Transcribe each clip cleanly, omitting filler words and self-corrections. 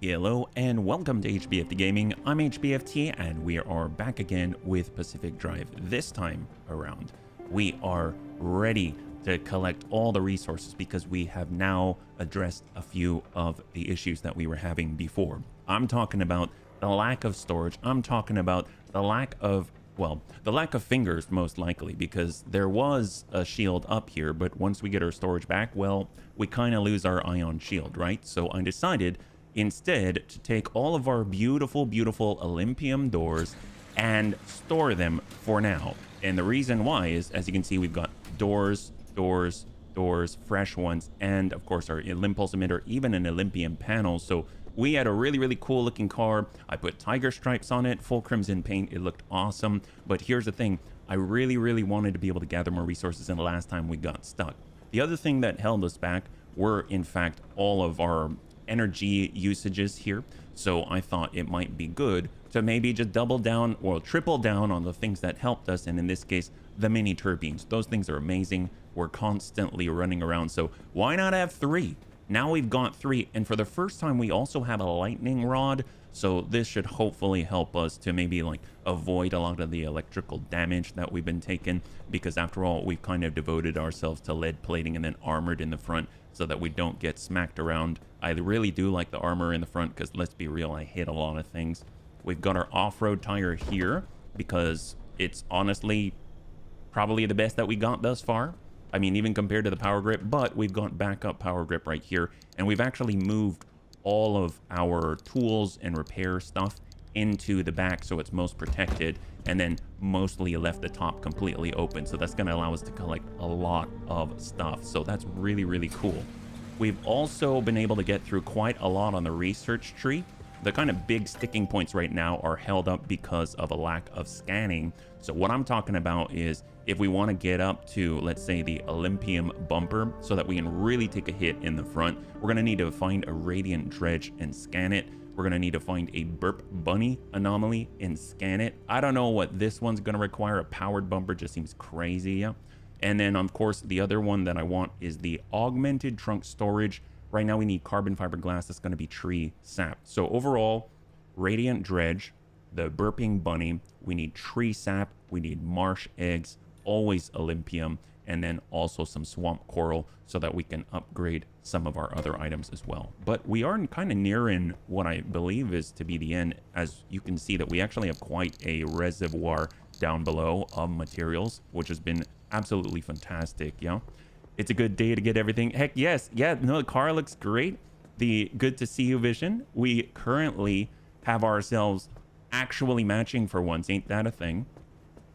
Hello and welcome to HBFT Gaming. I'm HBFT and we are back again with Pacific Drive. This time around, we are ready to collect all the resources because we have now addressed a few of the issues that we were having before. I'm talking about the lack of storage. I'm talking about the lack of, well, the lack of fingers most likely, because there was a shield up here, but once we get our storage back, well, we kind of lose our ion shield, right? So I decided instead to take all of our beautiful Olympium doors and store them for now. And the reason why is, as you can see, we've got doors, fresh ones, and of course our impulse emitter, even an Olympium panel. So we had a really cool looking car. I put tiger stripes on it, full crimson paint. It looked awesome. But here's the thing, I really wanted to be able to gather more resources than the last time we got stuck. The other thing that held us back were in fact all of our energy usages here. So I thought it might be good to maybe just double down or triple down on the things that helped us, and in this case the mini turbines. Those things are amazing. We're constantly running around, so why not have three? Now we've got three, and for the first time we also have a lightning rod, so this should hopefully help us to maybe like avoid a lot of the electrical damage that we've been taking, because after all we've kind of devoted ourselves to lead plating and then armored in the front so that we don't get smacked around. I really do like the armor in the front because, let's be real, I hit a lot of things. We've got our off-road tire here because it's honestly probably the best that we got thus far. I mean, even compared to the power grip, but we've got backup power grip right here, and we've actually moved all of our tools and repair stuff into the back so it's most protected, and then mostly left the top completely open. So that's going to allow us to collect a lot of stuff. So that's really cool. We've also been able to get through quite a lot on the research tree. The kind of big sticking points right now are held up because of a lack of scanning. So what I'm talking about is if we want to get up to, let's say, the Olympium bumper so that we can really take a hit in the front, we're going to need to find a radiant dredge and scan it. We're going to need to find a burp bunny anomaly and scan it. I don't know what this one's going to require. A powered bumper just seems crazy. Yeah. And then of course the other one that I want is the augmented trunk storage. Right now we need carbon fiberglass. That's going to be tree sap. So overall, radiant dredge, the burping bunny, we need tree sap, we need marsh eggs, always Olympium, and then also some swamp coral so that we can upgrade some of our other items as well. But we are kind of nearing what I believe is to be the end. As you can see that we actually have quite a reservoir down below of materials, which has been absolutely fantastic. Yeah, it's a good day to get everything. Heck yes. Yeah, no, the car looks great. The good to see you vision. We currently have ourselves actually matching for once. Ain't that a thing?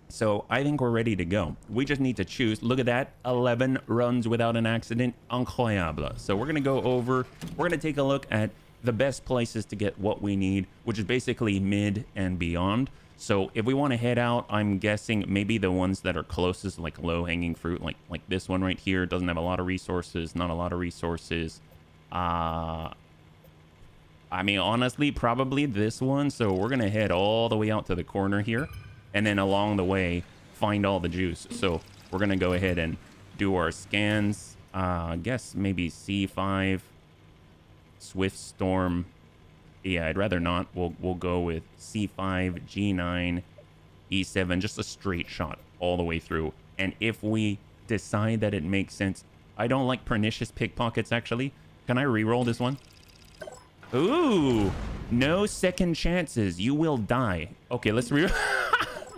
So I think we're ready to go. We just need to choose. Look at that, 11 runs without an accident. Incroyable. So we're gonna go over, we're gonna take a look at the best places to get what we need, which is basically mid and beyond. So if we want to head out, I'm guessing maybe the ones that are closest, like low-hanging fruit, like this one right here, doesn't have a lot of resources, not a lot of resources. I mean, honestly, probably this one. So we're gonna head all the way out to the corner here, and then along the way find all the juice. So we're gonna go ahead and do our scans. I guess maybe C5, Swift Storm. Yeah, I'd rather not. We'll go with C5, G9, E7, just a straight shot all the way through. And if we decide that it makes sense, I don't like pernicious pickpockets actually. Can I re-roll this one? Ooh, no second chances. You will die. Okay, let's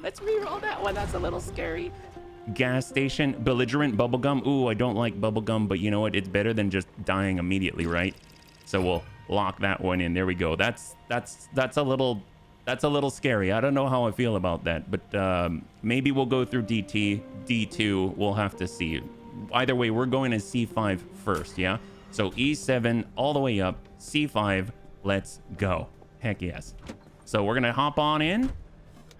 let's re-roll that one. That's a little scary. Gas station, belligerent bubblegum. Ooh, I don't like bubblegum, but you know what? It's better than just dying immediately, right? So we'll lock that one in. There we go. That's a little scary. I don't know how I feel about that, but maybe we'll go through DT, D2. We'll have to see. Either way, we're going to C5 first. Yeah. So E7 all the way up, C5. Let's go. Heck yes. So we're gonna hop on in.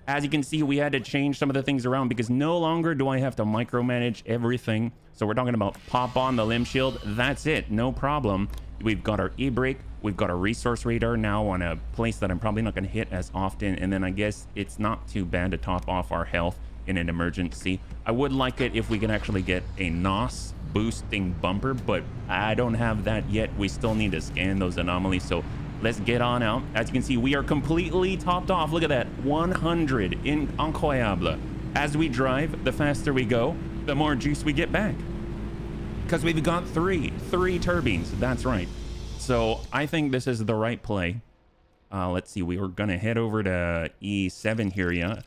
As you can see, we had to change some of the things around because no longer do I have to micromanage everything. So we're talking about pop on the limb shield. That's it. No problem. We've got our e-brake. We've got a resource radar now on a place that I'm probably not going to hit as often. And then I guess it's not too bad to top off our health in an emergency. I would like it if we can actually get a NOS boosting bumper, but I don't have that yet. We still need to scan those anomalies. So Let's get on out. As you can see, we are completely topped off. Look at that, 100, incroyable. As we drive, the faster we go, the more juice we get back. Because we've got three turbines, that's right. So I think this is the right play. Let's see, we were gonna head over to E7 here, yeah.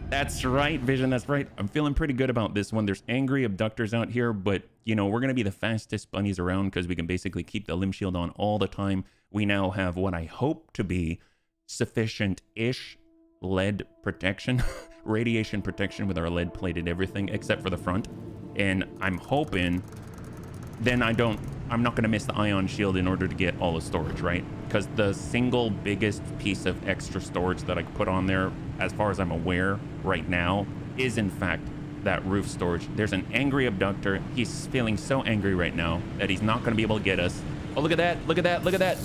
That's right, Vision, that's right. I'm feeling pretty good about this one. There's angry abductors out here, but you know, we're gonna be the fastest bunnies around because we can basically keep the limb shield on all the time. We now have what I hope to be sufficient-ish lead protection, radiation protection with our lead plated everything except for the front. And I'm hoping then I'm not gonna miss the ion shield in order to get all the storage, right? Because the single biggest piece of extra storage that I could put on there, as far as I'm aware right now, is in fact that roof storage. There's an angry abductor. He's feeling so angry right now that he's not gonna be able to get us. Oh, look at that, look at that, look at that.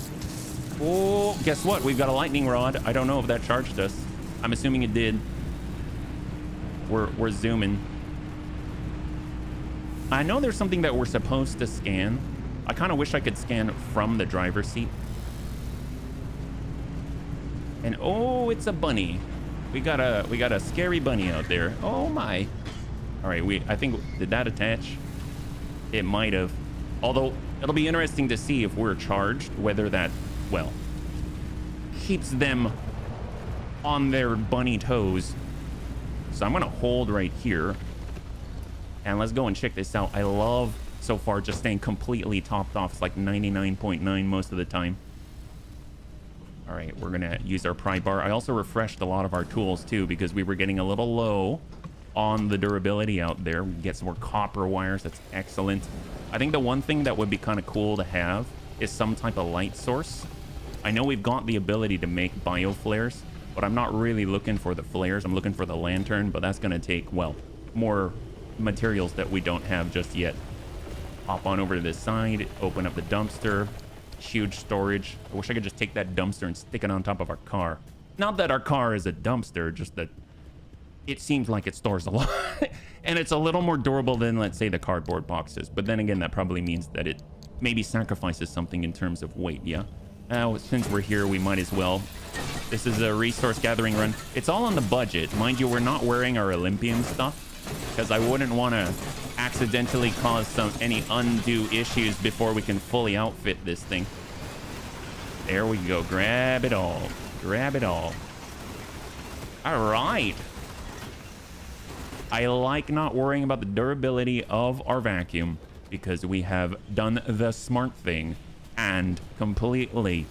Oh, guess what? We've got a lightning rod. I don't know if that charged us. I'm assuming it did. We're zooming. I know there's something that we're supposed to scan. I kind of wish I could scan from the driver's seat. And oh, it's a bunny. We got a scary bunny out there. Oh my. All right, I think, did that attach? It might have. Although it'll be interesting to see if we're charged, whether that, well, keeps them on their bunny toes. So I'm gonna hold right here. And let's go and check this out. I love, so far, just staying completely topped off. It's like 99.9 most of the time. All right, we're gonna use our pry bar. I also refreshed a lot of our tools too, because we were getting a little low on the durability out there. We get some more copper wires. That's excellent. I think the one thing that would be kind of cool to have is some type of light source. I know we've got the ability to make bio flares, but I'm not really looking for the flares. I'm looking for the lantern, but that's gonna take, well, more materials that we don't have just yet. Hop on over to this side, open up the dumpster. Huge storage. I wish I could just take that dumpster and stick it on top of our car. Not that our car is a dumpster, just that it seems like it stores a lot. And it's a little more durable than, let's say, the cardboard boxes. But then again, that probably means that it maybe sacrifices something in terms of weight, yeah? Since we're here, we might as well. This is a resource gathering run. It's all on the budget. Mind you, we're not wearing our Olympian stuff, because I wouldn't want to accidentally cause any undue issues before we can fully outfit this thing. There we go. Grab it all. Grab it all. All right. I like not worrying about the durability of our vacuum because we have done the smart thing and completely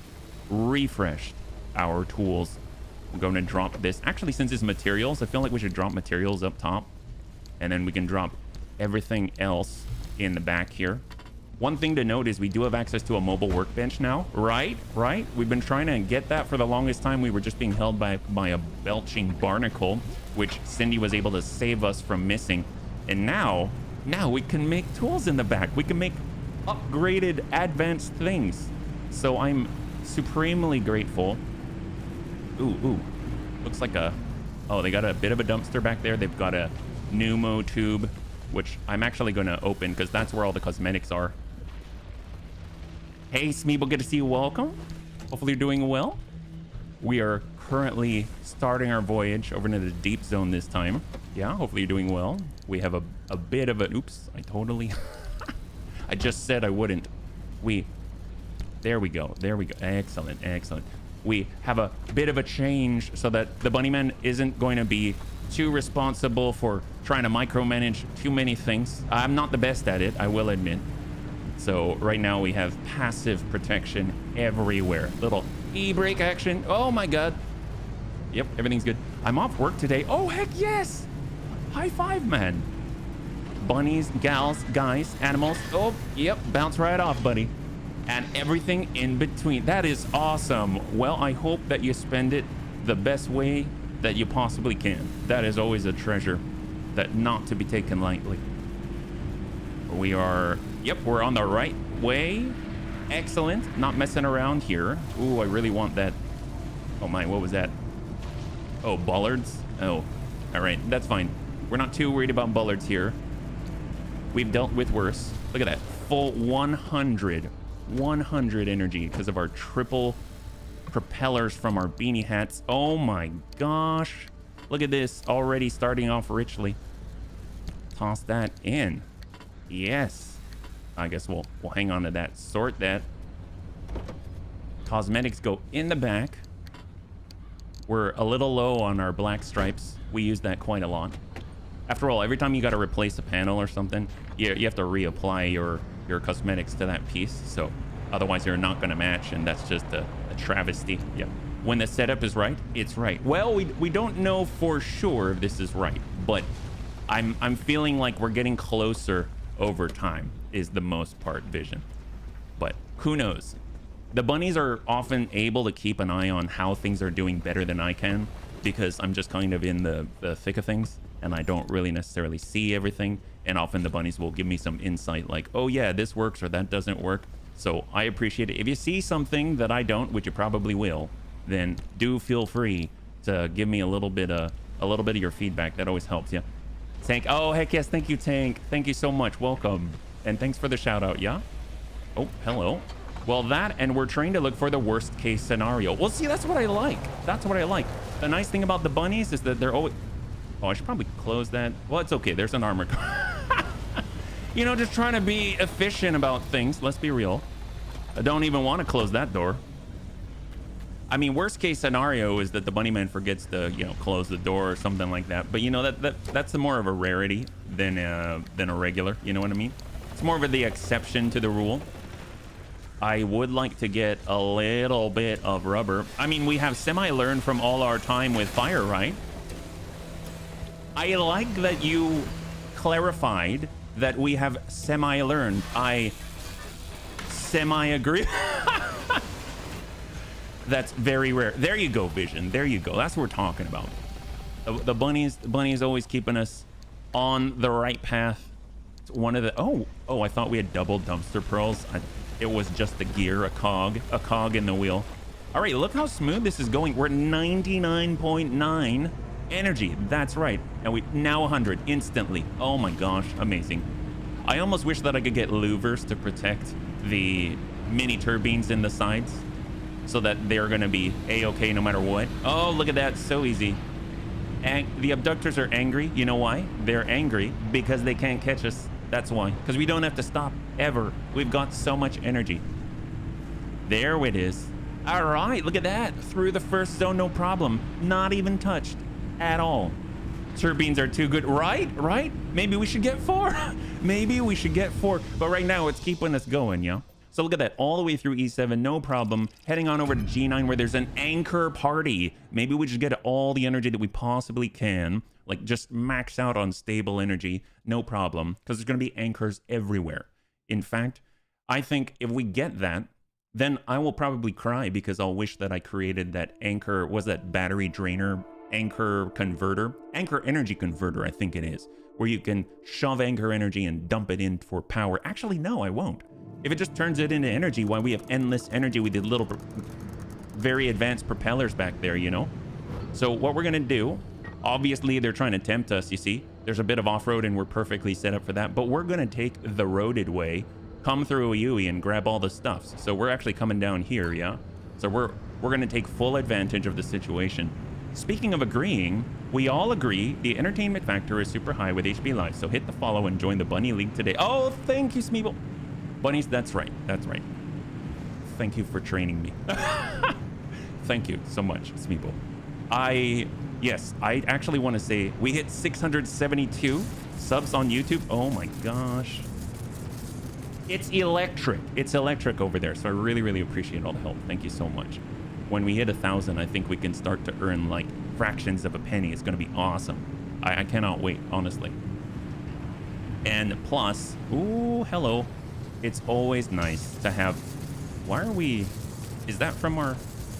refreshed our tools. We're going to drop this. Actually, since it's materials, I feel like we should drop materials up top. And then we can drop everything else in the back here. One thing to note is we do have access to a mobile workbench now, right? We've been trying to get that for the longest time. We were just being held by a belching barnacle, which Cindy was able to save us from missing. And now we can make tools in the back. We can make upgraded, advanced things. So I'm supremely grateful. Ooh. Looks like oh, they got a bit of a dumpster back there. They've got a pneumo tube, which I'm actually going to open because that's where all the cosmetics are. Hey, Smeeble, good to see you. Welcome. Hopefully you're doing well. We are currently starting our voyage over into the deep zone this time. Yeah, hopefully you're doing well. We have a bit of a... Oops, I totally... I just said I wouldn't. There we go. Excellent. We have a bit of a change so that the Bunnyman isn't going to be too responsible for trying to micromanage too many things. I'm not the best at it, I will admit. So right now we have passive protection everywhere. Little e-brake action. Oh my God. Yep, everything's good. I'm off work today. Oh, heck yes. High five, man. Bunnies, gals, guys, animals. Oh, yep, bounce right off, buddy. And everything in between. That is awesome. Well, I hope that you spend it the best way that you possibly can. That is always a treasure that not to be taken lightly. We are, yep, we're on the right way. Excellent. Not messing around here. Ooh, I really want that. Oh my, what was that? Oh, bollards? Oh, all right, that's fine. We're not too worried about bollards here. We've dealt with worse. Look at that, full 100 energy because of our triple propellers from our beanie hats. Oh my gosh. Look at this, already starting off richly. Toss that in. Yes. I guess we'll hang on to that. Sort that. Cosmetics go in the back. We're a little low on our black stripes. We use that quite a lot. After all, every time you got to replace a panel or something, you have to reapply your cosmetics to that piece. So otherwise you're not going to match, and that's just a travesty. Yeah. When the setup is right, it's right. Well, we don't know for sure if this is right, but I'm feeling like we're getting closer over time is the most part vision. But who knows? The bunnies are often able to keep an eye on how things are doing better than I can, because I'm just kind of in the thick of things and I don't really necessarily see everything. And often the bunnies will give me some insight like, oh yeah, this works or that doesn't work. So I appreciate it. If you see something that I don't, which you probably will, then do feel free to give me a little bit of your feedback. That always helps. Yeah. Tank. Oh, heck yes. Thank you, Tank. Thank you so much. Welcome. And thanks for the shout out. Yeah. Oh, hello. Well, that, and we're trying to look for the worst case scenario. Well, see, that's what I like. That's what I like. The nice thing about the bunnies is that they're always... Oh, I should probably close that. Well, it's okay. There's an armor car. You know, just trying to be efficient about things. Let's be real. I don't even want to close that door. I mean, worst case scenario is that the bunny man forgets to, you know, close the door or something like that. But you know, that's more of a rarity than a regular. You know what I mean? It's more of the exception to the rule. I would like to get a little bit of rubber. I mean, we have semi-learned from all our time with fire, right? I like that you clarified that we have semi-learned. I semi-agree. That's very rare. There you go, Vision. There you go. That's what we're talking about. The bunnies always keeping us on the right path. It's one of the... Oh, I thought we had double dumpster pearls. It was just the gear, a cog in the wheel. All right, look how smooth this is going. We're at 99.9 energy. That's right. And we now 100 instantly. Oh my gosh, amazing. I almost wish that I could get louvers to protect the mini turbines in the sides so that they're going to be a-okay no matter what. Oh, look at that. So easy. And the abductors are angry. You know why? They're angry because they can't catch us. That's why. Because we don't have to stop ever. We've got so much energy. There it is. All right, look at that. Through the first zone, no problem. Not even touched at all. Turbines are too good. Right? Maybe we should get 4. Maybe we should get 4. But right now, it's keeping us going, yeah? So look at that. All the way through E7, no problem. Heading on over to G9 where there's an anchor party. Maybe we just get all the energy that we possibly can. Like, just max out on stable energy. No problem. Because there's going to be anchors everywhere. In fact, I think if we get that, then I will probably cry because I'll wish that I created that anchor, was that battery drainer, anchor converter, anchor energy converter, I think it is, where you can shove anchor energy and dump it in for power. Actually, no, I won't. If it just turns it into energy, why we have endless energy. We did little, very advanced propellers back there, you know? So what we're going to do, obviously they're trying to tempt us, you see? There's a bit of off-road and we're perfectly set up for that, but we're going to take the roaded way, come through a UE and grab all the stuffs. So we're actually coming down here, yeah? So we're going to take full advantage of the situation. Speaking of agreeing, we all agree the entertainment factor is super high with HB Live, so hit the follow and join the Bunny League today. Oh, thank you, Smeeble. Bunnies, that's right. That's right. Thank you for training me. Thank you so much, Smeeble. Yes, I actually want to say we hit 672 subs on YouTube. Oh my gosh. It's electric. It's electric over there. So I really, really appreciate all the help. Thank you so much. When we hit 1,000, I think we can start to earn like fractions of a penny. It's going to be awesome. I cannot wait, honestly. And plus, ooh, hello. It's always nice to have... Why are we... Is that from our...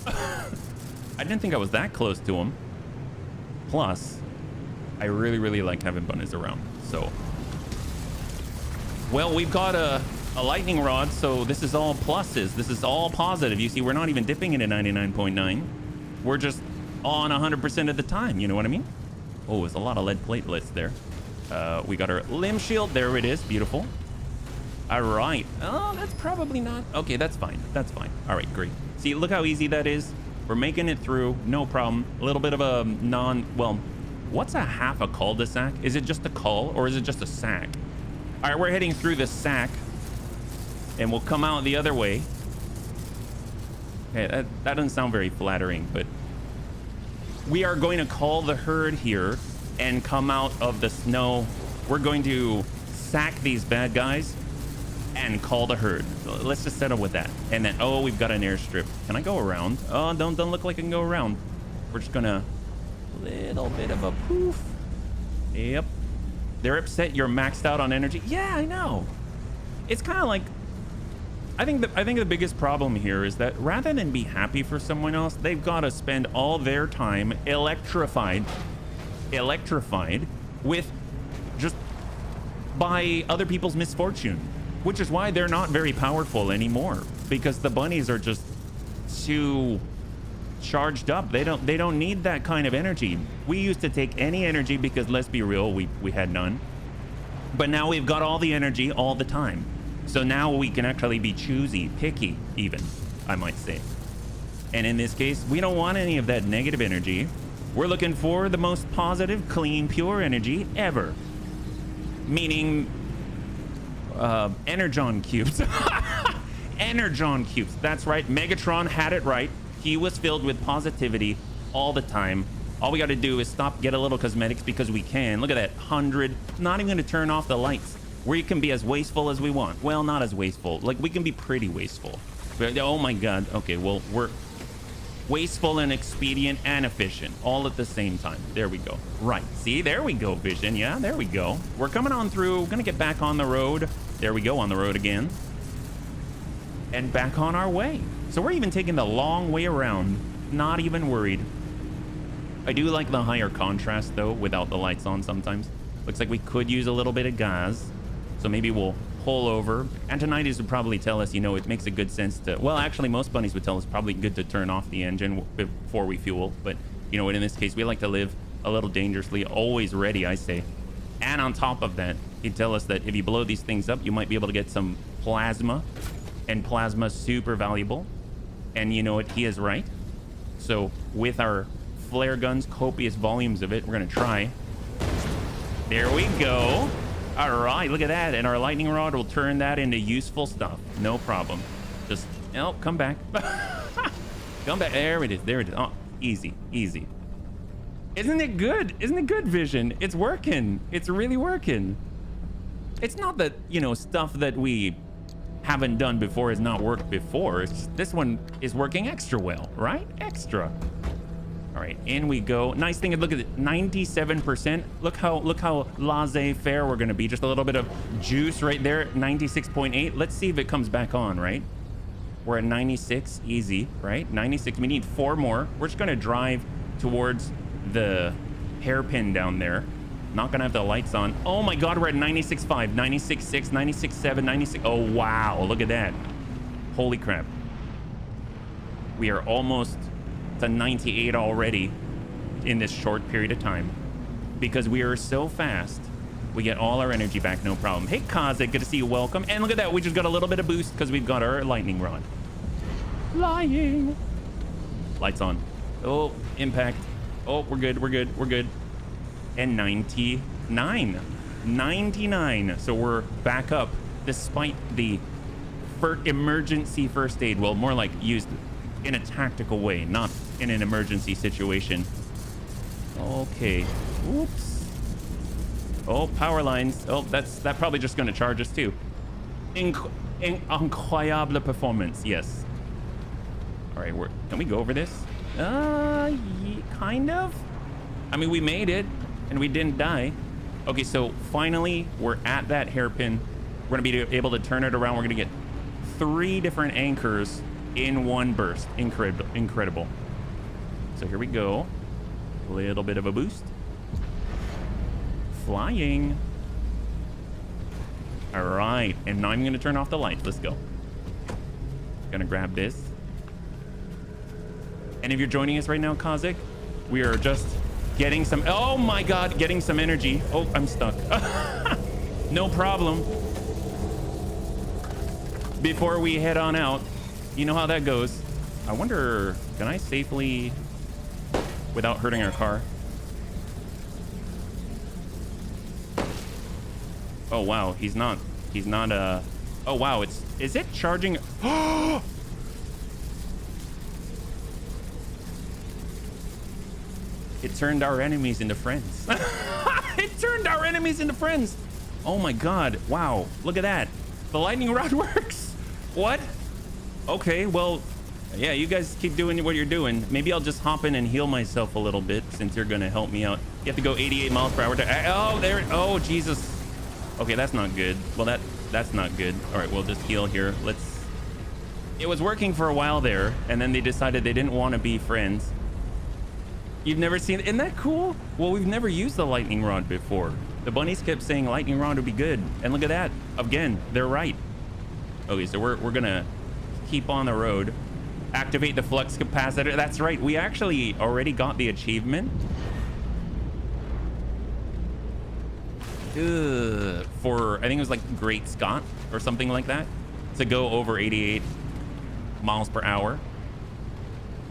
I didn't think I was that close to him. Plus, I really, really like having bunnies around. So... Well, we've got a lightning rod, so this is all pluses. This is all positive. You see, we're not even dipping into 99.9. We're just on 100% of the time. You know what I mean? Oh, there's a lot of lead platelets there. We got our limb shield. There it is. Beautiful. All right. Oh, that's probably not... Okay, that's fine. That's fine. All right, great. See, look how easy that is. We're making it through, no problem. A little bit of a well, what's a half a cul-de-sac? Is it just a cul or is it just a sack? All right, we're heading through the sack and we'll come out the other way. Okay, that doesn't sound very flattering, but we are going to call the herd here and come out of the snow. We're going to sack these bad guys and call the herd. So let's just settle with that. And then, oh, we've got an airstrip. Can I go around? Oh, don't look like I can go around. We're just gonna, little bit of a poof. Yep. They're upset you're maxed out on energy. Yeah, I know. It's kind of like, I think the biggest problem here is that rather than be happy for someone else, they've got to spend all their time electrified with just by other people's misfortune, which is why they're not very powerful anymore, because the bunnies are just too charged up. They don't need that kind of energy. We used to take any energy because, let's be real, we had none, but now we've got all the energy all the time. So now we can actually be choosy, picky even, I might say. And in this case, we don't want any of that negative energy. We're looking for the most positive, clean, pure energy ever. Meaning, Energon cubes. Energon cubes, that's right. Megatron had it right. He was filled with positivity all the time. All we got to do is get a little cosmetics because we can. Look at that, 100. Not even going to turn off the lights. We can be as wasteful as we want. Well, not as wasteful. Like, we can be pretty wasteful. But, oh my God. Okay, well, we're wasteful and expedient and efficient all at the same time. There we go. Right. See, there we go, Vision. Yeah, there we go. We're coming on through. We're gonna get back on the road. There we go, on the road again. And back on our way. So we're even taking the long way around. Not even worried. I do like the higher contrast, though, without the lights on sometimes. Looks like we could use a little bit of gas. So maybe we'll pull over. Antonides would probably tell us, you know, it makes a good sense to, well, actually most bunnies would tell us probably good to turn off the engine before we fuel. But, you know, in this case, we like to live a little dangerously, always ready, I say. And on top of that, he'd tell us that if you blow these things up, you might be able to get some plasma. And plasma's super valuable. And you know what? He is right. So with our flare guns, copious volumes of it, we're going to try. There we go. All right, look at that. And our lightning rod will turn that into useful stuff. No problem. Just, oh, come back. Come back. There it is. There it is. Oh, easy, easy. Isn't it good? Isn't it good, Vision? It's working. It's really working. It's not that, you know, stuff that we haven't done before has not worked before. It's just, this one is working extra well, right? Extra. All right, in we go. Nice thing, look at it, 97%. Look how laissez-faire we're gonna be. Just a little bit of juice right there, 96.8. Let's see if it comes back on, right? We're at 96, easy, right? 96, we need 4 more. We're just gonna drive towards the hairpin down there. Not gonna have the lights on. Oh my God, we're at 96.5, 96.6, 96.7, 96. Oh wow, look at that. Holy crap. We are almost to 98 already in this short period of time because we are so fast. We get all our energy back, no problem. Hey, Kazik, good to see you. Welcome. And look at that, we just got a little bit of boost because we've got our lightning rod. Flying. Lights on. Oh, impact. Oh, we're good, we're good, we're good. And 99. 99. So we're back up despite the emergency first aid. Well, more like used in a tactical way, not in an emergency situation. Okay. Oops. Oh, power lines. Oh, that probably just going to charge us too. Incroyable performance. Yes. All right. Can we go over this? Kind of. I mean, we made it and we didn't die. Okay, so finally we're at that hairpin. We're going to be able to turn it around. We're going to get 3 different anchors in one burst. Incredible. So here we go. A little bit of a boost. Flying. All right, and now I'm gonna turn off the lights. Let's go. Gonna grab this. And if you're joining us right now, Kazik, we are just getting some, oh my God, getting some energy. Oh, I'm stuck. No problem. Before we head on out, you know how that goes. I wonder, can I safely, without hurting our car? Oh, wow. He's not, oh, wow. Is it charging? It turned our enemies into friends. It turned our enemies into friends. Oh my God. Wow. Look at that. The lightning rod works. What? Okay, well, yeah, you guys keep doing what you're doing. Maybe I'll just hop in and heal myself a little bit since you're gonna help me out. You have to go 88 miles per hour. Oh, there. Oh, Jesus. Okay, that's not good. Well, that's not good. All right, we'll just heal here. It was working for a while there, and then they decided they didn't want to be friends. You've never seen, isn't that cool? Well, we've never used the lightning rod before. The bunnies kept saying lightning rod would be good. And look at that. Again, they're right. Okay, so we're gonna keep on the road. Activate the flux capacitor. That's right. We actually already got the achievement. For, I think it was like Great Scott or something like that, to go over 88 miles per hour.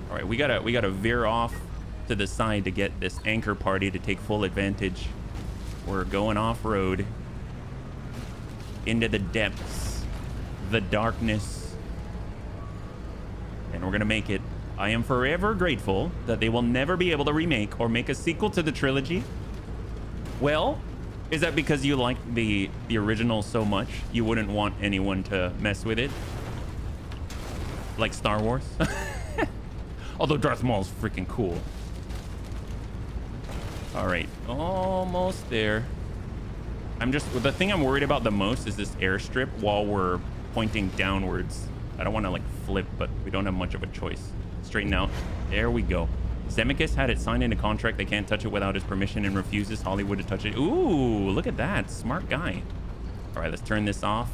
All right, we gotta veer off to the side to get this anchor party to take full advantage. We're going off-road into the depths, the darkness, and we're gonna make it. I am forever grateful that they will never be able to remake or make a sequel to the trilogy. Well, is that because you like the original so much you wouldn't want anyone to mess with it, like Star Wars? Although Darth Maul's freaking cool. All right, almost there. The thing I'm worried about the most is this airstrip while we're pointing downwards. I don't want to like flip, but we don't have much of a choice. Straighten out. There we go. Zemeckis had it signed into contract. They can't touch it without his permission and refuses Hollywood to touch it. Ooh, look at that. Smart guy. All right, let's turn this off.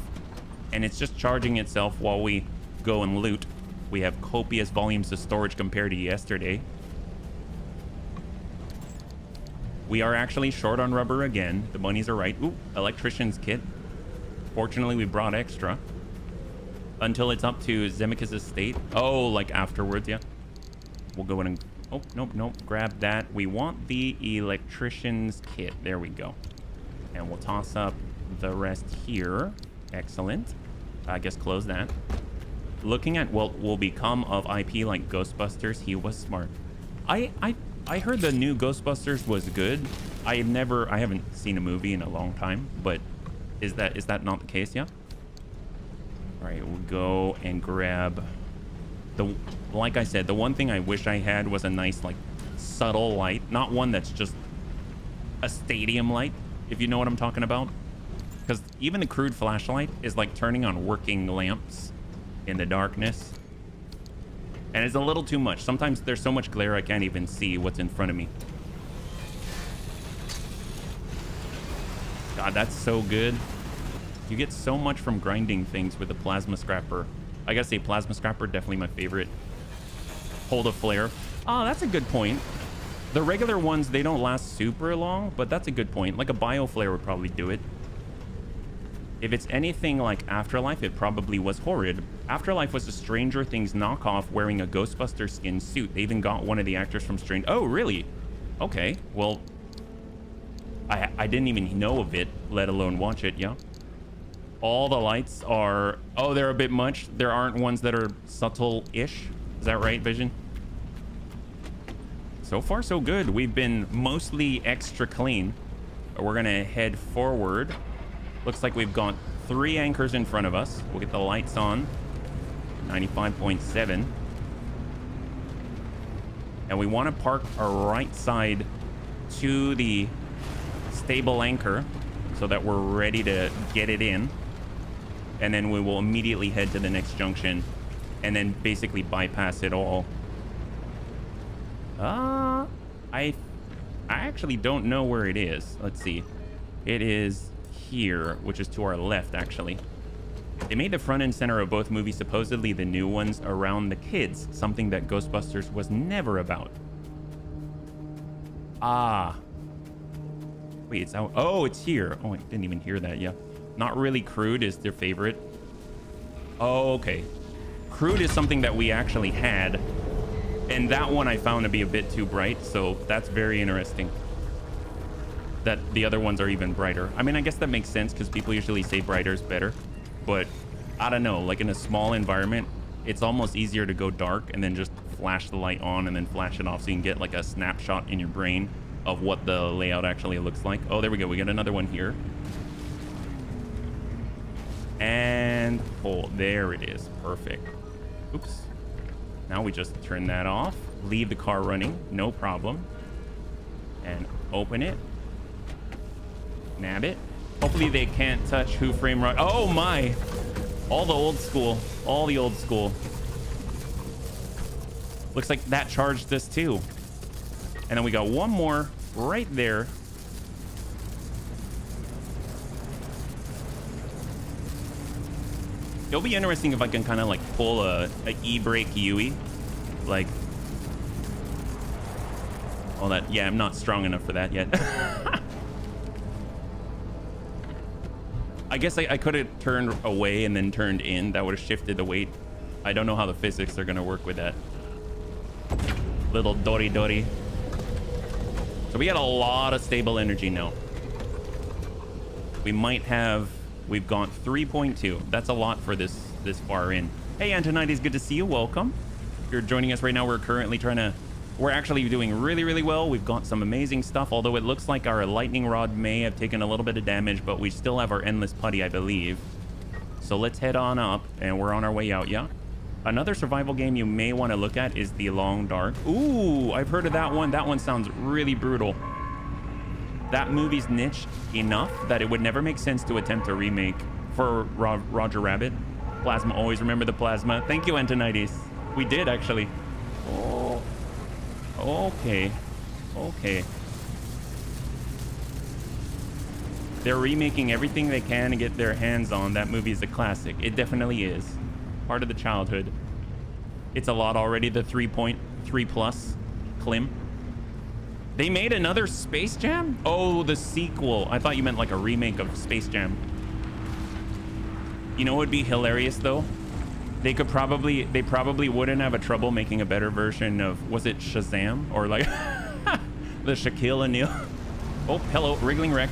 And it's just charging itself while we go and loot. We have copious volumes of storage compared to yesterday. We are actually short on rubber again. The bunnies are right. Ooh, electrician's kit. Fortunately, we brought extra. Until it's up to Zemeckis' estate. Oh, like afterwards, yeah. We'll go in and... Oh, nope. Grab that. We want the electrician's kit. There we go. And we'll toss up the rest here. Excellent. I guess close that. Looking at what will become of IP like Ghostbusters, he was smart. I heard the new Ghostbusters was good. I haven't seen a movie in a long time, but is that not the case? Yeah. All right, we'll go and grab like I said, the one thing I wish I had was a nice like subtle light, not one that's just a stadium light, if you know what I'm talking about. Because even the crude flashlight is like turning on working lamps in the darkness. And it's a little too much. Sometimes there's so much glare I can't even see what's in front of me. God, that's so good. You get so much from grinding things with the plasma scrapper. I gotta say, plasma scrapper, definitely my favorite. Hold a flare. Oh, that's a good point. The regular ones, they don't last super long, but that's a good point. Like a bio flare would probably do it. If it's anything like Afterlife, it probably was horrid. Afterlife was a Stranger Things knockoff wearing a Ghostbuster skin suit. They even got one of the actors from Stranger... Oh, really? Okay, well... I didn't even know of it, let alone watch it, yeah. All the lights are... Oh, they're a bit much. There aren't ones that are subtle-ish. Is that right, Vision? So far, so good. We've been mostly extra clean. We're gonna head forward. Looks like we've got 3 anchors in front of us. We'll get the lights on. 95.7. And we want to park our right side to the stable anchor so that we're ready to get it in. And then we will immediately head to the next junction and then basically bypass it all. I actually don't know where it is. Let's see. It is here, which is to our left, actually. They made the front and center of both movies, supposedly the new ones, around the kids, something that Ghostbusters was never about. Ah. Wait, it's out. Oh, it's here. Oh, I didn't even hear that. Yeah. Not Really Crude is their favorite. Oh, okay. Crude is something that we actually had, and that one I found to be a bit too bright, so that's very interesting that the other ones are even brighter. I mean, I guess that makes sense because people usually say brighter is better, but I don't know, like in a small environment, it's almost easier to go dark and then just flash the light on and then flash it off so you can get like a snapshot in your brain of what the layout actually looks like. Oh, there we go. We got another one here. And oh, there it is. Perfect. Oops. Now we just turn that off, leave the car running, no problem, and open it. Nab it. Hopefully they can't touch Who Framed Roger. Oh my! All the old school. All the old school. Looks like that charged this too. And then we got one more right there. It'll be interesting if I can kind of like pull a e-brake Yui. Like, all that. Yeah, I'm not strong enough for that yet. I guess I could have turned away and then turned in. That would have shifted the weight. I don't know how the physics are going to work with that. Little Dory. So we got a lot of stable energy now. We've gone 3.2. That's a lot for this far in. Hey, Antonides, good to see you. Welcome. If you're joining us right now, we're actually doing really, really well. We've got some amazing stuff, although it looks like our lightning rod may have taken a little bit of damage, but we still have our endless putty, I believe. So let's head on up, and we're on our way out, yeah? Another survival game you may want to look at is The Long Dark. Ooh, I've heard of that one. That one sounds really brutal. That movie's niche enough that it would never make sense to attempt a remake for Roger Rabbit. Plasma, always remember the plasma. Thank you, Antonides. We did, actually. Oh, okay. They're remaking everything they can to get their hands on. That movie is a classic. It definitely is. Part of the childhood. It's a lot already, the 3.3 plus Klim. They made another Space Jam? Oh, the sequel. I thought you meant like a remake of Space Jam. You know what would be hilarious though? They probably wouldn't have a trouble making a better version of, was it Shazam? Or like the Shaquille O'Neal. Oh, hello, Wriggling Wreck.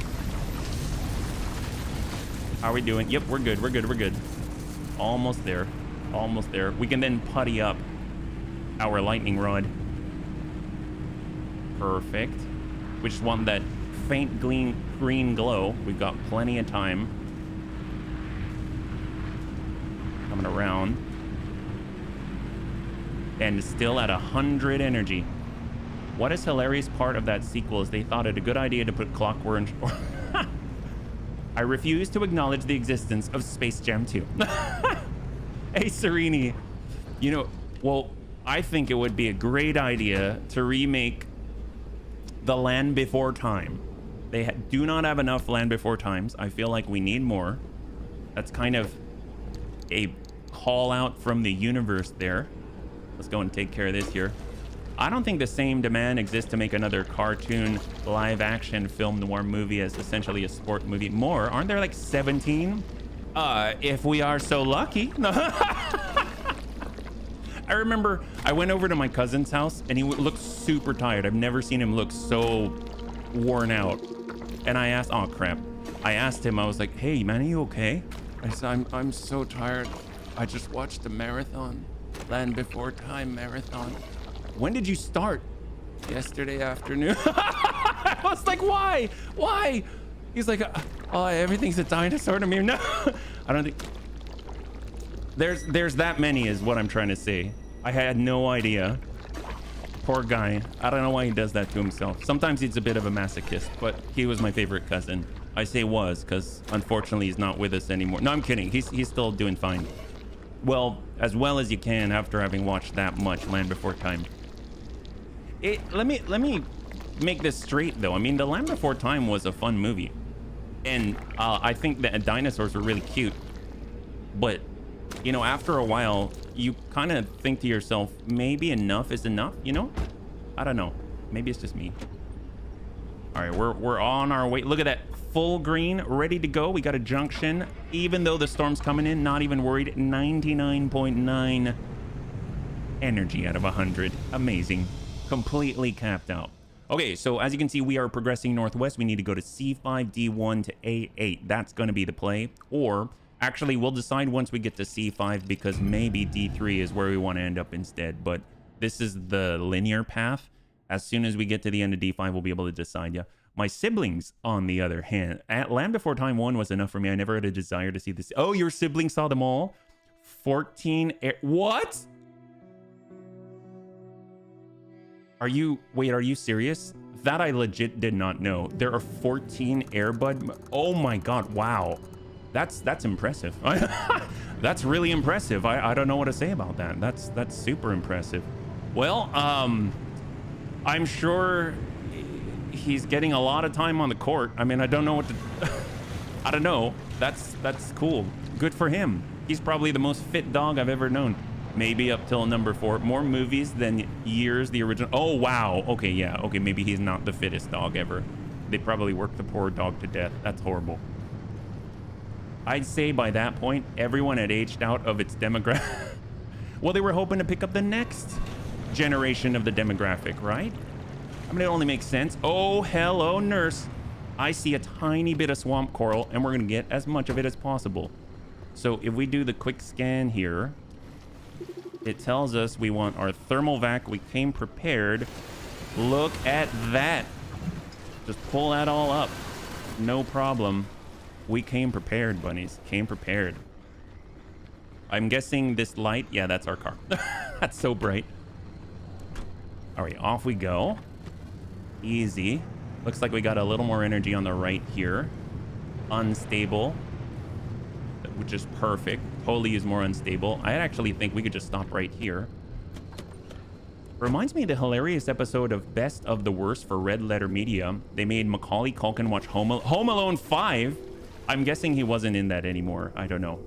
How are we doing? Yep, we're good. Almost there. We can then putty up our lightning rod. Perfect. We just want that faint green glow. We've got plenty of time. Coming around. And still at 100 energy. What is hilarious part of that sequel is they thought it a good idea to put Clockwork. I refuse to acknowledge the existence of Space Jam 2. Hey, Serini. You know, well, I think it would be a great idea to remake The Land Before Time. They do not have enough Land Before Times. I feel like we need more. That's kind of a call out from the universe there. Let's go and take care of this here. I don't think the same demand exists to make another cartoon live action film noir movie as essentially a sport movie. More, aren't there like 17? If we are so lucky. I remember I went over to my cousin's house and he looked super tired. I've never seen him look so worn out. And I asked, oh crap. I asked him, I was like, hey man, are you okay? I said, I'm so tired. I just watched the marathon, Land Before Time marathon. When did you start? Yesterday afternoon. I was like, why? He's like, oh, everything's a dinosaur to me. No, I don't think there's that many is what I'm trying to say. I had no idea. Poor guy. I don't know why he does that to himself. Sometimes he's a bit of a masochist, but he was my favorite cousin. I say was because unfortunately he's not with us anymore. No, I'm kidding. He's still doing fine. Well as you can after having watched that much Land Before Time. Let me make this straight though. I mean, The Land Before Time was a fun movie, and I think that dinosaurs were really cute. But you know, after a while, you kind of think to yourself, maybe enough is enough. You know, I don't know. Maybe it's just me. All right, we're on our way. Look at that, full green, ready to go. We got a junction, even though the storm's coming in, not even worried. 99.9 energy out of 100. Amazing. Completely capped out. Okay, so as you can see, we are progressing northwest. We need to go to C5, D1 to A8. That's going to be the play. Or actually, we'll decide once we get to C5, because maybe D3 is where we want to end up instead. But this is the linear path. As soon as we get to the end of D5, we'll be able to decide. Yeah. My siblings, on the other hand, at Land Before Time 1 was enough for me. I never had a desire to see this. Oh, your siblings saw them all? 14 air... What? Are you... Wait, are you serious? That I legit did not know. There are 14 Airbud... Oh my god, wow. That's impressive. That's really impressive. I don't know what to say about that. That's super impressive. Well, I'm sure he's getting a lot of time on the court. I mean, I don't know what to... I don't know. That's cool. Good for him. He's probably the most fit dog I've ever known. Maybe up till number 4. More movies than years the original... Oh, wow. Okay, yeah. Okay, maybe he's not the fittest dog ever. They probably worked the poor dog to death. That's horrible. I'd say by that point, everyone had aged out of its demographic. Well, they were hoping to pick up the next generation of the demographic, right? I mean, it only makes sense. Oh, hello, nurse. I see a tiny bit of swamp coral, and we're going to get as much of it as possible. So if we do the quick scan here, it tells us we want our thermal vac. We came prepared. Look at that. Just pull that all up. No problem. We came prepared, bunnies. Came prepared. I'm guessing this light... Yeah, that's our car. That's so bright. All right, off we go. Easy. Looks like we got a little more energy on the right here. Unstable, which is perfect. Totally is more unstable. I actually think we could just stop right here. Reminds me of the hilarious episode of Best of the Worst for Red Letter Media. They made Macaulay Culkin watch Home Alone 5. I'm guessing he wasn't in that anymore. I don't know.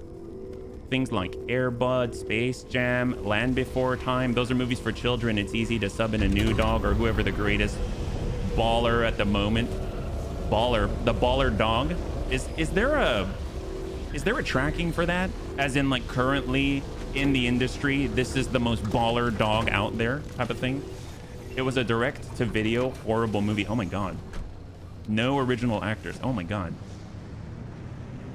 Things like Air Bud, Space Jam, Land Before Time. Those are movies for children. It's easy to sub in a new dog or whoever the greatest baller at the moment. Baller. The baller dog. Is there a tracking for that? As in, like, currently in the industry, this is the most baller dog out there type of thing? It was a direct-to-video horrible movie. Oh my god. No original actors. Oh my god.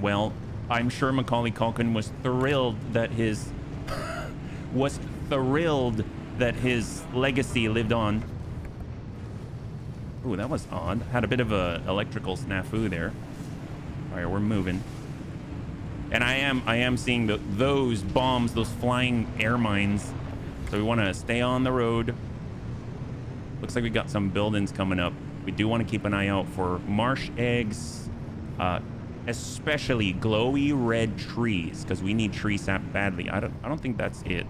Well, I'm sure Macaulay Culkin was thrilled that his legacy lived on. Ooh, that was odd. Had a bit of a electrical snafu there. All right, we're moving. And I am seeing those bombs, those flying air mines. So we want to stay on the road. Looks like we got some buildings coming up. We do want to keep an eye out for marsh eggs, especially glowy red trees, because we need tree sap badly. I don't think that's it.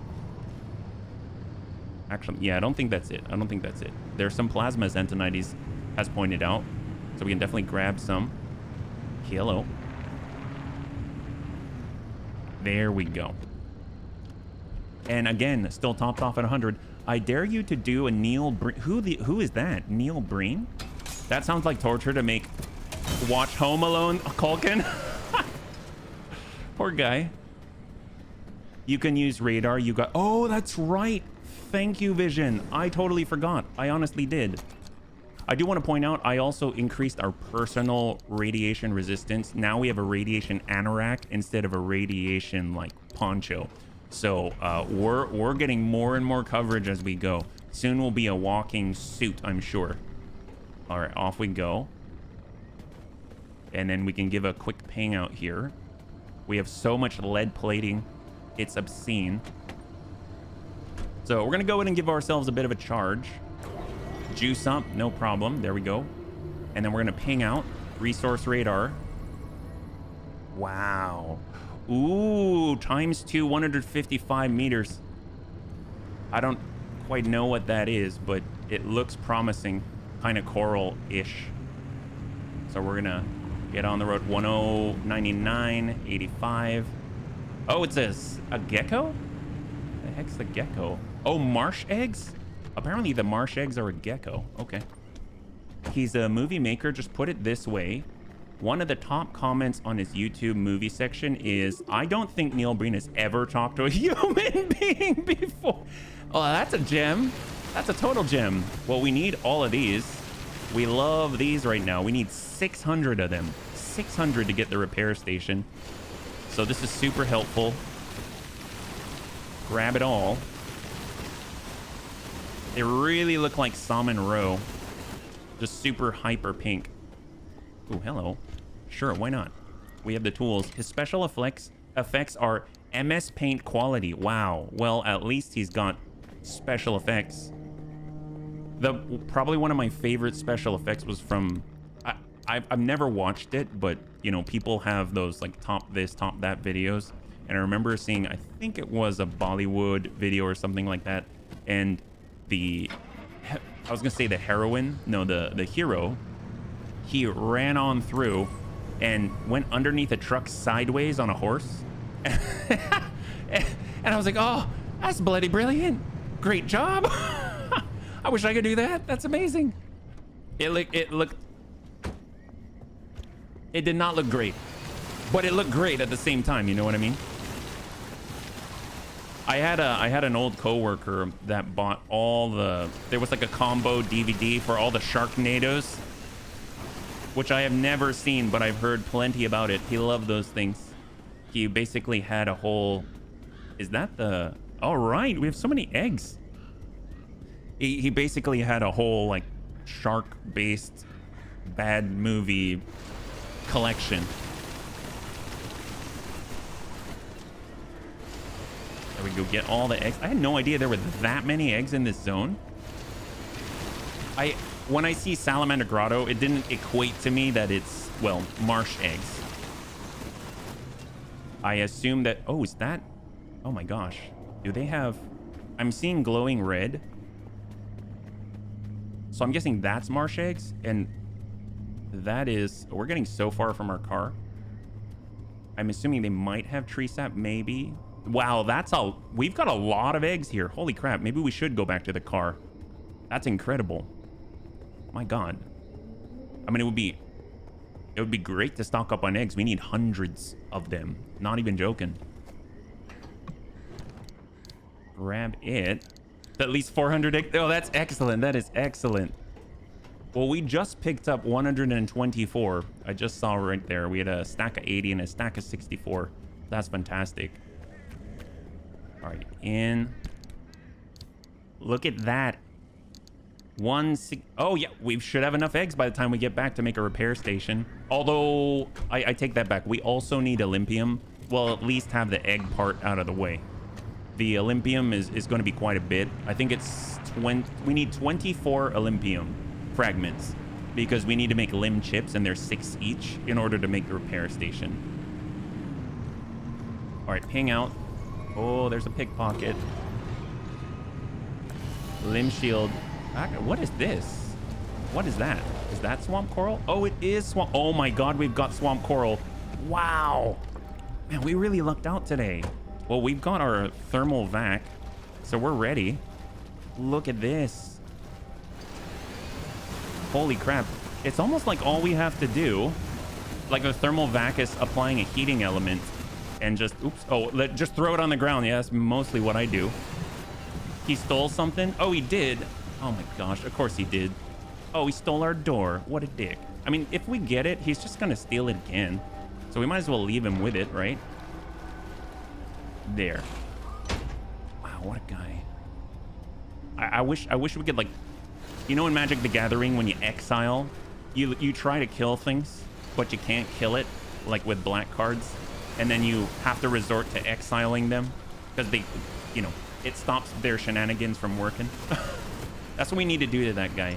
Actually, yeah, I don't think that's it. I don't think that's it. There's some plasma, as Antonides has pointed out, so we can definitely grab some. Hello. There we go. And again, still topped off at 100. I dare you to do a Neil Breen. Who is that? Neil Breen? That sounds like torture to make watch Home Alone Culkin. Poor guy. You can use radar. You got... Oh, that's right. Thank you, Vision. I totally forgot. I honestly did. I do want to point out, I also increased our personal radiation resistance. Now we have a radiation anorak instead of a radiation, like, poncho. So we're getting more and more coverage as we go. Soon we'll be a walking suit, I'm sure. All right, off we go. And then we can give a quick ping out here. We have so much lead plating. It's obscene. So we're going to go in and give ourselves a bit of a charge. Juice up, no problem. There we go. And then we're going to ping out resource radar. Wow. Ooh, ×2, 155 meters. I don't quite know what that is, but it looks promising. Kind of coral-ish. So we're going to get on the road. 1099, 85. Oh, it says a gecko? The heck's the gecko? Oh, marsh eggs? Apparently the marsh eggs are a gecko. Okay. he's a movie maker. Just put it this way. One of the top comments on his YouTube movie section is, I don't think Neil Breen has ever talked to a human being before. Oh, that's a gem. That's a total gem. Well, we need all of these. We love these right now. We need 600 of them. 600 to get the repair station. So this is super helpful. Grab it all. They really look like Salmon Row. Just super hyper pink. Oh, hello. Sure, why not? We have the tools. His special effects are MS Paint quality. Wow. Well, at least he's got special effects. Probably one of my favorite special effects was from... I've never watched it, but, you know, people have those, like, top this, top that videos. And I remember seeing, I think it was a Bollywood video or something like that. And I was going to say the heroine. No, the hero. He ran on through and went underneath a truck sideways on a horse. And I was like, oh, that's bloody brilliant. Great job. I wish I could do that. That's amazing. It did not look great, but it looked great at the same time. You know what I mean? I had an old coworker that bought there was like a combo DVD for all the Sharknadoes, which I have never seen, but I've heard plenty about it. He loved those things. He basically had a whole, all right, we have so many eggs. He basically had a whole like shark-based bad movie collection. There we go, get all the eggs. I had no idea there were that many eggs in this zone. When I see Salamander Grotto, it didn't equate to me that it's, well, marsh eggs. I assume that, oh, is that, oh my gosh. Do they have, I'm seeing glowing red. So I'm guessing that's marsh eggs, and that is, we're getting so far from our car. I'm assuming they might have tree sap, maybe. Wow, we've got a lot of eggs here. Holy crap, maybe we should go back to the car. That's incredible. My God. I mean, it would be great to stock up on eggs. We need hundreds of them. Not even joking. Grab it. At least 400 eggs. Oh, that's excellent. That is excellent. Well, we just picked up 124. I just saw right there. We had a stack of 80 and a stack of 64. That's fantastic. All right, in. Look at that. Oh, yeah, we should have enough eggs by the time we get back to make a repair station. Although, I take that back. We also need Olympium. Well, at least have the egg part out of the way. The Olympium is going to be quite a bit. I think it's 20. We need 24 Olympium fragments because we need to make limb chips, and there's 6 each in order to make the repair station. All right, ping out. Oh, there's a pickpocket. Limb shield. What is this? What is that? Is that swamp coral? Oh, it is swamp. Oh my God, we've got swamp coral. Wow. Man, we really lucked out today. Well, we've got our thermal vac, so we're ready. Look at this. Holy crap. It's almost like all we have to do, like the thermal vac is applying a heating element and just, oops. Oh, just throw it on the ground. Yeah, that's mostly what I do. He stole something? Oh, he did. Oh my gosh, of course he did. Oh, he stole our door. What a dick. I mean, if we get it, he's just gonna steal it again. So we might as well leave him with it, right? There. Wow, what a guy. I wish we could, like, you know, in Magic the Gathering, when you exile, you try to kill things, but you can't kill it, like with black cards, and then you have to resort to exiling them because they, you know, it stops their shenanigans from working. That's what we need to do to that guy.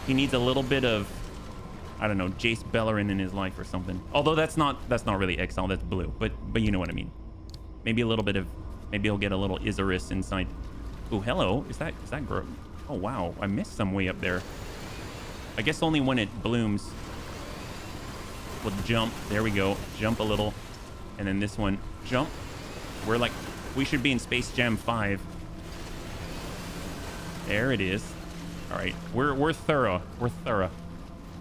He needs a little bit of, I don't know, Jace Bellerin in his life or something. Although that's not really exile, that's blue. But you know what I mean. Maybe a little bit of, maybe he'll get a little Isurus inside. Oh, hello. Is that grow? Oh wow, I missed some way up there. I guess only when it blooms. We'll jump. There we go. Jump a little, and then this one jump. We should be in Space Jam 5. There it is. All right, we're thorough. We're thorough.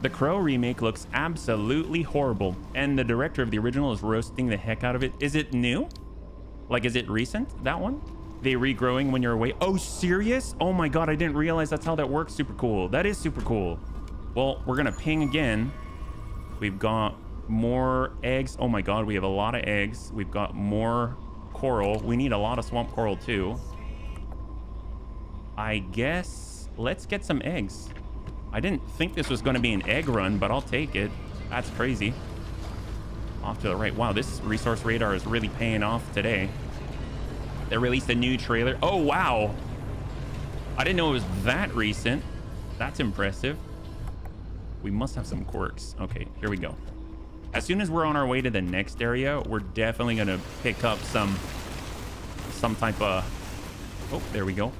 The Crow remake looks absolutely horrible, and the director of the original is roasting the heck out of it. Is it new? Like, is it recent, that one? They regrowing when you're away? Oh, serious? Oh my god, I didn't realize that's how that works. Super cool. That is super cool. Well, we're gonna ping again. We've got more eggs. Oh my god, we have a lot of eggs. We've got more coral. We need a lot of swamp coral too. I guess let's get some eggs. I didn't think this was going to be an egg run, but I'll take it. That's crazy. Off to the right. Wow, this resource radar is really paying off today. They released a new trailer. Oh, wow. I didn't know it was that recent. That's impressive. We must have some quirks. Okay, here we go. As soon as we're on our way to the next area, we're definitely going to pick up some type of... Oh, there we go.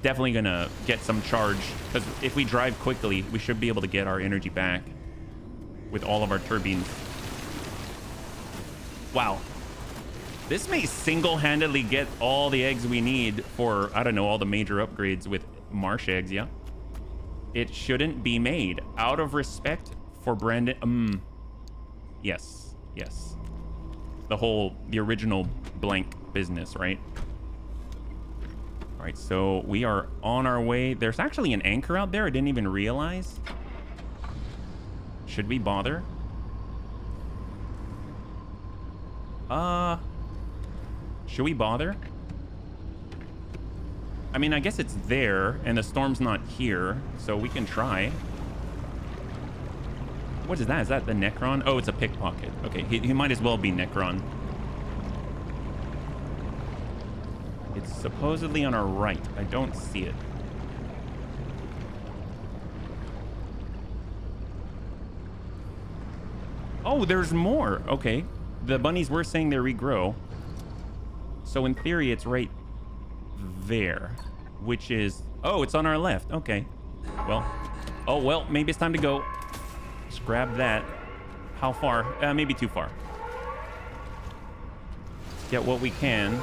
Definitely gonna get some charge, because if we drive quickly, we should be able to get our energy back with all of our turbines. Wow, this may single-handedly get all the eggs we need for, I don't know, all the major upgrades with marsh eggs. Yeah, it shouldn't be made out of respect for Brandon. Yes, the original blank business, right? All right, so we are on our way. There's actually an anchor out there. I didn't even realize. Should we bother? Should we bother? I mean, I guess it's there and the storm's not here, so we can try. What is that? Is that the Necron? Oh, it's a pickpocket. Okay, he might as well be Necron. It's supposedly on our right. I don't see it. Oh, there's more. Okay. The bunnies were saying they regrow. So in theory, it's right there, which is... Oh, it's on our left. Okay. Well. Oh, well, maybe it's time to go. Just grab that. How far? Maybe too far. Let's get what we can.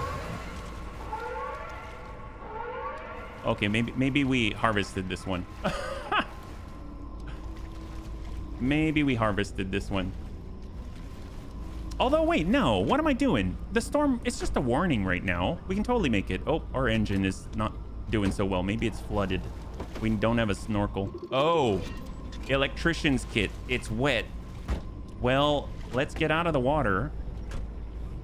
Okay, maybe we harvested this one. Maybe we harvested this one. Although, wait, no. What am I doing? The storm, it's just a warning right now. We can totally make it. Oh, our engine is not doing so well. Maybe it's flooded. We don't have a snorkel. Oh, electrician's kit. It's wet. Well, let's get out of the water.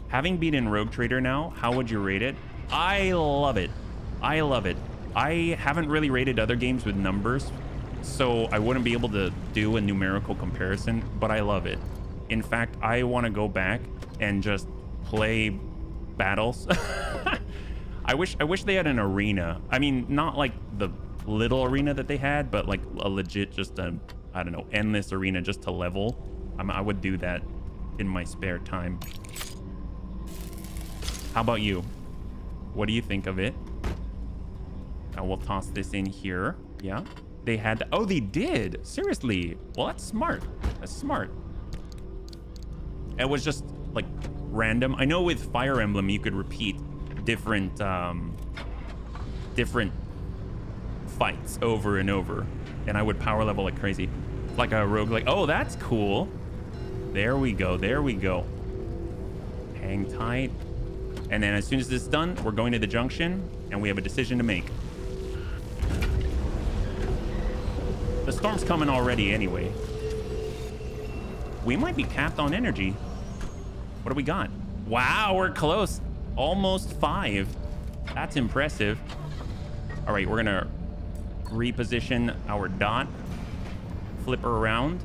Having beaten Rogue Trader now, how would you rate it? I love it. I love it. I haven't really rated other games with numbers, so I wouldn't be able to do a numerical comparison, but I love it. In fact, I want to go back and just play battles. I wish they had an arena. I mean, not like the little arena that they had, but like a legit, just a, I don't know, endless arena just to level. I would do that in my spare time. How about you? What do you think of it? I will toss this in here. Yeah, they had. Oh, they did. Seriously. Well, that's smart. That's smart. It was just like random. I know with Fire Emblem you could repeat different fights over and over, and I would power level like crazy, like a rogue. Like, oh, that's cool. There we go. There we go. Hang tight. And then as soon as this is done, we're going to the junction, and we have a decision to make. The storm's coming already anyway. We might be capped on energy. What do we got? Wow, we're close. Almost 5. That's impressive. All right, we're gonna reposition our dot. Flip her around.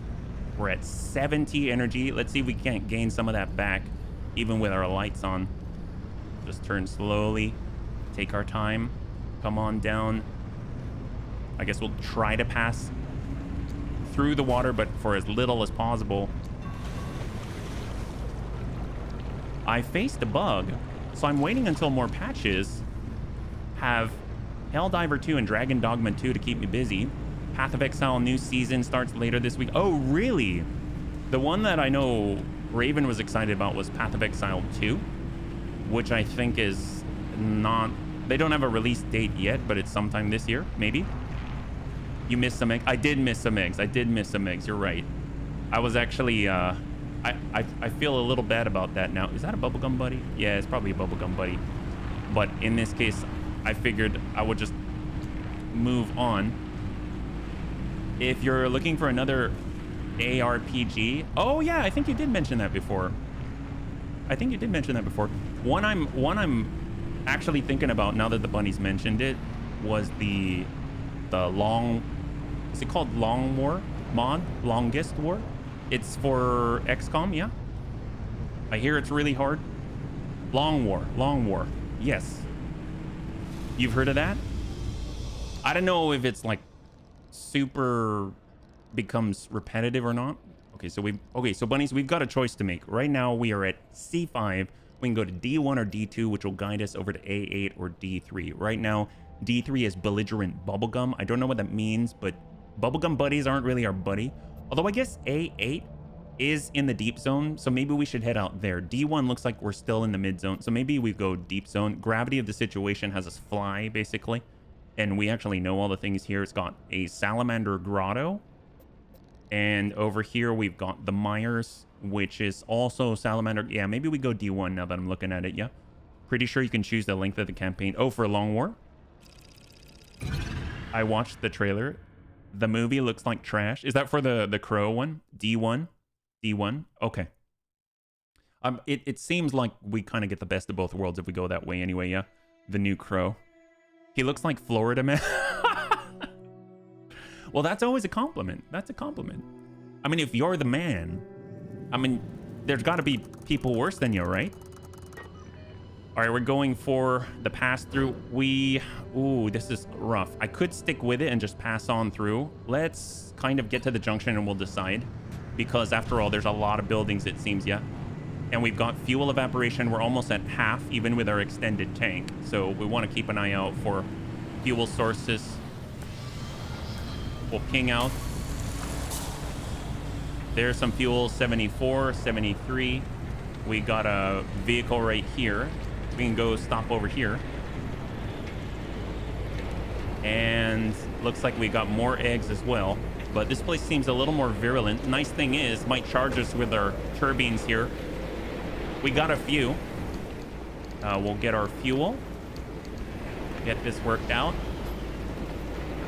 We're at 70 energy. Let's see if we can't gain some of that back, even with our lights on. Just turn slowly. Take our time. Come on down. I guess we'll try to pass through the water, but for as little as possible. I faced a bug, so I'm waiting until more patches have Helldiver 2 and Dragon Dogma 2 to keep me busy. Path of Exile new season starts later this week. Oh, really? The one that I know Raven was excited about was Path of Exile 2, which I think is not... They don't have a release date yet, but it's sometime this year, maybe. You missed some eggs. I did miss some eggs. I did miss some eggs. You're right. I was actually, I feel a little bad about that now. Is that a bubblegum buddy? Yeah, it's probably a bubblegum buddy. But in this case, I figured I would just move on. If you're looking for another ARPG, oh yeah, I think you did mention that before. I think you did mention that before. One I'm actually thinking about now that the bunnies mentioned it was the long, is it called Long War mod? Longest War? It's for XCOM, yeah? I hear it's really hard. Long War. Yes. You've heard of that? I don't know if it's like super becomes repetitive or not. Okay, so bunnies, we've got a choice to make. Right now we are at C5. We can go to D1 or D2, which will guide us over to A8 or D3. Right now, D3 is belligerent bubblegum. I don't know what that means, but bubblegum buddies aren't really our buddy. Although I guess A8 is in the deep zone, so maybe we should head out there. D1 looks like we're still in the mid zone, so maybe we go deep zone. Gravity of the situation has us fly, basically. And we actually know all the things here. It's got a salamander grotto. And over here, we've got the Myers, which is also salamander. Yeah, maybe we go D1 now that I'm looking at it, yeah. Pretty sure you can choose the length of the campaign. Oh, for a long war? I watched the trailer. The movie looks like trash. Is that for the Crow one? D1? D1? Okay. It seems like we kind of get the best of both worlds if we go that way anyway, yeah. The new Crow. He looks like Florida man. Well, that's always a compliment. That's a compliment. I mean, if you're the man, I mean, there's got to be people worse than you, right? All right, we're going for the pass-through. Ooh, this is rough. I could stick with it and just pass on through. Let's kind of get to the junction and we'll decide. Because after all, there's a lot of buildings, it seems, yeah? And we've got fuel evaporation. We're almost at half, even with our extended tank. So we want to keep an eye out for fuel sources. We'll ping out. There's some fuel, 74, 73. We got a vehicle right here. We can go stop over here. And looks like we got more eggs as well. But this place seems a little more virulent. Nice thing is, might charge us with our turbines here. We got a few. We'll get our fuel. Get this worked out.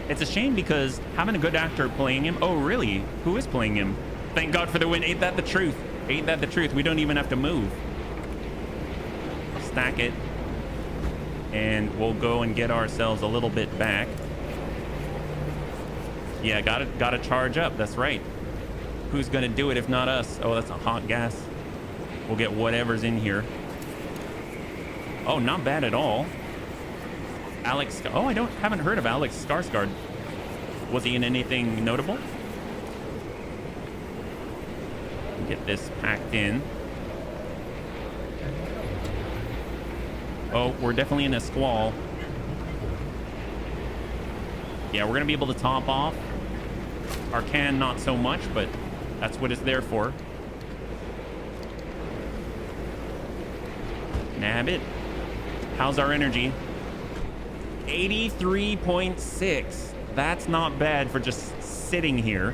It's a shame because having a good actor playing him. Oh, really? Who is playing him? Thank God for the win. Ain't that the truth? Ain't that the truth? We don't even have to move. Stack it. And we'll go and get ourselves a little bit back. Yeah, gotta charge up. That's right. Who's gonna do it if not us? Oh, that's a hot gas. We'll get whatever's in here. Oh, not bad at all. Alex. Oh, haven't heard of Alex Skarsgård. Was he in anything notable? Get this packed in. Oh, we're definitely in a squall. Yeah, we're gonna be able to top off. Our can, not so much, but that's what it's there for. Nab it. How's our energy? 83.6. That's not bad for just sitting here.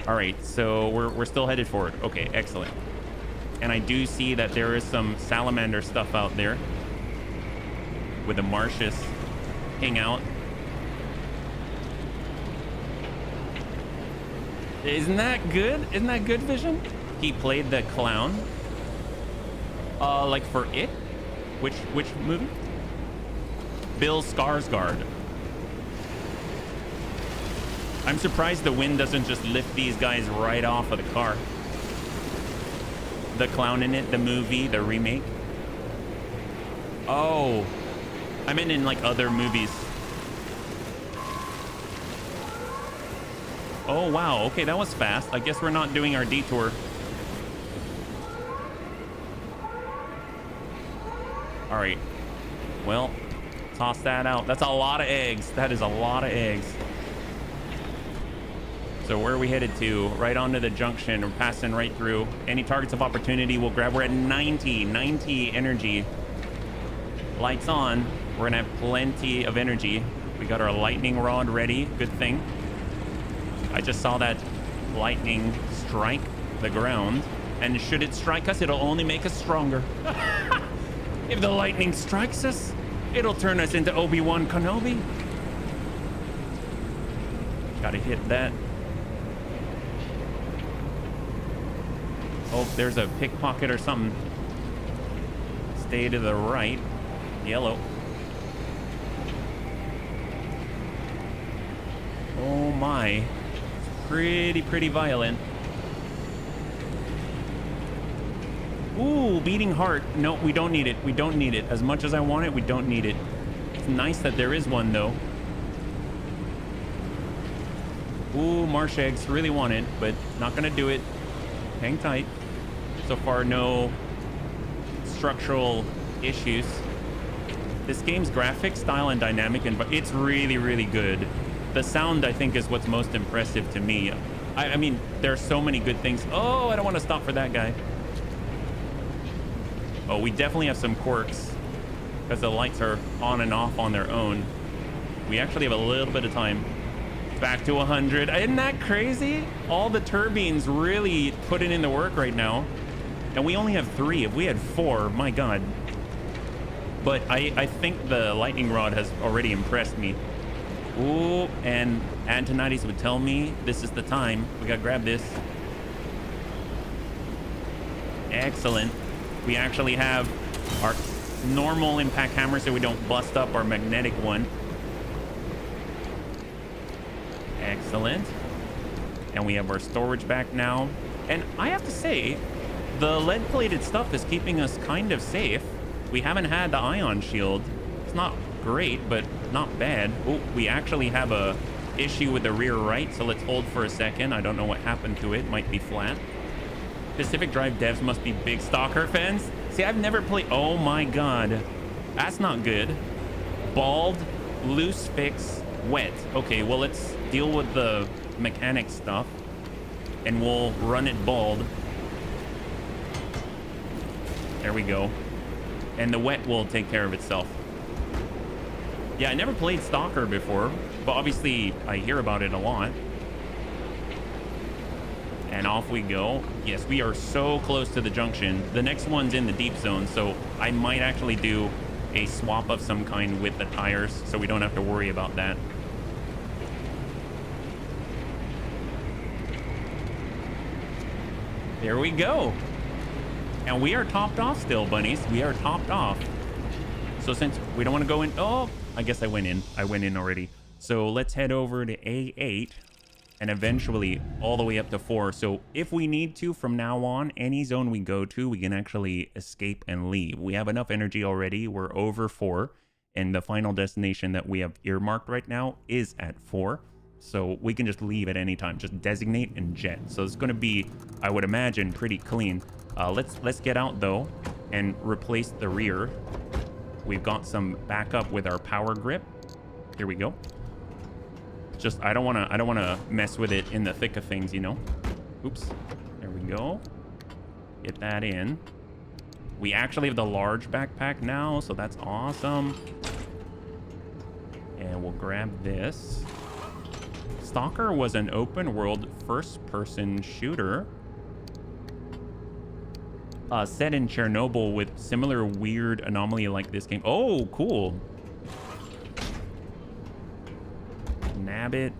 All right, so we're still headed for it. Okay, excellent. And I do see that there is some salamander stuff out there with the marshes hang out. Isn't that good? Isn't that good, Vision? He played the clown. Like for it? Which movie? Bill Skarsgård. I'm surprised the wind doesn't just lift these guys right off of the car. The clown in it, the movie, the remake. Oh, I meant in like other movies. Oh, wow. Okay, that was fast. I guess we're not doing our detour. All right. Well, toss that out. That's a lot of eggs. That is a lot of eggs. So where are we headed to? Right onto the junction. We're passing right through. Any targets of opportunity we'll grab. We're at 90 energy. Lights on. We're gonna have plenty of energy. We got our lightning rod ready. Good thing. I just saw that lightning strike the ground. And should it strike us, it'll only make us stronger. If the lightning strikes us, it'll turn us into Obi-Wan Kenobi. Gotta hit that. Oh, there's a pickpocket or something. Stay to the right. Yellow. Oh my. Pretty violent. Ooh, beating heart. No, we don't need it. We don't need it. As much as I want it, we don't need it. It's nice that there is one, though. Ooh, marsh eggs. Really want it, but not gonna do it. Hang tight. So far, no structural issues. This game's graphics, style, and dynamic, and it's really good. The sound, I think, is what's most impressive to me. I mean, there are so many good things. Oh, I don't want to stop for that guy. Oh, we definitely have some quirks because the lights are on and off on their own. We actually have a little bit of time. Back to 100. Isn't that crazy? All the turbines really putting in the work right now. And we only have 3. If we had 4, my God. But I think the lightning rod has already impressed me. Ooh, and Antonides would tell me this is the time. We gotta grab this. Excellent. We actually have our normal impact hammer so we don't bust up our magnetic one. Excellent. And we have our storage back now. And I have to say, the lead-plated stuff is keeping us kind of safe. We haven't had the ion shield. It's not great, but not bad. Oh, we actually have a issue with the rear right, so let's hold for a second. I don't know what happened to it. Might be flat. Pacific Drive devs must be big Stalker fans. See, I've never played... Oh my God. That's not good. Bald, loose fix, wet. Okay, well, let's deal with the mechanic stuff and we'll run it bald. There we go. And the wet will take care of itself. Yeah, I never played Stalker before, but obviously I hear about it a lot. And off we go. Yes, we are so close to the junction. The next one's in the deep zone, so I might actually do a swap of some kind with the tires so we don't have to worry about that. There we go. And we are topped off still, bunnies. We are topped off. So since we don't want to go in... Oh, I guess I went in. I went in already. So let's head over to A8 and eventually all the way up to 4. So if we need to, from now on, any zone we go to, we can actually escape and leave. We have enough energy already. We're over 4. And the final destination that we have earmarked right now is at 4. So we can just leave at any time. Just designate and jet. So it's going to be, I would imagine, pretty clean. Let's get out though and replace the rear. We've got some backup with our power grip. Here we go. Just I don't want to mess with it in the thick of things, you know. Oops. There we go. Get that in. We actually have the large backpack now, so that's awesome. And we'll grab this. Stalker was an open world first-person shooter set in Chernobyl with similar weird anomaly like this game. Oh, cool. Nab it.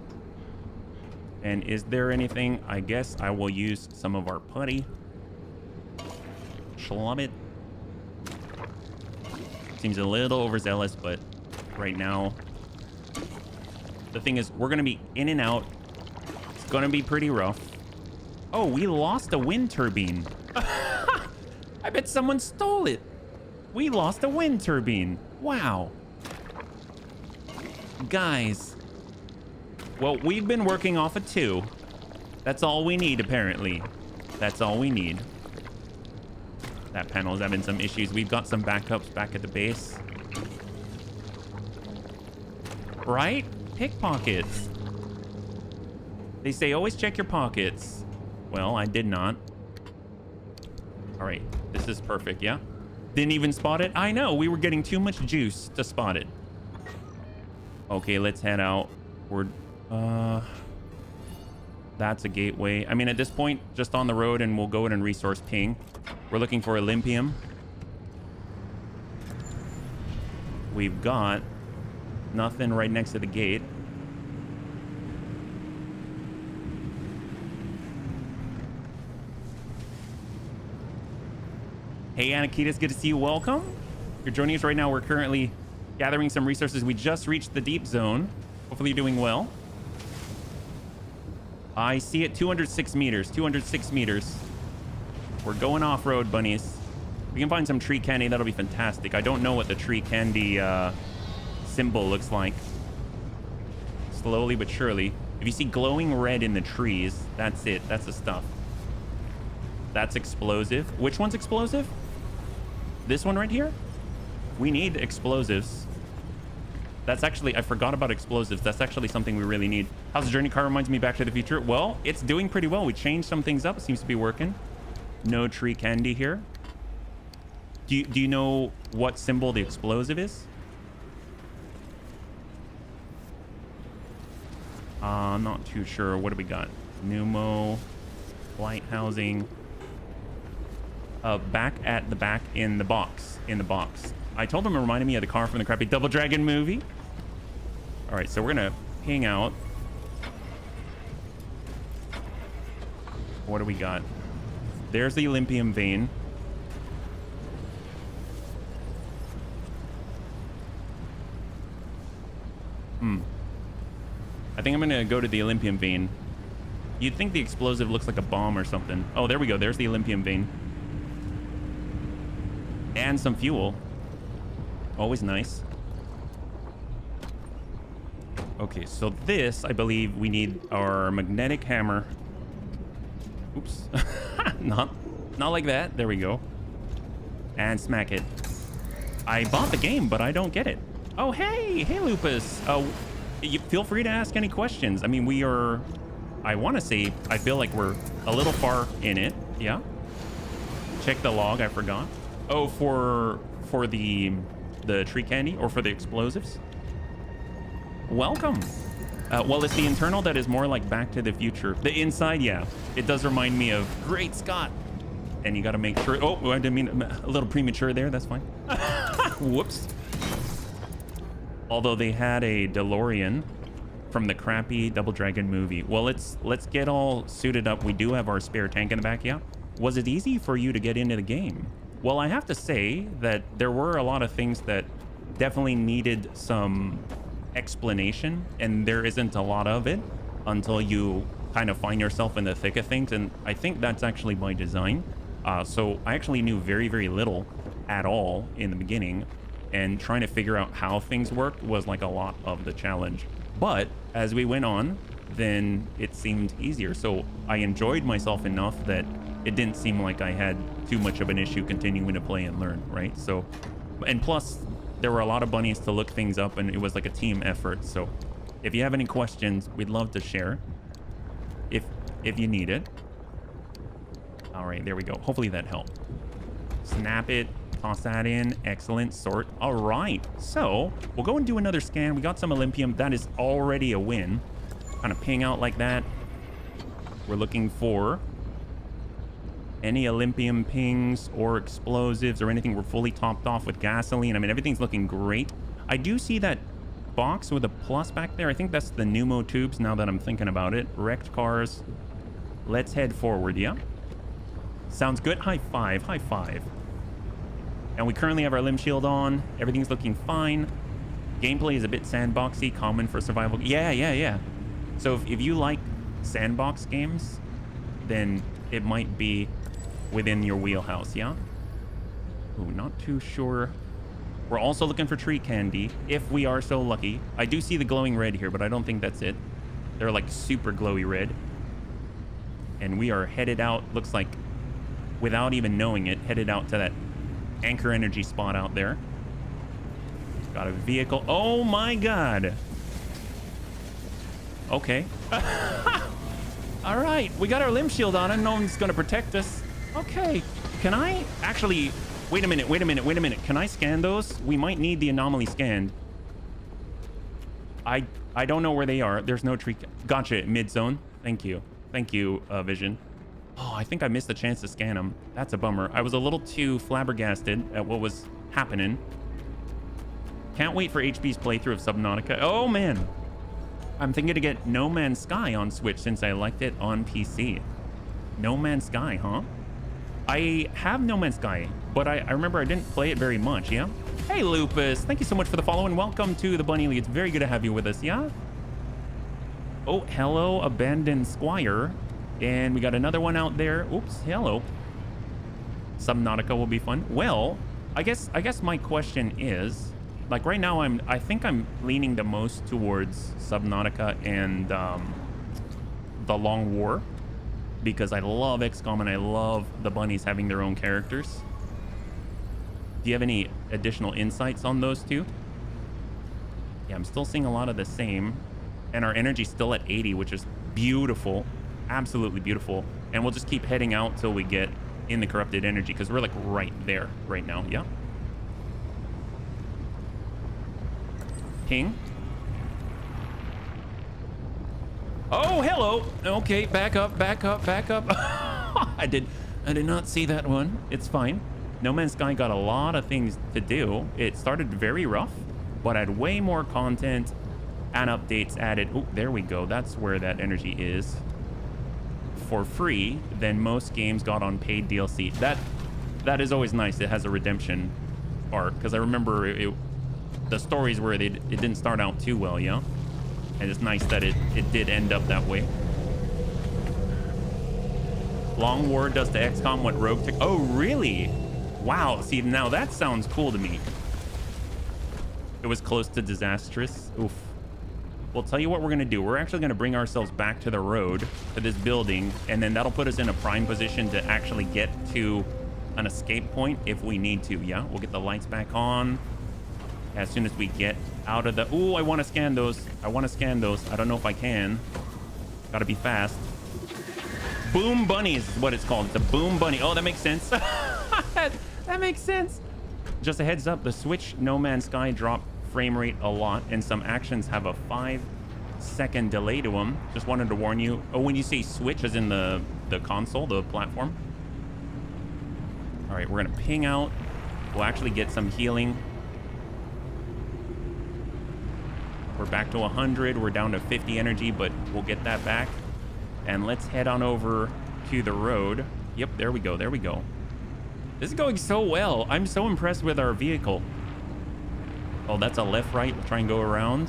And is there anything? I guess I will use some of our putty. Schlub it. Seems a little overzealous, but right now, the thing is, we're going to be in and out. It's going to be pretty rough. Oh, we lost a wind turbine. I bet someone stole it. We lost a wind turbine. Wow. Guys. Well, we've been working off of 2. That's all we need, apparently. That's all we need. That panel's having some issues. We've got some backups back at the base. Right? Pickpockets. They say always check your pockets. Well, I did not. All right, this is perfect, yeah? Didn't even spot it? I know, we were getting too much juice to spot it. Okay, let's head out. We're that's a gateway. I mean, at this point, just on the road, and we'll go in and resource ping. We're looking for Olympium. We've got nothing right next to the gate. Hey, Anakitas, good to see you. Welcome. You're joining us right now. We're currently gathering some resources. We just reached the deep zone. Hopefully you're doing well. I see it 206 meters. 206 meters. We're going off-road, bunnies. We can find some tree candy. That'll be fantastic. I don't know what the tree candy symbol looks like. Slowly but surely. If you see glowing red in the trees, that's it. That's the stuff. That's explosive. Which one's explosive? This one right here? We need explosives. That's actually, I forgot about explosives. That's actually something we really need. How's the journey car? Reminds me Back to the Future. Well, it's doing pretty well. We changed some things up. It seems to be working. No tree candy here. Do you know what symbol the explosive is? Not too sure. What do we got? Pneumo, light housing. Back at the back in the box. In the box. I told him it reminded me of the car from the crappy Double Dragon movie. All right, so we're gonna hang out. What do we got? There's the Olympium vein. I think I'm gonna go to the Olympium vein. You'd think the explosive looks like a bomb or something. Oh, there we go. There's the Olympium vein. And some fuel. Always nice. Okay, so this, I believe we need our magnetic hammer. Oops. not like that. There we go. And smack it. I bought the game, but I don't get it. Oh, hey, Lupus. You feel free to ask any questions. I mean, we are, I want to say, I feel like we're a little far in it. Yeah. Check the log. I forgot. Oh, for the tree candy or for the explosives. Welcome. Well, it's the internal that is more like Back to the Future. The inside, yeah, it does remind me of Great Scott. And you got to make sure. Oh, I didn't mean a little premature there. That's fine. Whoops. Although they had a DeLorean from the crappy Double Dragon movie. Well, let's get all suited up. We do have our spare tank in the back. Yeah. Was it easy for you to get into the game? Well, I have to say that there were a lot of things that definitely needed some explanation, and there isn't a lot of it until you kind of find yourself in the thick of things, and I think that's actually by design. So I actually knew very, very little at all in the beginning, and trying to figure out how things worked was like a lot of the challenge. But as we went on, then it seemed easier. So I enjoyed myself enough that it didn't seem like I had too much of an issue continuing to play and learn, right? So, and plus, there were a lot of bunnies to look things up, and it was like a team effort. So if you have any questions, we'd love to share if you need it. All right, there we go. Hopefully that helped. Snap it, toss that in. Excellent. Sort. All right, so we'll go and do another scan. We got some Olympium. That is already a win. Kind of ping out like that. We're looking for any Olympium pings or explosives or anything. We're fully topped off with gasoline. I mean, everything's looking great. I do see that box with a plus back there. I think that's the pneumo tubes now that I'm thinking about it. Wrecked cars. Let's head forward, yeah? Sounds good. High five, high five. And we currently have our limb shield on. Everything's looking fine. Gameplay is a bit sandboxy, common for survival. Yeah. So if you like sandbox games, then it might be within your wheelhouse, yeah? Ooh, not too sure. We're also looking for tree candy, if we are so lucky. I do see the glowing red here, but I don't think that's it. They're like super glowy red. And we are headed out, looks like, without even knowing it, headed out to that anchor energy spot out there. Got a vehicle. Oh my God. Okay. All right, we got our limb shield on and no one's gonna protect us. Okay, can I actually, wait a minute. Can I scan those? We might need the anomaly scanned. I don't know where they are. There's no tree. Gotcha, mid zone. Thank you. Thank you, Vision. Oh, I think I missed the chance to scan them. That's a bummer. I was a little too flabbergasted at what was happening. Can't wait for HB's playthrough of Subnautica. Oh, man. I'm thinking to get No Man's Sky on Switch since I liked it on PC. No Man's Sky, huh? I have No Man's Sky, but I remember I didn't play it very much, yeah? Hey, Lupus. Thank you so much for the follow and welcome to the Bunny League. It's very good to have you with us, yeah? Oh, hello, Abandoned Squire. And we got another one out there. Oops, hello. Subnautica will be fun. Well, I guess my question is, like right now I think I'm leaning the most towards Subnautica and the Long War, because I love XCOM and I love the bunnies having their own characters. Do you have any additional insights on those two? Yeah, I'm still seeing a lot of the same, and our energy's still at 80, which is beautiful. Absolutely beautiful. And we'll just keep heading out till we get in the corrupted energy, because we're like right there right now. Yeah. Ping. Oh, hello. Okay, back up. I did not see that one. It's fine. No Man's Sky got a lot of things to do. It started very rough, but had way more content and updates added. Oh, there we go. That's where that energy is. For free than most games got on paid DLC. That is always nice. It has a redemption arc, because I remember the stories where it didn't start out too well, yeah? And it's nice that it did end up that way. Long War does to XCOM what Rogue took. Oh, really? Wow. See, now that sounds cool to me. It was close to disastrous. Oof. We'll tell you what we're going to do. We're actually going to bring ourselves back to the road, to this building, and then that'll put us in a prime position to actually get to an escape point if we need to. Yeah, we'll get the lights back on as soon as we get out of the... Ooh, I want to scan those. I don't know if I can. Gotta be fast. Boom Bunnies is what it's called. It's a Boom Bunny. Oh, that makes sense. That makes sense. Just a heads up, the Switch No Man's Sky dropped frame rate a lot, and some actions have a 5-second delay to them. Just wanted to warn you. Oh, when you say Switch, as in the console, the platform. All right, we're gonna ping out. We'll actually get some healing. We're back to 100. We're down to 50 energy, but we'll get that back. And let's head on over to the road. Yep, there we go. This is going so well. I'm so impressed with our vehicle. Oh, that's a left, right. We'll try and go around.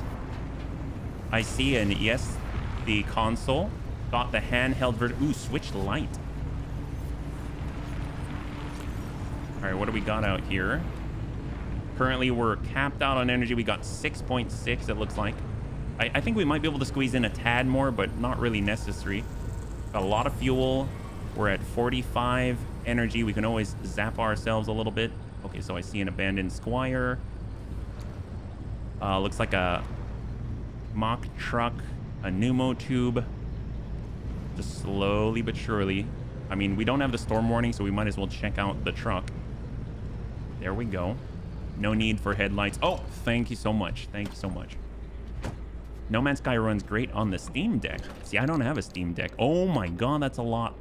I see, and yes, the console got the handheld version. Ooh, switch light. All right, what do we got out here? Currently, we're capped out on energy. We got 6.6, it looks like. I think we might be able to squeeze in a tad more, but not really necessary. Got a lot of fuel. We're at 45 energy. We can always zap ourselves a little bit. Okay, so I see an abandoned Squire. Looks like a mock truck, a pneumo tube. Just slowly but surely. I mean, we don't have the storm warning, so we might as well check out the truck. There we go. No need for headlights. Oh, thank you so much. No Man's Sky runs great on the Steam Deck. See, I don't have a Steam Deck. Oh my God, that's a lot.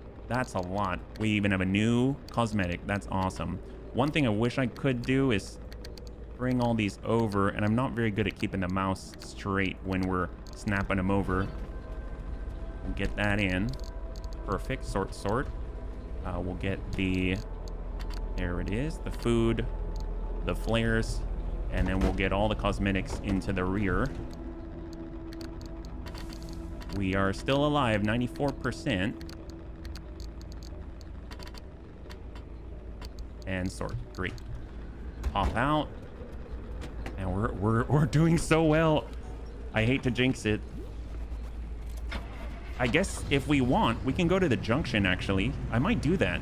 We even have a new cosmetic. That's awesome. One thing I wish I could do is bring all these over, and I'm not very good at keeping the mouse straight when we're snapping them over. We'll get that in. Perfect. Sort. We'll get the... There it is. The food, the flares, and then we'll get all the cosmetics into the rear. We are still alive, 94%. And sort. Great. Pop out. And we're doing so well. I hate to jinx it. I guess if we want, we can go to the junction, actually. I might do that.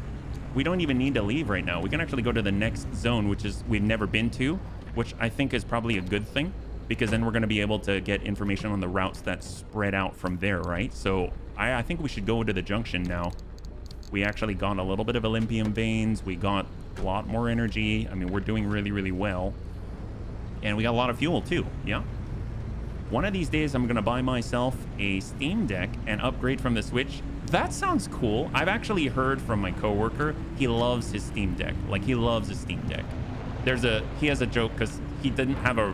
We don't even need to leave right now. We can actually go to the next zone, which is we've never been to, which I think is probably a good thing, because then we're going to be able to get information on the routes that spread out from there, right? So I think we should go to the junction now. We actually got a little bit of Olympium veins. We got a lot more energy. I mean, we're doing really, really well. And we got a lot of fuel too, yeah? One of these days, I'm gonna buy myself a Steam Deck and upgrade from the Switch. That sounds cool. I've actually heard from my coworker, he loves his Steam Deck. Like, he loves his Steam Deck. He has a joke because he didn't have a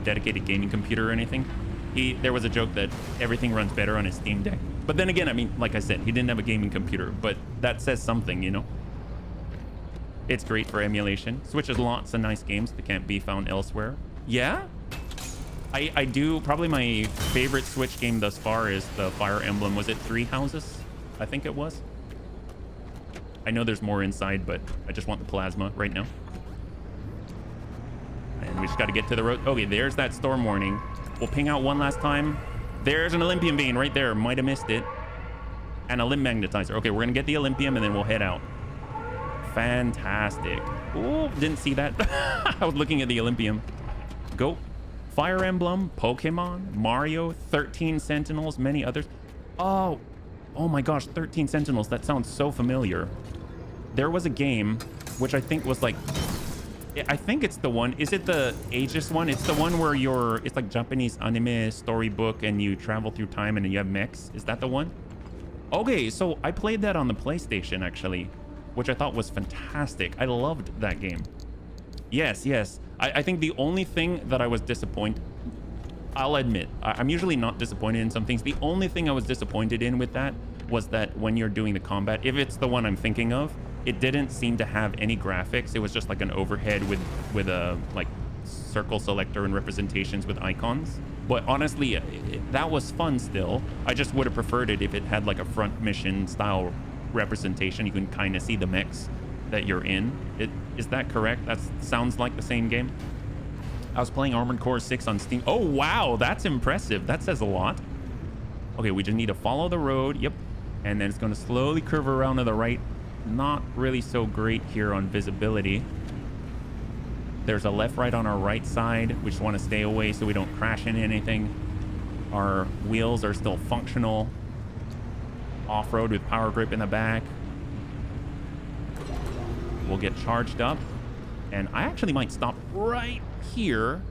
dedicated gaming computer or anything. There was a joke that everything runs better on his Steam Deck. But then again, I mean, like I said, he didn't have a gaming computer, but that says something, you know? It's great for emulation. Switch has lots of nice games that can't be found elsewhere. Yeah? I do. Probably my favorite Switch game thus far is the Fire Emblem. Was it Three Houses? I think it was. I know there's more inside, but I just want the plasma right now. And we just got to get to the road. Okay, there's that storm warning. We'll ping out one last time. There's an Olympium vein right there. Might have missed it. And a limb magnetizer. Okay, we're going to get the Olympium and then we'll head out. Fantastic. Oh, didn't see that. I was looking at the Olympium. Go. Fire Emblem, Pokemon, Mario, 13 Sentinels, many others. Oh my gosh, 13 Sentinels. That sounds so familiar. There was a game, which I think was like, I think it's the one. Is it the Aegis one? It's the one where it's like Japanese anime storybook and you travel through time and you have mechs. Is that the one? Okay, so I played that on the PlayStation actually, which I thought was fantastic. I loved that game. Yes. I think the only thing that I was disappointed, I'll admit, I'm usually not disappointed in some things. The only thing I was disappointed in with that was that when you're doing the combat, if it's the one I'm thinking of, it didn't seem to have any graphics. It was just like an overhead with a like circle selector and representations with icons. But honestly, that was fun still. I just would have preferred it if it had like a front mission style representation. You can kind of see the mechs that you're in. Is that correct? That sounds like the same game. I was playing Armored Core 6 on Steam. Oh wow, that's impressive. That says a lot. Okay, we just need to follow the road. Yep. And then it's going to slowly curve around to the right. Not really so great here on visibility. There's a left right on our right side. We just want to stay away so we don't crash into anything. Our wheels are still functional. Off-road with power grip in the back. We'll get charged up, and I actually might stop right here,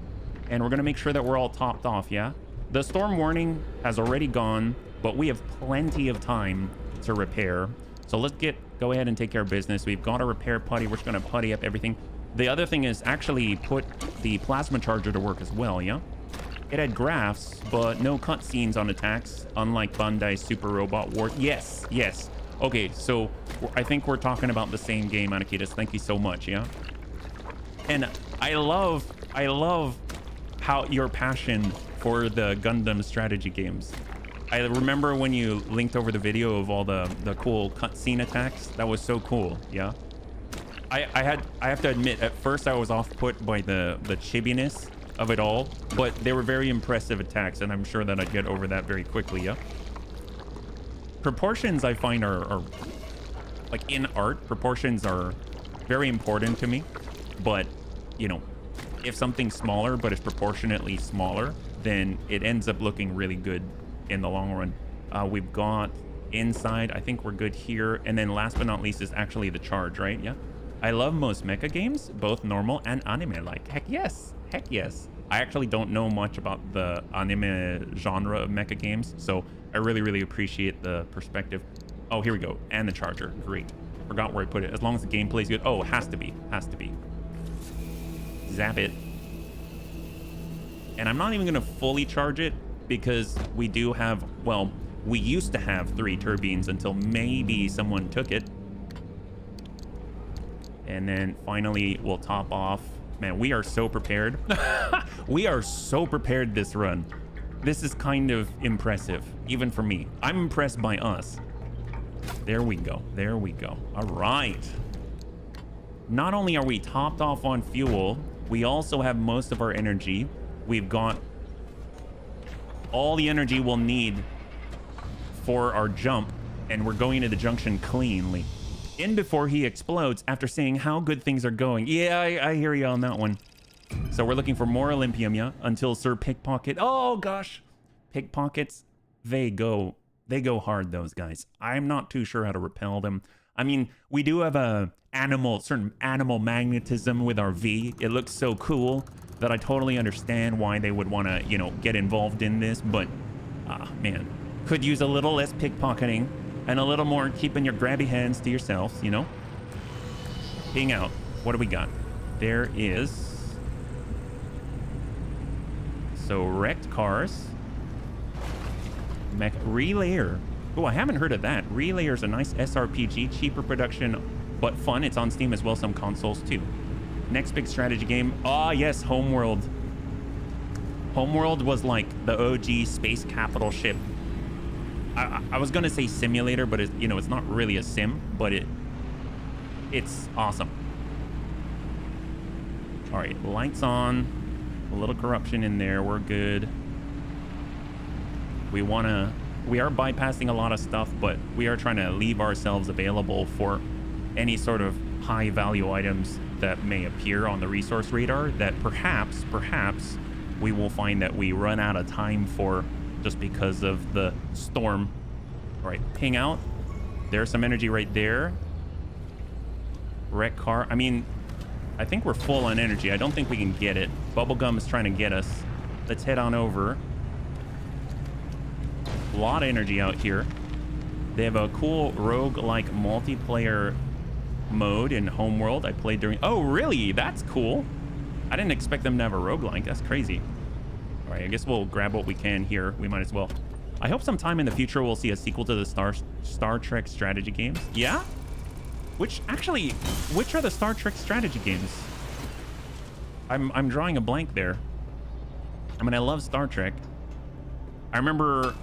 and we're gonna make sure that we're all topped off. Yeah, the storm warning has already gone, but we have plenty of time to repair. So let's go ahead and take care of business. We've got a repair putty. We're just gonna putty up everything. The other thing is actually put the plasma charger to work as well. Yeah, it had graphs, but no cutscenes on attacks, unlike Bandai's Super Robot War. Yes. Okay, so I think we're talking about the same game, Anakitas. Thank you so much, yeah? And I love how your passion for the Gundam strategy games. I remember when you linked over the video of all the cool cutscene attacks. That was so cool, yeah? I have to admit, at first I was off-put by the chibbiness of it all, but they were very impressive attacks, and I'm sure that I'd get over that very quickly, yeah? Proportions I find are like in art, proportions are very important to me. But, you know, if something's smaller but it's proportionately smaller, then it ends up looking really good in the long run. We've got inside, I think we're good here. And then last but not least is actually the charge, right? Yeah. I love most mecha games, both normal and anime like. Heck yes. I actually don't know much about the anime genre of mecha games, so I really appreciate the perspective. Oh, here we go. And the charger. Great. Forgot where I put it. As long as the gameplay's good. Oh, it has to be. Zap it. And I'm not even going to fully charge it because we do have, well, we used to have 3 turbines until maybe someone took it. And then finally we'll top off. Man, we are so prepared. We are so prepared this run. This is kind of impressive, even for me. I'm impressed by us. There we go. All right. Not only are we topped off on fuel, we also have most of our energy. We've got all the energy we'll need for our jump, and we're going to the junction cleanly. In before he explodes after saying how good things are going. Yeah, I hear you on that one. So we're looking for more Olympium, yeah? Until Sir Pickpocket. Oh, gosh. Pickpockets, they go hard, those guys. I'm not too sure how to repel them. I mean, we do have a certain animal magnetism with our V. It looks so cool that I totally understand why they would want to, you know, get involved in this. But, man, could use a little less pickpocketing and a little more keeping your grabby hands to yourselves, you know? Being out. What do we got? There is... So, wrecked cars. Mech Relayer. Oh, I haven't heard of that. Relayer is a nice SRPG, cheaper production, but fun. It's on Steam as well, some consoles too. Next big strategy game. Ah, yes, Homeworld. Homeworld was like the OG space capital ship. I was gonna say simulator, but you know, it's not really a sim, but it's awesome. All right, lights on. A little corruption in there. We're good. We are bypassing a lot of stuff, but we are trying to leave ourselves available for any sort of high value items that may appear on the resource radar that perhaps we will find that we run out of time for just because of the storm. All right, ping out. There's some energy right there. Wreck car. I mean, I think we're full on energy. I don't think we can get it. Bubblegum is trying to get us. Let's head on over. A lot of energy out here. They have a cool rogue-like multiplayer mode in Homeworld. I played during... Oh, really? That's cool. I didn't expect them to have a roguelike. That's crazy. All right, I guess we'll grab what we can here. We might as well. I hope sometime in the future we'll see a sequel to the Star Trek strategy games. Yeah? Which are the Star Trek strategy games? I'm drawing a blank there. I mean, I love Star Trek. I remember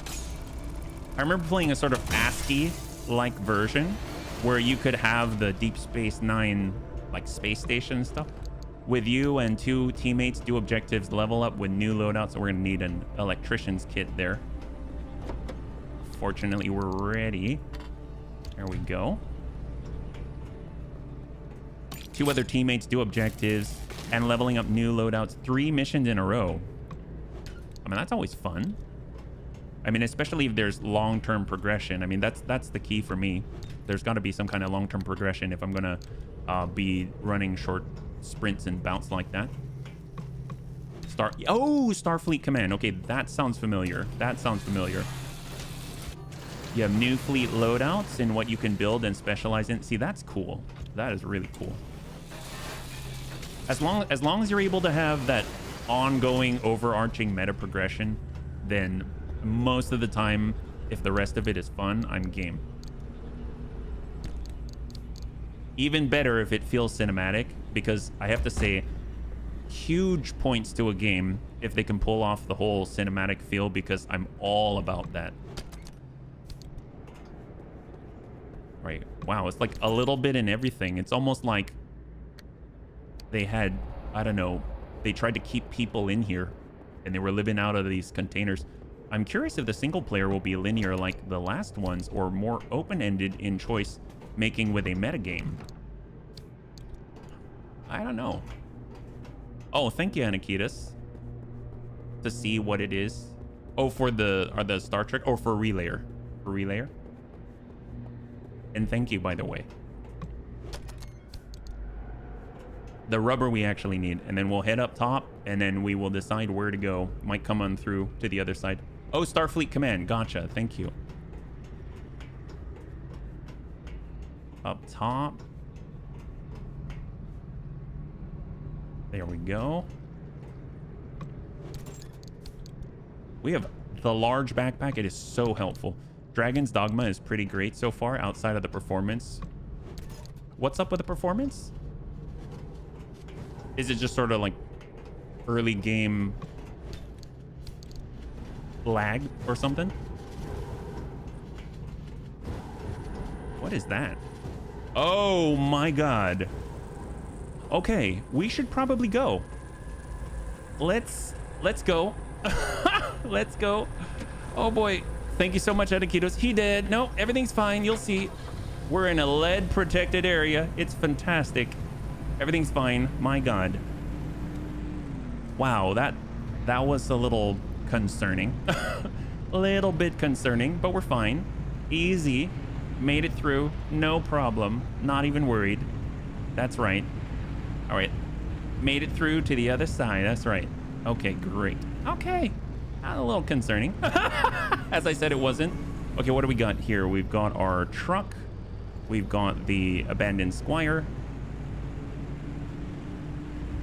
playing a sort of ASCII-like version where you could have the Deep Space Nine, like, space station stuff. With you and 2 teammates, do objectives, level up with new loadouts. So we're gonna need an electrician's kit there. Fortunately, we're ready. There we go. 2 other teammates, do objectives, and leveling up new loadouts. 3 missions in a row. I mean, that's always fun. I mean, especially if there's long-term progression. I mean, that's the key for me. There's got to be some kind of long-term progression if I'm gonna be running short sprints and bounce like that. Starfleet Command. Okay, that sounds familiar. That sounds familiar. You have new fleet loadouts and what you can build and specialize in. See, that's cool. That is really cool. As long as you're able to have that ongoing overarching meta progression, then most of the time, if the rest of it is fun, I'm game. Even better if it feels cinematic, because I have to say, huge points to a game if they can pull off the whole cinematic feel, because I'm all about that. Right. Wow, it's like a little bit in everything. It's almost like they had, I don't know, they tried to keep people in here and they were living out of these containers. I'm curious if the single player will be linear like the last ones or more open-ended in choice making with a metagame. I don't know. Oh, thank you, Anakitas. To see what it is. Oh, for the Star Trek, or for Relayer. For Relayer. And thank you, by the way. The rubber we actually need, and then we'll head up top, and then we will decide where to go. Might come on through to the other side. Oh, Starfleet Command. Gotcha. Thank you. Up top. There we go. We have the large backpack. It is so helpful. Dragon's Dogma is pretty great so far outside of the performance. What's up with the performance? Is it just sort of like early game lag or something? What is that? Oh my god. Okay, we should probably go. Let's go. Let's go. Oh boy. Thank you so much, Adakitos. He did. No, everything's fine. You'll see. We're in a lead protected area. It's fantastic. Everything's fine. My god. Wow, that was a little concerning. A little bit concerning, but we're fine. Easy. Made it through. No problem. Not even worried. That's right. All right. Made it through to the other side. That's right. Okay, great. Okay. A little concerning. As I said, it wasn't. Okay, what do we got here? We've got our truck. We've got the abandoned squire.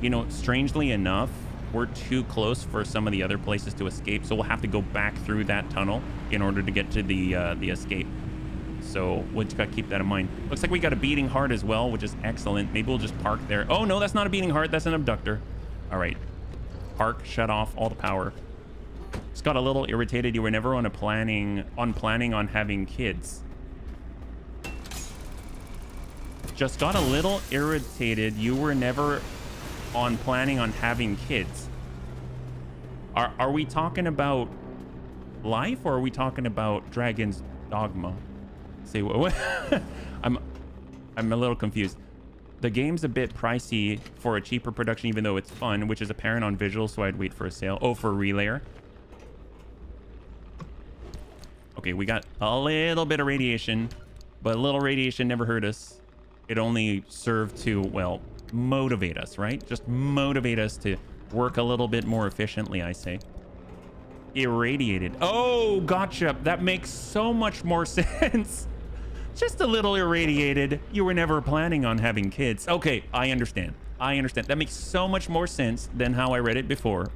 You know, strangely enough, we're too close for some of the other places to escape, so we'll have to go back through that tunnel in order to get to the escape. So we'll just gotta keep that in mind. Looks like we got a beating heart as well, which is excellent. Maybe we'll just park there. Oh no, that's not a beating heart. That's an abductor. All right, park, shut off all the power. Just got a little irritated. You were never planning on having kids. Just got a little irritated. You were never planning on having kids. Are we talking about life, or are we talking about Dragon's Dogma? Say what? I'm a little confused. The game's a bit pricey for a cheaper production, even though it's fun, which is apparent on visuals, so I'd wait for a sale. Oh, for a relayer. Okay, we got a little bit of radiation, but a little radiation never hurt us. It only served to, well, motivate us, right? Just motivate us to work a little bit more efficiently, I say. Irradiated. Oh, gotcha. That makes so much more sense. Just a little irradiated. You were never planning on having kids. Okay, I understand. I understand. That makes so much more sense than how I read it before.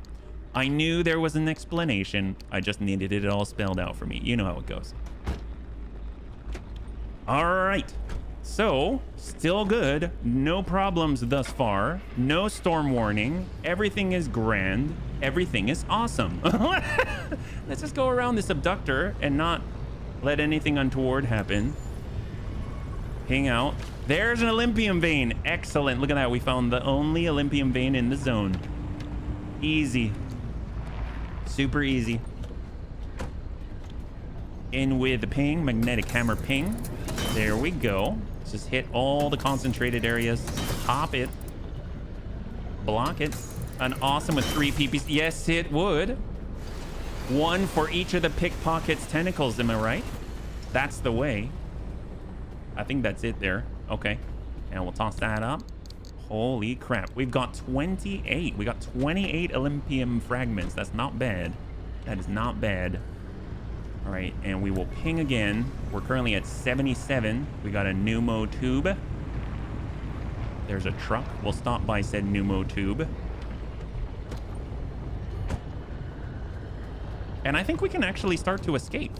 I knew there was an explanation. I just needed it all spelled out for me. You know how it goes. All right. So, still good. No problems thus far. No storm warning. Everything is grand. Everything is awesome. Let's just go around this abductor and not let anything untoward happen. Hang out. There's an Olympium vein. Excellent. Look at that. We found the only Olympium vein in the zone. Easy. Super easy. In with the ping. Magnetic hammer ping. There we go. Let's just hit all the concentrated areas. Pop it. Block it. An awesome with 3 PPs. Yes, it would. 1 for each of the pickpocket's tentacles. Am I right? That's the way. I think that's it there. Okay. And we'll toss that up. Holy crap. We've got 28. We got 28 Olympium fragments. That's not bad. That is not bad. All right. And we will ping again. We're currently at 77. We got a pneumo tube. There's a truck. We'll stop by said pneumo tube. And I think we can actually start to escape.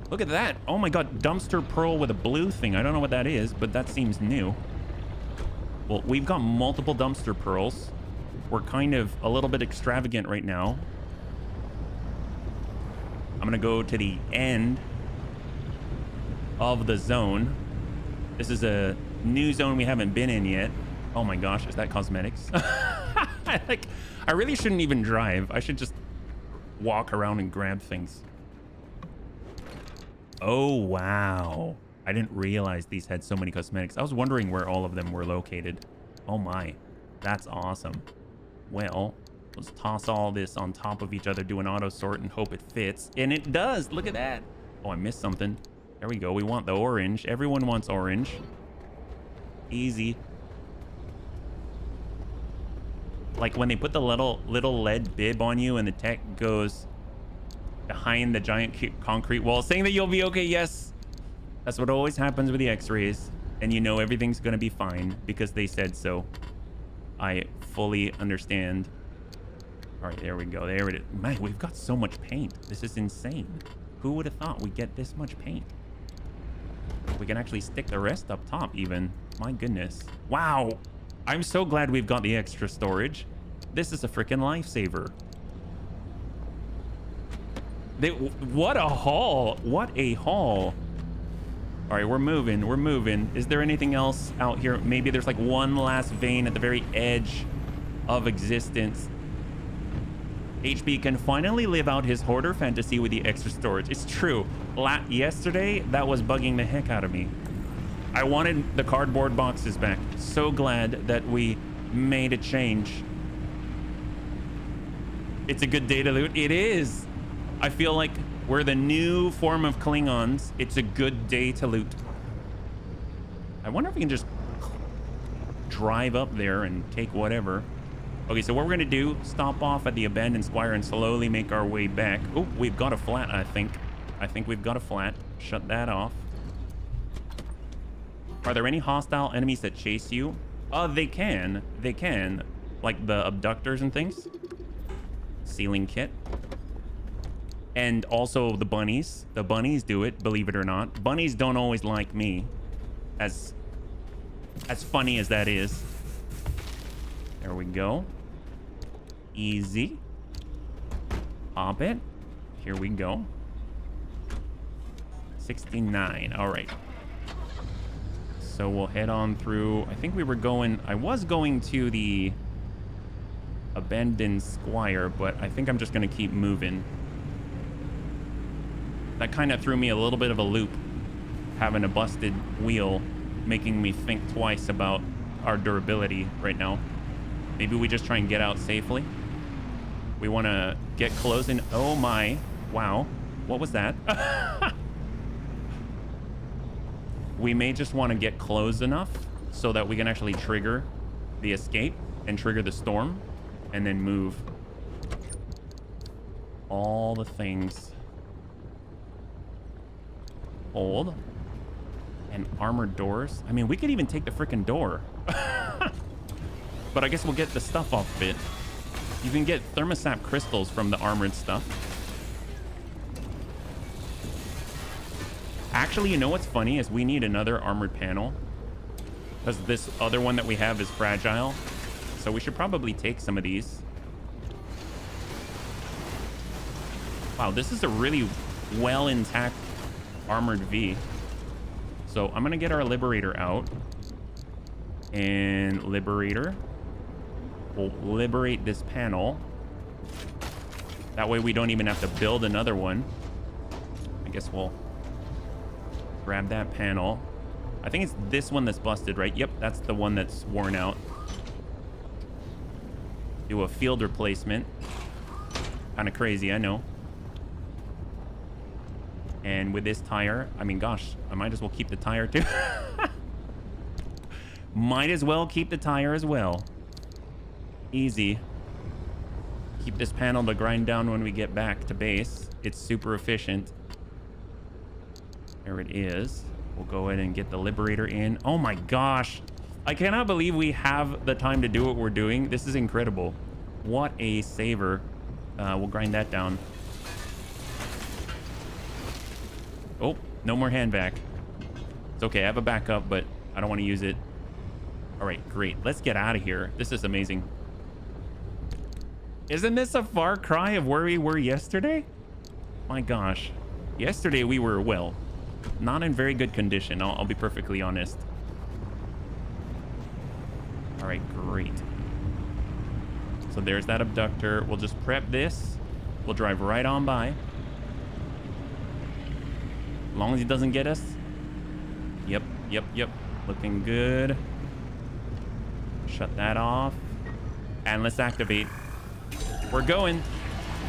Look at that. Oh my god, dumpster pearl with a blue thing. I don't know what that is, but that seems new. Well, we've got multiple dumpster pearls. We're kind of a little bit extravagant right now. I'm gonna go to the end of the zone. This is a new zone we haven't been in yet. Oh my gosh, is that cosmetics? I really shouldn't even drive. I should just walk around and grab things. Oh, wow. I didn't realize these had so many cosmetics. I was wondering where all of them were located. Oh my, that's awesome. Well, let's toss all this on top of each other, do an auto sort and hope it fits. And it does. Look at that. Oh, I missed something. There we go. We want the orange. Everyone wants orange. Easy. Like when they put the little lead bib on you and the tech goes behind the giant concrete wall saying that you'll be okay. Yes, that's what always happens with the x-rays, and you know everything's gonna be fine because they said so. I fully understand. All right, there we go. There it is. Man, we've got so much paint. This is insane. Who would have thought we'd get this much paint? We can actually stick the rest up top even. My goodness. Wow. I'm so glad we've got the extra storage. This is a freaking lifesaver. What a haul. What a haul. All right, we're moving. We're moving. Is there anything else out here? Maybe there's like one last vein at the very edge of existence. HB can finally live out his hoarder fantasy with the extra storage. It's true. Yesterday, that was bugging the heck out of me. I wanted the cardboard boxes back. So glad that we made a change. It's a good day to loot. It is. I feel like we're the new form of Klingons. It's a good day to loot. I wonder if we can just drive up there and take whatever. Okay, so what we're gonna do, stop off at the abandoned square and slowly make our way back. Oh, we've got a flat, I think. I think we've got a flat. Shut that off. Are there any hostile enemies that chase you? They can. They can. Like the abductors and things. Sealing kit. And also the bunnies. The bunnies do it, believe it or not. Bunnies don't always like me. As funny as that is. There we go. Easy. Pop it. Here we go. 69. All right. So we'll head on through. I think we were going... I was going to the abandoned squire, but I think I'm just going to keep moving. That kind of threw me a little bit of a loop. Having a busted wheel, making me think twice about our durability right now. Maybe we just try and get out safely. We want to get close in. Oh my. Wow. What was that? We may just want to get close enough so that we can actually trigger the escape and trigger the storm and then move. All the things. Hold. And armored doors. I mean, we could even take the freaking door. But I guess we'll get the stuff off of it. You can get thermosap crystals from the armored stuff. Actually, you know what's funny is we need another armored panel. Because this other one that we have is fragile. So we should probably take some of these. Wow, this is a really well intact armored V. So I'm going to get our Liberator out. And Liberator. We'll liberate this panel. That way we don't even have to build another one. I guess we'll grab that panel. I think it's this one that's busted, right? Yep, that's the one that's worn out. Do a field replacement. Kind of crazy, I know. And with this tire, I mean, gosh, I might as well keep the tire too. Might as well keep the tire as well. Easy. Keep this panel to grind down when we get back to base. It's super efficient. There it is. We'll go ahead and get the Liberator in. Oh my gosh. I cannot believe we have the time to do what we're doing. This is incredible. What a saver. We'll grind that down. Oh, no more hand vac. It's okay. I have a backup, but I don't want to use it. All right, great. Let's get out of here. This is amazing. Isn't this a far cry of where we were yesterday? My gosh. Yesterday we were, well, not in very good condition. I'll be perfectly honest. All right, great. So there's that abductor. We'll just prep this. We'll drive right on by. As long as he doesn't get us. Yep. Looking good. Shut that off. And let's activate. We're going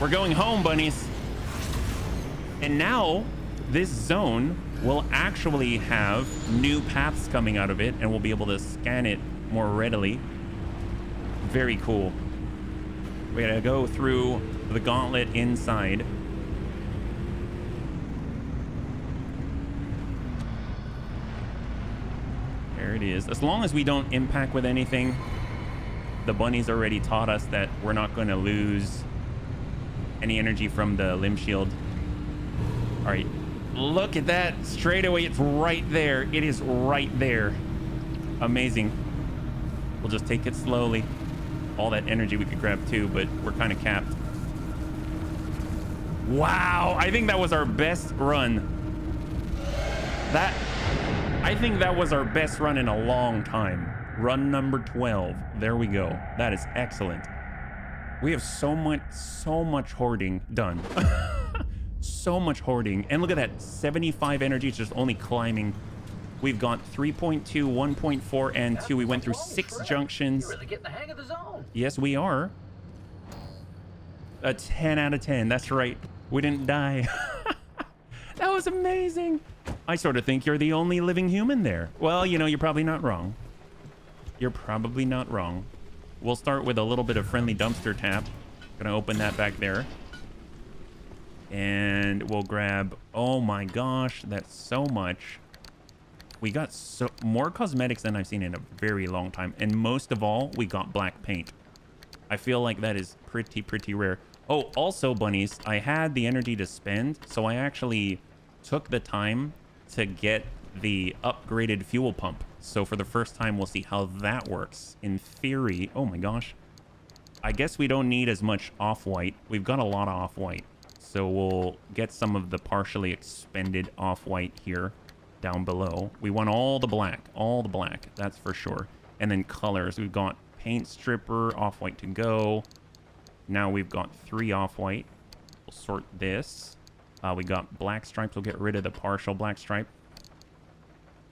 home, bunnies. And now this zone will actually have new paths coming out of it, and we'll be able to scan it more readily. Very cool. We gotta go through the gauntlet inside. There it is. As long as we don't impact with anything. The bunnies already taught us that we're not going to lose any energy from the limb shield. All right, look at that. Straight away, it's right there. It is right there. Amazing. We'll just take it slowly. All that energy we could grab too, but we're kind of capped. Wow, I think that was our best run. I think that was our best run in a long time. Run number 12. There we go. That is excellent. We have so much hoarding done. So much hoarding. And look at that. 75 energy. It's just only climbing. We've got 3.2, 1.4, and 2. We went through 6 junctions. Really getting the hang of the zone. Yes, we are. A 10 out of 10. That's right. We didn't die. That was amazing. I sort of think you're the only living human there. Well, you know, you're probably not wrong. You're probably not wrong. We'll start with a little bit of friendly dumpster tap. Gonna open that back there. And we'll grab, oh my gosh, that's so much. We got more cosmetics than I've seen in a very long time. And most of all, we got black paint. I feel like that is pretty rare. Oh, also, bunnies, I had the energy to spend, so I actually took the time to get the upgraded fuel pump. So for the first time, we'll see how that works. In theory, oh my gosh. I guess we don't need as much off-white. We've got a lot of off-white. So we'll get some of the partially expended off-white here down below. We want all the black, that's for sure. And then colors, we've got paint stripper, off-white to go. Now we've got 3 off-white. We'll sort this. We got black stripes. We'll get rid of the partial black stripe.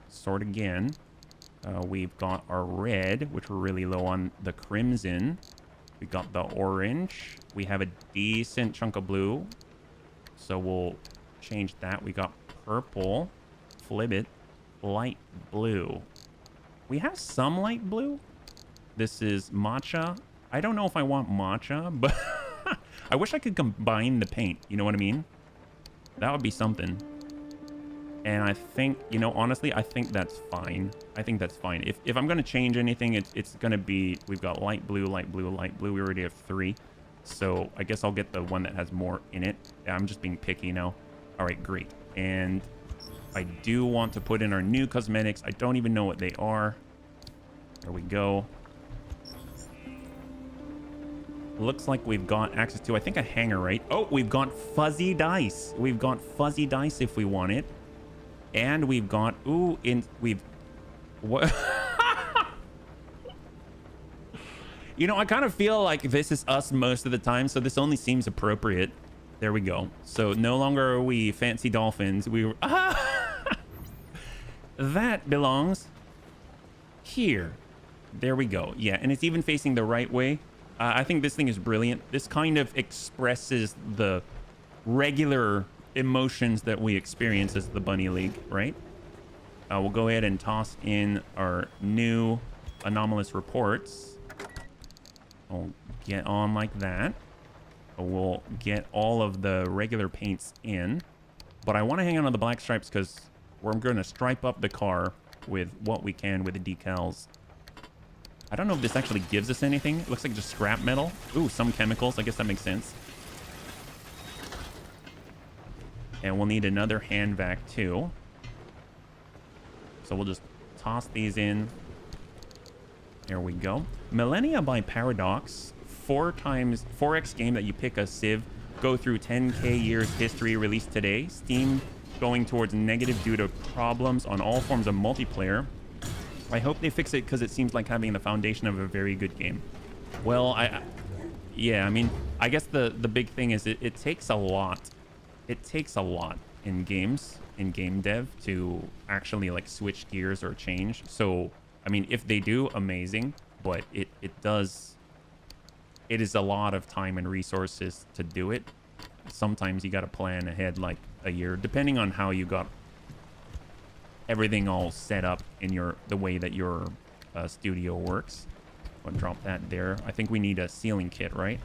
Sort again. We've got our red, which we're really low on. The crimson. We got the orange. We have a decent chunk of blue. So we'll change that. We got purple. Flip it. Light blue. We have some light blue. This is matcha. I don't know if I want matcha, but I wish I could combine the paint. You know what I mean? That would be something. And I think, you know, honestly, I think that's fine. I think that's fine. If I'm going to change anything, it's going to be, we've got light blue, light blue, light blue. We already have 3. So I guess I'll get the one that has more in it. I'm just being picky now. All right, great. And I do want to put in our new cosmetics. I don't even know what they are. There we go. Looks like we've got access to, I think, a hanger, right? Oh, we've got fuzzy dice. We've got fuzzy dice if we want it. And we've got, what? You know, I kind of feel like this is us most of the time, so this only seems appropriate. There we go. So no longer are we fancy dolphins. We were, that belongs here. There we go. Yeah, and it's even facing the right way. I think this thing is brilliant. This kind of expresses the regular emotions that we experience as the Bunny League, right? We'll go ahead and toss in our new anomalous reports. We'll get on like that. We'll get all of the regular paints in. But I want to hang on to the black stripes because we're going to stripe up the car with what we can with the decals. I don't know if this actually gives us anything. It looks like just scrap metal. Ooh, some chemicals. I guess that makes sense. And we'll need another hand vac too. So we'll just toss these in. There we go. Millennia by Paradox. 4x game that you pick a civ. Go through 10k years history, released today. Steam going towards negative due to problems on all forms of multiplayer. I hope they fix it because it seems like having the foundation of a very good game. Well, yeah, I mean, I guess the big thing is it takes a lot. It takes a lot in games, in game dev, to actually like switch gears or change. So, I mean, if they do, amazing. But it is a lot of time and resources to do it. Sometimes you got to plan ahead like a year, depending on how you got everything all set up in the way that your studio works. I'll drop that there. I think we need a sealing kit, right?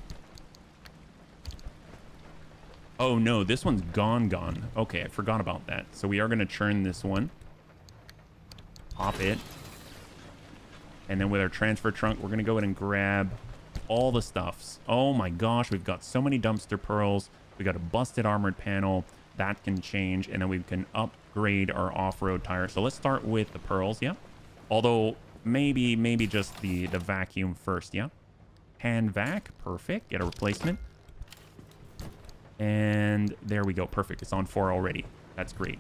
Oh no, this one's gone. Okay, I forgot about that. So we are going to churn this one. Pop it. And then with our transfer trunk, we're going to go ahead and grab all the stuffs. Oh my gosh, we've got so many dumpster pearls. We got a busted armored panel. That can change. And then we can upgrade our off-road tire. So let's start with the pearls, yeah? Although, maybe just the vacuum first, yeah? Hand vac, perfect. Get a replacement. And there we go, perfect. It's on 4 already. That's great.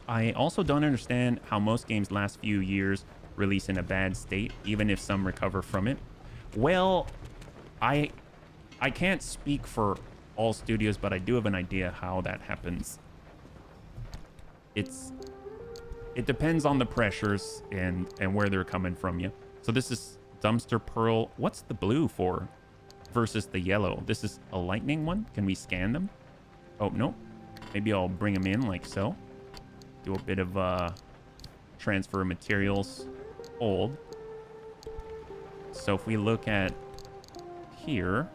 I also don't understand how most games last few years release in a bad state, even if some recover from it. Well, I can't speak for all studios, but I do have an idea how that happens. It depends on the pressures and where they're coming from you. So this is dumpster pearl. What's the blue for versus the yellow? This is a lightning one. Can we scan them? Oh, no. Maybe I'll bring them in like so. do a bit of transfer of materials. Hold. So if we look at here,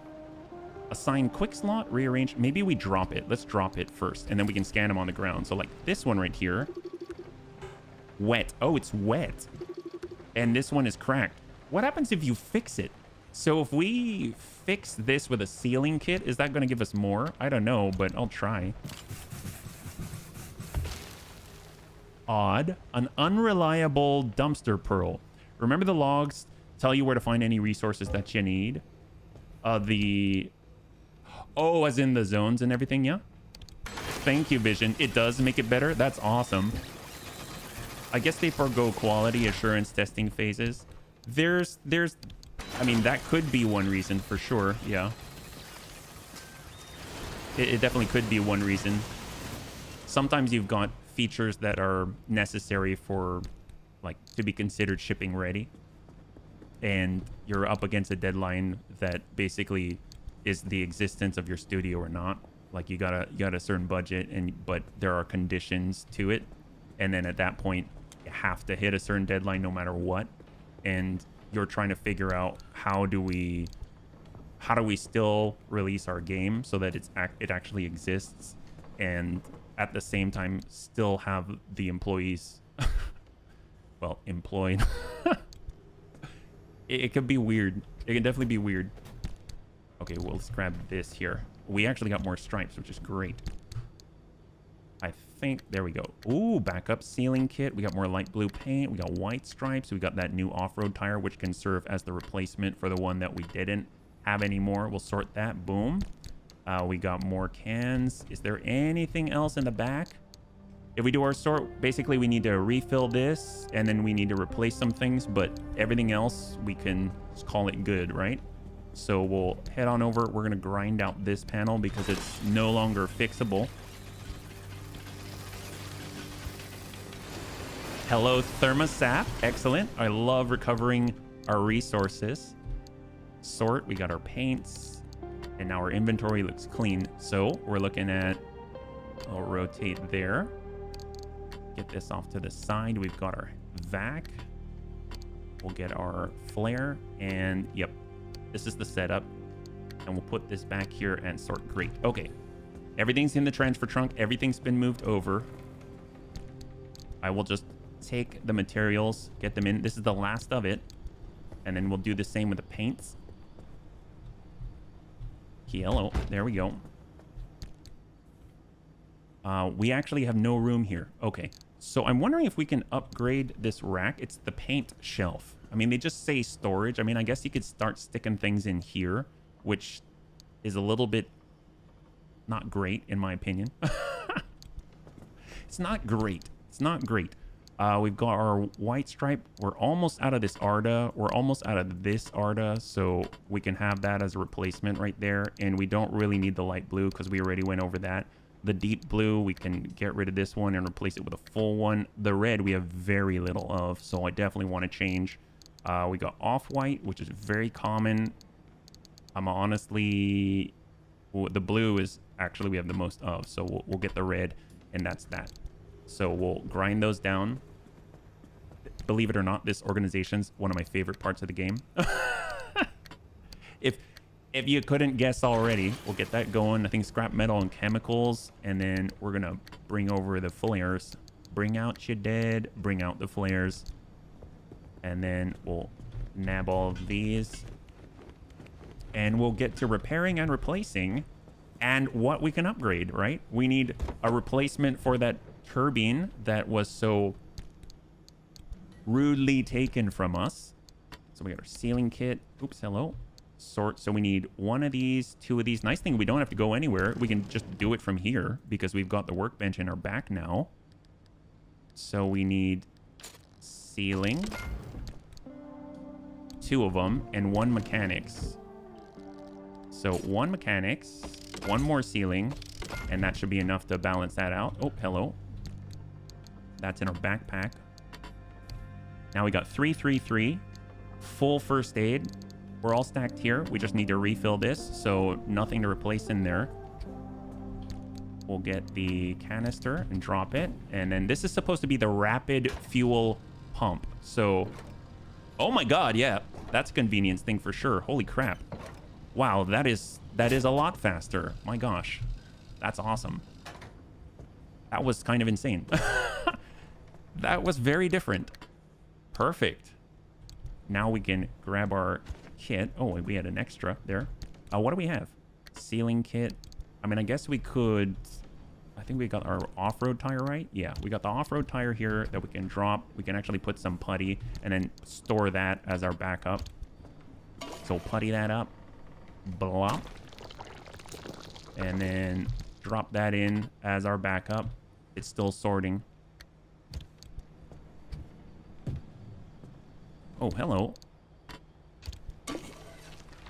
assign quick slot, rearrange. Maybe we drop it. Let's drop it first, and then we can scan them on the ground. So like this one right here, wet. Oh, it's wet. And this one is cracked. What happens if you fix it? So if we fix this with a sealing kit, is that going to give us more? I don't know, but I'll try. Odd. An unreliable dumpster pearl. Remember the logs tell you where to find any resources that you need? Oh, as in the zones and everything, yeah? Thank you, Vision. It does make it better. That's awesome. I guess they forgo quality assurance testing phases. I mean, that could be one reason for sure. Yeah. It definitely could be one reason. Sometimes you've got features that are necessary for, like, to be considered shipping ready. And you're up against a deadline that basically is the existence of your studio or not. Like, you got a certain budget, but there are conditions to it. And then at that point, you have to hit a certain deadline no matter what. And you're trying to figure out how do we still release our game so that it actually exists, and at the same time still have the employees well, employed. It could be weird. It can definitely be weird. Okay, well, let's grab this here. We actually got more stripes, which is great. I think, there we go. Ooh, backup sealing kit. We got more light blue paint. We got white stripes. We got that new off-road tire, which can serve as the replacement for the one that we didn't have anymore. We'll sort that. Boom. We got more cans. Is there anything else in the back? If we do our sort, basically we need to refill this, and then we need to replace some things, but everything else we can just call it good, right? So we'll head on over. We're going to grind out this panel because it's no longer fixable. Hello, thermostat. Excellent. I love recovering our resources. Sort. We got our paints. And now our inventory looks clean. So we're looking at... I'll rotate there. Get this off to the side. We've got our vac. We'll get our flare. And, yep. This is the setup. And we'll put this back here and sort. Great. Okay. Everything's in the transfer trunk. Everything's been moved over. I will just... take the materials, get them in. This is the last of it, and then we'll do the same with the paints. Yellow. There we go. We actually have no room here. Okay, so I'm wondering if we can upgrade this rack. It's the paint shelf. I mean, they just say storage. I mean, I guess you could start sticking things in here, which is a little bit not great in my opinion. It's not great. It's not great. We've got our white stripe. We're almost out of this Arda. We're almost out of this Arda, so we can have that as a replacement right there. And we don't really need the light blue because we already went over that. The deep blue, we can get rid of this one and replace it with a full one. The red, we have very little of, so I definitely want to change. We got off-white, which is very common. I'm honestly... the blue is actually we have the most of, so we'll get the red, and that's that. So we'll grind those down. Believe it or not, this organization's one of my favorite parts of the game. If you couldn't guess already, we'll get that going. I think scrap metal and chemicals, and then we're gonna bring over the flares. Bring out your dead, bring out the flares, and then we'll nab all of these, and we'll get to repairing and replacing, and what we can upgrade. Right? We need a replacement for that turbine that was so rudely taken from us. So we got our sealing kit. Oops, hello. Sort. So we need one of these, two of these. Nice thing, we don't have to go anywhere. We can just do it from here because we've got the workbench in our back now. So we need sealing, two of them, and one mechanics. So one mechanics, one more sealing, and that should be enough to balance that out. Oh, hello. That's in our backpack. Now we got 3, 3, 3. Full first aid. We're all stacked here. We just need to refill this, so nothing to replace in there. We'll get the canister and drop it. And then this is supposed to be the rapid fuel pump. So, oh my God, yeah, that's a convenience thing for sure. Holy crap. Wow, that is a lot faster. My gosh, that's awesome. That was kind of insane. That was very different. Perfect. Now we can grab our kit. Oh, we had an extra there. What do we have? Sealing kit. I mean, I guess we could... I think we got our off-road tire, right? Yeah, we got the off-road tire here that we can drop. We can actually put some putty and then store that as our backup. So putty that up. Blop. And then drop that in as our backup. It's still sorting. Oh, hello.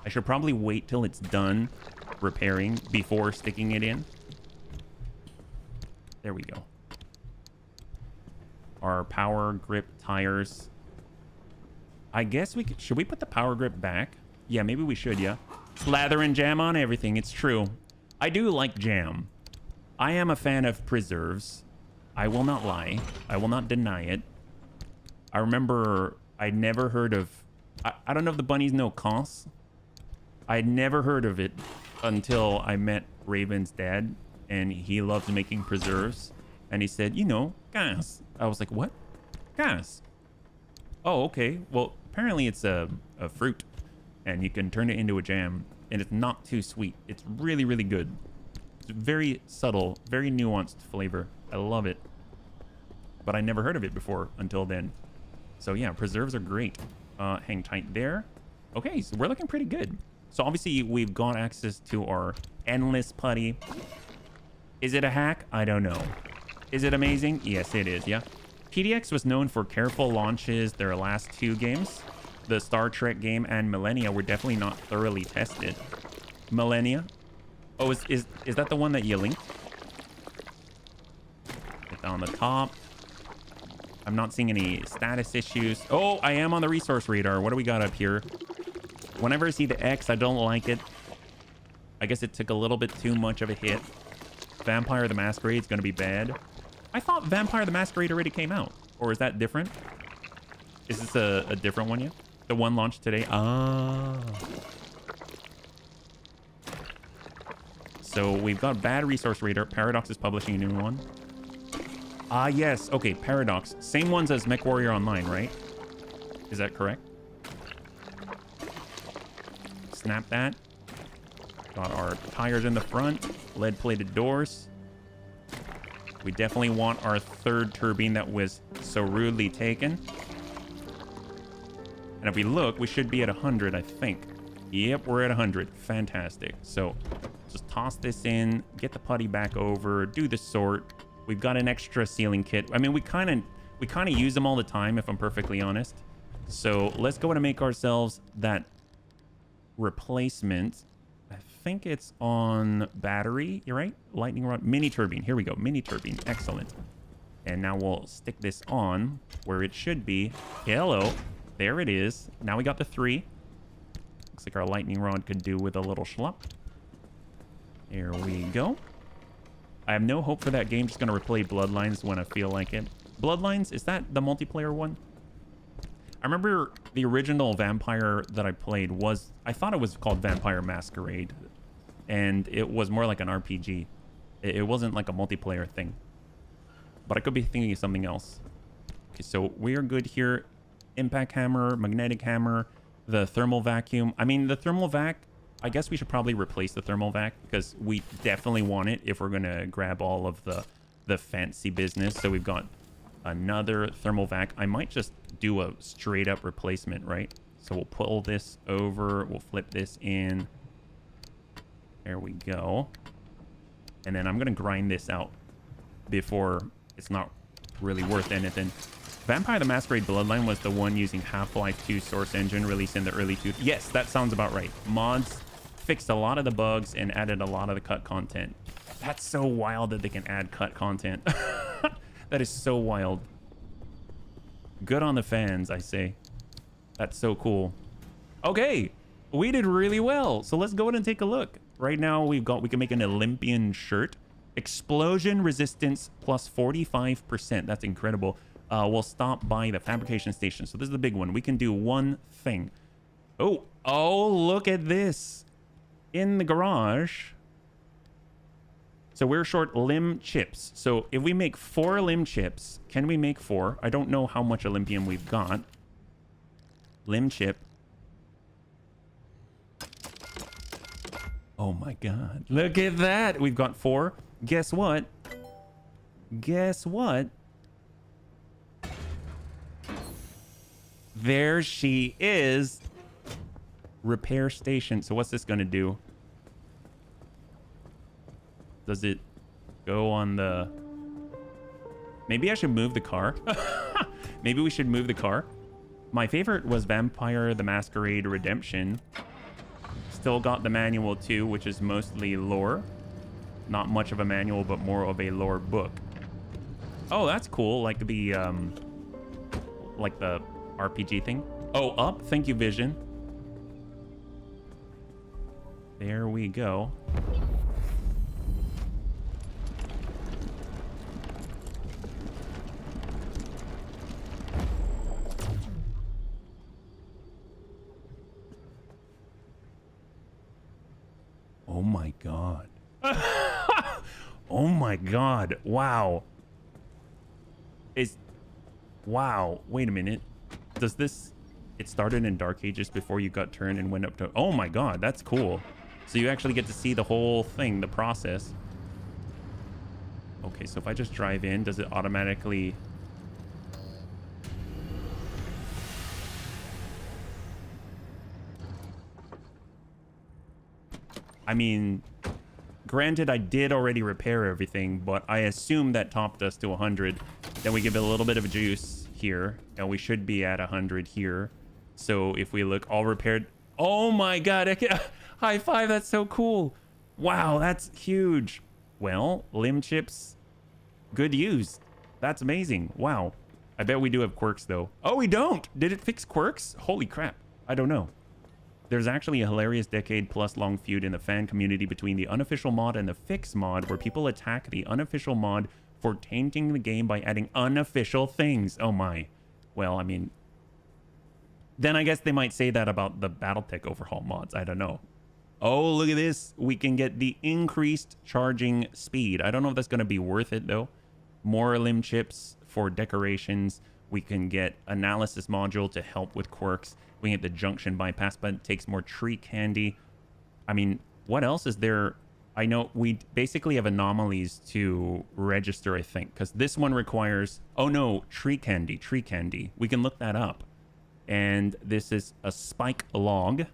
I should probably wait till it's done repairing before sticking it in. There we go. Our power grip tires. I guess we could... Should we put the power grip back? Yeah, maybe we should, yeah. Slathering jam on everything. It's true. I do like jam. I am a fan of preserves. I will not lie. I will not deny it. I remember I'd never heard of... I don't know if the bunnies know Cons. I'd never heard of it until I met Raven's dad. And he loves making preserves. And he said, you know, gas. I was like, what? Gas. Oh, okay. Well, apparently it's a fruit. And you can turn it into a jam. And it's not too sweet. It's really, really good. It's very subtle, very nuanced flavor. I love it. But I never heard of it before until then. So yeah, preserves are great. Hang tight there. Okay, so we're looking pretty good. So obviously we've got access to our endless putty. Is it a hack? I don't know. Is it amazing? Yes, it is, yeah. PDX was known for careful launches. Their last two games, the Star Trek game and Millennia, were definitely not thoroughly tested. Millennia? Oh, is that the one that you linked? It's on the top. I'm not seeing any status issues. Oh, I am on the resource radar. What do we got up here? Whenever I see the X, I don't like it. I guess it took a little bit too much of a hit. Vampire the Masquerade is going to be bad. I thought Vampire the Masquerade already came out. Or is that different? Is this a different one yet? The one launched today? Ah. So we've got bad resource radar. Paradox is publishing a new one. Ah, yes. Okay, Paradox. Same ones as MechWarrior Online, right? Is that correct? Snap that. Got our tires in the front. Lead-plated doors. We definitely want our third turbine that was so rudely taken. And if we look, we should be at 100, I think. Yep, we're at 100. Fantastic. So just toss this in, get the putty back over, do the sort. We've got an extra sealing kit. I mean, we kind of use them all the time, if I'm perfectly honest. So let's go and make ourselves that replacement. I think it's on battery. You're right. Lightning rod. Mini turbine. Here we go. Mini turbine. Excellent. And now we'll stick this on where it should be. Hello. There it is. Now we got the 3. Looks like our lightning rod could do with a little schlup. There we go. I have no hope for that game. Just going to replay Bloodlines when I feel like it. Bloodlines? Is that the multiplayer one? I remember the original Vampire that I played was... I thought it was called Vampire Masquerade. And it was more like an RPG. It wasn't like a multiplayer thing. But I could be thinking of something else. Okay, so we are good here. Impact hammer, magnetic hammer, the thermal vacuum. I mean, the thermal vac... I guess we should probably replace the thermal vac because we definitely want it if we're going to grab all of the fancy business. So we've got another thermal vac. I might just do a straight up replacement, right? So we'll pull this over. We'll flip this in. There we go. And then I'm going to grind this out before it's not really worth anything. Vampire the Masquerade Bloodline was the one using Half-Life 2 Source Engine released in the early 2000s. Yes, that sounds about right. Mods fixed a lot of the bugs and added a lot of the cut content. That's so wild that they can add cut content. That is so wild. Good on the fans, I say. That's so cool. Okay, we did really well. So let's go ahead and take a look. Right now we can make an Olympian shirt. Explosion resistance plus 45%. That's incredible. We'll stop by the fabrication station. So this is the big one. We can do one thing. Oh, look at this. In the garage. So we're short limb chips. So if we make 4 limb chips, can we make 4? I don't know how much Olympium we've got. Limb chip. Oh my God. Look at that. We've got 4. Guess what? Guess what? There she is. Repair station. So what's this going to do? Does it go on the... Maybe I should move the car. Maybe we should move the car. My favorite was Vampire the Masquerade Redemption. Still got the manual too, which is mostly lore. Not much of a manual, but more of a lore book. Oh, that's cool. Like the RPG thing. Oh, up. Thank you, Vision. There we go. Oh my God. Oh my God. Wow. Wow. Wait a minute. Does this... It started in Dark Ages before you got turned and went up to... Oh my God. That's cool. So you actually get to see the whole thing, the process. Okay, so if I just drive in, does it automatically... I mean, granted, I did already repair everything, but I assume that topped us to 100. Then we give it a little bit of juice here, and we should be at 100 here. So if we look all repaired... Oh my God, high five, that's so cool. Wow, that's huge. Well, limb chips, good use. That's amazing. Wow. I bet we do have quirks though. Oh, we don't. Did it fix quirks? Holy crap. I don't know. There's actually a hilarious decade-plus long feud in the fan community between the unofficial mod and the fix mod, where people attack the unofficial mod for tainting the game by adding unofficial things. Oh my. Well, I mean, then I guess they might say that about the Battletech overhaul mods. I don't know. Oh, look at this. We can get the increased charging speed. I don't know if that's going to be worth it, though. More limb chips for decorations. We can get analysis module to help with quirks. We can get the junction bypass, but it takes more tree candy. I mean, what else is there? I know we basically have anomalies to register, I think, because this one requires... Oh, no, tree candy. We can look that up. And this is a spike log.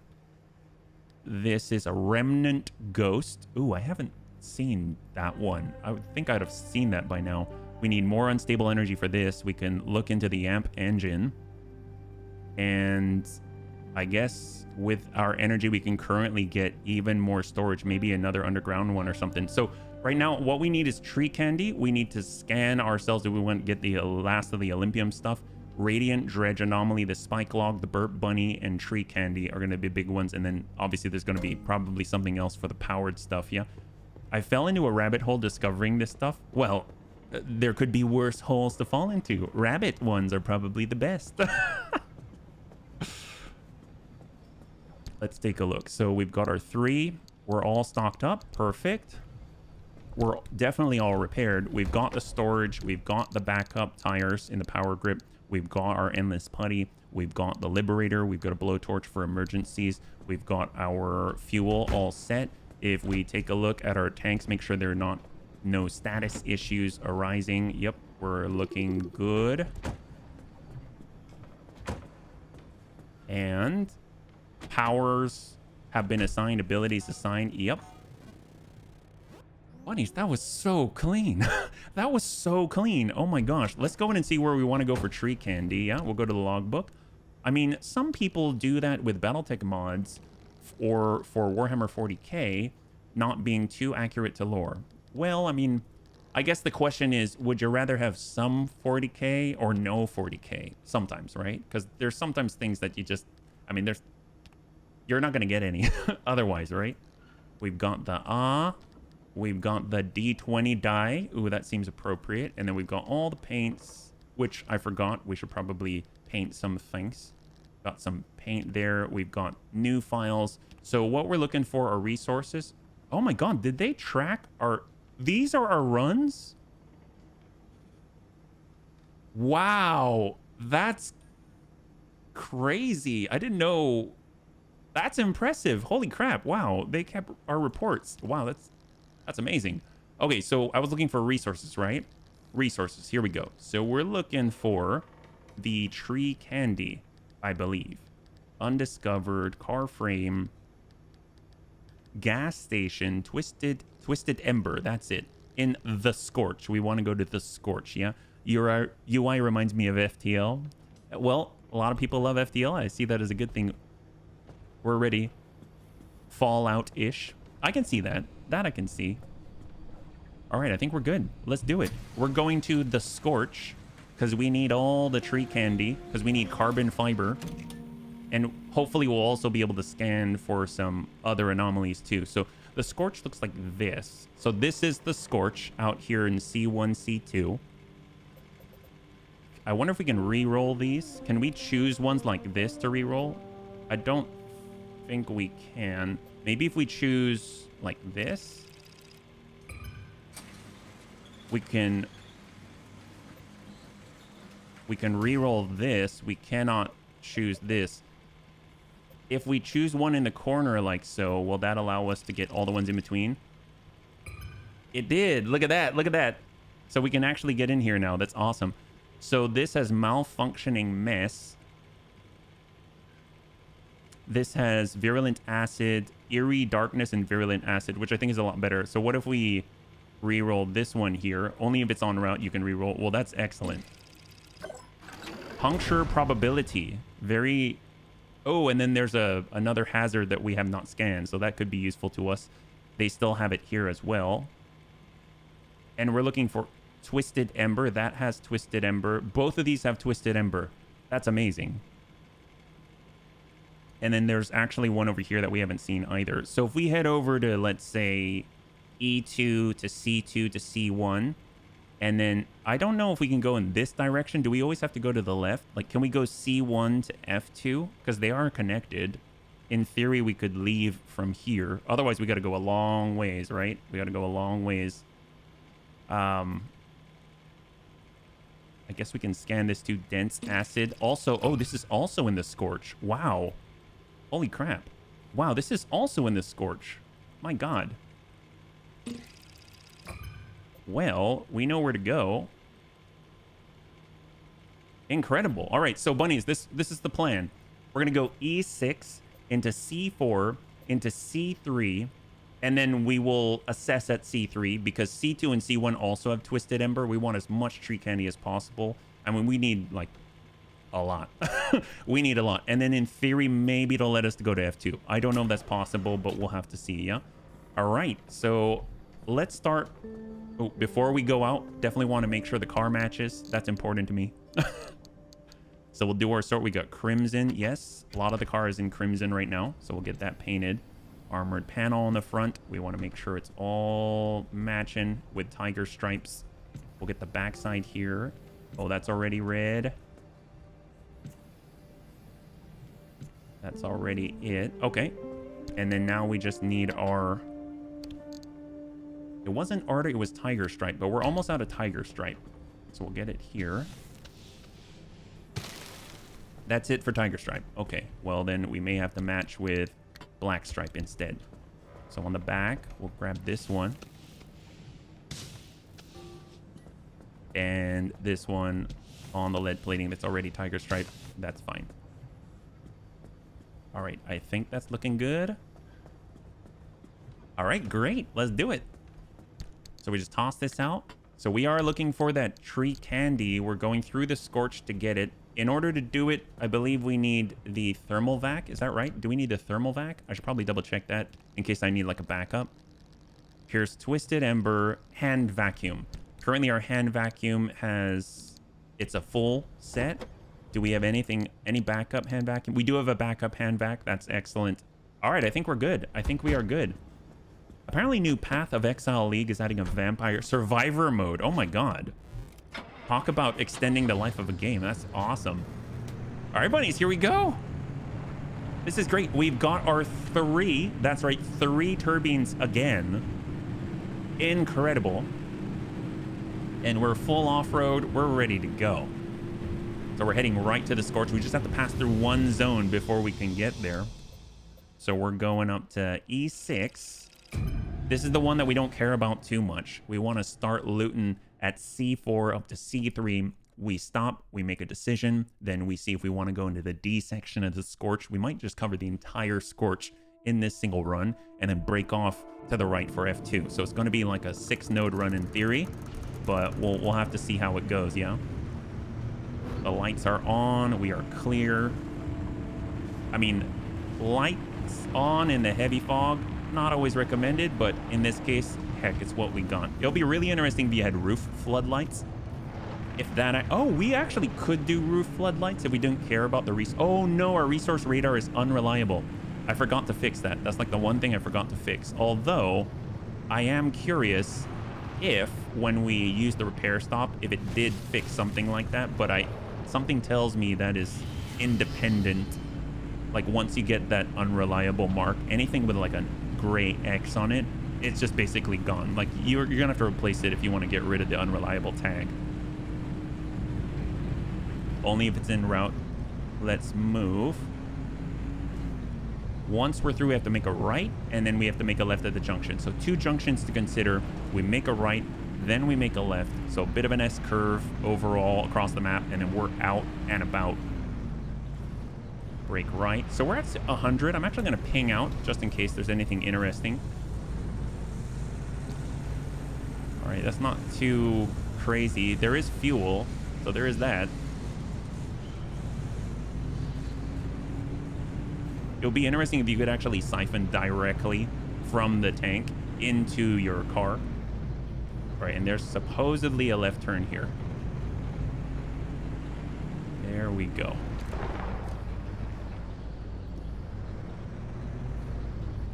This is a remnant ghost. Ooh, I haven't seen that one. I would think I'd have seen that by now. We need more unstable energy for this. We can look into the amp engine. And I guess with our energy, we can currently get even more storage, maybe another underground one or something. So right now, what we need is tree candy. We need to scan ourselves if we want to get the last of the Olympium stuff. Radiant, Dredge Anomaly, the Spike Log, the Burp Bunny, and Tree Candy are going to be big ones. And then obviously there's going to be probably something else for the powered stuff, yeah? I fell into a rabbit hole discovering this stuff. Well, there could be worse holes to fall into. Rabbit ones are probably the best. Let's take a look. So we've got our 3. We're all stocked up. Perfect. We're definitely all repaired. We've got the storage. We've got the backup tires in the power grip. We've got our endless putty. We've got the liberator. We've got a blowtorch for emergencies. We've got our fuel all set. If we take a look at our tanks, make sure there are no status issues arising. Yep, we're looking good. And powers have been assigned, abilities assigned. Yep. Bunnies, that was so clean. That was so clean. Oh my gosh. Let's go in and see where we want to go for tree candy. Yeah, we'll go to the logbook. I mean, some people do that with Battletech mods or for Warhammer 40k, not being too accurate to lore. Well, I mean, I guess the question is, would you rather have some 40k or no 40k? Sometimes, right? Because there's sometimes things that you just, I mean, you're not going to get any otherwise, right? We've got the We've got the D20 die. Ooh, that seems appropriate. And then we've got all the paints, which I forgot. We should probably paint some things. Got some paint there. We've got new files. So what we're looking for are resources. Oh my God, did they track our... These are our runs? Wow, that's crazy. I didn't know. That's impressive. Holy crap. Wow, they kept our reports. Wow, that's amazing. Okay, so I was looking for resources, right? Resources, here we go. So we're looking for the tree candy, I believe. Undiscovered, car frame, gas station, twisted ember. That's it. In the Scorch. We want to go to the Scorch, yeah? Your UI reminds me of FTL. Well, a lot of people love FTL. I see that as a good thing. We're ready. Fallout-ish. I can see that. That I can see. All right, I think we're good. Let's do it. We're going to the Scorch because we need all the tree candy, because we need carbon fiber. And hopefully we'll also be able to scan for some other anomalies too. So the Scorch looks like this. So this is the Scorch out here in C1, C2. I wonder if we can re-roll these. Can we choose ones like this to re-roll? I don't think we can. Maybe if we choose like this, we can re-roll this. We cannot choose this. If we choose one in the corner like so, will that allow us to get all the ones in between? It did. Look at that. Look at that. So we can actually get in here now. That's awesome. So this has malfunctioning mess. This has virulent acid, eerie darkness, and virulent acid, which I think is a lot better. So what if we re-roll this one here? Only if it's en route you can re-roll. Well, that's excellent. Puncture probability. Very... Oh, and then there's another hazard that we have not scanned, so that could be useful to us. They still have it here as well. And we're looking for Twisted Ember. That has Twisted Ember. Both of these have Twisted Ember. That's amazing. And then there's actually one over here that we haven't seen either. So if we head over to, let's say, E2 to C2 to C1, and then I don't know if we can go in this direction. Do we always have to go to the left? Like, can we go C1 to F2? Because they are connected. In theory, we could leave from here. Otherwise, we got to go a long ways, right? We got to go a long ways. I guess we can scan this to dense acid. Also, oh, this is also in the Scorch. Wow. Holy crap. Wow, this is also in the Scorch. My God. Well, we know where to go. Incredible. All right, so bunnies, this is the plan. We're going to go E6 into C4 into C3, and then we will assess at C3 because C2 and C1 also have Twisted Ember. We want as much tree candy as possible. I mean, we need like a lot. We need a lot. And then in theory, maybe it'll let us go to F2. I don't know if that's possible, but we'll have to see, yeah? All right, so let's start. Oh, before we go out, definitely want to make sure the car matches. That's important to me. So we'll do our sort. We got crimson. Yes, a lot of the car is in crimson right now. So we'll get that painted. Armored panel on the front. We want to make sure it's all matching with tiger stripes. We'll get the backside here. Oh, that's already red. That's already it. Okay. And then now we just need our... It wasn't Arctic, it was Tiger Stripe, but we're almost out of Tiger Stripe. So we'll get it here. That's it for Tiger Stripe. Okay, well then we may have to match with Black Stripe instead. So on the back, we'll grab this one. And this one on the lead plating that's already Tiger Stripe. That's fine. All right, I think that's looking good. All right, great. Let's do it. So we just toss this out. So we are looking for that tree candy. We're going through the Scorch to get it. In order to do it, I believe we need the thermal vac. Is that right? Do we need the thermal vac? I should probably double check that in case I need like a backup. Here's Twisted Ember hand vacuum. Currently our hand vacuum has, it's a full set. Do we have anything, any backup hand vacuum? We do have a backup hand vac. That's excellent. All right, I think we're good. I think we are good. Apparently new Path of Exile League is adding a vampire survivor mode. Oh my god. Talk about extending the life of a game. That's awesome. All right, buddies, here we go. This is great. We've got our 3, that's right, 3 turbines again. Incredible. And we're full off-road. We're ready to go. So we're heading right to the Scorch. We just have to pass through one zone before we can get there. So we're going up to E6. This is the one that we don't care about too much. We want to start looting at C4 up to C3. We stop, we make a decision, then we see if we want to go into the D section of the Scorch. We might just cover the entire Scorch in this single run and then break off to the right for F2. So it's going to be like a 6-node run in theory, but we'll have to see how it goes, yeah? The lights are on, we are clear. I mean, lights on in the heavy fog, not always recommended, but in this case, heck, it's what we got. It'll be really interesting if you had roof floodlights. If that, oh, we actually could do roof floodlights if we didn't care about the oh no, our resource radar is unreliable. I forgot to fix that. That's like the one thing I forgot to fix. Although, I am curious if, when we use the repair stop, if it did fix something like that, but something tells me that is independent. Like once you get that unreliable mark, anything with like a gray X on it, it's just basically gone. Like you're gonna have to replace it if you want to get rid of the unreliable tag. Only if it's en route. Let's move. Once we're through, we have to make a right, and then we have to make a left at the junction. So 2 junctions to consider. We make a right, then we make a left. So a bit of an S curve overall across the map, and then we're out and about. Brake right. So we're at 100. I'm actually going to ping out just in case there's anything interesting. All right, that's not too crazy. There is fuel, so there is that. It would be interesting if you could actually siphon directly from the tank into your car. All right, and there's supposedly a left turn here. There we go.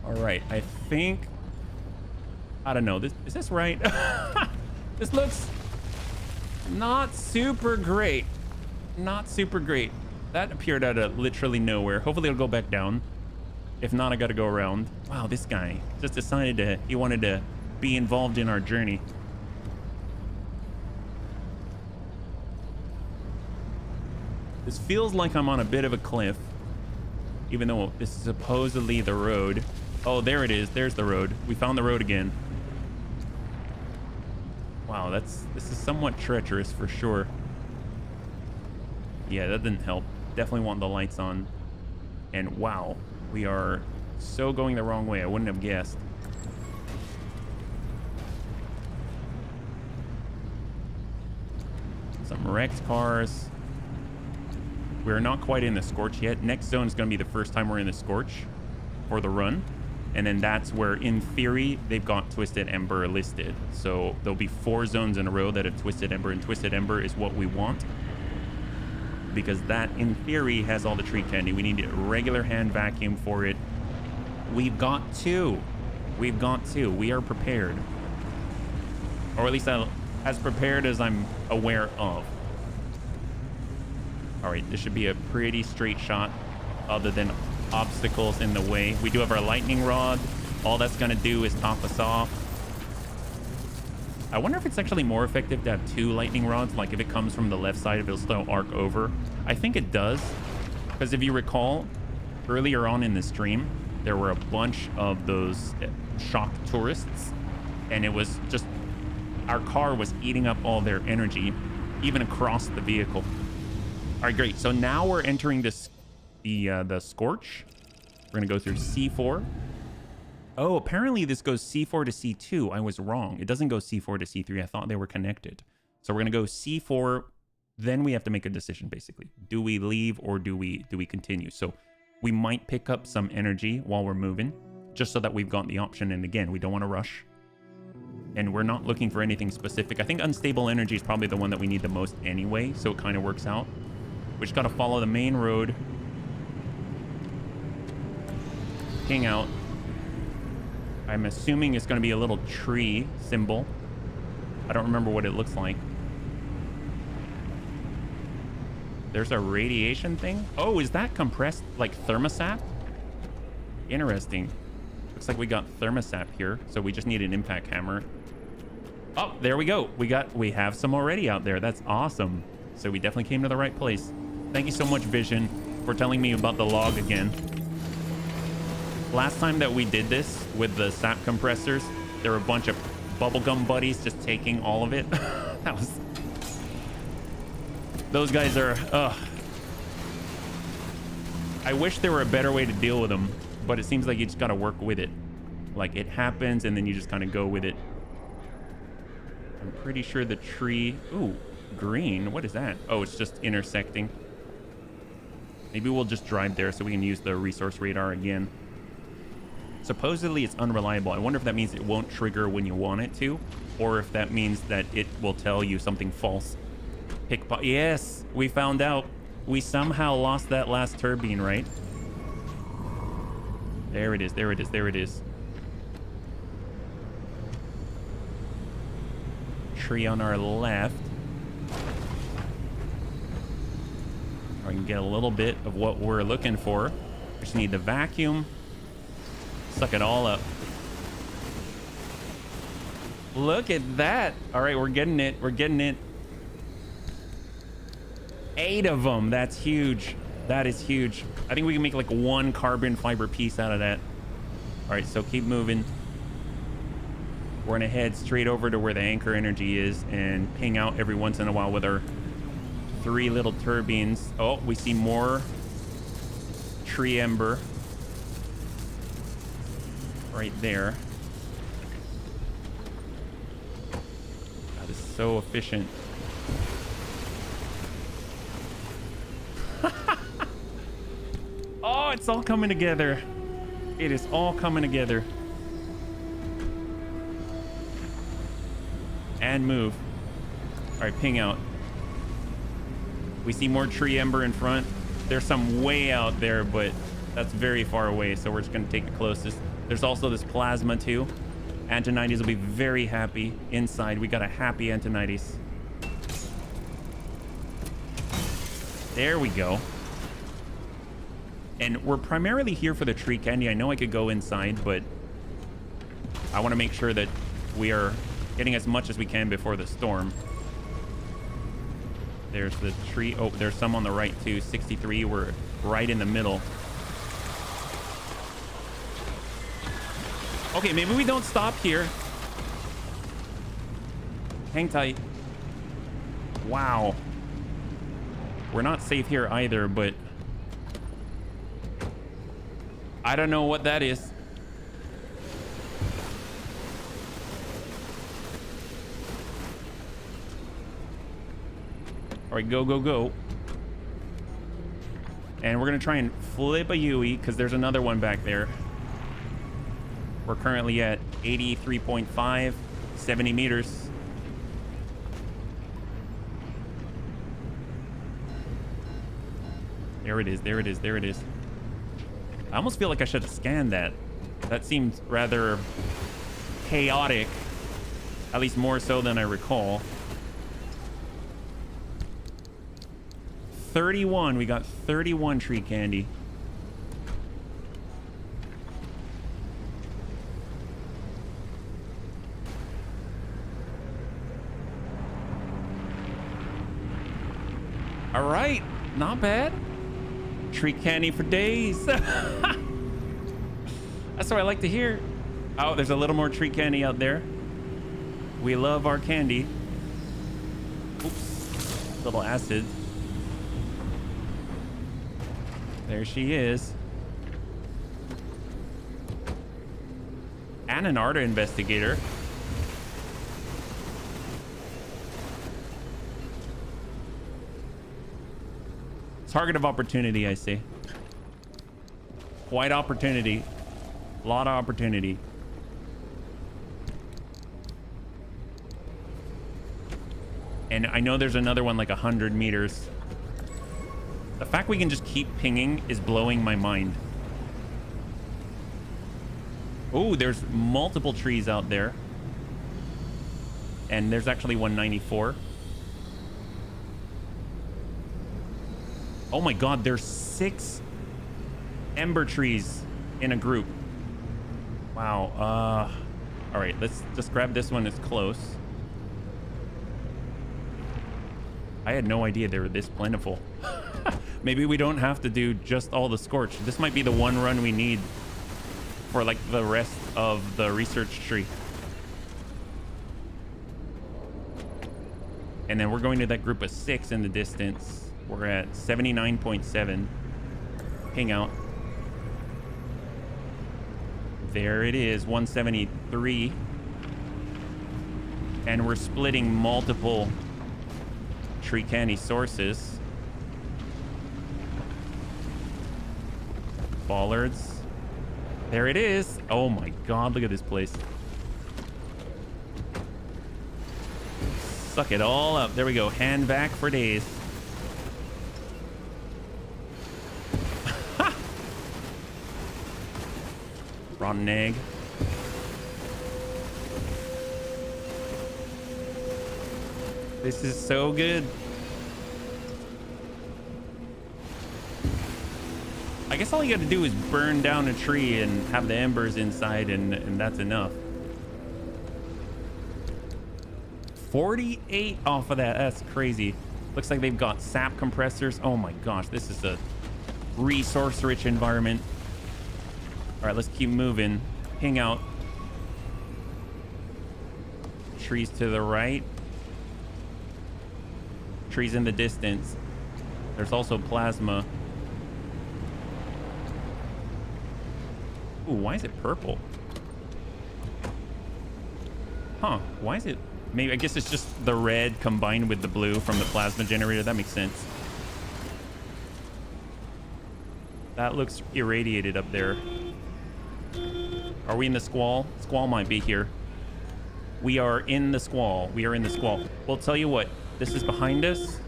All right, I think, I don't know, is this right? This looks not super great. Not super great. That appeared out of literally nowhere. Hopefully it'll go back down. If not, I gotta go around. Wow, this guy just decided he wanted to be involved in our journey. This feels like I'm on a bit of a cliff, even though this is supposedly the road. Oh, there it is. There's the road. We found the road again. Wow, this is somewhat treacherous for sure. Yeah, that didn't help. Definitely want the lights on. And wow, we are so going the wrong way. I wouldn't have guessed. Some wrecked cars. We're not quite in the Scorch yet. Next zone is going to be the first time we're in the Scorch for the run. And then that's where, in theory, they've got Twisted Ember listed. So there'll be 4 zones in a row that have Twisted Ember, and Twisted Ember is what we want, because that, in theory, has all the tree candy. We need a regular hand vacuum for it. We've got 2. We've got 2. We are prepared. Or at least as prepared as I'm aware of. All right, this should be a pretty straight shot other than obstacles in the way. We do have our lightning rod. All that's going to do is top us off. I wonder if it's actually more effective to have 2 lightning rods. Like if it comes from the left side, if it'll still arc over. I think it does, because if you recall, earlier on in the stream, there were a bunch of those shock tourists, and it was just, our car was eating up all their energy, even across the vehicle. All right, great. So now we're entering this, the Scorch. We're gonna go through C4. Oh, apparently this goes C4 to C2. I was wrong. It doesn't go C4 to C3. I thought they were connected. So we're gonna go C4. Then we have to make a decision, basically. Do we leave or do we continue? So we might pick up some energy while we're moving, just so that we've got the option. And again, we don't want to rush. And we're not looking for anything specific. I think unstable energy is probably the one that we need the most anyway, so it kind of works out. We just got to follow the main road. King out. I'm assuming it's going to be a little tree symbol. I don't remember what it looks like. There's a radiation thing. Oh, is that compressed like thermosap? Interesting. Looks like we got thermosap here, so we just need an impact hammer. Oh, there we go. We have some already out there. That's awesome. So we definitely came to the right place. Thank you so much, Vision, for telling me about the log again. Last time that we did this with the sap compressors, there were a bunch of bubblegum buddies just taking all of it. That was... Those guys are... I wish there were a better way to deal with them, but it seems like you just gotta work with it. Like, it happens, and then you just kind of go with it. I'm pretty sure the tree... Ooh, green. What is that? Oh, it's just intersecting. Maybe we'll just drive there so we can use the resource radar again. Supposedly it's unreliable. I wonder if that means it won't trigger when you want it to, or if that means that it will tell you something false. Yes, we found out. We somehow lost that last turbine, right? There it is, there it is, there it is. Tree on our left. We can get a little bit of what we're looking for. Just need the vacuum. Suck it all up. Look at that. All right, we're getting it. We're getting it. 8 of them. That's huge. That is huge. I think we can make like 1 carbon fiber piece out of that. All right, so keep moving. We're gonna head straight over to where the anchor energy is and ping out every once in a while with our 3 little turbines. Oh, we see more tree ember right there. That is so efficient. Oh, it's all coming together. It is all coming together. And move. All right, ping out. We see more tree ember in front. There's some way out there, but that's very far away, so we're just gonna take the closest. There's also this plasma too. Antonides will be very happy. Inside, we got a happy Antonides. There we go. And we're primarily here for the tree candy. I know I could go inside, but I want to make sure that we are getting as much as we can before the storm. There's the tree. Oh, there's some on the right too. 63. We're right in the middle. Okay, maybe we don't stop here. Hang tight. Wow. We're not safe here either, but I don't know what that is. All right, go, go, go. And we're gonna try and flip a Yui because there's another one back there. We're currently at 83.5, 70 meters. There it is, there it is, there it is. I almost feel like I should have scanned that. That seems rather chaotic, at least more so than I recall. 31, we got 31 tree candy. All right, not bad. Tree candy for days. That's what I like to hear. Oh, there's a little more tree candy out there. We love our candy. Oops, little acid. There she is. And an art investigator. Target of opportunity, I see. Quite opportunity. A lot of opportunity. And I know there's another one like 100 meters. The fact we can just keep pinging is blowing my mind. Oh, there's multiple trees out there. And there's actually 194. Oh my God, there's 6 ember trees in a group. Wow. All right, let's just grab this one. It's close. I had no idea they were this plentiful. Maybe we don't have to do just all the scorch. This might be the one run we need for like the rest of the research tree. And then we're going to that group of 6 in the distance. We're at 79.7. Ping out. There it is, 173. And we're splitting multiple tree candy sources. Bollards. There it is. Oh my God, look at this place. Suck it all up. There we go. Hand back for days. Rotten egg. This is so good. I guess all you gotta do is burn down a tree and have the embers inside, and that's enough. 48 off of that. That's crazy. Looks like they've got sap compressors. Oh my gosh, this is a resource-rich environment. All right, let's keep moving. Ping out. Trees to the right. Trees in the distance. There's also plasma. Ooh, why is it purple? Huh, why is it? Maybe, I guess it's just the red combined with the blue from the plasma generator. That makes sense. That looks irradiated up there. Are we in the squall? Squall might be here. We are in the squall. We are in the squall. Well, tell you what, this is behind us.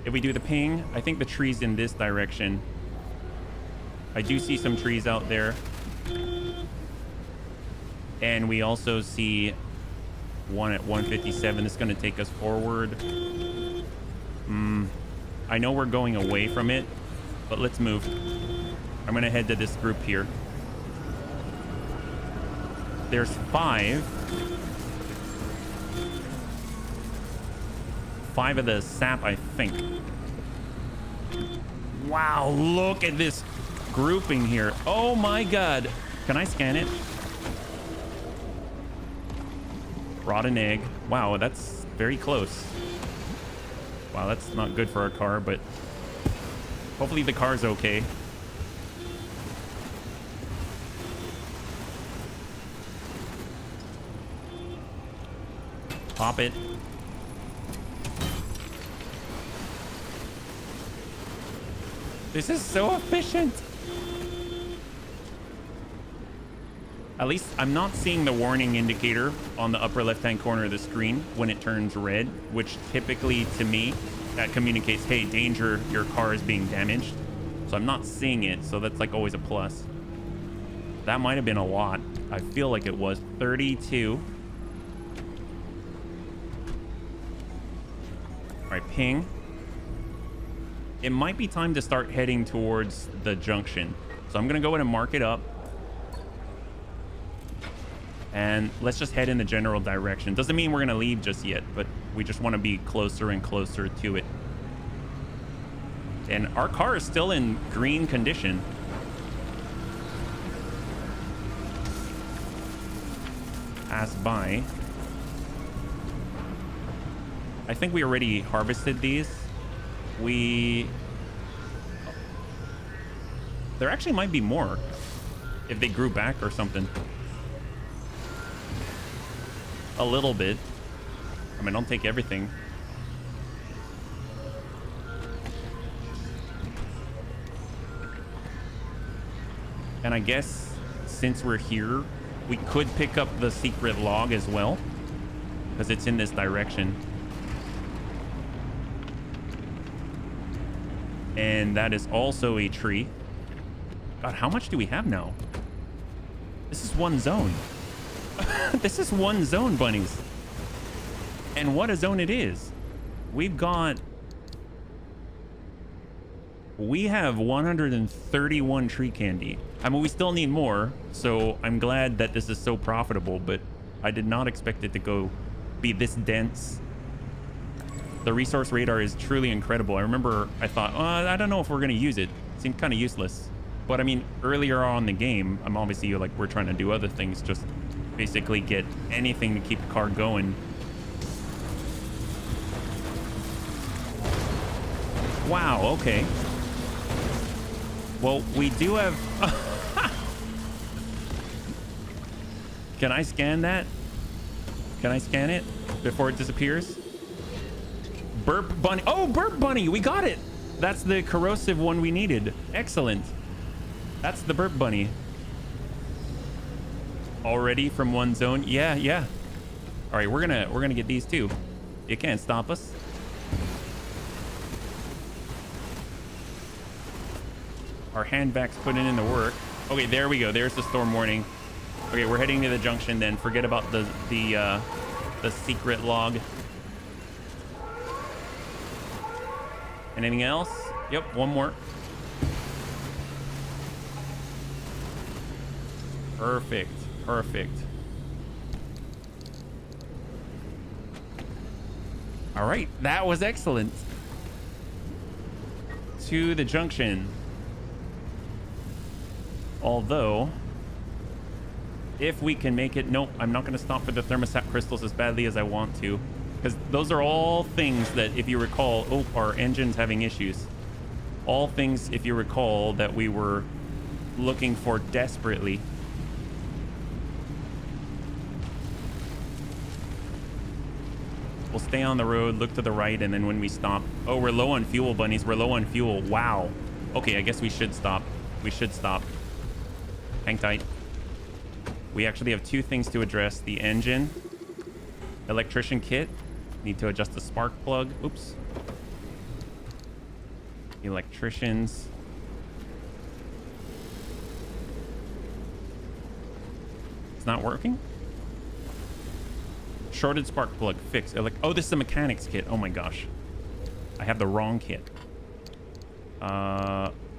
If we do the ping, I think the tree's in this direction. I do see some trees out there. And we also see one at 157. It's going to take us forward. I know we're going away from it, but let's move. I'm going to head to this group here. There's 5. 5 of the sap, I think. Wow, look at this grouping here. Oh my God. Can I scan it? Rotten egg. Wow, that's very close. Wow, that's not good for our car, but hopefully the car's okay. Pop it. This is so efficient. At least I'm not seeing the warning indicator on the upper left-hand corner of the screen when it turns red, which typically to me, that communicates, hey, danger, your car is being damaged. So I'm not seeing it, so that's like always a plus. That might have been a lot. I feel like it was 32. All right, ping. It might be time to start heading towards the junction. So I'm gonna go in and mark it up. And let's just head in the general direction. Doesn't mean we're gonna leave just yet, but we just wanna be closer and closer to it. And our car is still in green condition. Pass by. I think we already harvested these. There actually might be more if they grew back or something. A little bit. I mean, don't take everything. And I guess since we're here, we could pick up the secret log as well, because it's in this direction. And that is also a tree. God, how much do we have now? This is one zone. This is one zone, bunnies. And what a zone it is. We have 131 tree candy. I mean, we still need more, so I'm glad that this is so profitable, but I did not expect it to be this dense. The resource radar is truly incredible. I remember I thought, oh, I don't know if we're gonna use it. It seemed kind of useless. But I mean, earlier on in the game, I'm obviously like, we're trying to do other things, just basically get anything to keep the car going. Wow, okay. Well, we do have... Can I scan that? Can I scan it before it disappears? Burp bunny. Oh, burp bunny. We got it. That's the corrosive one we needed. Excellent. That's the burp bunny. Already from one zone. Yeah, yeah. All right, we're gonna get these too. You can't stop us. Our handbag's putting in the work. Okay, there we go. There's the storm warning. Okay, we're heading to the junction then. Forget about the secret log. Anything else? Yep, one more. Perfect, perfect. All right, that was excellent. To the junction. Although, if we can make it... Nope, I'm not going to stop for the thermostat crystals as badly as I want to. Because those are all things that, if you recall... Oh, our engine's having issues. All things, if you recall, that we were looking for desperately. We'll stay on the road, look to the right, and then when we stop... Oh, we're low on fuel, bunnies. We're low on fuel. Wow. Okay, I guess we should stop. We should stop. Hang tight. We actually have two things to address. The engine. Electrician kit. Need to adjust the spark plug. Oops. Electricians. It's not working? Shorted spark plug. Fix. Oh, this is the mechanics kit. Oh my gosh. I have the wrong kit.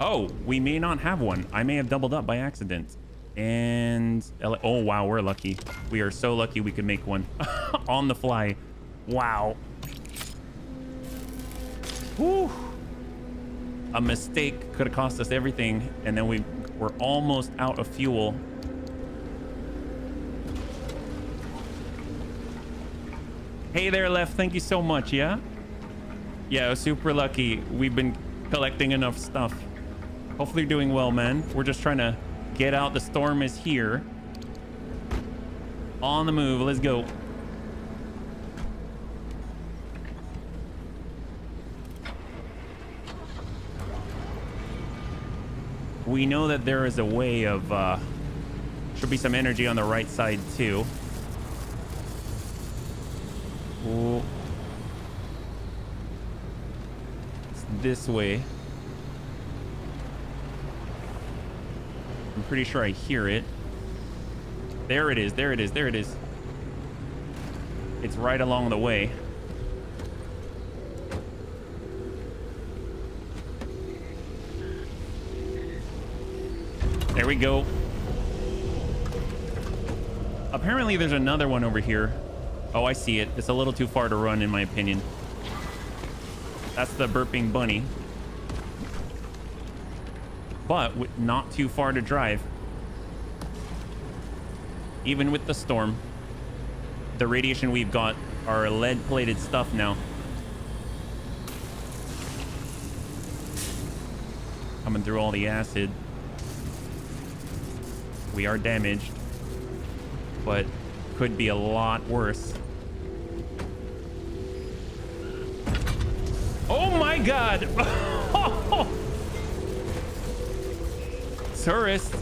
Oh, we may not have one. I may have doubled up by accident. And oh wow, we're lucky. We are so lucky we could make one on the fly. Wow. Whew. A mistake could have cost us everything, and then we're almost out of fuel. Hey there, Left. Thank you so much. Yeah, super lucky. We've been collecting enough stuff. Hopefully you're doing well, man. We're just trying to get out. The storm is here. On the move. Let's go. We know that there is a way of... should be some energy on the right side, too. Ooh. It's this way. I'm pretty sure I hear it. There it is. There it is. There it is. It's right along the way. There we go. Apparently there's another one over here. Oh, I see it. It's a little too far to run, in my opinion. That's the burping bunny. But not too far to drive. Even with the storm. The radiation we've got are lead-plated stuff now. Coming through all the acid. We are damaged. But could be a lot worse. Oh my god! Tourist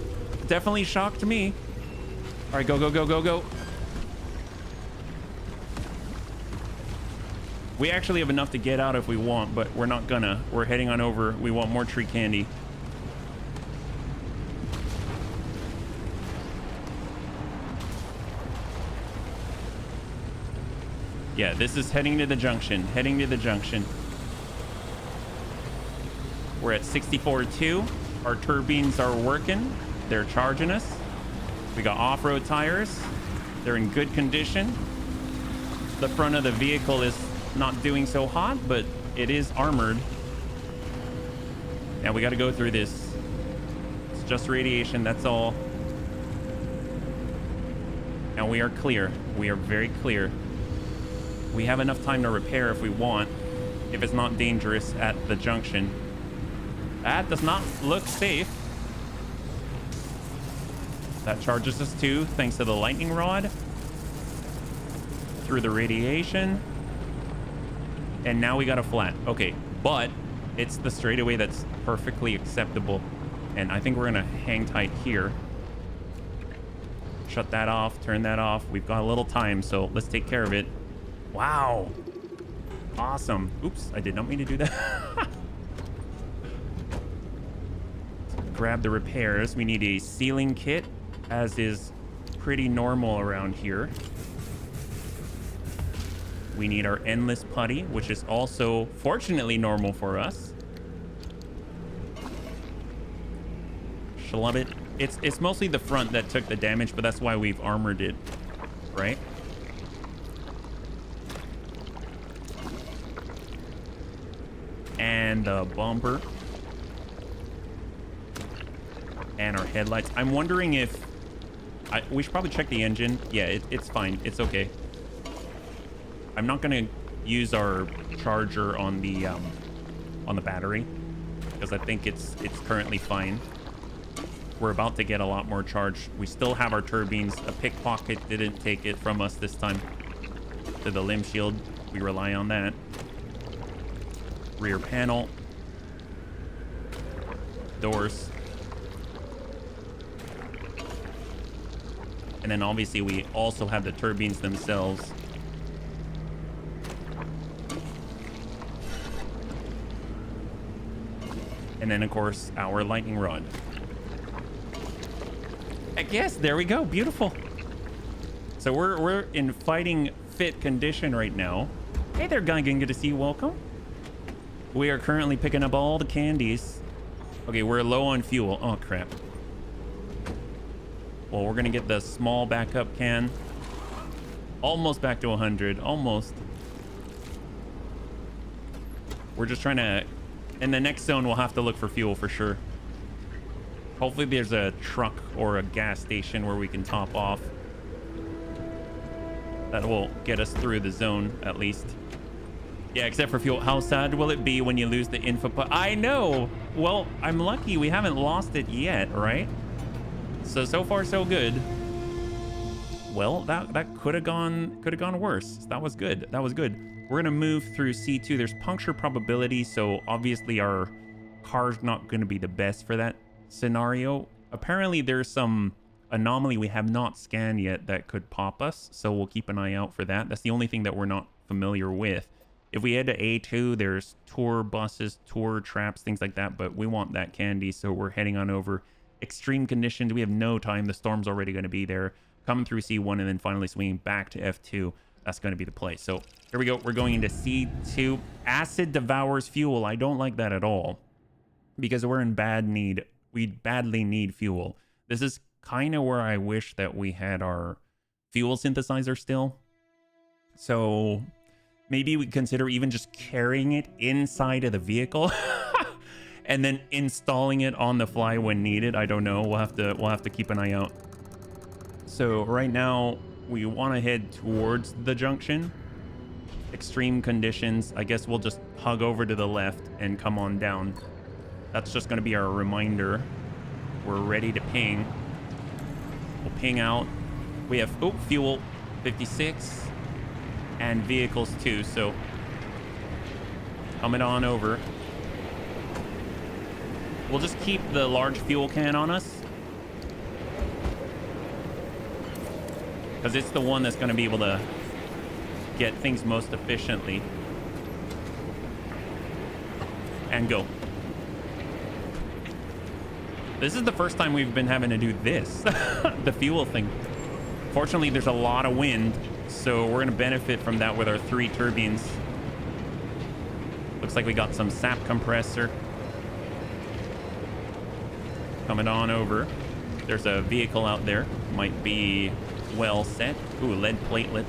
definitely shocked me. All right, go, go, go, go, go. We actually have enough to get out if we want, but we're not gonna. We're heading on over. We want more tree candy. Yeah, this is heading to the junction. Heading to the junction. We're at 64.2. Our turbines are working. They're charging us. We got off-road tires. They're in good condition. The front of the vehicle is not doing so hot, but it is armored. Now we got to go through this. It's just radiation, that's all. Now we are clear. We are very clear. We have enough time to repair if we want, if it's not dangerous at the junction. That does not look safe. That charges us too, thanks to the lightning rod. Through the radiation. And now we got a flat. Okay, but it's the straightaway that's perfectly acceptable. And I think we're gonna hang tight here. Shut that off, turn that off. We've got a little time, so let's take care of it. Wow. Awesome. Oops, I did not mean to do that. Grab the repairs. We need a sealing kit, as is pretty normal around here. We need our endless putty, which is also fortunately normal for us. Love it. It's mostly the front that took the damage, but that's why we've armored it, right? And the bumper. And our headlights. I'm wondering if... we should probably check the engine. Yeah, it's fine. It's okay. I'm not going to use our charger on the battery, because I think it's currently fine. We're about to get a lot more charge. We still have our turbines. A pickpocket didn't take it from us this time. To the limb shield. We rely on that. Rear panel. Doors. And then obviously we also have the turbines themselves. And then of course our lightning rod. Yes, there we go. Beautiful. So we're in fighting fit condition right now. Hey there, Geigen. Good to see you. Welcome. We are currently picking up all the candies. Okay, we're low on fuel. Oh, crap. Well, we're going to get the small backup can. Almost back to 100. Almost. We're just trying to... In the next zone, we'll have to look for fuel for sure. Hopefully there's a truck or a gas station where we can top off. That will get us through the zone, at least. Yeah, except for fuel. How sad will it be when you lose the info? I know. Well, I'm lucky we haven't lost it yet, right? So far so good. Well, that could have gone worse. That was good. That was good. We're gonna move through C2. There's puncture probability, so obviously our car's not gonna be the best for that scenario. Apparently there's some anomaly we have not scanned yet that could pop us, so we'll keep an eye out for that. That's the only thing that we're not familiar with. If we head to A2, there's tour buses, tour traps, things like that, but we want that candy, so we're heading on over. Extreme conditions, we have no time. The storm's already going to be there. Coming through C1 and then finally swinging back to F2. That's going to be the play. So here we go. We're going into C2. Acid devours fuel. I don't like that at all, because we're in bad need. We badly need fuel. This is kind of where I wish that we had our fuel synthesizer still. So maybe we consider even just carrying it inside of the vehicle and then installing it on the fly when needed. I don't know. We'll have to keep an eye out. So right now we want to head towards the junction. Extreme conditions. I guess we'll just hug over to the left and come on down. That's just going to be our reminder. We're ready to ping. We'll ping out. We have fuel 56 and vehicles too, so coming on over. We'll just keep the large fuel can on us, because it's the one that's going to be able to get things most efficiently. And go. This is the first time we've been having to do this. The fuel thing. Fortunately, there's a lot of wind So we're gonna benefit from that with our 3 turbines. Looks like we got some sap compressor coming on over. There's a vehicle out there, might be well set. Ooh, lead platelets.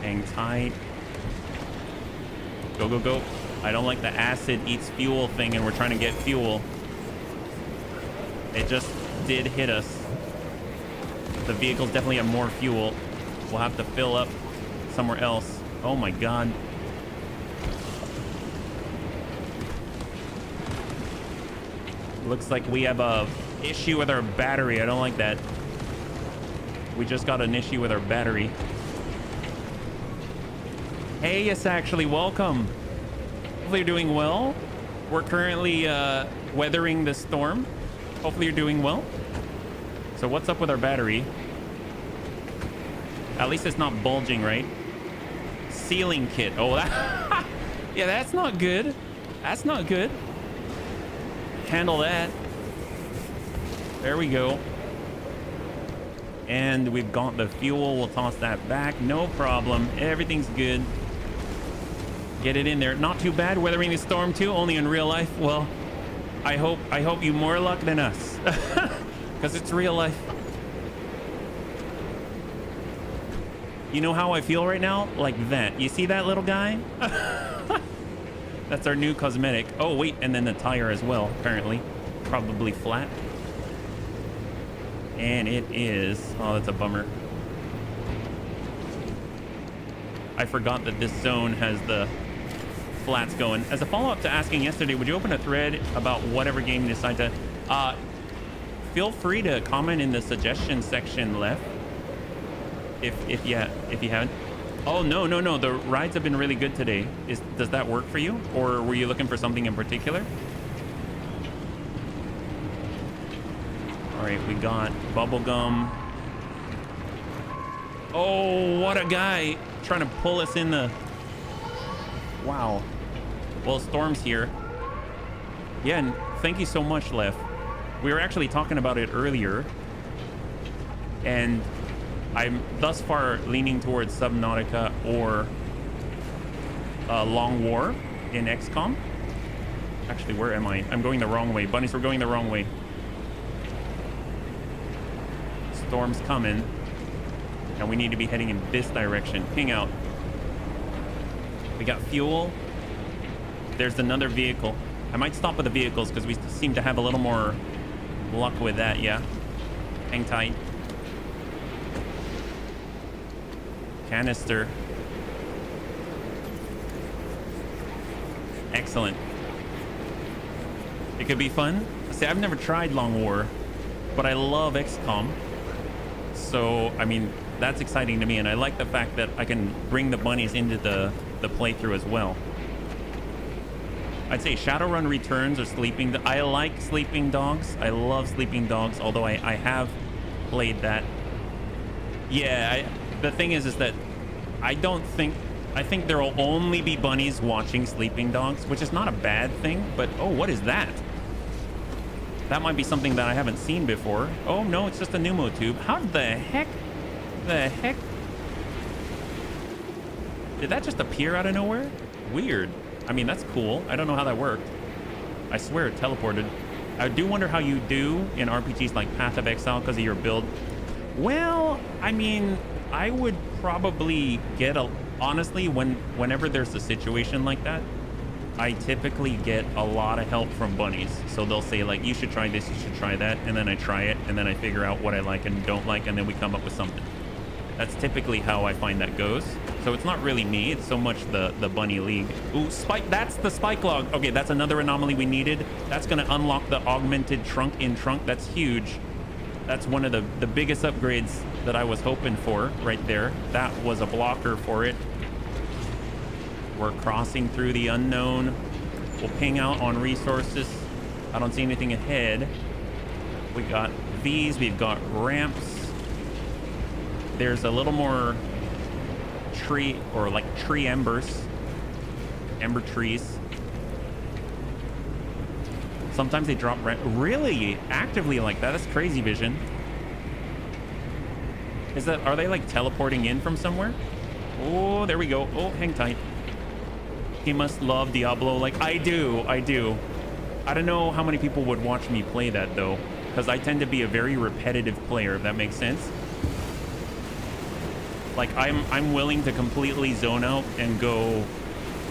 Hang tight. Go, go, go. I don't like the acid eats fuel thing, and we're trying to get fuel. It just did hit us. The vehicles definitely have more fuel. We'll have to fill up somewhere else. Oh my god. Looks like we have a issue with our battery. I don't like that. We just got an issue with our battery. Hey, yes, actually, welcome. Hopefully you're doing well. We're currently weathering the storm. Hopefully you're doing well. So what's up with our battery? At least it's not bulging, right? Sealing kit. Oh, that yeah, that's not good. That's not good. Handle that. There we go. And we've got the fuel. We'll toss that back. No problem. Everything's good. Get it in there. Not too bad. Weathering the storm too. Only in real life. Well, I hope you more luck than us, because it's real life. You know how I feel right now? Like that. You see that little guy? That's our new cosmetic. Oh wait, and then the tire as well. Apparently, probably flat. And it is. Oh, that's a bummer. I forgot that this zone has the flats going. As a follow-up to asking yesterday, would you open a thread about whatever game you decide to feel free to comment in the suggestion section left if you haven't. Oh no, the rides have been really good today. Does that work for you, or were you looking for something in particular? All right, we got bubblegum. Oh, what a guy trying to pull us in the... Wow. Well, Storm's here. Yeah, and thank you so much, Lef. We were actually talking about it earlier, and I'm thus far leaning towards Subnautica or Long War in XCOM. Actually, where am I? I'm going the wrong way. Bunnies, we're going the wrong way. Storm's coming, and we need to be heading in this direction. Ping out. We got fuel. There's another vehicle. I might stop with the vehicles because we seem to have a little more luck with that. Yeah. Hang tight. Canister. Excellent. It could be fun. See, I've never tried Long War, but I love XCOM. So, I mean, that's exciting to me, and I like the fact that I can bring the bunnies into the playthrough as well. I'd say Shadowrun Returns or Sleeping... I like Sleeping Dogs. I love Sleeping Dogs, although I have played that. Yeah, the thing is that I think there will only be bunnies watching Sleeping Dogs, which is not a bad thing, but oh, what is that? That might be something that I haven't seen before. Oh no, it's just a pneumo tube. How the heck? The heck? Did that just appear out of nowhere? Weird. I mean, that's cool. I don't know how that worked. I swear it teleported. I do wonder how you do in RPGs like Path of Exile because of your build. Well, I mean, I would probably get honestly, whenever there's a situation like that, I typically get a lot of help from bunnies. So they'll say like, you should try this, you should try that. And then I try it, and then I figure out what I like and don't like, and then we come up with something. That's typically how I find that goes. So it's not really me, it's so much the bunny league. Ooh, spike, that's the spike log. Okay, that's another anomaly we needed. That's gonna unlock the augmented trunk in trunk. That's huge. That's one of the biggest upgrades that I was hoping for right there. That was a blocker for it. We're crossing through the unknown. We'll ping out on resources. I don't see anything ahead. We got these, we've got ramps. There's a little more tree, or like tree embers. Ember trees. Sometimes they drop really actively like that. That's crazy vision. Are they like teleporting in from somewhere? Oh, there we go. Oh, hang tight. He must love Diablo like I do. I don't know how many people would watch me play that though, because I tend to be a very repetitive player, if that makes sense. Like I'm willing to completely zone out and go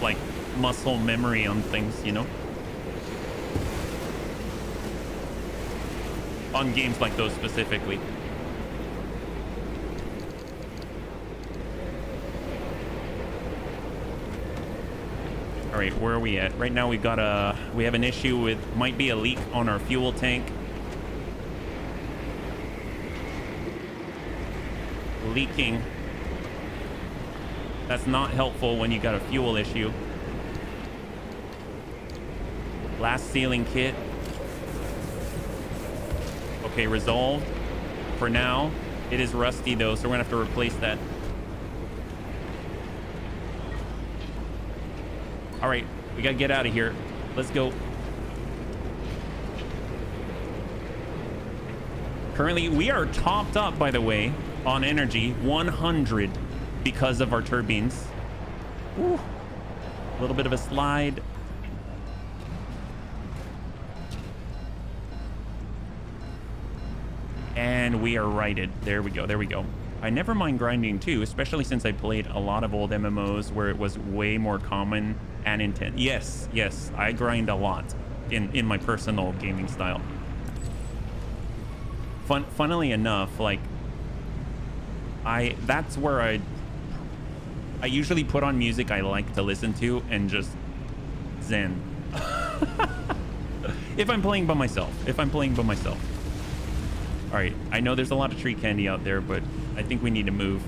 like muscle memory on things, you know? On games like those specifically. All right, where are we at? Right now we have an issue with, might be a leak on our fuel tank. Leaking. That's not helpful when you got a fuel issue. Last sealing kit. Okay, resolved. For now, it is rusty though, so we're gonna have to replace that. All right, we gotta get out of here. Let's go. Currently, we are topped up, by the way, on energy, 100 because of our turbines. Ooh, a little bit of a slide. And we are righted. There we go. There we go. I never mind grinding too, especially since I played a lot of old MMOs where it was way more common and intense. Yes, yes, I grind a lot in my personal gaming style. Funnily enough, like that's where I usually put on music I like to listen to and just zen. If I'm playing by myself. All right, I know there's a lot of tree candy out there, but I think we need to move.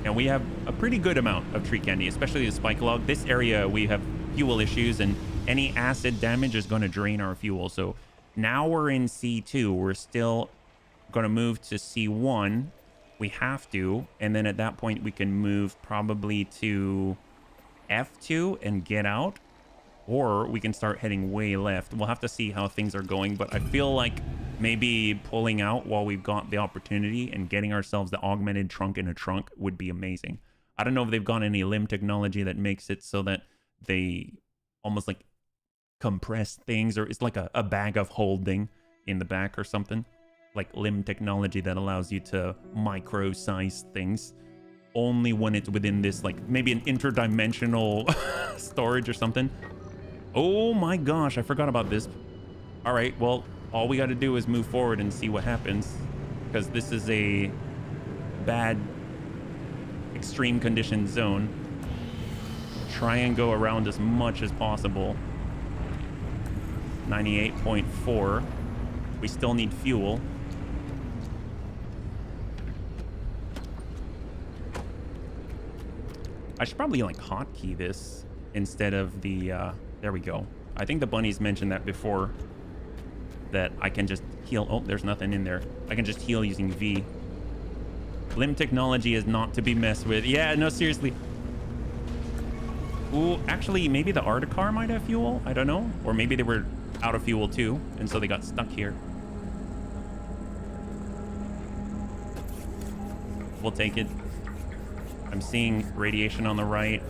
And we have a pretty good amount of tree candy, especially the spike log. This area, we have fuel issues, and any acid damage is going to drain our fuel. So now we're in C2. We're still going to move to C1. We have to. And then at that point, we can move probably to F2 and get out. Or we can start heading way left. We'll have to see how things are going, but I feel like maybe pulling out while we've got the opportunity and getting ourselves the augmented trunk in a trunk would be amazing. I don't know if they've got any limb technology that makes it so that they almost like compress things, or it's like a bag of holding in the back or something. Like limb technology that allows you to micro size things only when it's within this, like maybe an interdimensional storage or something. Oh my gosh, I forgot about this. All right, well, all we got to do is move forward and see what happens, because this is a bad extreme condition zone. Try and go around as much as possible. 98.4. We still need fuel. I should probably like hotkey this instead of the there we go. I think the bunnies mentioned that before, that I can just heal. Oh, there's nothing in there. I can just heal using V. Limb technology is not to be messed with. Yeah, no, seriously. Ooh, actually, maybe the Articar might have fuel. I don't know. Or maybe they were out of fuel too, and so they got stuck here. We'll take it. I'm seeing radiation on the right.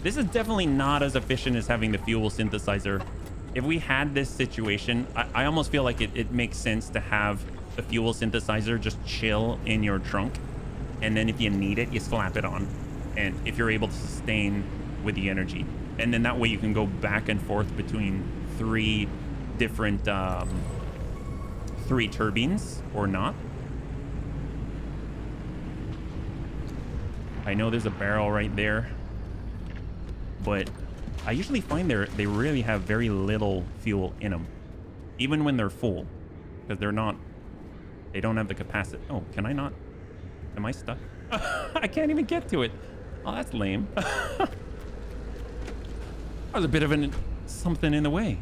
This is definitely not as efficient as having the fuel synthesizer. If we had this situation, I almost feel like it makes sense to have the fuel synthesizer just chill in your trunk. And then if you need it, you slap it on. And if you're able to sustain with the energy. And then that way you can go back and forth between three different, three turbines or not. I know there's a barrel right there, but I usually find they really have very little fuel in them, even when they're full, because they don't have the capacity. Oh, can I not? Am I stuck? I can't even get to it. Oh, that's lame. That was a bit of something in the way.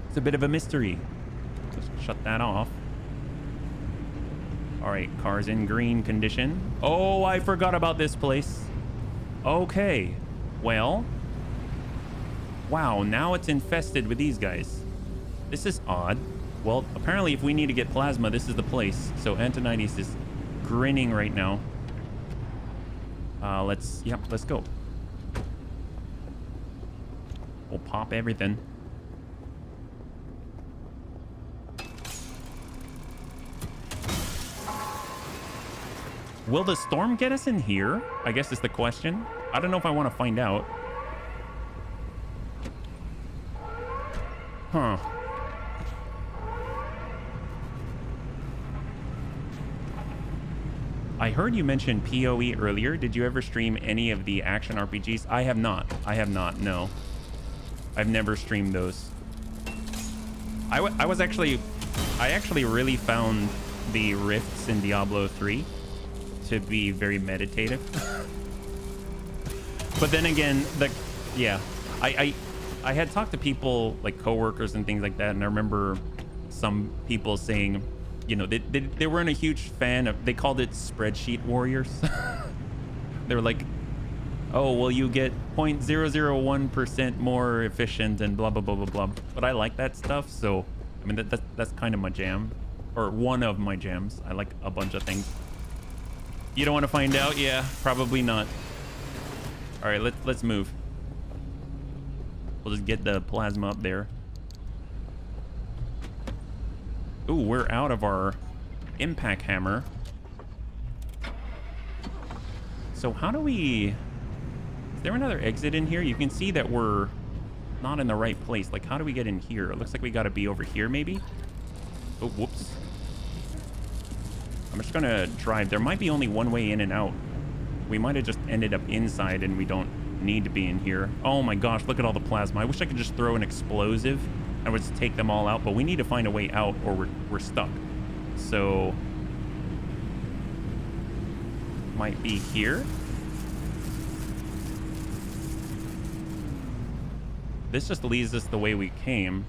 It's a bit of a mystery. Just shut that off. All right, car's in green condition. Oh, I forgot about this place. Okay. Well, wow, now it's infested with these guys. This is odd. Well, apparently if we need to get plasma, this is the place. So Antonides is grinning right now. Let's go. We'll pop everything. Will the storm get us in here? I guess is the question. I don't know if I want to find out. Huh. I heard you mention PoE earlier. Did you ever stream any of the action RPGs? I have not. I have not, no. I've never streamed those. I actually really found the rifts in Diablo 3 to be very meditative. But then again, I had talked to people like coworkers and things like that, and I remember some people saying, you know, they weren't a huge fan of, they called it spreadsheet warriors. They were like, oh, well, you get 0.001% more efficient and blah, blah, blah, blah, blah. But I like that stuff. So, I mean, that's kind of my jam, or one of my jams. I like a bunch of things. You don't want to find out? Yeah, probably not. All right, let's move. We'll just get the plasma up there. Ooh, we're out of our impact hammer. So how do we... Is there another exit in here? You can see that we're not in the right place. Like, how do we get in here? It looks like we got to be over here, maybe? Oh, whoops. I'm just going to drive. There might be only one way in and out. We might have just ended up inside and we don't need to be in here. Oh my gosh, look at all the plasma. I wish I could just throw an explosive and would just take them all out, but we need to find a way out or we're stuck. So might be here. This just leads us the way we came.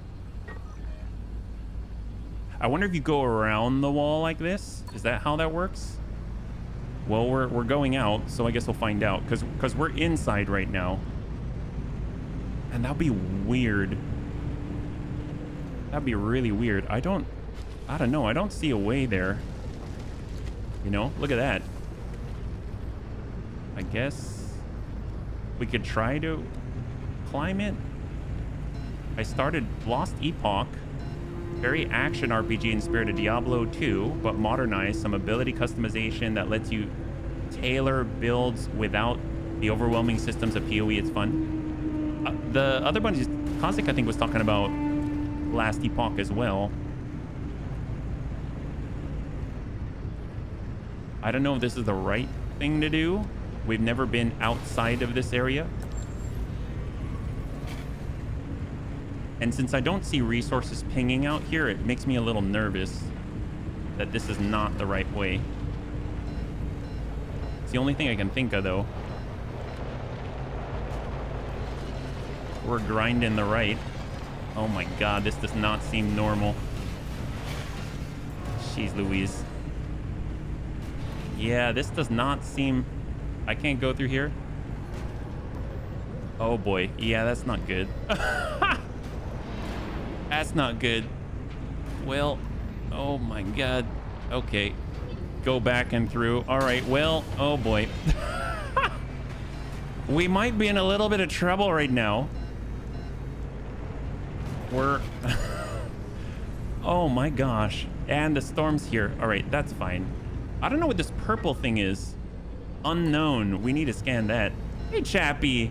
I wonder if you go around the wall like this. Is that how that works? Well, we're going out, so I guess we'll find out, because we're inside right now. And that'd be weird. That'd be really weird. I don't know. I don't see a way there. You know, look at that. I guess we could try to climb it. I started Lost Epoch. Very action RPG in spirit of Diablo 2, but modernized. Some ability customization that lets you tailor builds without the overwhelming systems of PoE. It's fun. The other one is Kazik, I think, was talking about Last Epoch as well. I don't know if this is the right thing to do. We've never been outside of this area. And since I don't see resources pinging out here, it makes me a little nervous that this is not the right way. It's the only thing I can think of, though. We're grinding the right. Oh my god, this does not seem normal. Jeez Louise. Yeah, this does not seem... I can't go through here. Oh boy. Yeah, that's not good. That's not good. Well, oh my god. Okay. Go back and through. All right, well, oh boy. We might be in a little bit of trouble right now. We're... Oh my gosh. And the storm's here. All right, that's fine. I don't know what this purple thing is. Unknown. We need to scan that. Hey, Chappie.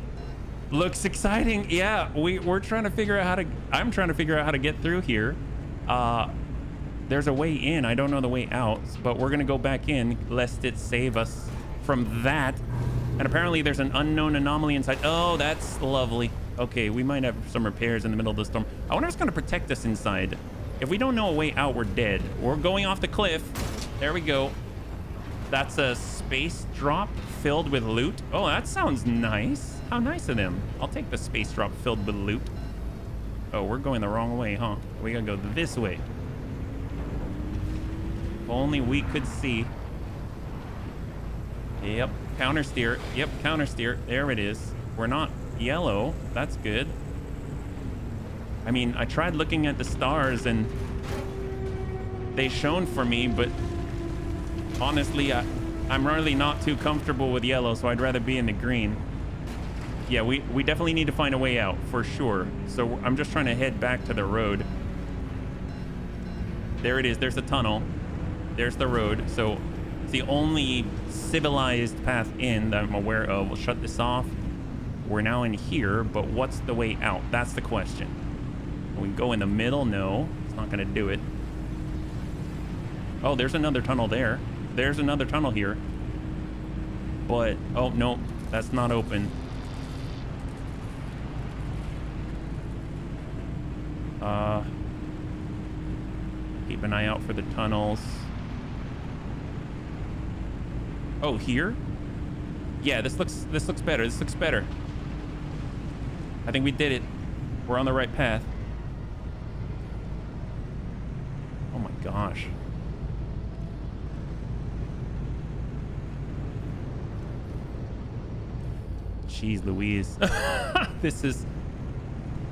Looks exciting. Yeah, we're trying to figure out how to... I'm trying to figure out how to get through here. There's a way in. I don't know the way out, but we're going to go back in lest it save us from that. And apparently there's an unknown anomaly inside. Oh, that's lovely. Okay, we might have some repairs in the middle of the storm. I wonder if it's going to protect us inside. If we don't know a way out, we're dead. We're going off the cliff. There we go. That's a space drop filled with loot. Oh, that sounds nice. How nice of them. I'll take the space drop filled with loot. Oh, we're going the wrong way, huh? We gotta go this way. If only we could see. Yep, counter steer. Yep, counter steer. There it is. We're not yellow. That's good. I mean, I tried looking at the stars and they shone for me, but honestly, I'm really not too comfortable with yellow, so I'd rather be in the green. Yeah, we definitely need to find a way out for sure. So I'm just trying to head back to the road. There it is. There's the tunnel. There's the road. So it's the only civilized path in that I'm aware of. We'll shut this off. We're now in here, but what's the way out? That's the question. Can we go in the middle? No, it's not going to do it. Oh, there's another tunnel there. There's another tunnel here. But, oh, no, that's not open. Keep an eye out for the tunnels. Oh, here? Yeah, this looks better. This looks better. I think we did it. We're on the right path. Oh my gosh. Jeez Louise. This is...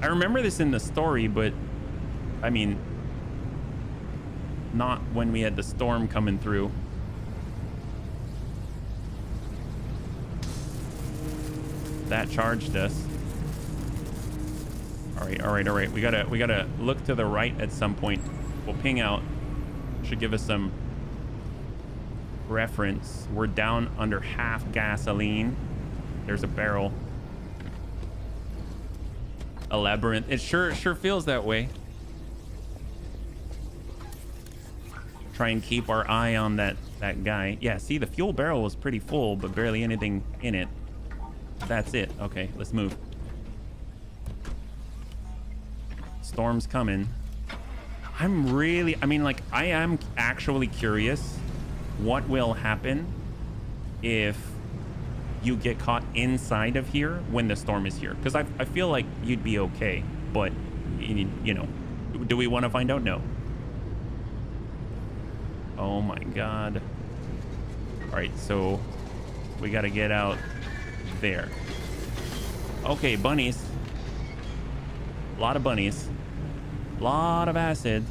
I remember this in the story, but... I mean... not when we had the storm coming through. That charged us. All right. We gotta look to the right at some point. We'll ping out. Should give us some reference. We're down under half gasoline. There's a barrel. A labyrinth. It sure feels that way. Try and keep our eye on that guy. Yeah, see, the fuel barrel was pretty full, but barely anything in it. That's it. Okay, let's move. Storm's coming. I mean, like, I am actually curious what will happen if you get caught inside of here when the storm is here. Because I feel like you'd be okay, but, you know, do we want to find out? No. Oh my God. All right, so we got to get out there. Okay, bunnies. A lot of bunnies. A lot of acid.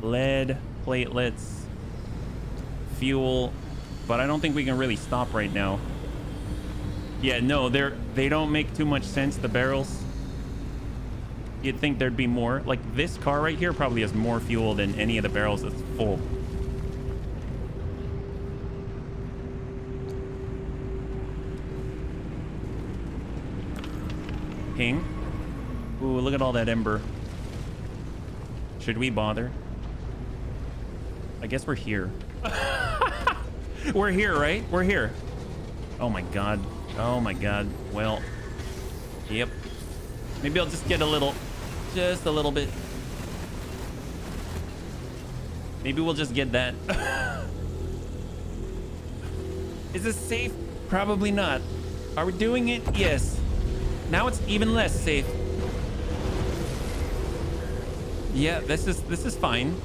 Lead, platelets, fuel, but I don't think we can really stop right now. Yeah, no, they don't make too much sense, the barrels. You'd think there'd be more. Like, this car right here probably has more fuel than any of the barrels that's full. Ping. Ooh, look at all that ember. Should we bother? I guess we're here. We're here, right? We're here. Oh my God. Oh my God. Well, yep. Maybe I'll just get a little, just a little bit. Maybe we'll just get that. Is this safe? Probably not. Are we doing it? Yes. Now it's even less safe. Yeah, this is fine.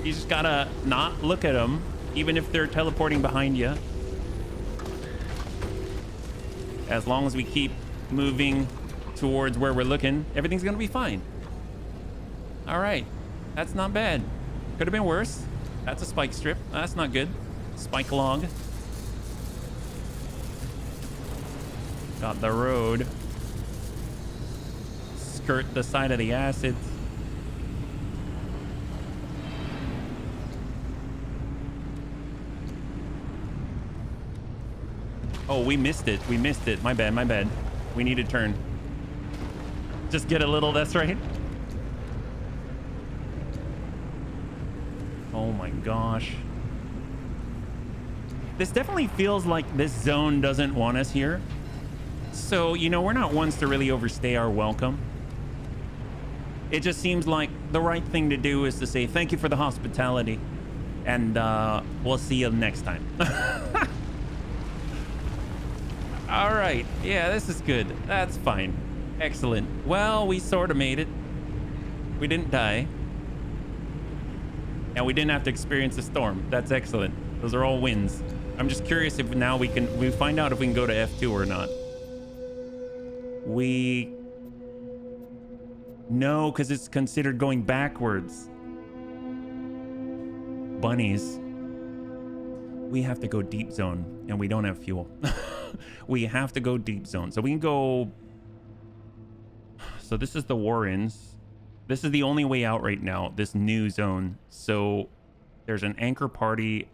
You just gotta not look at them, even if they're teleporting behind you. As long as we keep moving towards where we're looking, everything's gonna be fine. All right, that's not bad. Could have been worse. That's a spike strip. That's not good. Spike log. Got the road. Skirt the side of the acid. Oh, we missed it. We missed it. My bad, my bad. We need to turn. Just get a little, that's right. Oh my gosh. This definitely feels like this zone doesn't want us here. So, you know, we're not ones to really overstay our welcome. It just seems like the right thing to do is to say thank you for the hospitality. And we'll see you next time. All right. Yeah, this is good. That's fine. Excellent. Well, we sort of made it. We didn't die. And we didn't have to experience a storm. That's excellent. Those are all wins. I'm just curious if now we find out if we can go to F2 or not. No, because it's considered going backwards. Bunnies. We have to go deep zone, and we don't have fuel. We have to go deep zone. So we can go... So this is the Warrens. This is the only way out right now, this new zone. So there's an anchor party.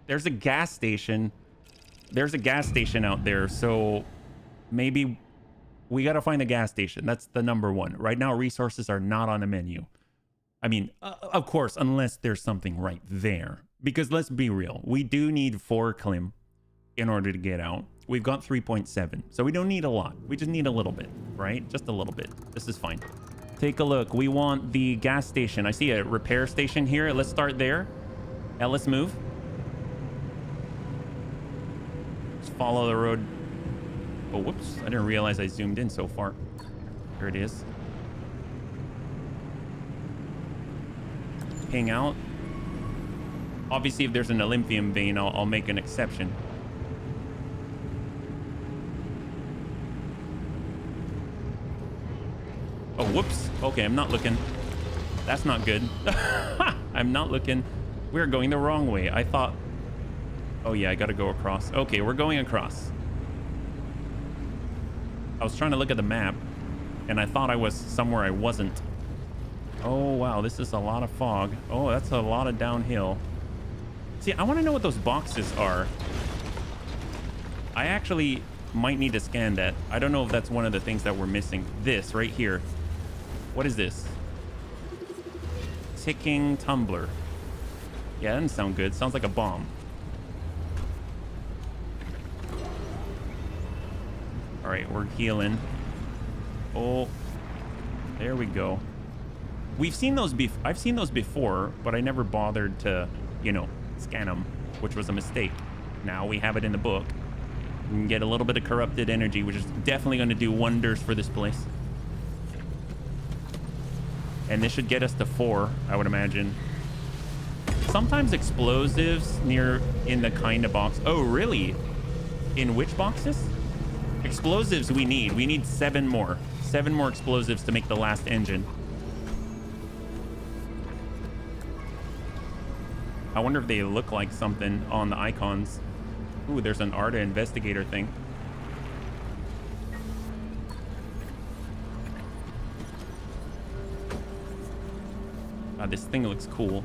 There's a gas station. There's a gas station out there. So maybe we got to find a gas station. That's the number one. Right now, resources are not on the menu. I mean, of course, unless there's something right there. Because let's be real. We do need 4 Klim in order to get out. We've got 3.7. So we don't need a lot. We just need a little bit, right? Just a little bit. This is fine. Take a look. We want the gas station. I see a repair station here. Let's start there. Now let's move. Just follow the road. Oh, whoops. I didn't realize I zoomed in so far. There it is. Hang out. Obviously, if there's an Olympium vein, I'll make an exception. Oh, whoops. Okay, I'm not looking. That's not good. I'm not looking. We're going the wrong way. I thought... Oh, yeah, I got to go across. Okay, we're going across. I was trying to look at the map, and I thought I was somewhere I wasn't. Oh, wow, this is a lot of fog. Oh, that's a lot of downhill. See, I want to know what those boxes are. I actually might need to scan that. I don't know if that's one of the things that we're missing. This right here. What is this? Ticking tumbler. Yeah, that doesn't sound good. Sounds like a bomb. All right, we're healing. Oh, there we go. We've seen those I've seen those before, but I never bothered to, you know, scan them, which was a mistake. Now we have it in the book. We can get a little bit of corrupted energy, which is definitely going to do wonders for this place. And this should get us to 4, I would imagine. Sometimes explosives in the kind of box. Oh, really? In which boxes? Explosives we need. We need 7 more. 7 more explosives to make the last engine. I wonder if they look like something on the icons. Ooh, there's an ARDA investigator thing. This thing looks cool.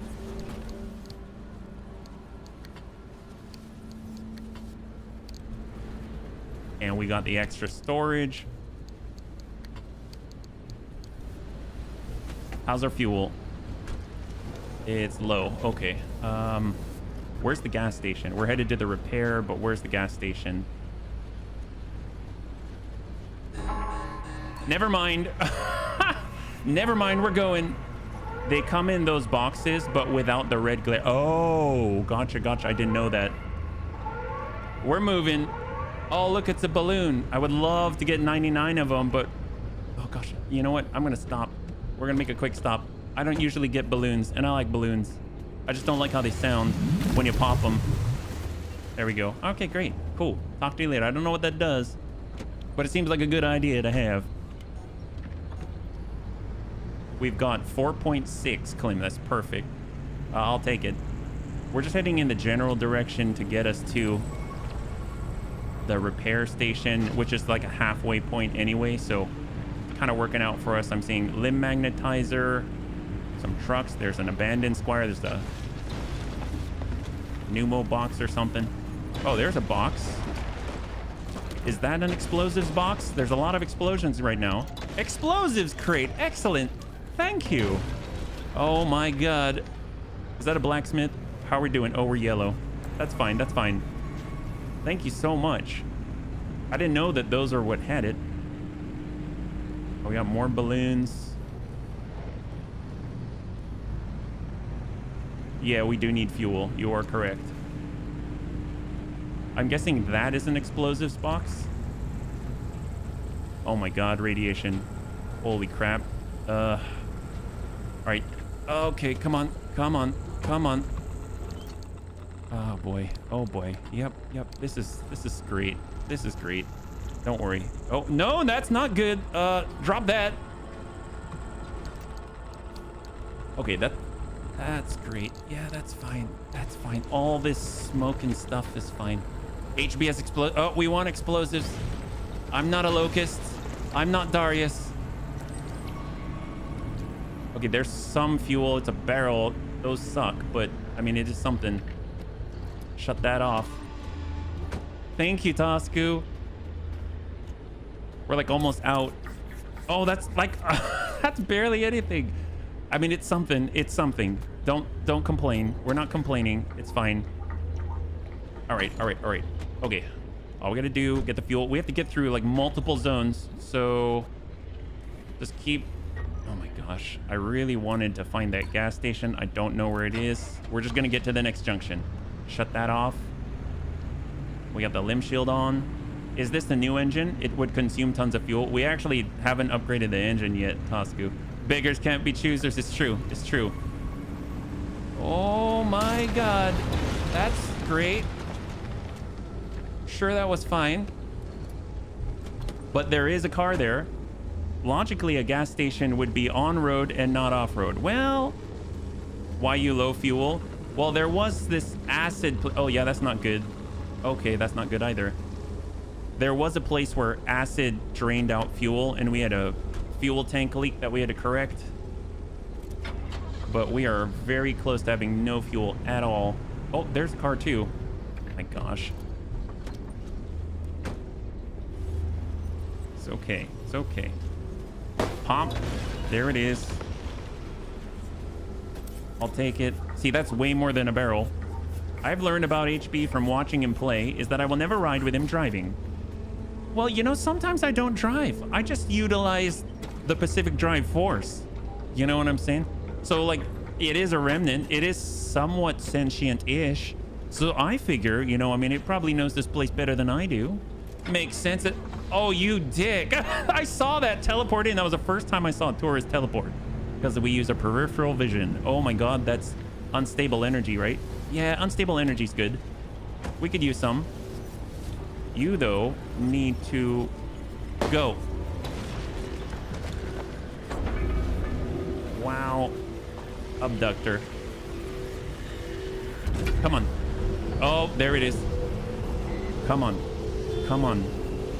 And we got the extra storage. How's our fuel? It's low. Okay. Where's the gas station? We're headed to the repair, but where's the gas station? Never mind. Never mind. We're going. They come in those boxes, but without the red glare. Oh, gotcha, gotcha. I didn't know that. We're moving. Oh, look, it's a balloon. I would love to get 99 of them, but... Oh, gosh. You know what? I'm going to stop. We're going to make a quick stop. I don't usually get balloons, and I like balloons. I just don't like how they sound when you pop them. There we go. Okay, great. Cool. Talk to you later. I don't know what that does, but it seems like a good idea to have. We've got 4.6 Klim. That's perfect. I'll take it. We're just heading in the general direction to get us to the repair station, which is like a halfway point anyway, so kind of working out for us. I'm seeing limb magnetizer, some trucks. There's an abandoned squire. There's a pneumo box or something. Oh, there's a box. Is that an explosives box? There's a lot of explosions right now. Explosives crate. Excellent. Thank you. Oh my god. Is that a blacksmith? How are we doing? Oh, we're yellow. That's fine. That's fine. Thank you so much. I didn't know that those are what had it. Oh, we got more balloons. Yeah, we do need fuel. You are correct. I'm guessing that is an explosives box. Oh my god, radiation. Holy crap. All right. Okay, come on. Come on. Come on. Oh boy. Oh boy. Yep. Yep. This is great. This is great. Don't worry. Oh no, that's not good. Drop that. Okay, that's great. Yeah, that's fine. That's fine. All this smoke and stuff is fine. HBS explode. Oh, we want explosives. I'm not a locust. I'm not Darius. Okay, there's some fuel. It's a barrel. Those suck, but I mean, it is something. Shut that off. Thank you, Tosku. We're like almost out. Oh, that's like that's barely anything. I mean, it's something. It's something. Don't complain. We're not complaining. It's fine. All right. All right. All right. Okay. All we gotta do, get the fuel. We have to get through like multiple zones. So just keep. Oh my gosh. I really wanted to find that gas station. I don't know where it is. We're just gonna get to the next junction. Shut that off. We got the limb shield on. Is this the new engine? It would consume tons of fuel. We actually haven't upgraded the engine yet, Tosku. Beggars can't be choosers. It's true. It's true. Oh my god. That's great. Sure, that was fine. But there is a car there. Logically, a gas station would be on-road and not off-road. Well, why you low fuel? Well, there was this acid... Oh, yeah, that's not good. Okay, that's not good either. There was a place where acid drained out fuel, and we had a fuel tank leak that we had to correct. But we are very close to having no fuel at all. Oh, there's a car too. My gosh. It's okay. It's okay. Pop. There it is. I'll take it. See, that's way more than a barrel. I've learned about HB from watching him play is that I will never ride with him driving. Well, you know, sometimes I don't drive. I just utilize the Pacific Drive Force. You know what I'm saying? So, like, it is a remnant. It is somewhat sentient-ish. So I figure, you know, I mean, it probably knows this place better than I do. Makes sense that... Oh, you dick. I saw that teleport in. That was the first time I saw a tourist teleport. Because we use a peripheral vision. Oh my god, that's unstable energy, right? Yeah, unstable energy's good. We could use some. You, though, need to go. Wow. Abductor. Come on. Oh, there it is. Come on. Come on.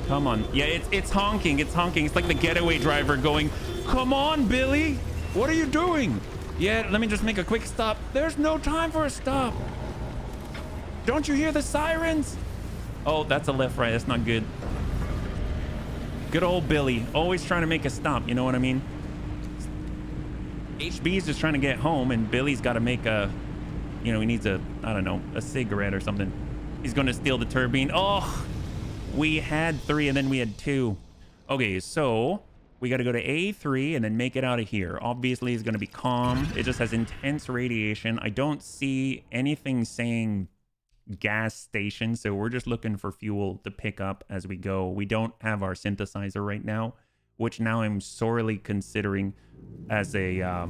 Come on. Yeah, it's honking. It's honking. It's like the getaway driver going, come on, Billy. What are you doing? Yeah, let me just make a quick stop. There's no time for a stop. Don't you hear the sirens? Oh, that's a left right. That's not good. Good old Billy. Always trying to make a stop. You know what I mean? HB's just trying to get home, and Billy's got to make a, you know, he needs a, I don't know, a cigarette or something. He's going to steal the turbine. Oh, we had 3 and then we had 2. Okay, so we got to go to A3 and then make it out of here. Obviously, it's going to be calm. It just has intense radiation. I don't see anything saying gas station, so we're just looking for fuel to pick up as we go. We don't have our synthesizer right now, which now I'm sorely considering as a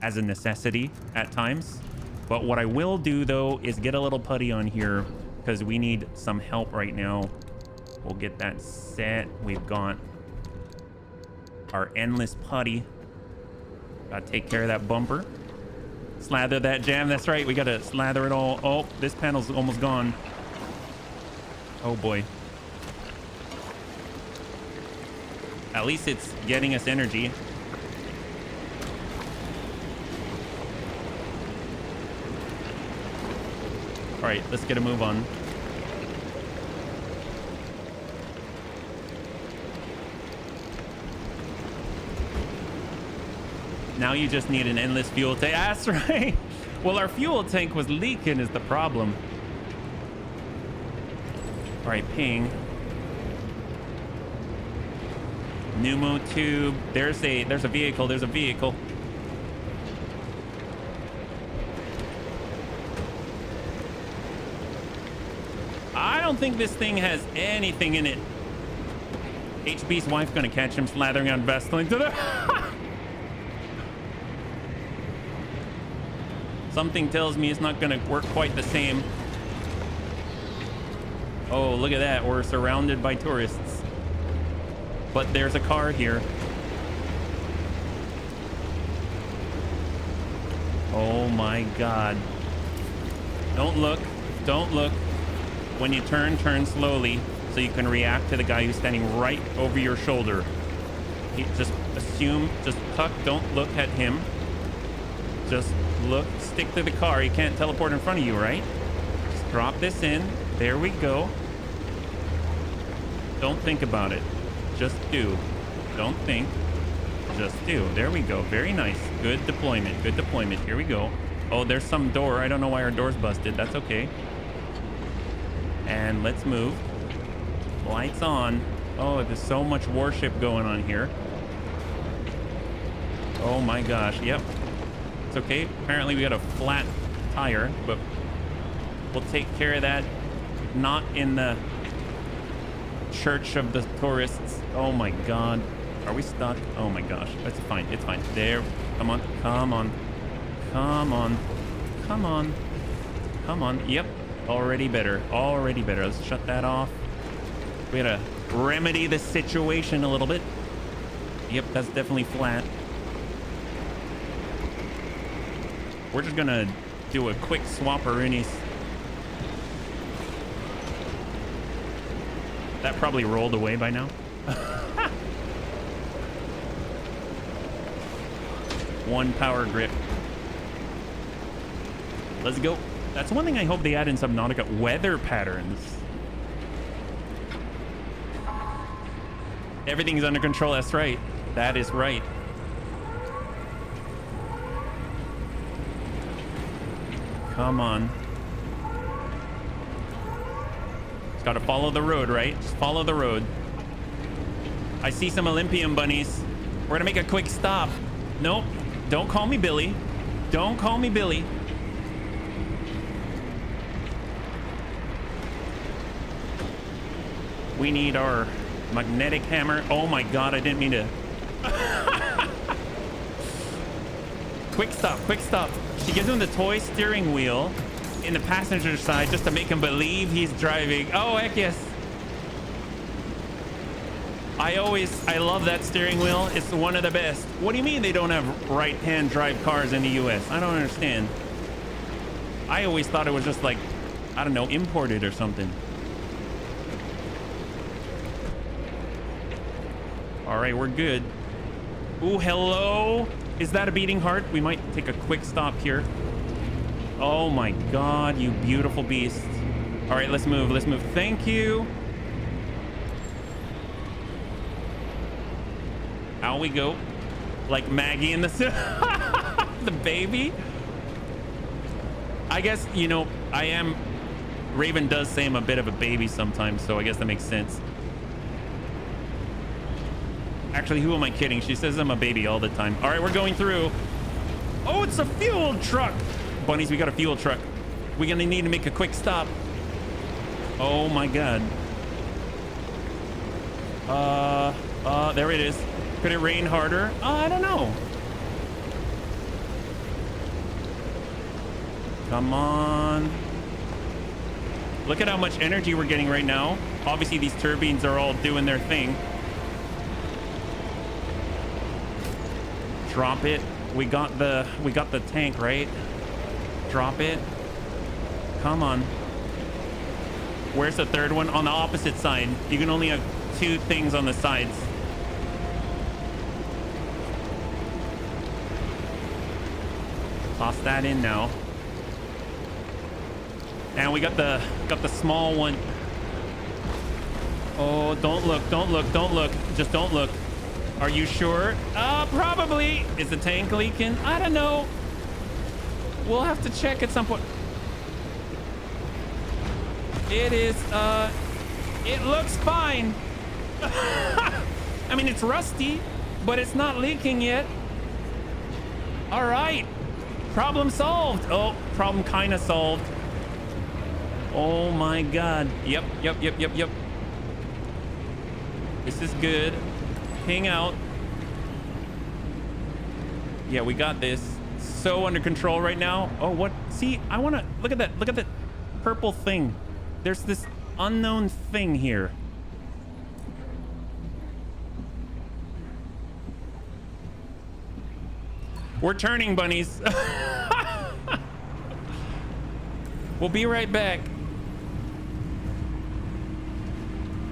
necessity at times. But what I will do, though, is get a little putty on here because we need some help right now. We'll get that set. We've got our endless putty. Gotta take care of that bumper. Slather that jam. That's right. We gotta slather it all. Oh, this panel's almost gone. Oh boy. At least it's getting us energy. All right, let's get a move on. Now you just need an endless fuel tank. That's right. Well, our fuel tank was leaking is the problem. All right, ping. Pneumo tube. There's a vehicle. There's a vehicle. I don't think this thing has anything in it. HB's wife gonna catch him slathering on Vaseline to the... Something tells me it's not gonna work quite the same. Oh, look at that. We're surrounded by tourists. But there's a car here. Oh my God. Don't look. Don't look. When you turn, turn slowly so you can react to the guy who's standing right over your shoulder. Just assume, just tuck, don't look at him. Just look, stick to the car. He can't teleport in front of you, right? Just drop this in. There we go. Don't think about it. Just do. Don't think. Just do. There we go. Very nice. Good deployment. Good deployment. Here we go. Oh, there's some door. I don't know why our door's busted. That's okay. And let's move. Lights on. Oh, there's so much warship going on here. Oh my gosh. Yep. It's okay. Apparently we got a flat tire, but we'll take care of that. Not in the church of the tourists. Oh my God. Are we stuck? Oh my gosh. It's fine. It's fine. There. Come on. Come on. Come on. Come on. Come on. Yep. Already better. Already better. Let's shut that off. We gotta remedy the situation a little bit. Yep, that's definitely flat. We're just gonna do a quick swapperoonies. That probably rolled away by now. One power grip. Let's go. That's one thing I hope they add in Subnautica. Weather patterns. Everything's under control. That's right. That is right. Come on. Just gotta follow the road, right? Just follow the road. I see some Olympian bunnies. We're gonna make a quick stop. Nope. Don't call me Billy. Don't call me Billy. We need our magnetic hammer. Oh my God, I didn't mean to. Quick stop, quick stop. She gives him the toy steering wheel in the passenger side just to make him believe he's driving. Oh, heck yes. I love that steering wheel. It's one of the best. What do you mean they don't have right-hand drive cars in the US? I don't understand. I always thought it was just like, I don't know, imported or something. All right, we're good. Ooh, hello. Is that a beating heart? We might take a quick stop here. Oh my God, you beautiful beast. All right, let's move. Let's move. Thank you. Out we go. Like Maggie in the the baby. I guess, you know, Raven does say I'm a bit of a baby sometimes, so I guess that makes sense. Actually, who am I kidding? She says I'm a baby all the time. All right, we're going through. Oh, it's a fuel truck. Bunnies, we got a fuel truck. We're gonna need to make a quick stop. Oh my God. There it is. Could it rain harder? I don't know. Come on. Look at how much energy we're getting right now. Obviously, these turbines are all doing their thing. Drop it. We got the tank, right? Drop it. Come on. Where's the third one? On the opposite side. You can only have 2 things on the sides. Toss that in now. And we got the small one. Oh, don't look, don't look, don't look. Just don't look. Are you sure? Probably. Is the tank leaking? I don't know. We'll have to check at some point. It is, it looks fine. I mean, it's rusty, but it's not leaking yet. All right. Problem solved. Oh, problem kind of solved. Oh my God. Yep. This is good. Hang out. Yeah, we got this. so under control right now. Oh, what? See, I want to look at that. Look at that purple thing. There's this unknown thing here. We're turning, bunnies. We'll be right back.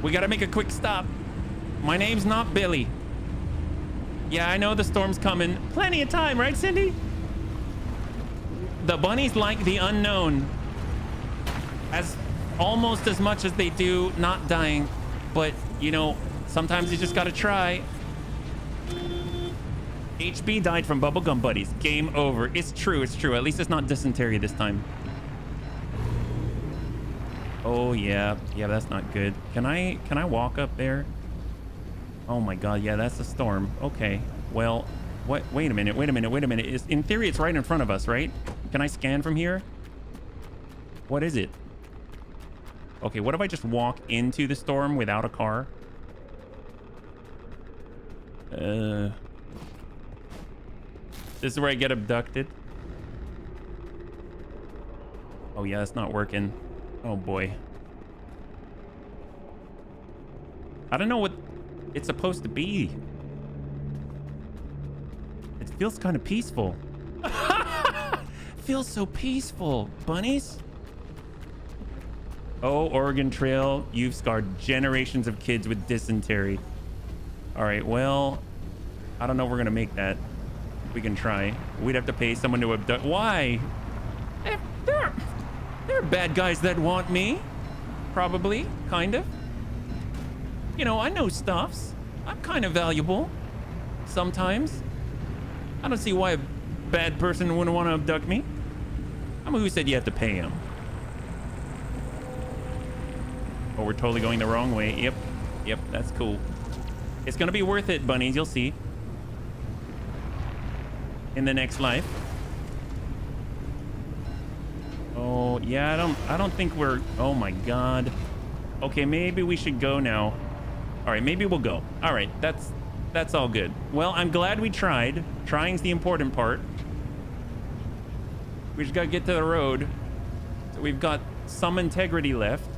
We gotta make a quick stop. My name's not Billy. Yeah, I know the storm's coming. Plenty of time, right, Cindy? The bunnies like the unknown as almost as much as they do not dying. But, you know, sometimes you just gotta try. HB died from bubblegum buddies. Game over. It's true, it's true. At least it's not dysentery this time. Oh yeah, yeah, that's not good. Can I walk up there? Oh my god, yeah, that's a storm. Okay, well, what? Wait a minute. In theory, it's right in front of us, right? Can I scan from here? What is it? Okay, what if I just walk into the storm without a car? This is where I get abducted. Oh yeah, that's not working. Oh boy. I don't know what it's supposed to be. It feels kind of peaceful. Feels so peaceful, bunnies. Oh, Oregon Trail, you've scarred generations of kids with dysentery. All right, well, I don't know if we're gonna make that. We can try. We'd have to pay someone to abduct. Why? There are bad guys that want me. Probably, kind of. You know, I know stuffs. I'm kind of valuable. Sometimes. I don't see why a bad person wouldn't want to abduct me. I mean, who said you have to pay him? Oh, we're totally going the wrong way. Yep, that's cool. It's gonna be worth it, bunnies. You'll see. In the next life. Oh yeah, I don't think we're. Oh my god. Okay, maybe we should go now. All right, maybe we'll go. All right, that's all good. Well, I'm glad we tried. Trying's the important part. We just gotta get to the road. So we've got some integrity left.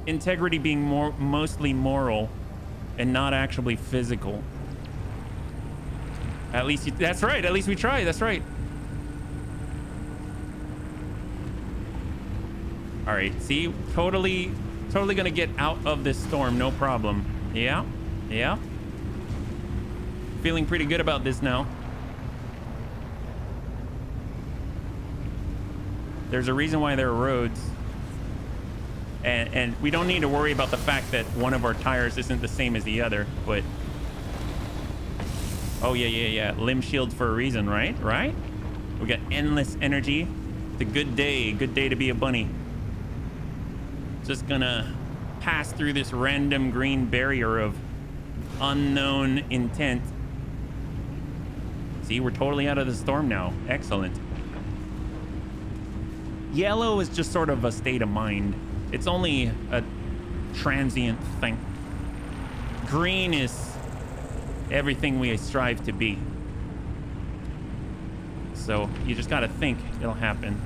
Integrity being mostly moral and not actually physical. At least that's right. At least we tried. That's right. All right. See, totally gonna get out of this storm. No problem. Yeah. Feeling pretty good about this now. There's a reason why there are roads. And we don't need to worry about the fact that one of our tires isn't the same as the other, but... Oh, yeah. Limb shield for a reason, right? Right? We got endless energy. It's a good day to be a bunny. Just gonna pass through this random green barrier of unknown intent. See, we're totally out of the storm now. Excellent. Yellow is just sort of a state of mind. It's only a transient thing. Green is everything we strive to be. So you just gotta think it'll happen.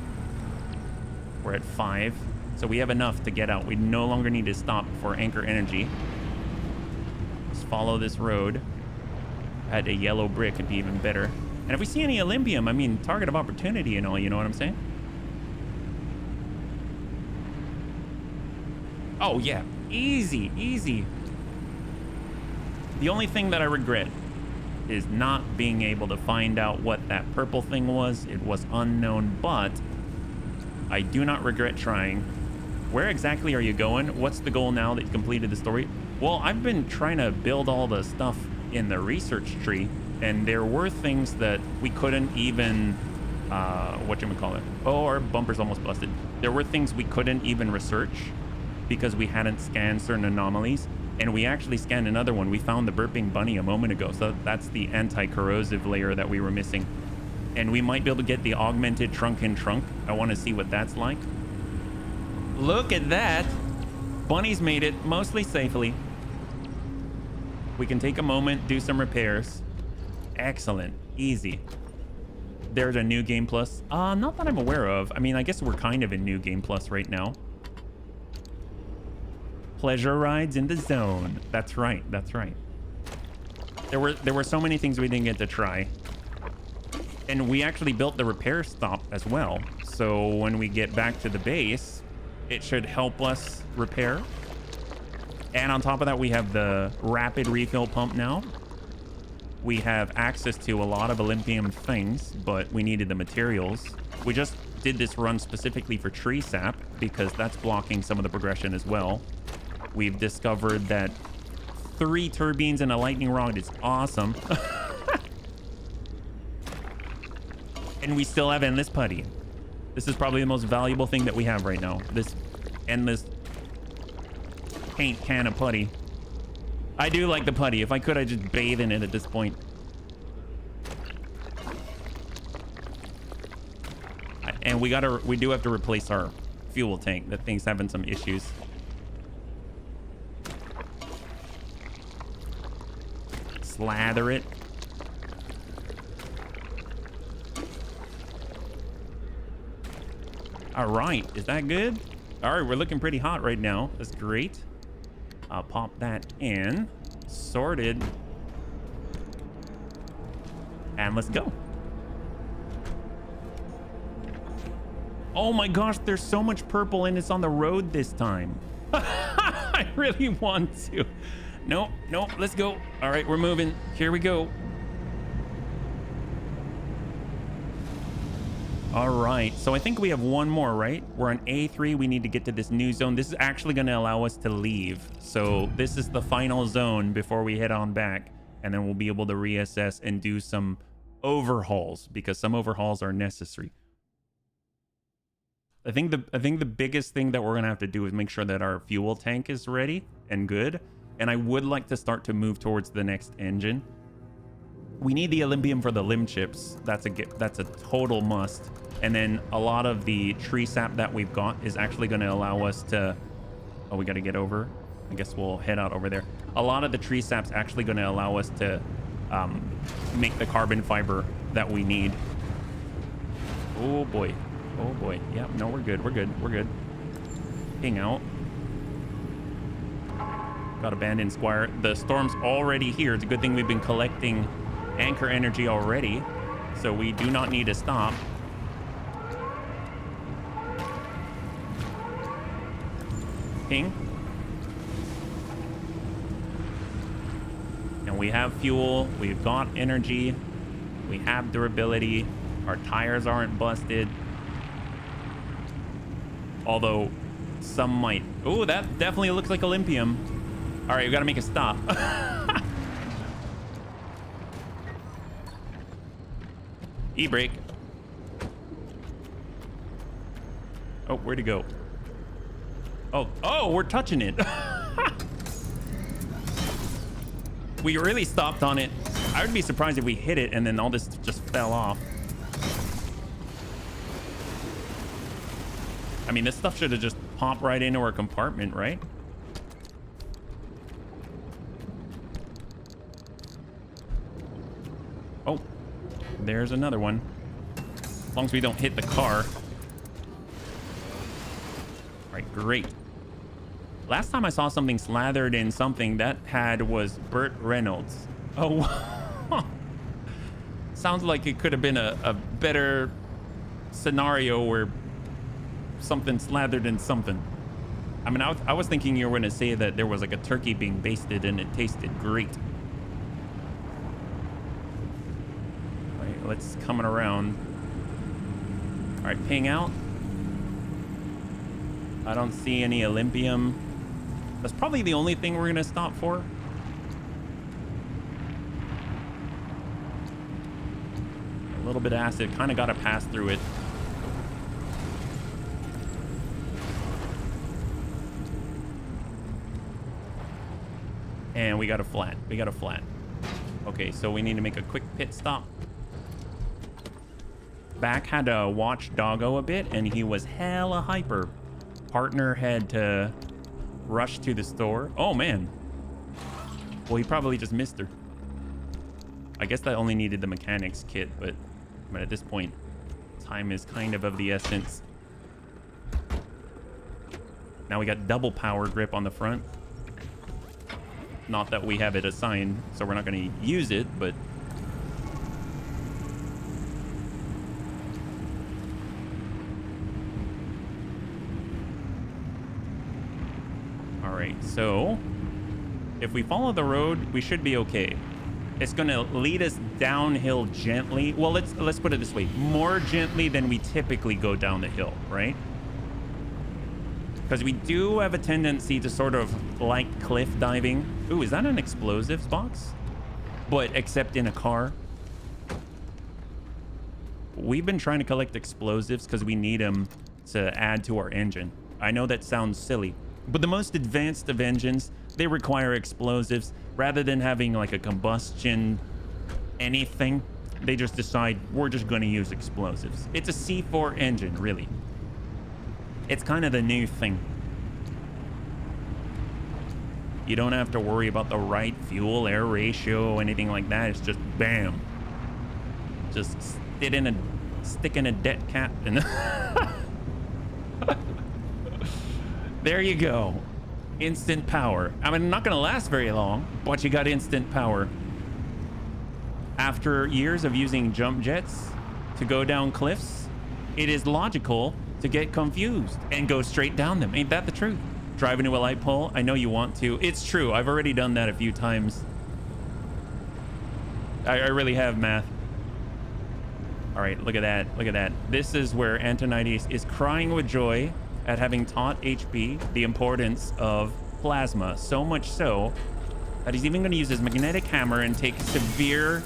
We're at 5, so we have enough to get out. We no longer need to stop for anchor energy. Just follow this road. Add a yellow brick would be even better. And if we see any Olympium, I mean, target of opportunity and all, you know what I'm saying? Oh yeah, easy. The only thing that I regret is not being able to find out what that purple thing was. It was unknown, but I do not regret trying. Where exactly are you going? What's the goal now that you completed the story? Well, I've been trying to build all the stuff in the research tree, and there were things that we couldn't even, whatchamacallit? Oh, our bumper's almost busted. There were things we couldn't even research because we hadn't scanned certain anomalies, and we actually scanned another one. We found the burping bunny a moment ago, so that's the anti-corrosive layer that we were missing. And we might be able to get the augmented trunk in trunk. I want to see what that's like. Look at that. Bunnies made it mostly safely. We can take a moment, do some repairs, Excellent. Easy. There's a new game plus. Not that I'm aware of. I mean, I guess we're kind of in new game plus right now. Pleasure rides in the zone. That's right. That's right. There were so many things we didn't get to try. And we actually built the repair stop as well. So when we get back to the base, it should help us repair. And on top of that, we have the rapid refill pump now. We have access to a lot of Olympium things, but we needed the materials. We just did this run specifically for tree sap because that's blocking some of the progression as well. We've discovered that 3 turbines and a lightning rod is awesome. And we still have endless putty. This is probably the most valuable thing that we have right now. This endless paint can of putty. I do like the putty. If I could, I'd just bathe in it at this point. And we do have to replace our fuel tank. That thing's having some issues. Slather it. All right, is that good? All right, we're looking pretty hot right now. That's great. I'll pop that in. Sorted. And let's go. Oh my gosh, there's so much purple and it's on the road this time. I really want to. Nope, nope, let's go. All right, we're moving. Here we go. All right, so I think we have one more, right? We're on A3. We need to get to this new zone. This is actually going to allow us to leave. So this is the final zone before we head on back. And then we'll be able to reassess and do some overhauls because some overhauls are necessary. I think the biggest thing that we're going to have to do is make sure that our fuel tank is ready and good. And I would like to start to move towards the next engine. We need the Olympium for the limb chips. That's a total must. And then a lot of the tree sap that we've got is actually going to allow us to... Oh, we got to get over. I guess we'll head out over there. A lot of the tree sap's actually going to allow us to make the carbon fiber that we need. Oh boy. Oh boy. Yeah, no, we're good. We're good. We're good. Hang out. Got abandoned squire. The storm's already here. It's a good thing we've been collecting anchor energy already, so we do not need to stop. Ping. And we have fuel, we've got energy, we have durability, our tires aren't busted. Although some might. Oh, that definitely looks like Olympium. All right, we gotta make a stop. E-brake. Oh, where'd it go? Oh, we're touching it. We really stopped on it. I would be surprised if we hit it and then all this just fell off. I mean, this stuff should have just popped right into our compartment, right? Oh, there's another one. As long as we don't hit the car. All right, great. Last time I saw something slathered in something that had was Burt Reynolds. Oh, sounds like it could have been a better scenario where something slathered in something. I mean, I was thinking you were going to say that there was like a turkey being basted and it tasted great. All right, let's coming around. All right, ping out. I don't see any Olympium. That's probably the only thing we're going to stop for. A little bit of acid. Kind of got to pass through it. And we got a flat. We got a flat. Okay, so we need to make a quick pit stop. Back had to watch Doggo a bit, and he was hella hyper. Partner had to rush to the store. Oh, man. Well, he probably just missed her. I guess that only needed the mechanics kit, but at this point, time is kind of the essence. Now we got double power grip on the front. Not that we have it assigned, so we're not going to use it, but... Alright, so... if we follow the road, we should be okay. It's going to lead us downhill gently. Well, let's put it this way. More gently than we typically go down the hill, right? Because we do have a tendency to sort of like cliff diving. Ooh, is that an explosives box? But except in a car. We've been trying to collect explosives because we need them to add to our engine. I know that sounds silly, but the most advanced of engines, they require explosives rather than having like a combustion anything. They just decide we're just going to use explosives. It's a C4 engine, really. It's kind of the new thing. You don't have to worry about the right fuel air ratio, anything like that. It's just bam. Just stick in a dead cat and there you go. Instant power. I mean, not going to last very long, but you got instant power. After years of using jump jets to go down cliffs, it is logical to get confused and go straight down them. Ain't that the truth? Drive into a light pole. I know you want to. It's true. I've already done that a few times. I really have, math. All right, look at that. Look at that. This is where Antonides is crying with joy at having taught HB the importance of plasma. So much so that he's even going to use his magnetic hammer and take severe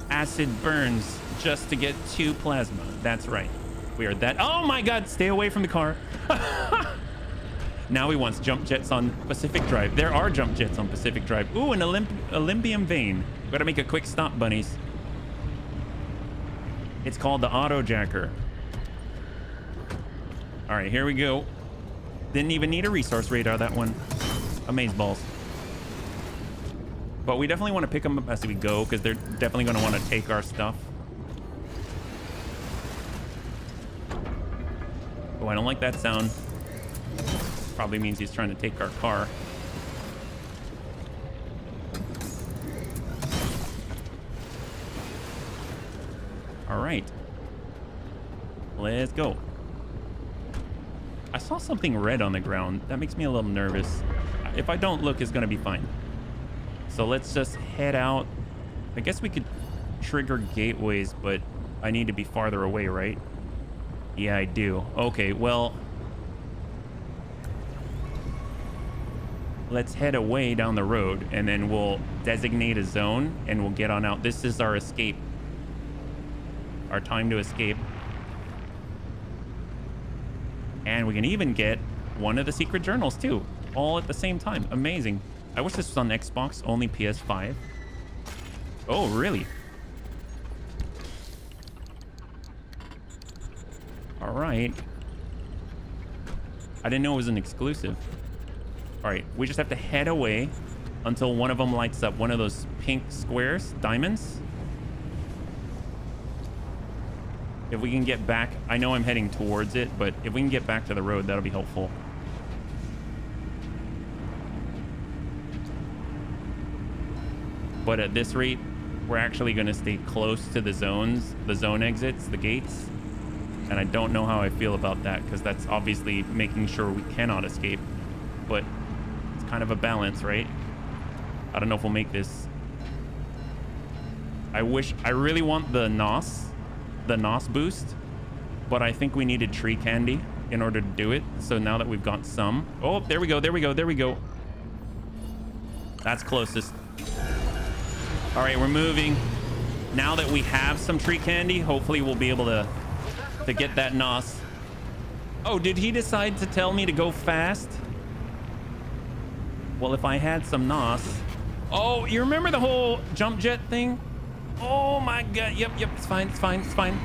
acid burns just to get to plasma. That's right. We are that. Oh my God, stay away from the car. Now he wants jump jets on Pacific Drive. There are jump jets on Pacific Drive. Ooh, an Olympium vein. Gotta make a quick stop, bunnies. It's called the Auto Jacker. All right, here we go. Didn't even need a resource radar, that one. Amazeballs. But we definitely want to pick them up as we go because they're definitely going to want to take our stuff. Oh, I don't like that sound. Probably means he's trying to take our car. All right. Let's go. I saw something red on the ground. That makes me a little nervous. If I don't look, it's going to be fine. So let's just head out. I guess we could trigger gateways, but I need to be farther away, right? Yeah, I do. Okay, well, let's head away down the road and then we'll designate a zone and we'll get on out. This is our escape. Our time to escape. And we can even get one of the secret journals too, all at the same time. Amazing. I wish this was on Xbox, only PS5. Oh, really? All right. I didn't know it was an exclusive. All right, we just have to head away until one of them lights up, one of those pink squares, diamonds. If we can get back, I know I'm heading towards it, but if we can get back to the road, that'll be helpful. But at this rate, we're actually going to stay close to the zones, the zone exits, the gates. And I don't know how I feel about that because that's obviously making sure we cannot escape. But it's kind of a balance, right? I don't know if we'll make this. I really want the NOS boost, but I think we needed tree candy in order to do it. So now that we've got some. Oh, there we go. There we go. There we go. That's closest. All right, we're moving. Now that we have some tree candy, hopefully we'll be able to get that NOS. Oh, did he decide to tell me to go fast? Well, if I had some NOS. Oh, you remember the whole jump jet thing? Oh my God. Yep, it's fine, it's fine, it's fine.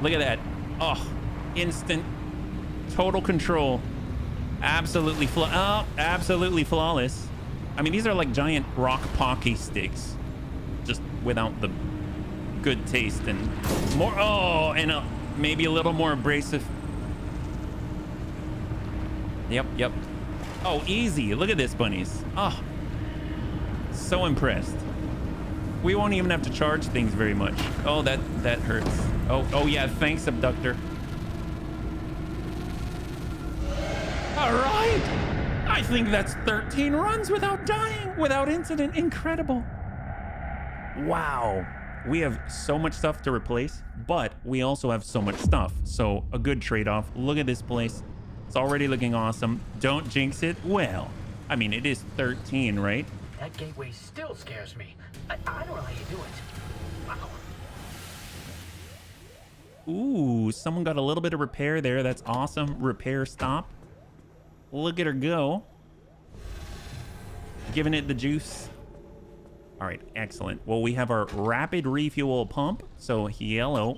Look at that. Oh, instant total control. Absolutely absolutely flawless. I mean, these are like giant rock pocky sticks. without the good taste and more. Oh, and maybe a little more abrasive. Yep. Oh, easy. Look at this, bunnies. Oh, so impressed. We won't even have to charge things very much. Oh, that hurts. Oh yeah, thanks, abductor. All right. I think that's 13 runs without dying, without incident. Incredible. Wow. We have so much stuff to replace, but we also have so much stuff. So a good trade-off. Look at this place. It's already looking awesome. Don't jinx it. Well, I mean, it is 13, right? That gateway still scares me. I don't know how you do it. Wow. Ooh, someone got a little bit of repair there. That's awesome. Repair stop. Look at her go. Giving it the juice. All right, excellent. Well, we have our rapid refuel pump. So yellow.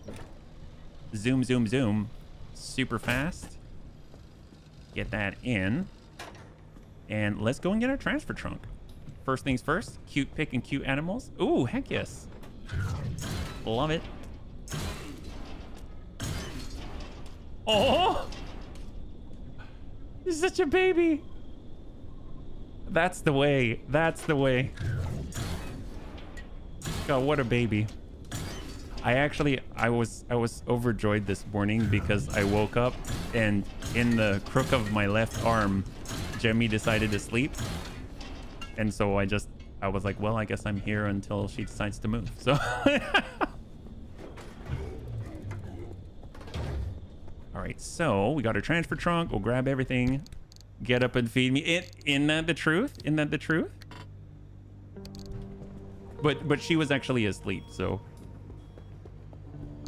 Zoom, zoom, zoom. Super fast. Get that in. And let's go and get our transfer trunk. First things first, cute pick and cute animals. Ooh, heck yes. Love it. Oh! He's such a baby. That's the way. That's the way. God, what a baby. I was overjoyed this morning because I woke up and in the crook of my left arm, Jemmy decided to sleep. And so I was like, well, I guess I'm here until she decides to move. So all right, so we got our transfer trunk. We'll grab everything, get up and feed me. Isn't that the truth? Isn't that the truth? But she was actually asleep, so.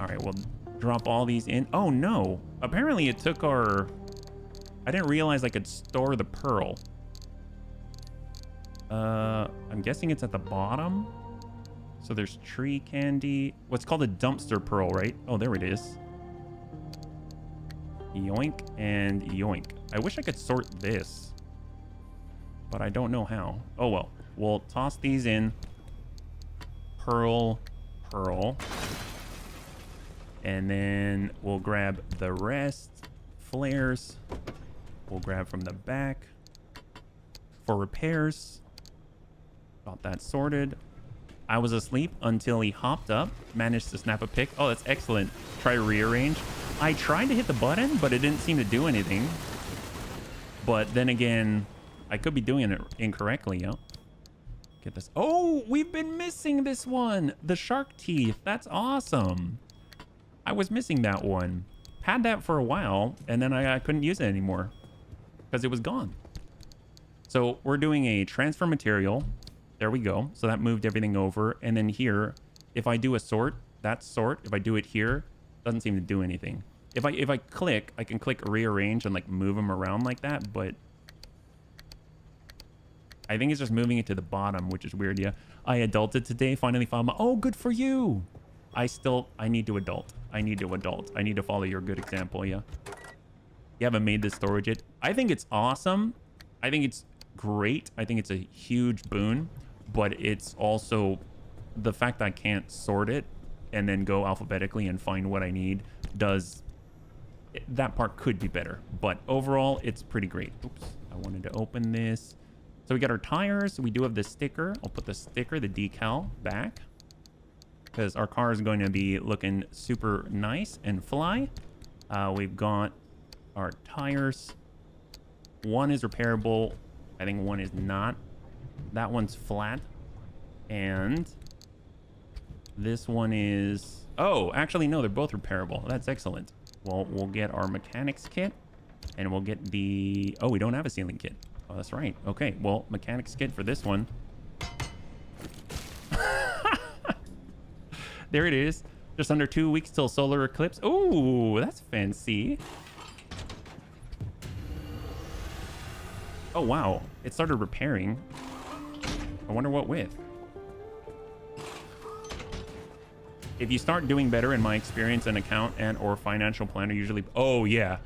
All right, we'll drop all these in. Oh no, apparently it took our, I didn't realize I could store the pearl. I'm guessing it's at the bottom. So there's tree candy. What's called a dumpster pearl, right? Oh, there it is. Yoink and yoink. I wish I could sort this, but I don't know how. Oh well, we'll toss these in. Pearl. And then we'll grab the rest. Flares. We'll grab from the back. For repairs. Got that sorted. I was asleep until he hopped up, managed to snap a pic. Oh, that's excellent. Try to rearrange. I tried to hit the button, but it didn't seem to do anything. But then again, I could be doing it incorrectly, yo. Get this. Oh, we've been missing this one. The shark teeth. That's awesome. I was missing that one. Had that for a while, and then I couldn't use it anymore because it was gone. So we're doing a transfer material. There we go. So that moved everything over. And then here, if I do a sort, that's sort. If I do it here, doesn't seem to do anything. If I click, I can click rearrange and like move them around like that, but I think it's just moving it to the bottom, which is weird. Yeah. I adulted today. Finally found my, oh, good for you. I need to adult. I need to follow your good example. Yeah. You haven't made this storage yet. I think it's awesome. I think it's great. I think it's a huge boon, but it's also the fact that I can't sort it and then go alphabetically and find what I need that part could be better, but overall it's pretty great. Oops, I wanted to open this. So we got our tires. We do have the sticker. I'll put the sticker, the decal back because our car is going to be looking super nice and fly. We've got our tires. One is repairable. I think one is not. That one's flat. And this one is... Oh, actually, no, they're both repairable. That's excellent. Well, we'll get our mechanics kit. And we'll get the... Oh, we don't have a sealing kit. Oh, that's right. Okay, well, mechanics kit for this one. There it is. Just under 2 weeks till solar eclipse. Oh, that's fancy. Oh, wow. It started repairing. I wonder what with. If you start doing better, in my experience, an account and or financial planner usually... Oh, yeah.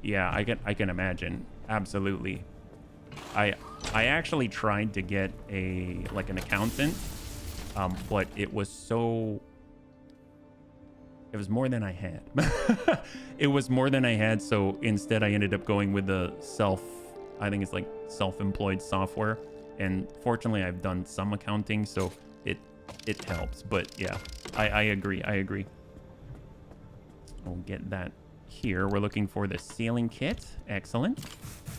Yeah, I can imagine. Absolutely. I actually tried to get an accountant But it was more than I had. It was more than I had. So instead I ended up going with the I think it's like self-employed software. And fortunately I've done some accounting, so it helps. But yeah, I agree. We'll get that here. We're looking for the ceiling kit. Excellent.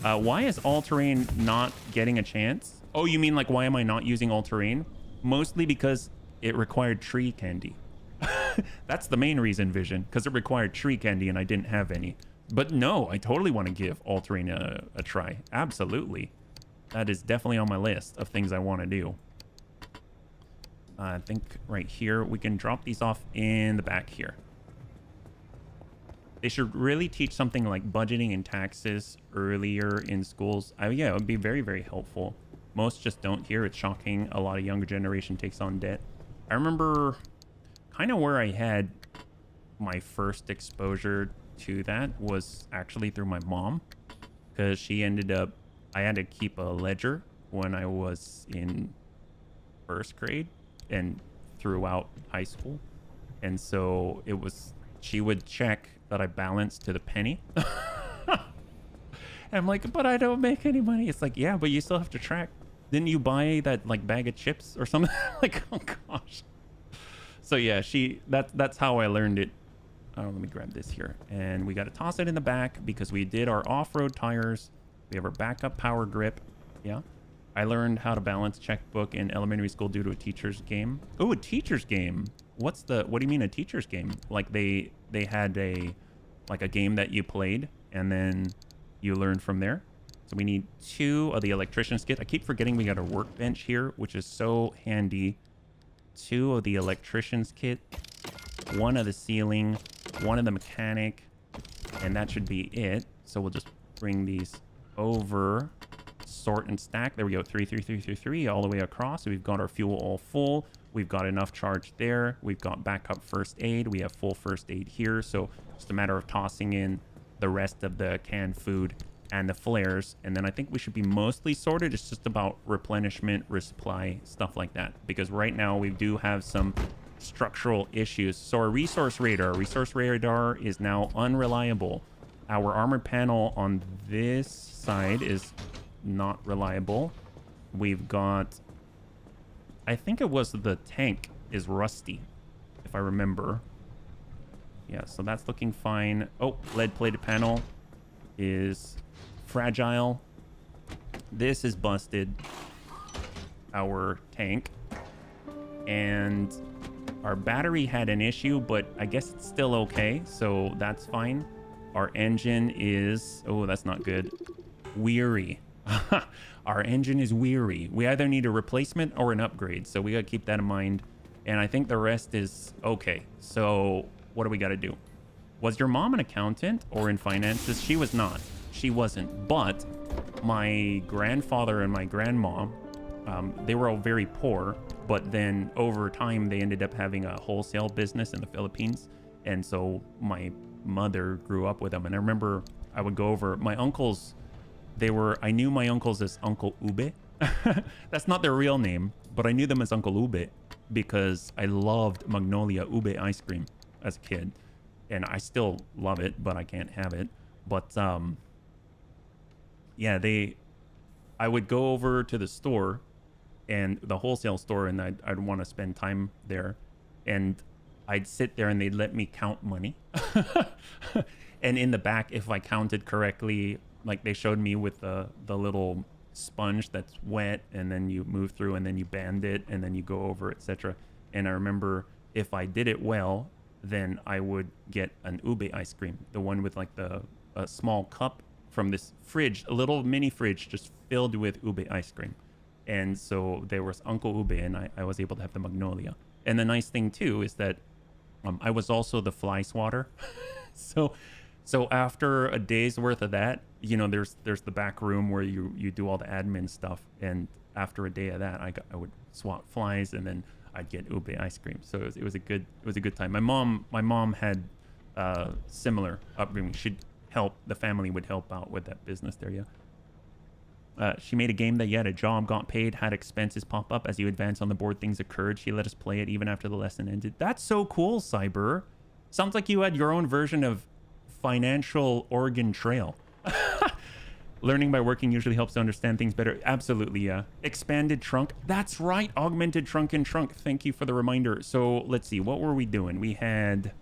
Why is all-terrain not getting a chance? Oh, you mean like why am I not using all-terrain? Mostly because it required tree candy. That's the main reason, Vision, because it required tree candy and I didn't have any. But no, I totally want to give all-terrain a try. Absolutely. That is definitely on my list of things I want to do. I think right here, we can drop these off in the back here. They should really teach something like budgeting and taxes earlier in schools. Yeah, it would be very, very helpful. Most just don't here. It's shocking. A lot of younger generation takes on debt. I remember kind of where I had my first exposure to that was actually through my mom, because she ended up, I had to keep a ledger when I was in first grade and throughout high school. And so it was, she would check that I balanced to the penny. And I'm like, but I don't make any money. It's like, yeah, but you still have to track. Didn't you buy that like bag of chips or something? Like, oh gosh. So yeah, that's how I learned it. Let me grab this here. And we got to toss it in the back because we did our off-road tires. We have our backup power grip. Yeah. I learned how to balance checkbook in elementary school due to a teacher's game. Oh, a teacher's game. What do you mean a teacher's game? Like they had a game that you played and then you learned from there. So we need 2 of the electrician's kit. I keep forgetting we got a workbench here, which is so handy. 2 of the electrician's kit, 1 of the ceiling, 1 of the mechanic, and that should be it. So we'll just bring these over, sort and stack. There we go, 3, 3, 3, 3, 3, all the way across. So we've got our fuel all full. We've got enough charge there. We've got backup first aid. We have full first aid here. So just a matter of tossing in the rest of the canned food and the flares. And then I think we should be mostly sorted. It's just about replenishment, resupply, stuff like that. Because right now we do have some structural issues. So our resource radar is now unreliable. Our armored panel on this side is not reliable. We've got, I think it was the tank is rusty, if I remember. Yeah, so that's looking fine. Oh, lead-plated panel is fragile. This is busted. Our tank. And our battery had an issue, but I guess it's still okay, so that's fine. Our engine is, oh, that's not good. Weary. Our engine is weary. We either need a replacement or an upgrade, so we gotta keep that in mind. And I think the rest is okay. So what do we gotta do? Was your mom an accountant or in finances? She was not. She wasn't. But my grandfather and my grandma, they were all very poor, but then over time they ended up having a wholesale business in the Philippines. And so my mother grew up with them. And I remember I would go over my uncles. I knew my uncles as Uncle Ube. That's not their real name, but I knew them as Uncle Ube because I loved Magnolia Ube ice cream as a kid. And I still love it, but I can't have it. But yeah, I would go over to the store and the wholesale store, and I'd want to spend time there. And I'd sit there and they'd let me count money. And in the back, if I counted correctly, like they showed me with the little sponge that's wet, and then you move through and then you band it and then you go over, etc. And I remember if I did it well, then I would get an ube ice cream, the one with like a small cup from this fridge, a little mini fridge just filled with ube ice cream. And so there was Uncle Ube, and I was able to have the Magnolia. And the nice thing too is that I was also the fly swatter. So after a day's worth of that, you know, there's the back room where you do all the admin stuff, and after a day of that, I would swat flies, and then I'd get ube ice cream. So it was a good time. My mom had similar upbringing. The family would help out with that business there. Yeah. She made a game that you had a job, got paid, had expenses pop up. As you advance on the board, things occurred. She let us play it even after the lesson ended. That's so cool, Cyber. Sounds like you had your own version of financial Oregon Trail. Learning by working usually helps to understand things better. Absolutely, yeah. Expanded trunk. That's right. Augmented trunk and trunk. Thank you for the reminder. So let's see. What were we doing? We had...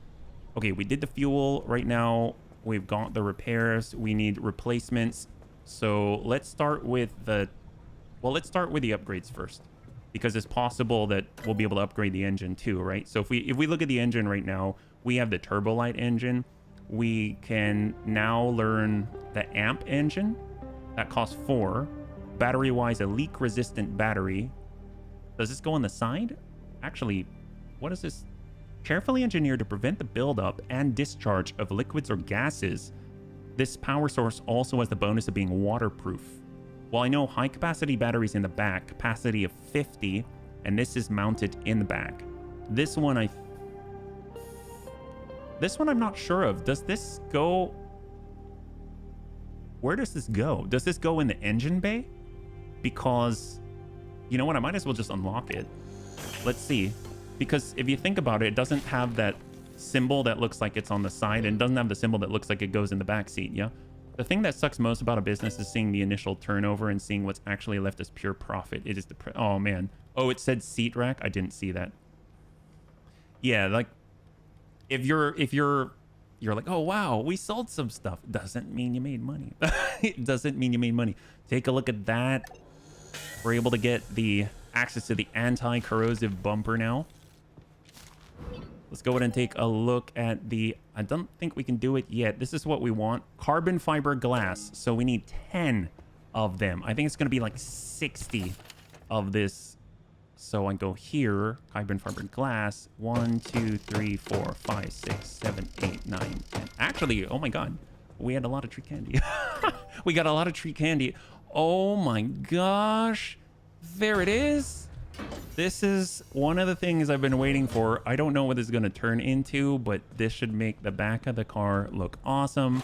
Okay, we did the fuel. Right now, we've got the repairs. We need replacements. So let's start with the... Well, let's start with the upgrades first. Because it's possible that we'll be able to upgrade the engine too, right? So if we look at the engine right now, we have the turbo light engine. We can now learn the amp engine. That costs 4. Battery-wise, a leak-resistant battery. Does this go on the side? Actually, what is this? Carefully engineered to prevent the buildup and discharge of liquids or gases. This power source also has the bonus of being waterproof. Well, I know high-capacity batteries in the back, capacity of 50, and this is mounted in the back. This one I'm not sure of. Does this go... Where does this go? Does this go in the engine bay? Because, you know what? I might as well just unlock it. Let's see. Because if you think about it, it doesn't have that symbol that looks like it's on the side, and it doesn't have the symbol that looks like it goes in the back seat, yeah? The thing that sucks most about a business is seeing the initial turnover and seeing what's actually left as pure profit. It is the... Oh, man. Oh, it said seat rack? I didn't see that. Yeah, like, if you're like, oh, wow, we sold some stuff. Doesn't mean you made money. It doesn't mean you made money. Take a look at that. We're able to get the access to the anti-corrosive bumper now. Let's go ahead and take a look at the... I don't think we can do it yet. This is what we want. Carbon fiber glass. So we need 10 of them. I think it's going to be like 60 of this. So I go here, carbon fiber glass, 1, 2, 3, 4, 5, 6, 7, 8, 9, 10. Actually, oh my God, we had a lot of tree candy. We got a lot of tree candy. Oh my gosh, there it is. This is one of the things I've been waiting for. I don't know what this is going to turn into, but this should make the back of the car look awesome.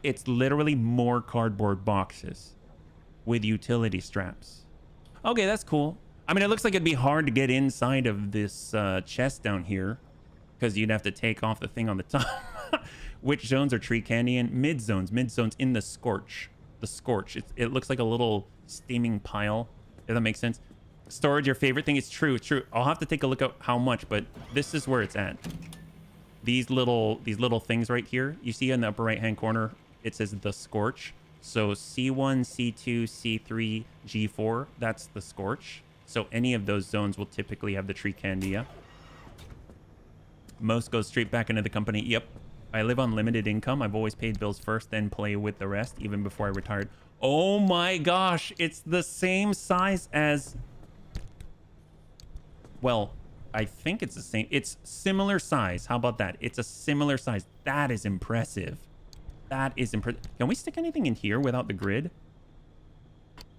It's literally more cardboard boxes with utility straps. Okay, that's cool. I mean, it looks like it'd be hard to get inside of this chest down here because you'd have to take off the thing on the top. Which zones are tree candy in? Mid zones in the scorch. The scorch. It looks like a little steaming pile, if that makes sense. Storage, your favorite thing. It's true, it's true. I'll have to take a look at how much, but this is where it's at. These little things right here, you see in the upper right hand corner, it says the scorch. So C1, C2, C3, G4, that's the scorch. So any of those zones will typically have the tree candy. Yeah. Most goes straight back into the company. Yep. I live on limited income. I've always paid bills first, then play with the rest, even before I retired. Oh my gosh, it's the same size as... Well, I think it's the same. It's similar size. How about that? It's a similar size. That is impressive. That is impressive. Can we stick anything in here without the grid?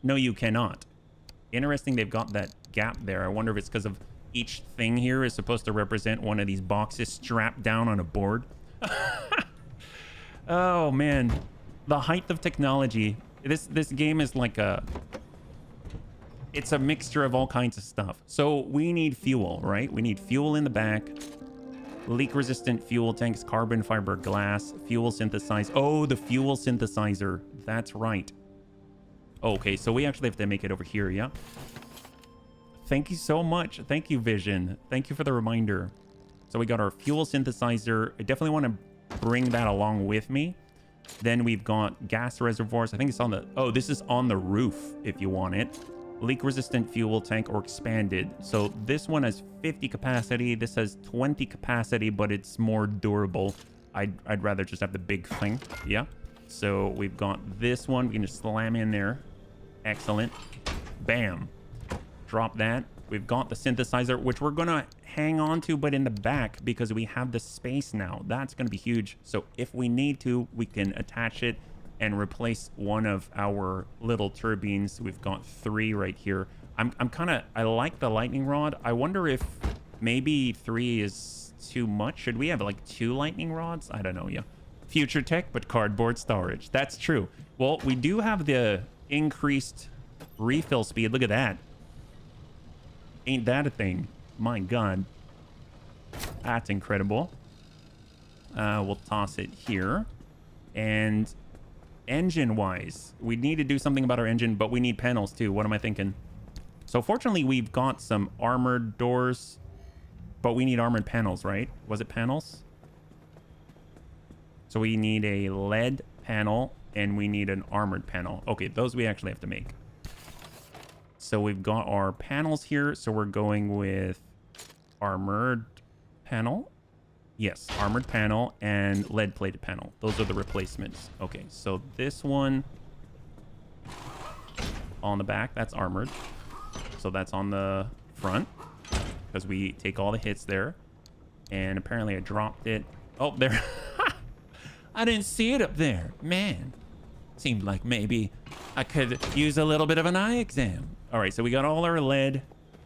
No, you cannot. Interesting they've got that gap there. I wonder if it's because of each thing here is supposed to represent one of these boxes strapped down on a board. Oh, man. The height of technology. This game is like a... It's a mixture of all kinds of stuff. So we need fuel, right? We need fuel in the back. Leak-resistant fuel tanks, carbon fiber glass, fuel synthesizer. Oh, the fuel synthesizer. That's right. Okay, so we actually have to make it over here, yeah? Thank you so much. Thank you, Vision. Thank you for the reminder. So we got our fuel synthesizer. I definitely want to bring that along with me. Then we've got gas reservoirs. I think it's on the... Oh, this is on the roof if you want it. Leak-resistant fuel tank or expanded. So this one has 50 capacity. This has 20 capacity, but it's more durable. I'd rather just have the big thing. Yeah. So we've got this one. We can just slam in there. Excellent. Bam. Drop that. We've got the synthesizer, which we're going to hang on to, but in the back because we have the space now. That's going to be huge. So if we need to, we can attach it and replace one of our little turbines. We've got 3 right here. I like the lightning rod. I wonder if maybe 3 is too much. Should we have like 2 lightning rods? I don't know. Yeah. future tech, but cardboard storage. That's true. Well, we do have the increased refill speed. Look at that. Ain't that a thing? My God. That's incredible. We'll toss it here. And engine-wise, we need to do something about our engine, but we need panels too. What am I thinking? So fortunately, we've got some armored doors, but we need armored panels, right? Was it panels? So we need a lead panel and we need an armored panel. Okay, those we actually have to make. So we've got our panels here. So we're going with armored panel. Yes, armored panel and lead plated panel. Those are the replacements. Okay, so this one on the back, that's armored. So that's on the front because we take all the hits there. And apparently I dropped it. Oh, there. I didn't see it up there. Man, seemed like maybe I could use a little bit of an eye exam. All right, so we got all our lead.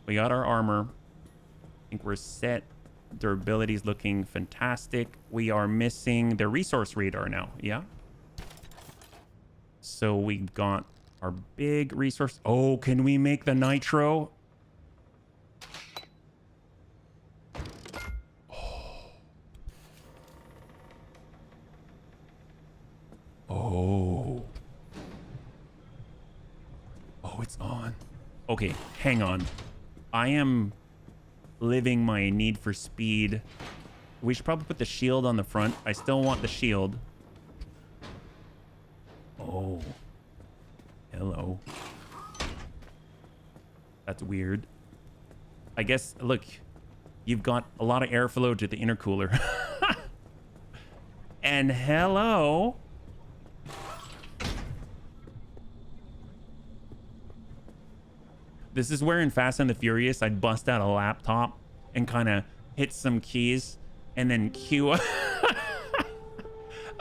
We got our armor. I think we're set. Durability is looking fantastic. We are missing the resource radar now. Yeah. So we've got our big resource. Oh, can we make the nitro? Oh. Oh, it's on. Okay, hang on. I am living my need for speed. We should probably put the shield on the front. I still want the shield. Oh. Hello. That's weird. I guess, look, you've got a lot of airflow to the intercooler. And hello. This is where in Fast and the Furious, I'd bust out a laptop and kind of hit some keys and then cue.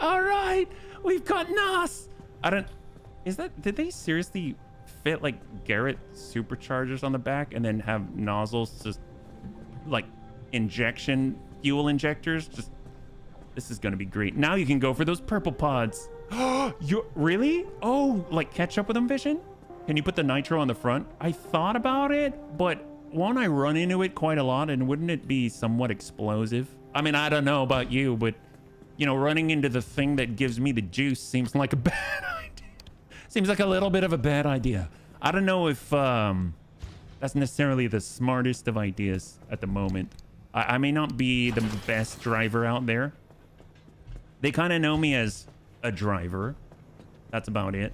All right, we've got NOS. Did they seriously fit like Garrett superchargers on the back and then have nozzles just like fuel injectors? This is going to be great. Now you can go for those purple pods. You really? Oh, like catch up with them vision? Can you put the nitro on the front? I thought about it, but won't I run into it quite a lot? And wouldn't it be somewhat explosive? I mean, I don't know about you, but, you know, running into the thing that gives me the juice seems like a bad idea. Seems like a little bit of a bad idea. I don't know if that's necessarily the smartest of ideas at the moment. I may not be the best driver out there. They kind of know me as a driver. That's about it.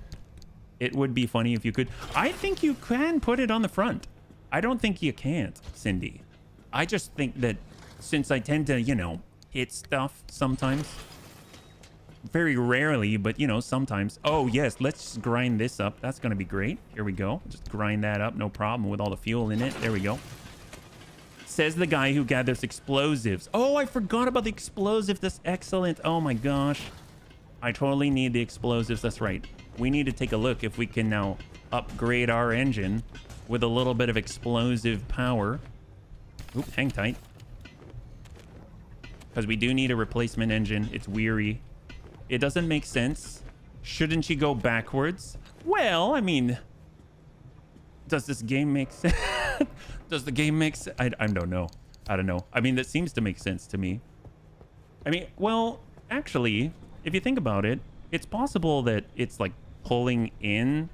It would be funny if you could. I think you can put it on the front. I don't think you can't, Cindy. I just think that since I tend to, you know, hit stuff sometimes. Very rarely, but, you know, sometimes. Oh, yes, let's just grind this up. That's going to be great. Here we go. Just grind that up. No problem with all the fuel in it. There we go. Says the guy who gathers explosives. Oh, I forgot about the explosive. That's excellent. Oh, my gosh. I totally need the explosives. That's right. We need to take a look if we can now upgrade our engine with a little bit of explosive power. Oop, hang tight. Because we do need a replacement engine. It's weary. It doesn't make sense. Shouldn't you go backwards? Well, I mean, does this game make sense? Does the game make sense? I don't know. I don't know. I mean, that seems to make sense to me. I mean, well, actually, if you think about it, it's possible that it's like pulling in.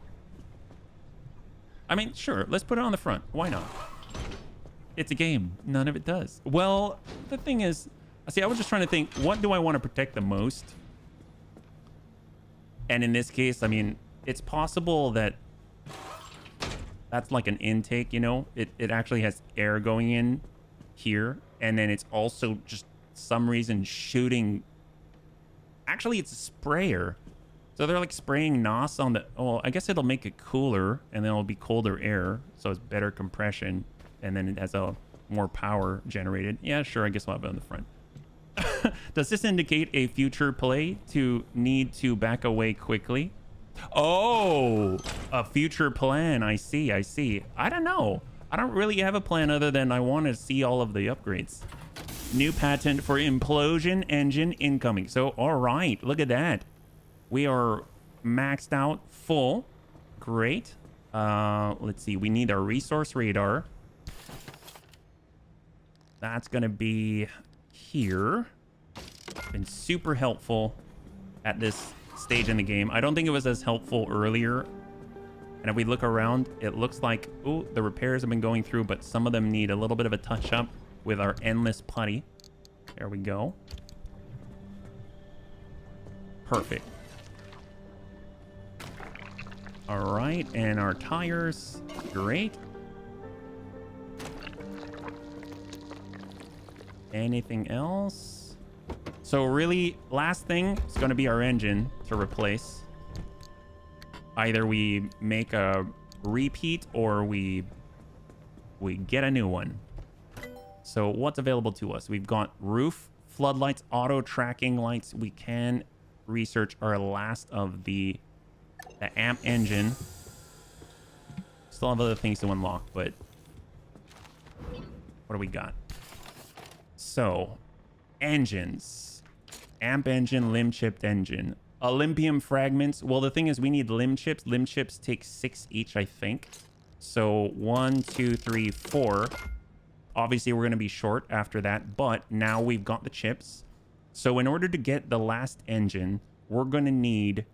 I mean, sure, let's put it on the front. Why not? It's a game. None of it does. Well, the thing is, see, I was just trying to think, what do I want to protect the most? And in this case, I mean, it's possible that that's like an intake, you know? It actually has air going in here. And then it's also just some reason shooting. Actually, it's a sprayer. So they're like spraying NOS on the... Oh, I guess it'll make it cooler and then it'll be colder air. So it's better compression. And then it has a more power generated. Yeah, sure. I guess we'll have it on the front. Does this indicate a future play to need to back away quickly? Oh, a future plan. I see. I see. I don't know. I don't really have a plan other than I want to see all of the upgrades. New patent for implosion engine incoming. So, all right, look at that. We are maxed out full. Great. Let's see. We need our resource radar. That's going to be here. Been super helpful at this stage in the game. I don't think it was as helpful earlier. And if we look around, it looks like, oh, the repairs have been going through, but some of them need a little bit of a touch up with our endless putty. There we go. Perfect. All right, and our tires. Great. Anything else? So really, last thing is going to be our engine to replace. Either we make a repeat or we get a new one. So what's available to us? We've got roof, floodlights, auto tracking lights. We can research our last of the amp engine. Still have other things to unlock, but what do we got? So, engines. Amp engine, limb chipped engine. Olympium fragments. Well, the thing is we need limb chips. Limb chips take 6 each, I think. So 1, 2, 3, 4. Obviously, we're going to be short after that, but now we've got the chips. So in order to get the last engine, we're going to need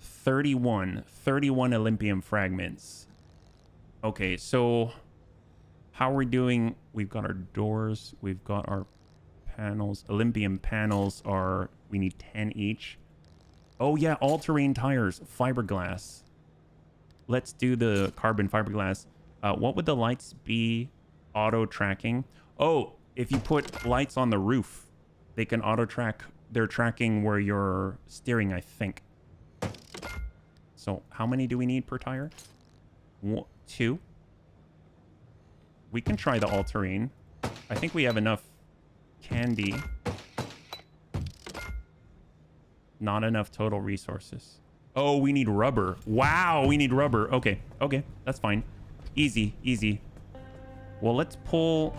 31 Olympium fragments. Okay, so how are we doing? We've got our doors. We've got our panels. Olympium panels are, we need 10 each. Oh yeah, all-terrain tires, fiberglass. Let's do the carbon fiberglass. What would the lights be? Auto tracking. Oh, if you put lights on the roof, they can auto track. They're tracking where you're steering, I think. So how many do we need per tire? 1, 2. We can try the all-terrain. I think we have enough candy. Not enough total resources. Oh, we need rubber. Wow, we need rubber. Okay, okay, that's fine. Easy, easy. Well, let's pull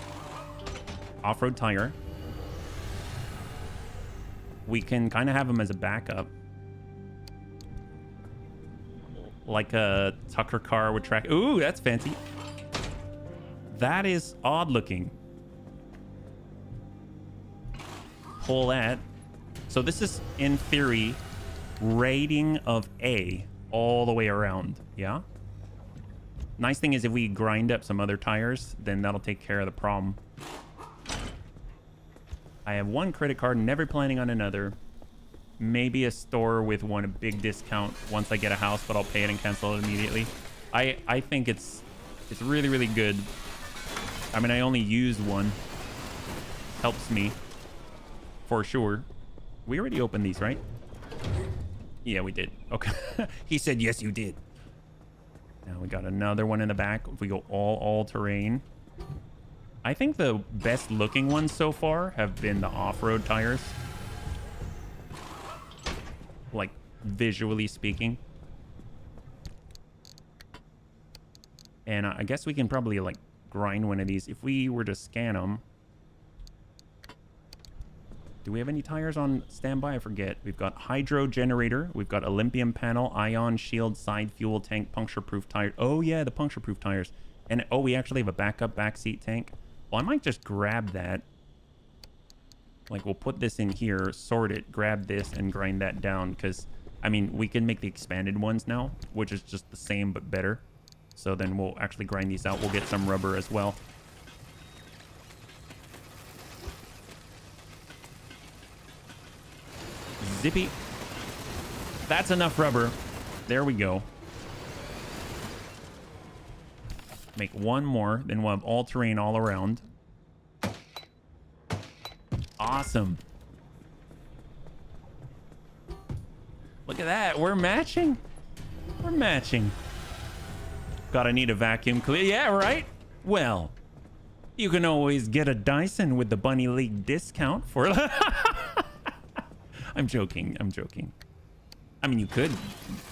off-road tire. We can kind of have them as a backup. Like a Tucker car would track. Ooh, that's fancy. That is odd looking. Pull that. So this is, in theory, rating of A all the way around. Yeah? Nice thing is if we grind up some other tires, then that'll take care of the problem. I have 1 credit card, never planning on another. Maybe a store with one, a big discount once I get a house, but I'll pay it and cancel it immediately. I think it's really, really good. I mean, I only used one. Helps me. For sure. We already opened these, right? Yeah, we did. Okay. He said, yes, you did. Now we got another one in the back. If we go all terrain. I think the best looking ones so far have been the off-road tires. Like, visually speaking. And I guess we can probably, like, grind one of these. If we were to scan them. Do we have any tires on standby? I forget. We've got hydro generator. We've got Olympium panel, ion shield, side fuel tank, puncture-proof tire. Oh, yeah, the puncture-proof tires. And, oh, we actually have a backup backseat tank. Well, I might just grab that. Like, we'll put this in here, sort it, grab this, and grind that down. Because, I mean, we can make the expanded ones now, which is just the same but better. So then we'll actually grind these out. We'll get some rubber as well. Zippy. That's enough rubber. There we go. Make one more, then we'll have all terrain all around. Awesome. Look at that. We're matching. We're matching. Gotta need a vacuum cleaner. Yeah, right? Well, you can always get a Dyson with the Bunny League discount for... I'm joking. I'm joking. I mean, you could,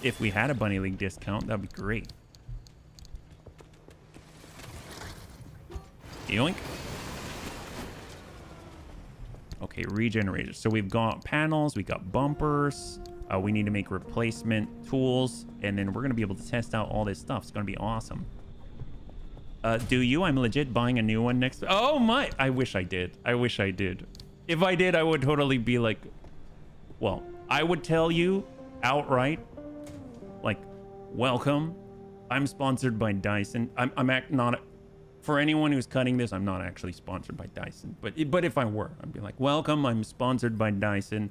if we had a Bunny League discount, that'd be great. Yoink. Okay, regenerators. So we've got panels, we got bumpers. We need to make replacement tools, and then we're gonna be able to test out all this stuff. It's gonna be awesome. Do you? I'm legit buying a new one next. Oh my! I wish I did. I wish I did. If I did, I would totally be like, well, I would tell you outright, like, welcome. I'm sponsored by Dyson. I'm not. For anyone who's cutting this, I'm not actually sponsored by Dyson. But if I were, I'd be like, welcome. I'm sponsored by Dyson.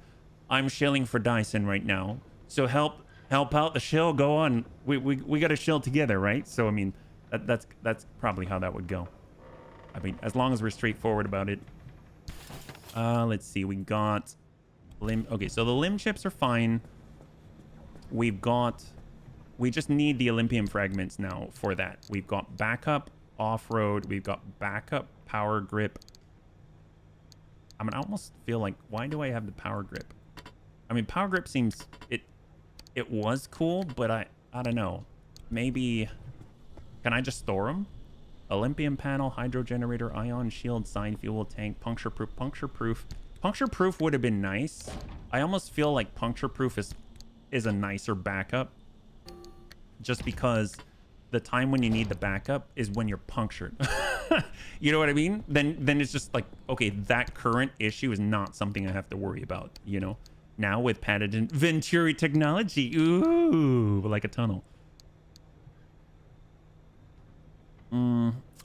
I'm shilling for Dyson right now. So help out the shill. Go on. We got to shill together, right? So I mean, that's probably how that would go. I mean, as long as we're straightforward about it. Let's see. We got limb. Okay, so the limb chips are fine. We just need the Olympium fragments now for that. We've got backup off-road. We've got backup power grip. I mean, I almost feel like, why do I have the power grip? I mean, power grip seems, it was cool, but I don't know. Maybe, can I just store them? Olympium panel, hydro generator, ion shield, side fuel tank, puncture proof. Puncture proof would have been nice. I almost feel like puncture proof is a nicer backup, just because the time when you need the backup is when you're punctured. You know what I mean? Then it's just like, okay, that current issue is not something I have to worry about, you know? Now with patented Venturi technology, ooh, like a tunnel.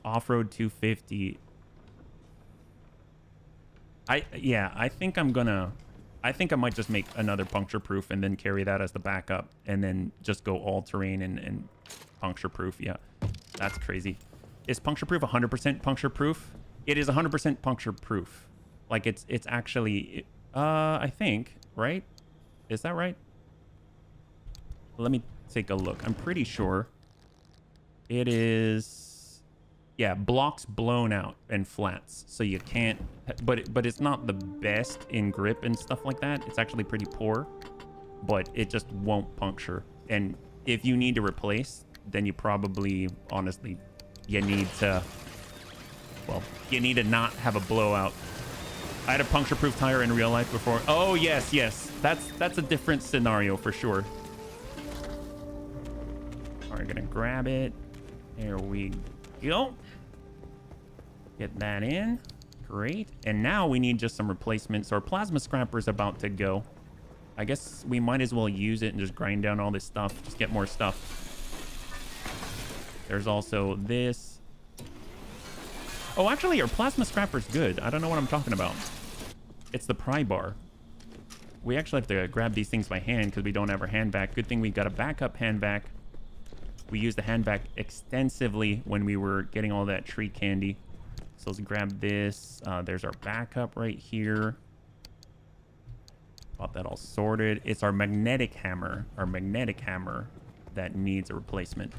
Off-road 250. I think I might just make another puncture proof and then carry that as the backup and then just go all terrain and puncture proof. Yeah, that's crazy. Is puncture proof 100% puncture proof? It is 100% puncture proof. Like it's actually, I think, right? Is that right? Let me take a look. I'm pretty sure it is, yeah, blocks blown out and flats. So you can't, but it's not the best in grip and stuff like that. It's actually pretty poor, but it just won't puncture. And if you need to replace, then you probably, honestly, you need to not have a blowout. I had a puncture-proof tire in real life before. Oh, yes. That's a different scenario for sure. All right, gonna grab it. There we go. Get that in. Great. And now we need just some replacements. Our plasma scrapper is about to go. I guess we might as well use it and just grind down all this stuff. Just get more stuff. There's also this. Oh, actually, our plasma scrapper's good. I don't know what I'm talking about. It's the pry bar. We actually have to grab these things by hand because we don't have our hand vac. Good thing we got a backup hand vac. We used the hand vac extensively when we were getting all that tree candy. So let's grab this. There's our backup right here. Got that all sorted. It's our magnetic hammer. Our magnetic hammer that needs a replacement.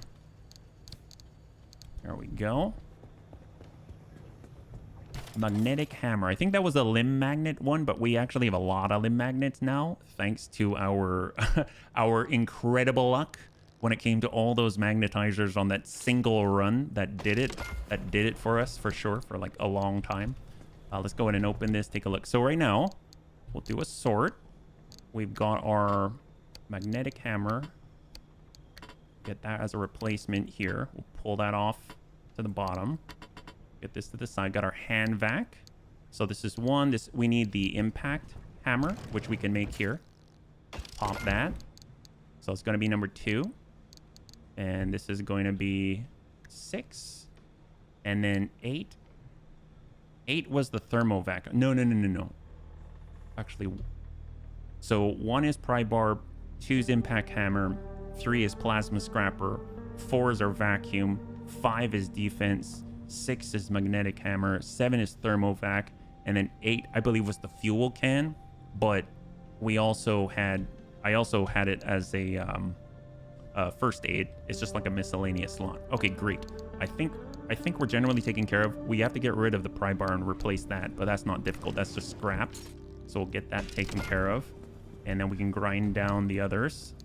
There we go. Magnetic hammer. I think that was a limb magnet one, but we actually have a lot of limb magnets now, thanks to our our incredible luck when it came to all those magnetizers on that single run that did it for us for sure for like a long time. Let's go ahead and open this, take a look. So right now, we'll do a sort. We've got our magnetic hammer. Get that as a replacement here. We'll pull that off to the bottom. Get this to the side. Got our hand vac. So this is one. This we need the impact hammer, which we can make here. Pop that. So it's going to be number 2. And this is going to be 6. And then 8. 8 was the thermovac. No. Actually, so 1 is pry bar, 2 is impact hammer, 3 is plasma scrapper, 4 is our vacuum, 5 is defense, 6 is magnetic hammer, 7 is thermovac, and then 8 I believe was the fuel can, but I also had it as a first aid. It's just like a miscellaneous slot. Okay, great. I think we're generally taken care of. We have to get rid of the pry bar and replace that, but that's not difficult. That's just scrap. So we'll get that taken care of, and then we can grind down the others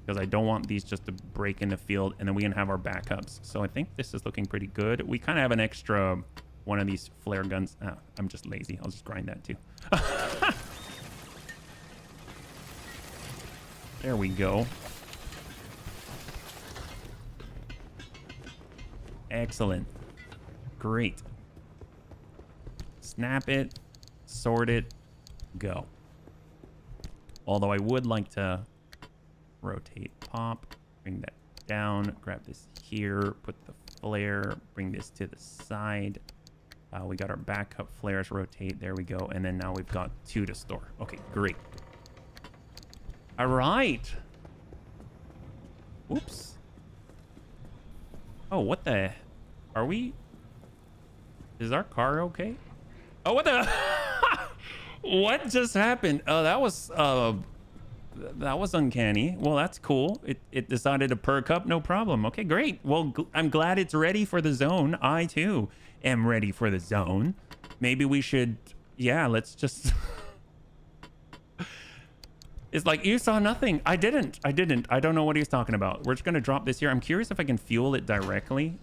because I don't want these just to break in the field, and then we can have our backups. So I think this is looking pretty good. We kind of have an extra one of these flare guns. I'm just lazy. I'll just grind that too. There we go. Excellent. Great. Snap it, sort it, go. Although I would like to rotate, pop, bring that down, grab this here, put the flare, bring this to the side. We got our backup flares, rotate, there we go. And then now we've got 2 to store. Okay, great. All right. Oops. Oh, what the? Are we? Is our car okay? Oh, what the? What just happened? Oh, that was uncanny. Well, that's cool. It decided to perk up, no problem. Okay, great. Well, I'm glad it's ready for the zone. I too am ready for the zone. Maybe we should, yeah, let's just. It's like, you saw nothing. I didn't. I don't know what he's talking about. We're just gonna drop this here. I'm curious if I can fuel it directly.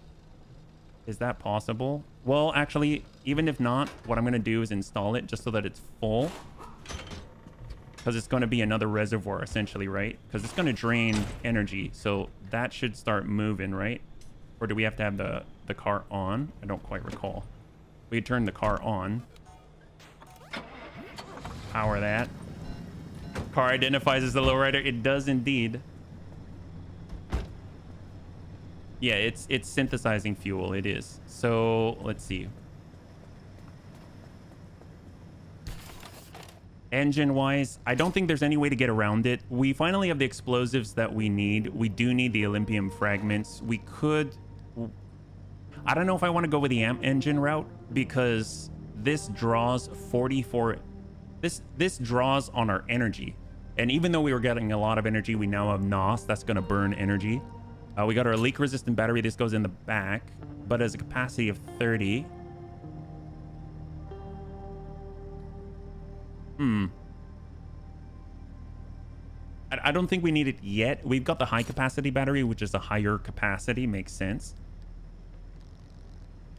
Is that possible? Well, actually, even if not, what I'm gonna do is install it just so that it's full. Because it's gonna be another reservoir, essentially, right? Because it's gonna drain energy. So that should start moving, right? Or do we have to have the car on? I don't quite recall. We turn the car on. Power that. Car identifies as the lowrider. It does indeed. Yeah, it's synthesizing fuel. It is. So let's see. Engine wise, I don't think there's any way to get around it. We finally have the explosives that we need. We do need the Olympium fragments. We could, I don't know if I want to go with the amp engine route, because this draws 44. This draws on our energy. And even though we were getting a lot of energy, we now have NOS. That's going to burn energy. We got our leak-resistant battery. This goes in the back, but has a capacity of 30. I don't think we need it yet. We've got the high-capacity battery, which is a higher capacity. Makes sense.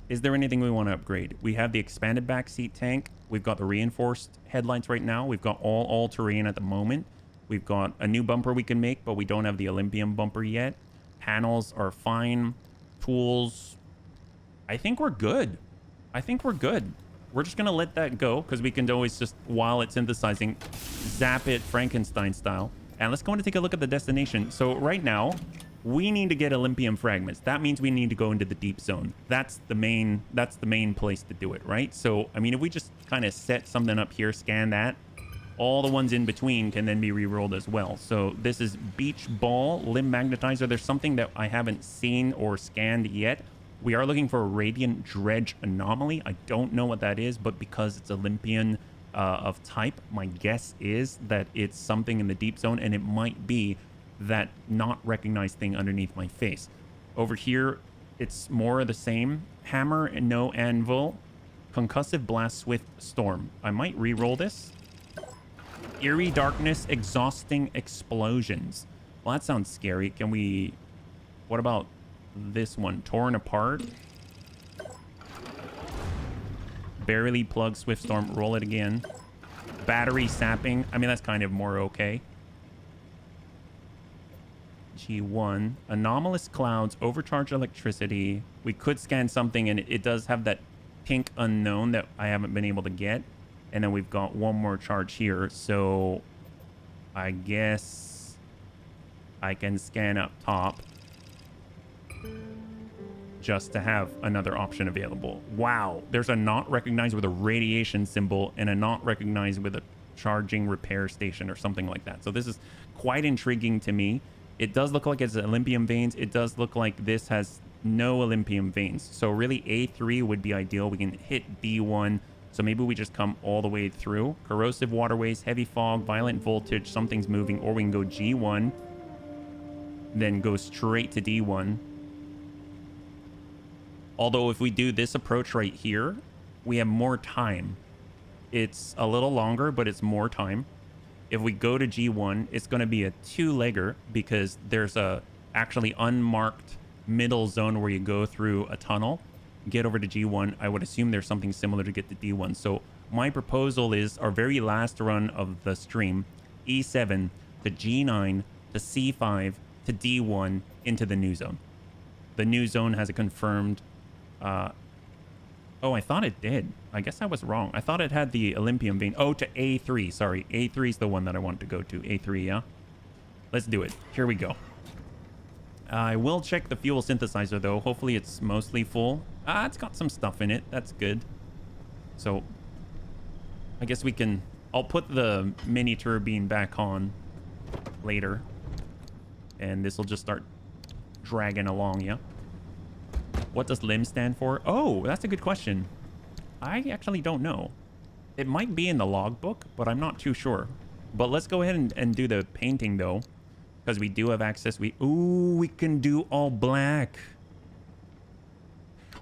Is there anything we want to upgrade? We have the expanded backseat tank. We've got the reinforced headlights right now. We've got all terrain at the moment. We've got a new bumper we can make, but we don't have the Olympium bumper yet. Panels are fine. Tools. I think we're good. We're just going to let that go because we can always just, while it's synthesizing, zap it Frankenstein style. And let's go and take a look at the destination. So right now, we need to get Olympium fragments. That means we need to go into the deep zone. That's the main place to do it, right? So, I mean, if we just kind of set something up here, scan that, all the ones in between can then be re-rolled as well. So this is Beach Ball, Limb Magnetizer. There's something that I haven't seen or scanned yet. We are looking for a Radiant Dredge Anomaly. I don't know what that is, but because it's Olympian of type, my guess is that it's something in the deep zone, and it might be that not recognized thing underneath my face. Over here, it's more of the same. Hammer and no anvil. Concussive blast, swift storm. I might re-roll this. Eerie darkness, exhausting explosions. Well, that sounds scary. Can we... What about this one? Torn apart. Barely plug, swift storm. Roll it again. Battery sapping. I mean, that's kind of more okay. G1. Anomalous clouds, overcharged electricity. We could scan something, and it does have that pink unknown that I haven't been able to get. And then we've got one more charge here. So I guess I can scan up top just to have another option available. Wow. There's a not recognized with a radiation symbol and a not recognized with a charging repair station or something like that. So this is quite intriguing to me. It does look like it's Olympium veins. It does look like this has no Olympium veins. So really A3 would be ideal. We can hit D1. So maybe we just come all the way through. Corrosive waterways, heavy fog, violent voltage, something's moving. Or we can go G1, then go straight to D1. Although if we do this approach right here, we have more time. It's a little longer, but it's more time. If we go to G1, it's going to be a 2-legger because there's a actually unmarked middle zone where you go through a tunnel. get over to G1. I would assume there's something similar to get to D1. So my proposal is our very last run of the stream, E7 to G9 to C5 to D1 into the new zone. The new zone has a confirmed... oh, I thought it did. I guess I was wrong. I thought it had the Olympium vein. Oh, to A3. Sorry. A3 is the one that I wanted to go to. A3, yeah? Let's do it. Here we go. I will check the fuel synthesizer, though. Hopefully it's mostly full. It's got some stuff in it. That's good. So, I guess we can... I'll put the mini turbine back on later. And this will just start dragging along, yeah? What does LIM stand for? Oh, that's a good question. I actually don't know. It might be in the logbook, but I'm not too sure. But let's go ahead and do the painting, though. Because we do have access. Ooh, we can do all black.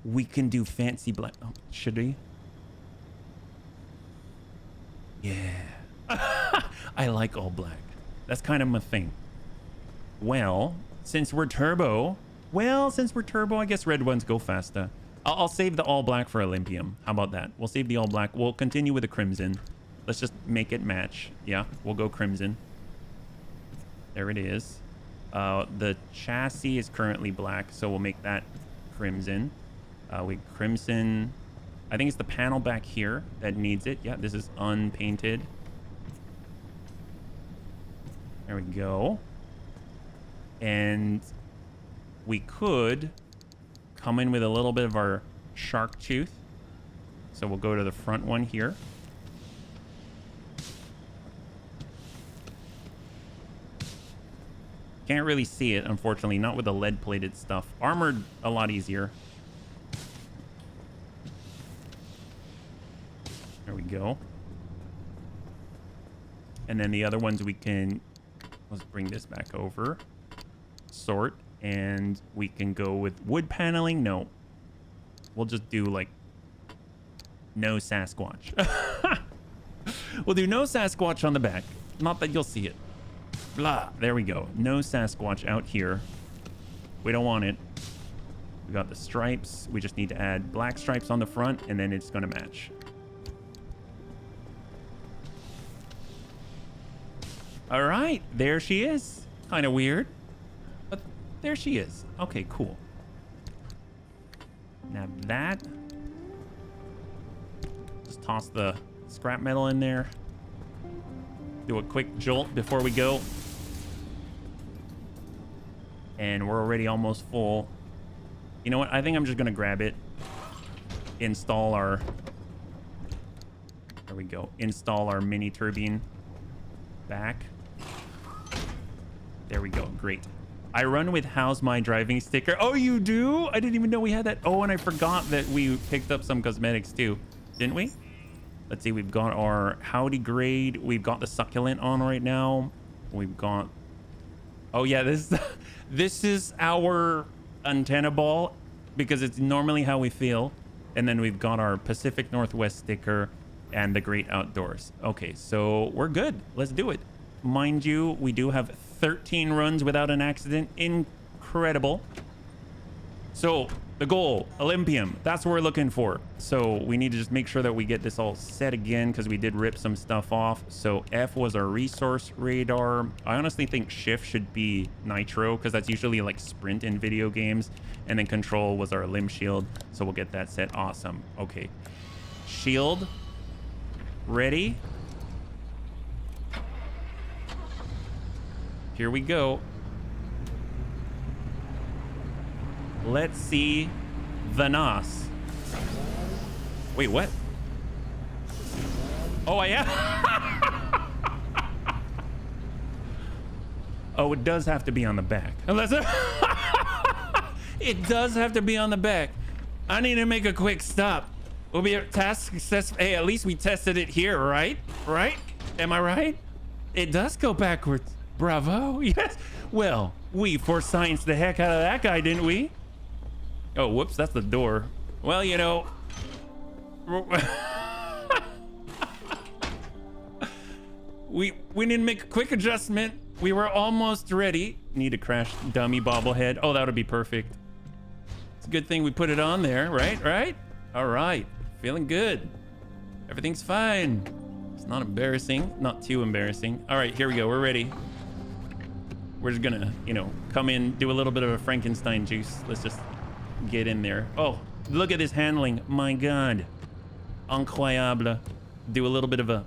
We can do fancy black. Oh, should we? Yeah. I like all black. That's kind of my thing. Well, since we're turbo, I guess red ones go faster. I'll save the all black for Olympium. How about that? We'll save the all black. We'll continue with the crimson. Let's just make it match. Yeah, we'll go crimson. There it is. The chassis is currently black, so we'll make that crimson. Crimson. I think it's the panel back here that needs it. Yeah, this is unpainted. There we go. And we could come in with a little bit of our shark tooth. So we'll go to the front one here. Can't really see it, unfortunately, not with the lead plated stuff. Armored, a lot easier. There we go. And then the other ones we can, let's bring this back over. Sort, and we can go with wood paneling. No, we'll just do like no Sasquatch. We'll do no Sasquatch on the back. Not that you'll see it. Blah. There we go. No Sasquatch out here. We don't want it. We got the stripes. We just need to add black stripes on the front, and then it's going to match. All right. There she is. Kind of weird. But there she is. Okay, cool. Now that. Just toss the scrap metal in there. Do a quick jolt before we go. And we're already almost full. You know what? I think I'm just going to grab it. Install our... There we go. Install our mini turbine back. There we go. Great. I run with how's my driving sticker. Oh, you do? I didn't even know we had that. Oh, and I forgot that we picked up some cosmetics too. Didn't we? Let's see. We've got our howdy grade. We've got the succulent on right now. We've got... Oh, yeah. This is our antenna ball because it's normally how we feel. And then we've got our Pacific Northwest sticker and the Great Outdoors. Okay, so we're good. Let's do it. Mind you, we do have 13 runs without an accident. Incredible. So the goal, Olympium, that's what we're looking for. So we need to just make sure that we get this all set again because we did rip some stuff off. So F was our resource radar. I honestly think shift should be nitro because that's usually like sprint in video games. And then control was our limb shield. So we'll get that set. Awesome. Okay. Shield. Ready. Here we go. Let's see the NOS. Wait, what? Oh, I am. Oh, it does have to be on the back. Unless it does have to be on the back. I need to make a quick stop. We'll be a task success. Hey, at least we tested it here, right? Right? Am I right? It does go backwards. Bravo. Yes. Well, we force science the heck out of that guy, didn't we? Oh, whoops. That's the door. Well, you know. we need to make a quick adjustment. We were almost ready. Need a crash dummy bobblehead. Oh, that would be perfect. It's a good thing we put it on there, right? Right? All right. Feeling good. Everything's fine. It's not embarrassing. Not too embarrassing. All right, here we go. We're ready. We're just gonna, you know, come in, do a little bit of a Frankenstein juice. Let's just get in there. Oh, look at this handling. My God. Incroyable. Do a little bit of a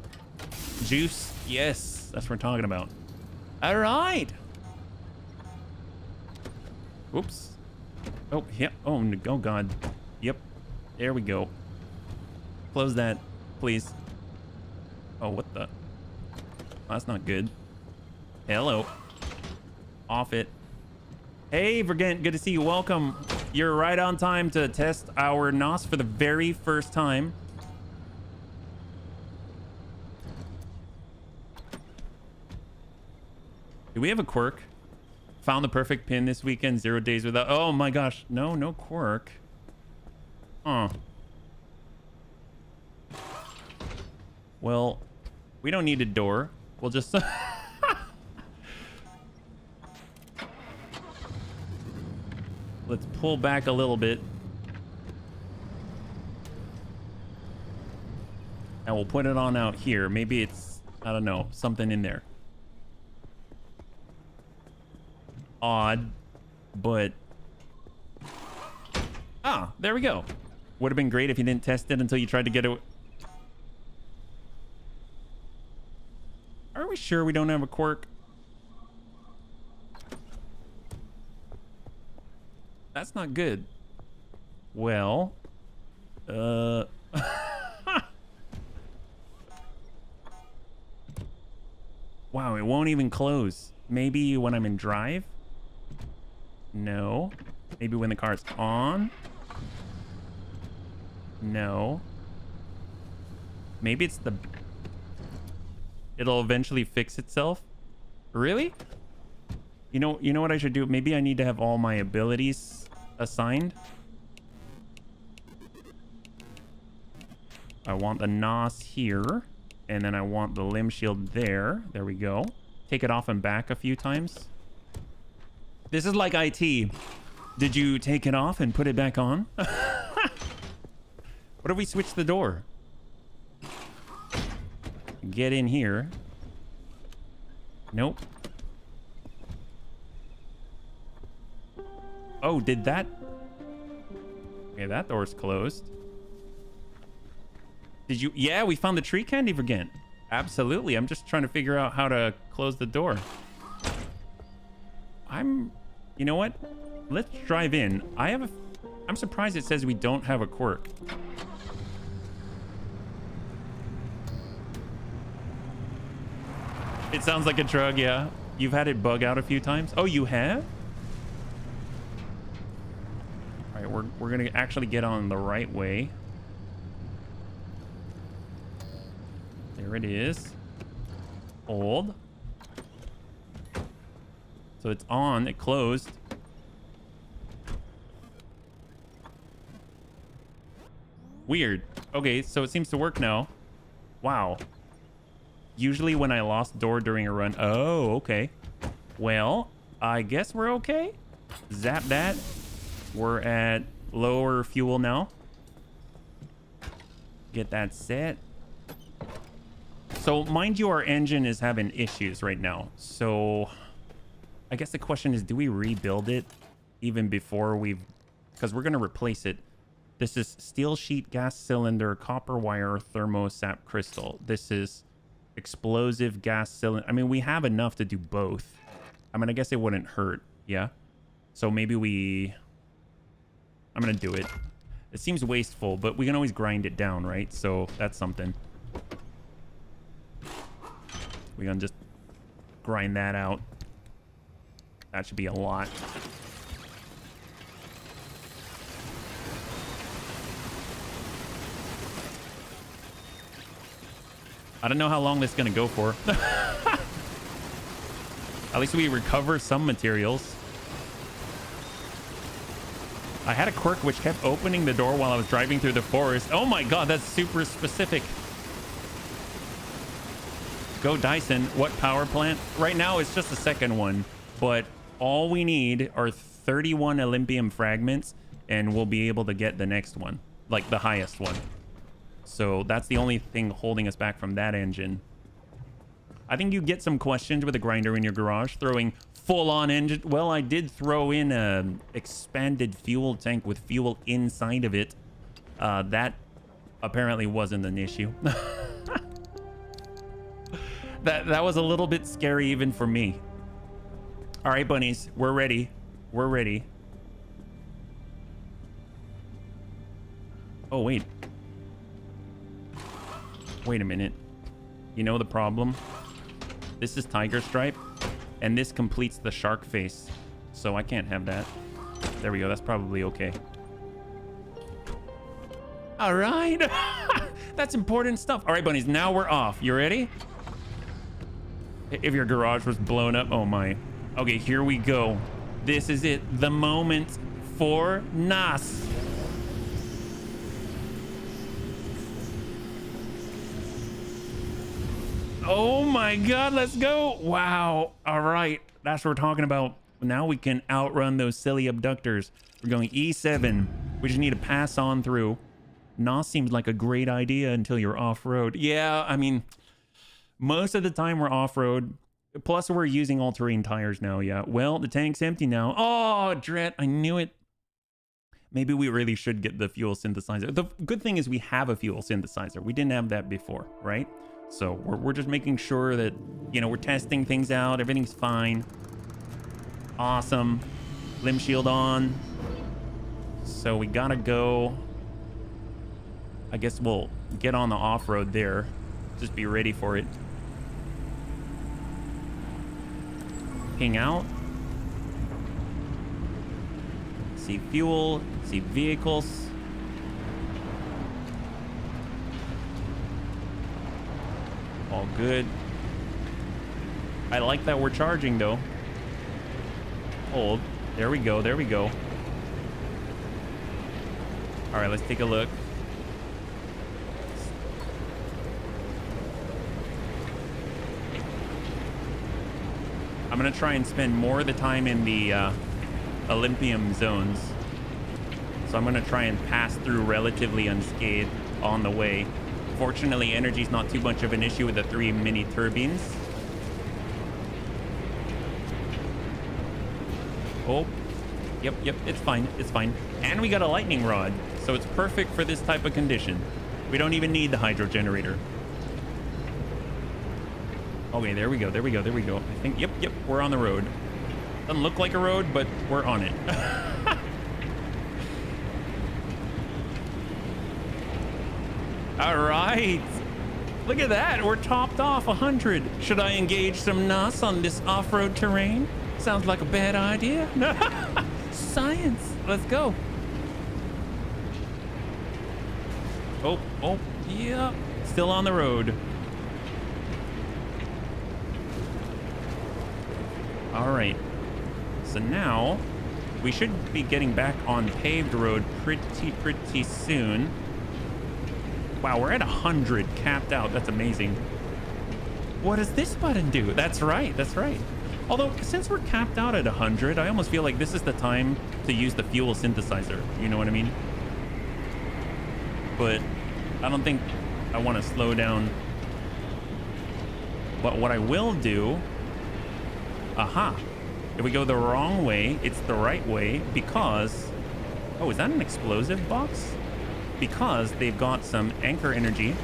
juice. Yes, that's what we're talking about. All right. Whoops. Oh, yeah. Oh, oh God. Yep. There we go. Close that, please. Oh, what the? That's not good. Hello. Off it. Hey, Vergent, good to see you. Welcome. You're right on time to test our NOS for the very first time. Do we have a quirk? Found the perfect pin this weekend. 0 days without... Oh my gosh. No, no quirk. Huh. Well, we don't need a door. We'll just... Let's pull back a little bit. And we'll put it on out here. Maybe it's, I don't know, something in there. Odd, but... Ah, there we go. Would have been great if you didn't test it until you tried to get it. Are we sure we don't have a quirk? That's not good. Well, wow, it won't even close. Maybe when I'm in drive? No. Maybe when the car's on? No. Maybe it's the... It'll eventually fix itself? Really? You know what I should do? Maybe I need to have all my abilities assigned. I want the NOS here, and then I want the limb shield there. There we go. Take it off and back a few times. This is like IT. Did you take it off and put it back on? What if we switch the door? Get in here. Nope. Oh, did that? Okay, that door's closed. Did you? Yeah, we found the tree candy again. Absolutely. I'm just trying to figure out how to close the door. You know what? Let's drive in. I'm surprised it says we don't have a quirk. It sounds like a drug, yeah. You've had it bug out a few times. Oh, you have? All right, we're gonna actually get on the right way. There it is. Hold. So it's on. It closed. Weird. Okay, so it seems to work now. Wow. Usually when I lost door during a run. Oh, okay. Well, I guess we're okay. Zap that. We're at lower fuel now. Get that set. So mind you, our engine is having issues right now. So I guess the question is, do we rebuild it even before we've... Because we're going to replace it. This is steel sheet gas cylinder, copper wire, thermosap crystal. This is explosive gas cylinder. I mean, we have enough to do both. I mean, I guess it wouldn't hurt. Yeah. So maybe I'm going to do it. It seems wasteful, but we can always grind it down, right? So that's something. We're going to just grind that out. That should be a lot. I don't know how long this is going to go for. At least we recover some materials. I had a quirk which kept opening the door while I was driving through the forest. Oh my god, that's super specific. Go Dyson. What power plant? Right now it's just the second one, but all we need are 31 Olympium fragments and we'll be able to get the next one, like the highest one. So that's the only thing holding us back from that engine. I think you get some questions with a grinder in your garage throwing full-on engine. Well, I did throw in a expanded fuel tank with fuel inside of it. That apparently wasn't an issue. That was a little bit scary even for me. All right, bunnies, we're ready. We're ready. Oh, wait. Wait a minute. You know the problem? This is Tiger Stripe, and this completes the shark face. So I can't have that. There we go. That's probably okay. All right. That's important stuff. All right, bunnies, now we're off. You ready? If your garage was blown up, oh my. Okay, here we go. This is it. The moment for NAS. Oh my God, let's go. Wow. All right. That's what we're talking about. Now we can outrun those silly abductors. We're going E7. We just need to pass on through. NAS seems like a great idea until you're off-road. Yeah, I mean, most of the time we're off-road. Plus, we're using all-terrain tires now, yeah. Well, the tank's empty now. Oh, Dret, I knew it. Maybe we really should get the fuel synthesizer. The good thing is we have a fuel synthesizer. We didn't have that before, right? So we're just making sure that, you know, we're testing things out. Everything's fine. Awesome. Limb shield on. So we gotta go. I guess we'll get on the off-road there. Just be ready for it. Ping out. See fuel. See vehicles. All good. I like that we're charging though. Hold. There we go. There we go. All right, let's take a look. I'm gonna try and spend more of the time in the Olympium zones. So I'm gonna try and pass through relatively unscathed on the way. Fortunately, energy's not too much of an issue with the 3 mini turbines. Oh, yep, it's fine, it's fine. And we got a lightning rod, so it's perfect for this type of condition. We don't even need the hydro generator. Okay, there we go, there we go, there we go. I think, yep, we're on the road. Doesn't look like a road, but we're on it. All right. Look at that. We're topped off 100. Should I engage some NAS on this off-road terrain? Sounds like a bad idea. Science. Let's go. Oh, yeah. Still on the road. All right. So now we should be getting back on paved road pretty soon. Wow, we're at 100 capped out. That's amazing. What does this button do? That's right. That's right. Although, since we're capped out at 100, I almost feel like this is the time to use the fuel synthesizer. You know what I mean? But I don't think I want to slow down. But what I will do... Aha. If we go the wrong way, it's the right way because... Oh, is that an explosive box? Because they've got some anchor energy.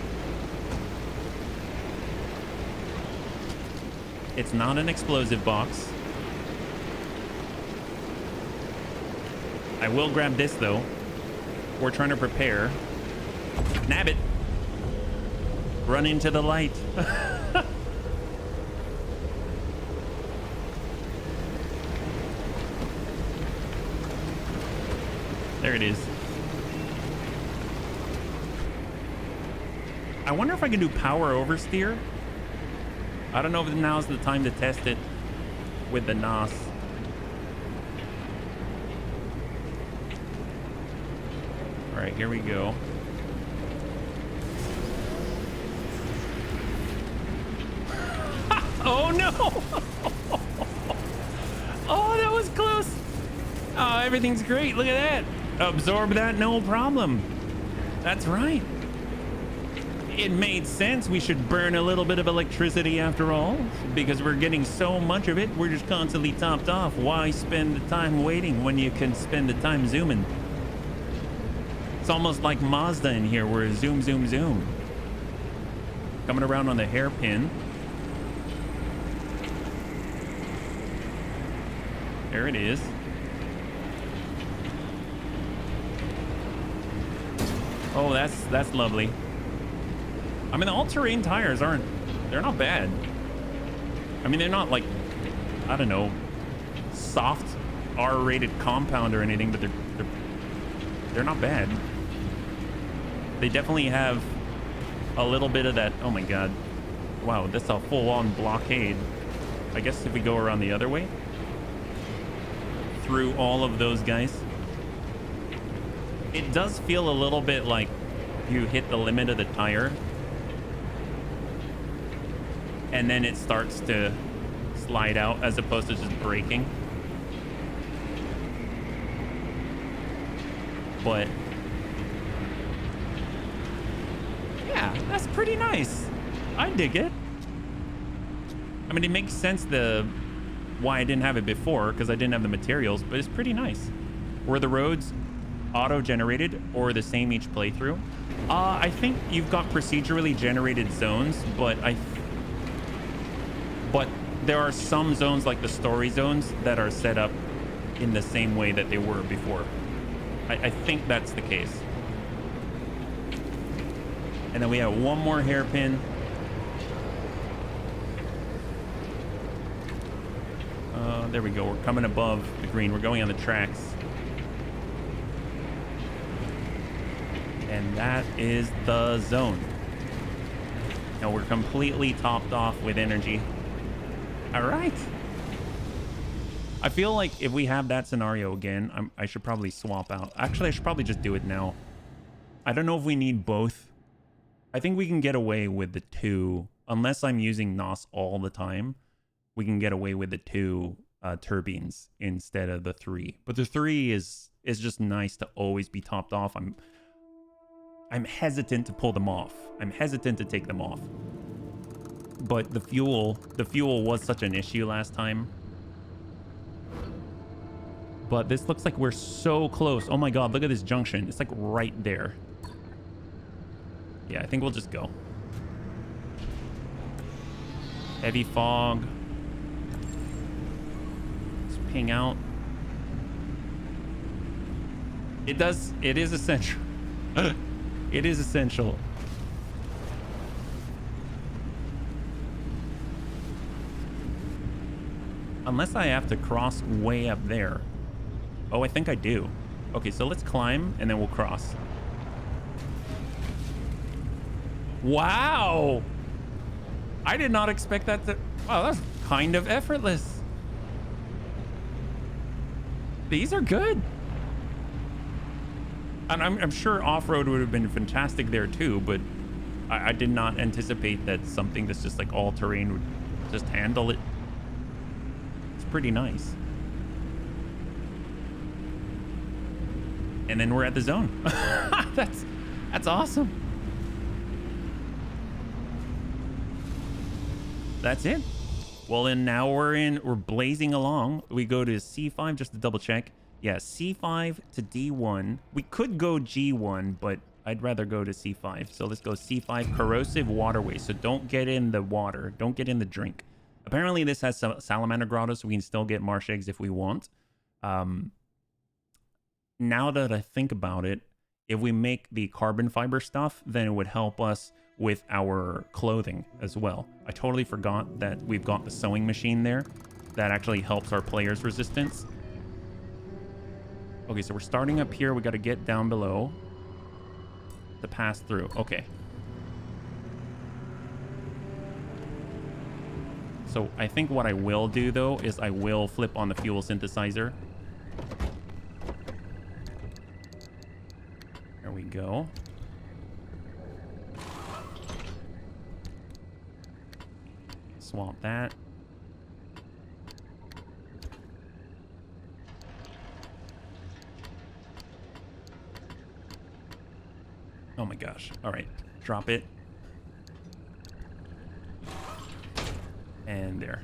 It's not an explosive box. I will grab this though. We're trying to prepare. Nab it. Run into the light. There it is. I wonder if I can do power oversteer. I don't know if now's the time to test it with the NAS. All right, here we go. Oh no! Oh, that was close. Oh, everything's great. Look at that. absorb that, no problem. That's right. It made sense. We should burn a little bit of electricity after all, because we're getting so much of it. We're just constantly topped off. Why spend the time waiting when you can spend the time zooming? It's almost like Mazda in here, where zoom, zoom, zoom. Coming around on the hairpin. There it is. Oh, that's lovely. I mean, the all-terrain tires they're not bad. I mean, they're not like, I don't know, soft R-rated compound or anything, but they're not bad. They definitely have a little bit of that. Oh my god. Wow, that's a full-on blockade. I guess if we go around the other way, through all of those guys, it does feel a little bit like you hit the limit of the tire and then it starts to slide out as opposed to just braking. But yeah, that's pretty nice. I dig it. I mean, it makes sense why I didn't have it before, because I didn't have the materials, but it's pretty nice. Were the roads auto-generated or the same each playthrough? I think you've got procedurally generated zones, but there are some zones, like the story zones, that are set up in the same way that they were before. I think that's the case. And then we have one more hairpin. There we go. We're coming above the green. We're going on the tracks. And that is the zone. Now we're completely topped off with energy. All right. I feel like if we have that scenario again, I should probably swap out. Actually, I should probably just do it now. I don't know if we need both. I think we can get away with the two, unless I'm using NOS all the time. We can get away with the two turbines instead of the three. But the three is just nice to always be topped off. I'm hesitant to pull them off. I'm hesitant to take them off. But the fuel was such an issue last time. But this looks like we're so close. Oh my god, look at this junction. It's like right there. Yeah, I think we'll just go. Heavy fog. Let's ping out. It is essential. It is essential. Unless I have to cross way up there. Oh, I think I do. Okay, so let's climb and then we'll cross. Wow! I did not expect that to... Wow, that's kind of effortless. These are good. And I'm sure off-road would have been fantastic there too, but I did not anticipate that something that's just like all-terrain would just handle it. It's pretty nice. And then we're at the zone. That's awesome. That's it. Well, then now we're blazing along. We go to C5 just to double check. Yeah, C5 to D1. We could go G1, but I'd rather go to C5. So let's go C5, corrosive waterway. So don't get in the water. Don't get in the drink. Apparently this has some salamander grottos, so we can still get marsh eggs if we want. Now that I think about it, if we make the carbon fiber stuff, then it would help us with our clothing as well. I totally forgot that we've got the sewing machine there. That actually helps our player's resistance. Okay, so we're starting up here. We got to get down below to pass through. Okay. So I think what I will do, though, is I will flip on the fuel synthesizer. There we go. Swap that. Oh my gosh. All right. Drop it. And there.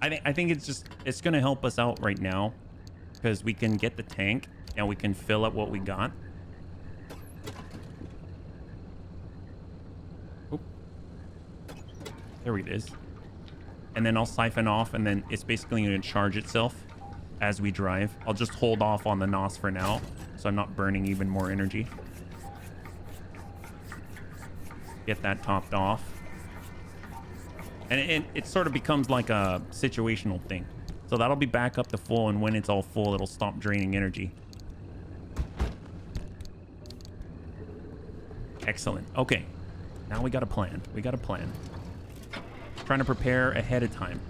I think it's going to help us out right now because we can get the tank and we can fill up what we got. Oop. There it is. And then I'll siphon off, and then it's basically going to charge itself as we drive. I'll just hold off on the NOS for now, so I'm not burning even more energy. Get that topped off. And it sort of becomes like a situational thing. So that'll be back up to full, and when it's all full, it'll stop draining energy. Excellent. Okay. Now we got a plan. We got a plan. Trying to prepare ahead of time.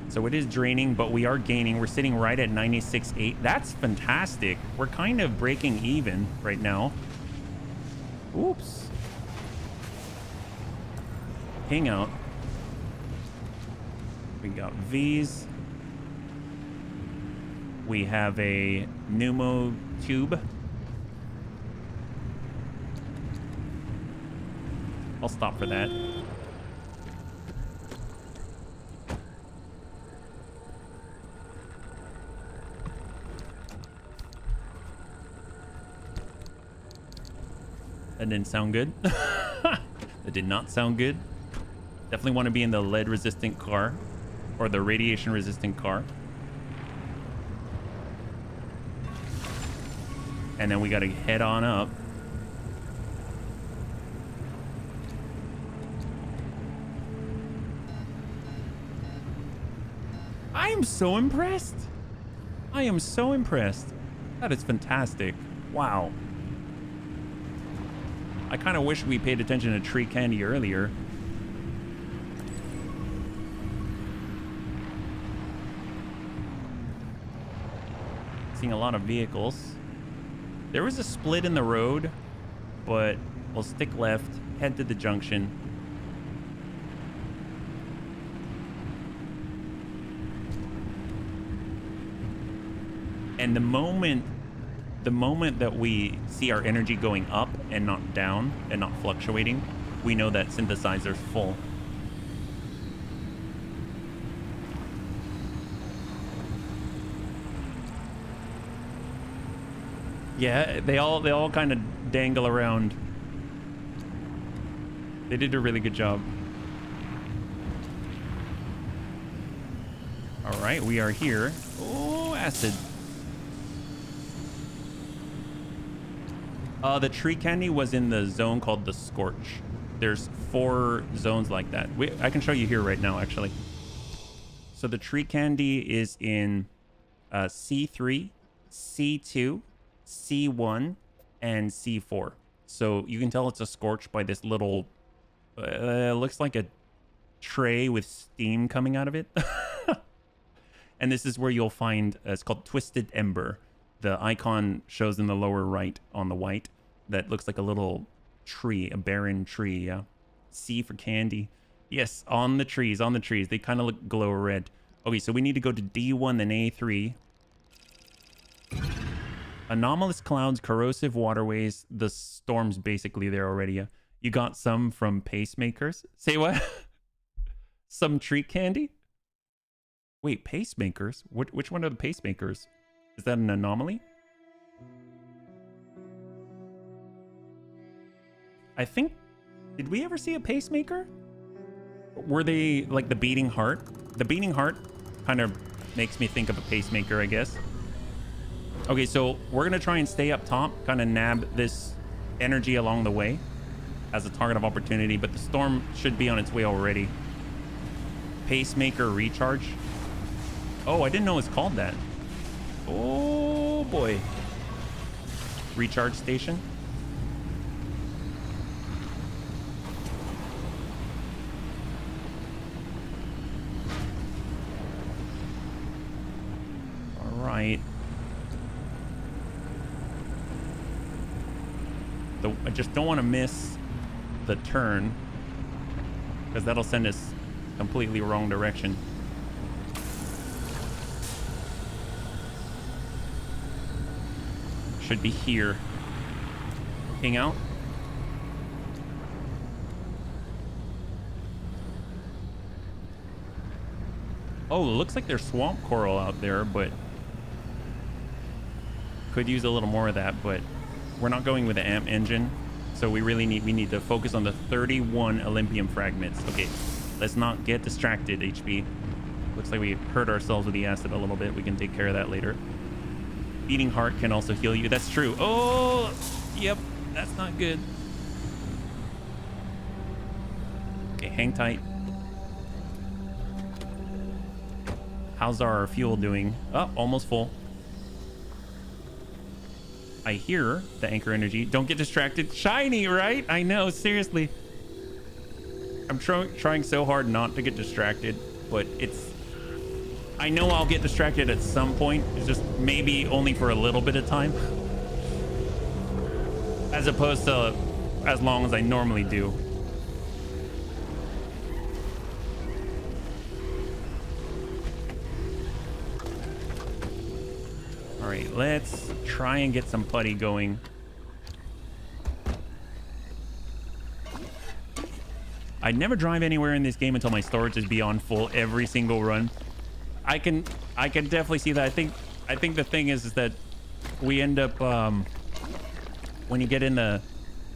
So it is draining, but we are gaining. We're sitting right at 96.8. That's fantastic. We're kind of breaking even right now. Oops. Hang out. We got V's. We have a pneumo tube. I'll stop for that. That didn't sound good. That did not sound good. Definitely want to be in the lead resistant car or the radiation resistant car. And then we got to head on up. I am so impressed. I am so impressed. That is fantastic. Wow. I kind of wish we paid attention to tree candy earlier. Seeing a lot of vehicles. There was a split in the road, but we'll stick left, head to the junction. And the moment that we see our energy going up and not down and not fluctuating, we know that synthesizer's full. Yeah, they all kind of dangle around. They did a really good job. All right, we are here. Oh, acid. The tree candy was in the zone called the Scorch. There's 4 zones like that. I can show you here right now, actually. So the tree candy is in C3, C2, C1, and C4. So you can tell it's a Scorch by this little, looks like a tray with steam coming out of it. And this is where you'll find, it's called Twisted Ember. The icon shows in the lower right on the white. That looks like a little tree, a barren tree, yeah. C for candy. Yes, on the trees. They kind of look glow red. Okay, so we need to go to D1, then A3. Anomalous clouds, corrosive waterways. The storm's basically there already. Yeah. You got some from pacemakers. Say what? Some tree candy? Wait, pacemakers? Which one are the pacemakers? Is that an anomaly? I think... Did we ever see a pacemaker? Were they like the beating heart? The beating heart kind of makes me think of a pacemaker, I guess. Okay, so we're going to try and stay up top, kind of nab this energy along the way as a target of opportunity, but the storm should be on its way already. Pacemaker recharge. Oh, I didn't know it's called that. Oh boy. Recharge station. All right. I just don't want to miss the turn because that'll send us completely wrong direction. should be here. Ping out. Oh, it looks like there's swamp coral out there, but could use a little more of that, but we're not going with the AMP engine. So we need to focus on the 31 Olympium fragments. Okay, let's not get distracted, HB. Looks like we hurt ourselves with the acid a little bit. We can take care of that later. Beating heart can also heal you. That's true. Oh, yep, that's not good. Okay, hang tight. How's our fuel doing? Oh, almost full. I hear the anchor energy. Don't get distracted. Shiny, right? I know, seriously. I'm trying so hard not to get distracted, but I know I'll get distracted at some point. It's just maybe only for a little bit of time. As opposed to as long as I normally do. All right, let's try and get some putty going. I'd never drive anywhere in this game until my storage is beyond full every single run. I can definitely see that. I think the thing is that we end up when you get in the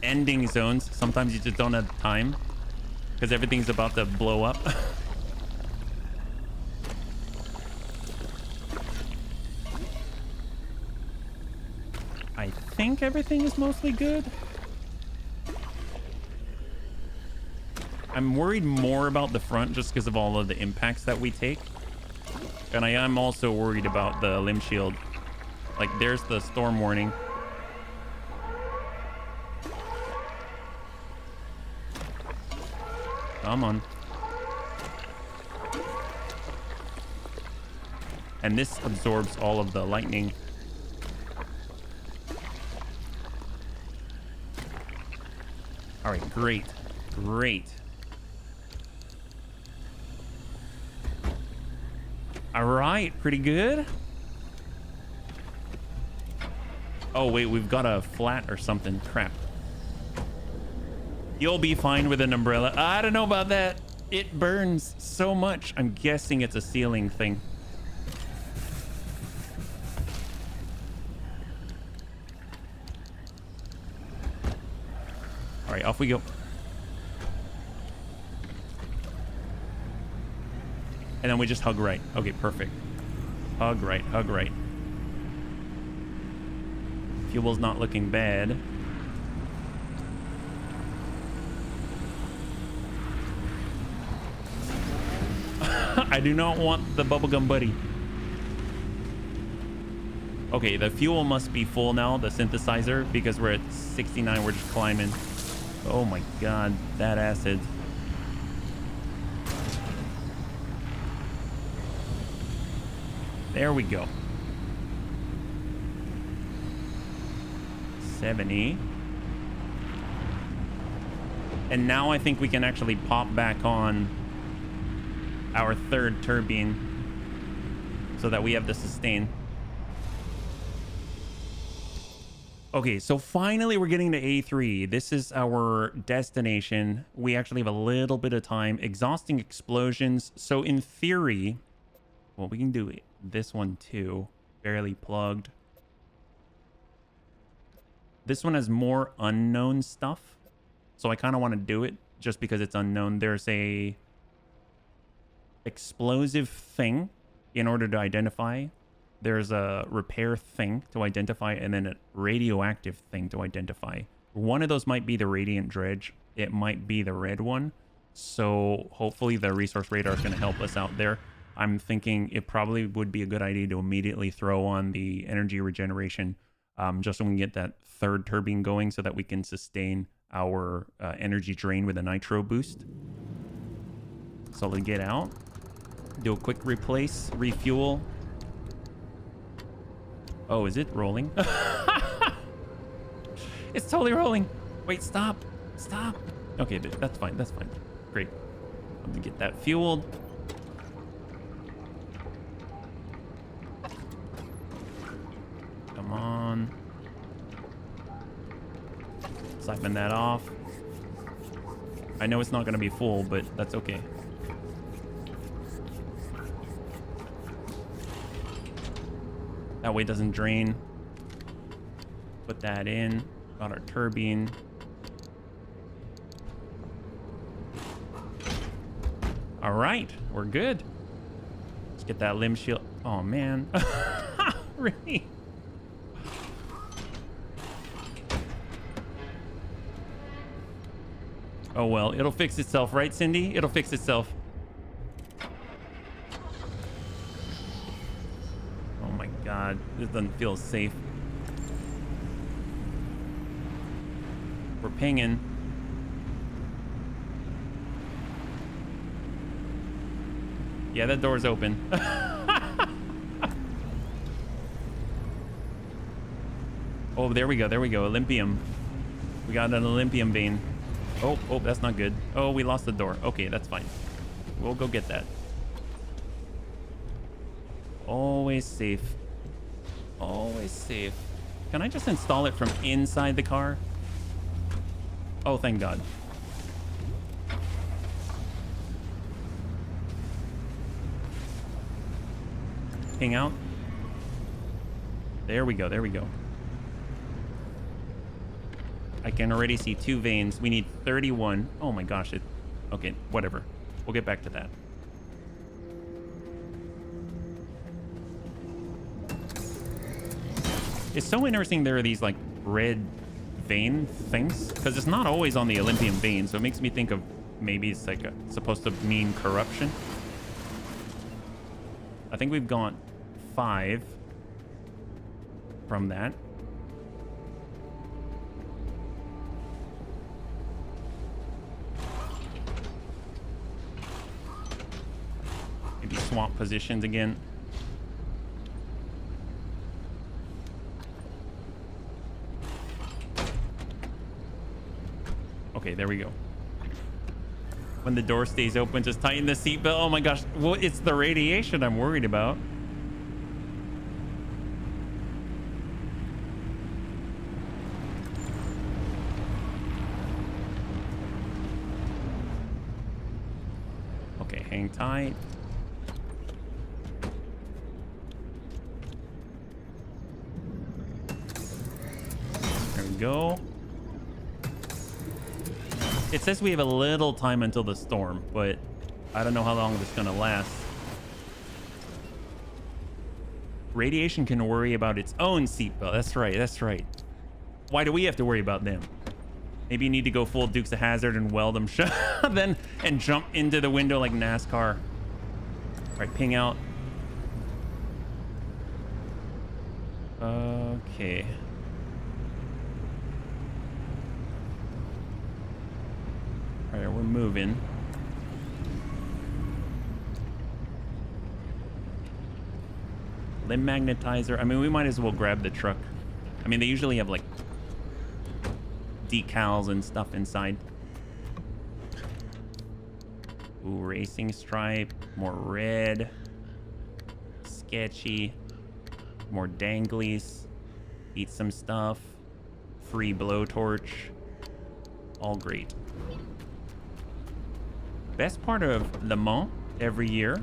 ending zones, sometimes you just don't have time because everything's about to blow up. I think everything is mostly good. I'm worried more about the front just because of all of the impacts that we take. And I am also worried about the limb shield. Like, there's the storm warning. Come on. And this absorbs all of the lightning. All right, great. Great. All right, pretty good. Oh, wait, we've got a flat or something. Crap. You'll be fine with an umbrella. I don't know about that. It burns so much. I'm guessing it's a ceiling thing. All right, off we go. And then we just hug right. Okay, perfect. Hug right, hug right. Fuel's not looking bad. I do not want the bubblegum buddy. Okay, the fuel must be full now, the synthesizer, because we're at 69. We're just climbing. Oh my god, that acid. There we go. 70. And now I think we can actually pop back on our third turbine so that we have the sustain. Okay, so finally we're getting to A3. This is our destination. We actually have a little bit of time. Exhausting explosions. So in theory, well, we can do this one too. Barely plugged. This one has more unknown stuff. So I kind of want to do it just because it's unknown. There's a explosive thing in order to identify. There's a repair thing to identify, and then a radioactive thing to identify. One of those might be the radiant dredge. It might be the red one. So hopefully the resource radar is going to help us out there. I'm thinking it probably would be a good idea to immediately throw on the energy regeneration, just so we can get that third turbine going so that we can sustain our energy drain with a nitro boost. So to get out, do a quick replace, refuel. Oh, is it rolling? It's totally rolling. Wait, stop. Stop. Okay, that's fine. That's fine. Great. I'm gonna get that fueled. Come on. Siphon that off. I know it's not going to be full, but that's okay. That way it doesn't drain. Put that in. Got our turbine. All right, we're good. Let's get that limb shield. Oh, man. Really? Oh, well, it'll fix itself, right, Cindy? It'll fix itself. Oh, my God. This doesn't feel safe. We're pinging. Yeah, that door's open. Oh, there we go. There we go. Olympium. We got an Olympium vein. Oh, that's not good. Oh, we lost the door. Okay, that's fine. We'll go get that. Always safe. Always safe. Can I just install it from inside the car? Oh, thank God. Ping out. There we go. There we go. I can already see 2 veins. We need 31. Oh my gosh. Okay, whatever. We'll get back to that. It's so interesting there are these like red vein things, because it's not always on the Olympian vein, so it makes me think of maybe it's like supposed to mean corruption. I think we've got 5 from that. Maybe swap positions again. Okay, there we go. When the door stays open, just tighten the seatbelt. Oh my gosh, well, it's the radiation I'm worried about. Okay, hang tight. There we go. It says we have a little time until the storm, but I don't know how long this is going to last. Radiation can worry about its own seatbelt. That's right. That's right. Why do we have to worry about them? Maybe you need to go full Dukes of Hazzard and weld them shut then and jump into the window like NASCAR. All right, ping out. Okay. All right, we're moving. Limb magnetizer. I mean, we might as well grab the truck. I mean, they usually have like decals and stuff inside. Ooh, racing stripe. More red. Sketchy. More danglies. Eat some stuff. Free blowtorch. All great. Best part of Le Mans every year,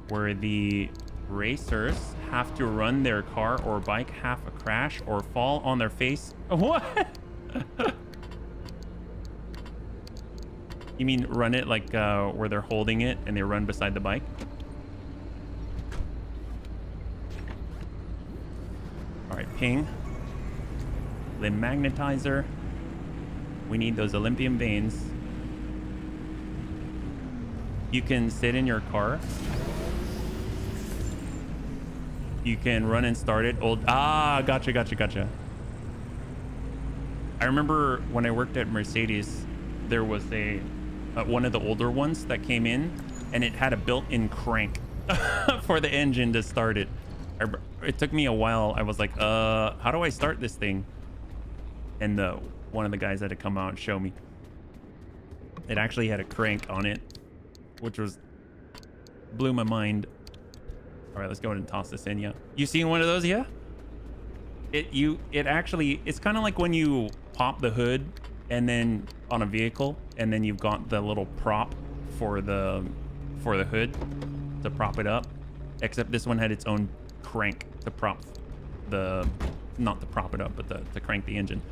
where the racers have to run their car or bike half a crash or fall on their face. What? You mean run it like where they're holding it and they run beside the bike? All right, ping. Limb magnetizer. We need those Olympian veins. You can sit in your car. You can run and start it. Gotcha. I remember when I worked at Mercedes, there was one of the older ones that came in, and it had a built-in crank for the engine to start it. It took me a while. I was like, how do I start this thing? And one of the guys had to come out and show me. It actually had a crank on it, which blew my mind. All right, let's go ahead and toss this in. Yeah, you seen one of those? Yeah. It actually, it's kind of like when you pop the hood and then on a vehicle, and then you've got the little prop for the hood to prop it up, except this one had its own crank to prop not to prop it up, but to crank the engine.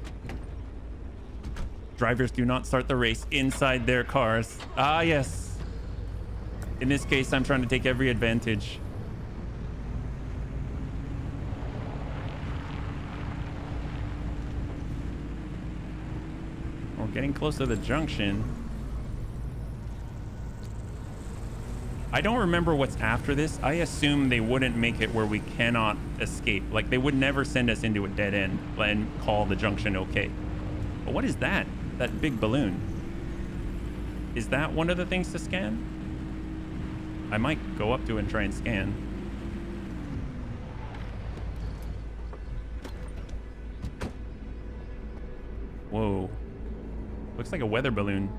Drivers do not start the race inside their cars. Ah, yes. In this case, I'm trying to take every advantage. We're getting close to the junction. I don't remember what's after this. I assume they wouldn't make it where we cannot escape. Like, they would never send us into a dead end and call the junction okay. But what is that? That big balloon. Is that one of the things to scan? I might go up to it and try and scan. Whoa. Looks like a weather balloon.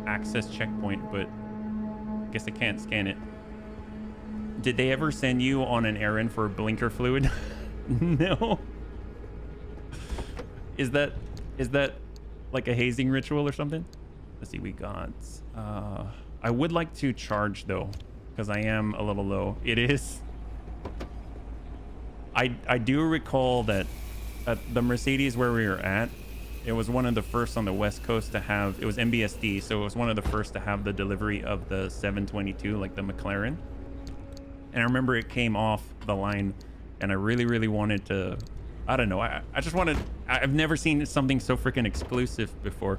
Access checkpoint, but I guess I can't scan it. Did they ever send you on an errand for blinker fluid? No. Is that like a hazing ritual or something? Let's see, we got I would like to charge though, because I am a little low. It is. I do recall that at the Mercedes where we were at, it was one of the first on the West Coast to have, it was MBSD, so it was one of the first to have the delivery of the 722, like the McLaren. And I remember it came off the line, and I really wanted to, I don't know, I just wanted, I've never seen something so freaking exclusive before.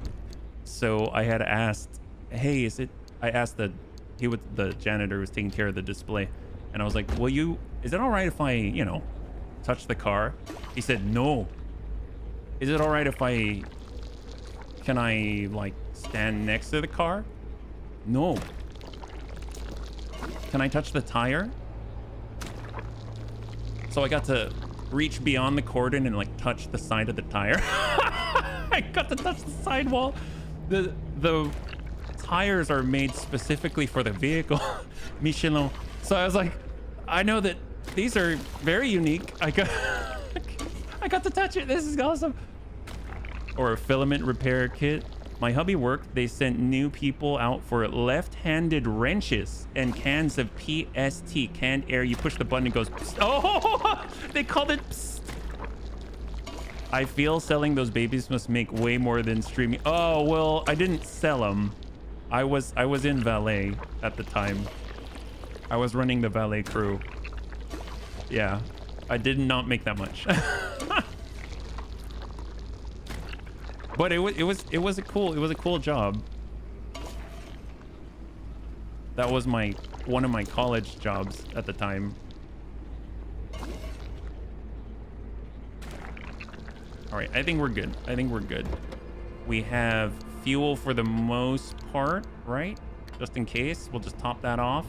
So I had asked, hey, is it, I asked the janitor who was taking care of the display, and I was like, is it all right if I, you know, touch the car? He said, no. Is it all right if can I like stand next to the car? No. Can I touch the tire? So I got to reach beyond the cordon and like touch the side of the tire. I got to touch the sidewall. The tires are made specifically for the vehicle, Michelin. So I was like, I know that these are very unique. I got to touch it. This is awesome. Or a filament repair kit. My hubby worked. They sent new people out for left-handed wrenches and cans of PST, canned air. You push the button, it goes psst. Oh, they called it psst. I feel selling those babies must make way more than streaming. Oh, well, I didn't sell them. I was in valet at the time. I was running the valet crew. Yeah, I did not make that much. But it was a cool job. That was one of my college jobs at the time. All right, I think we're good. We have fuel for the most part, right? Just in case, we'll just top that off.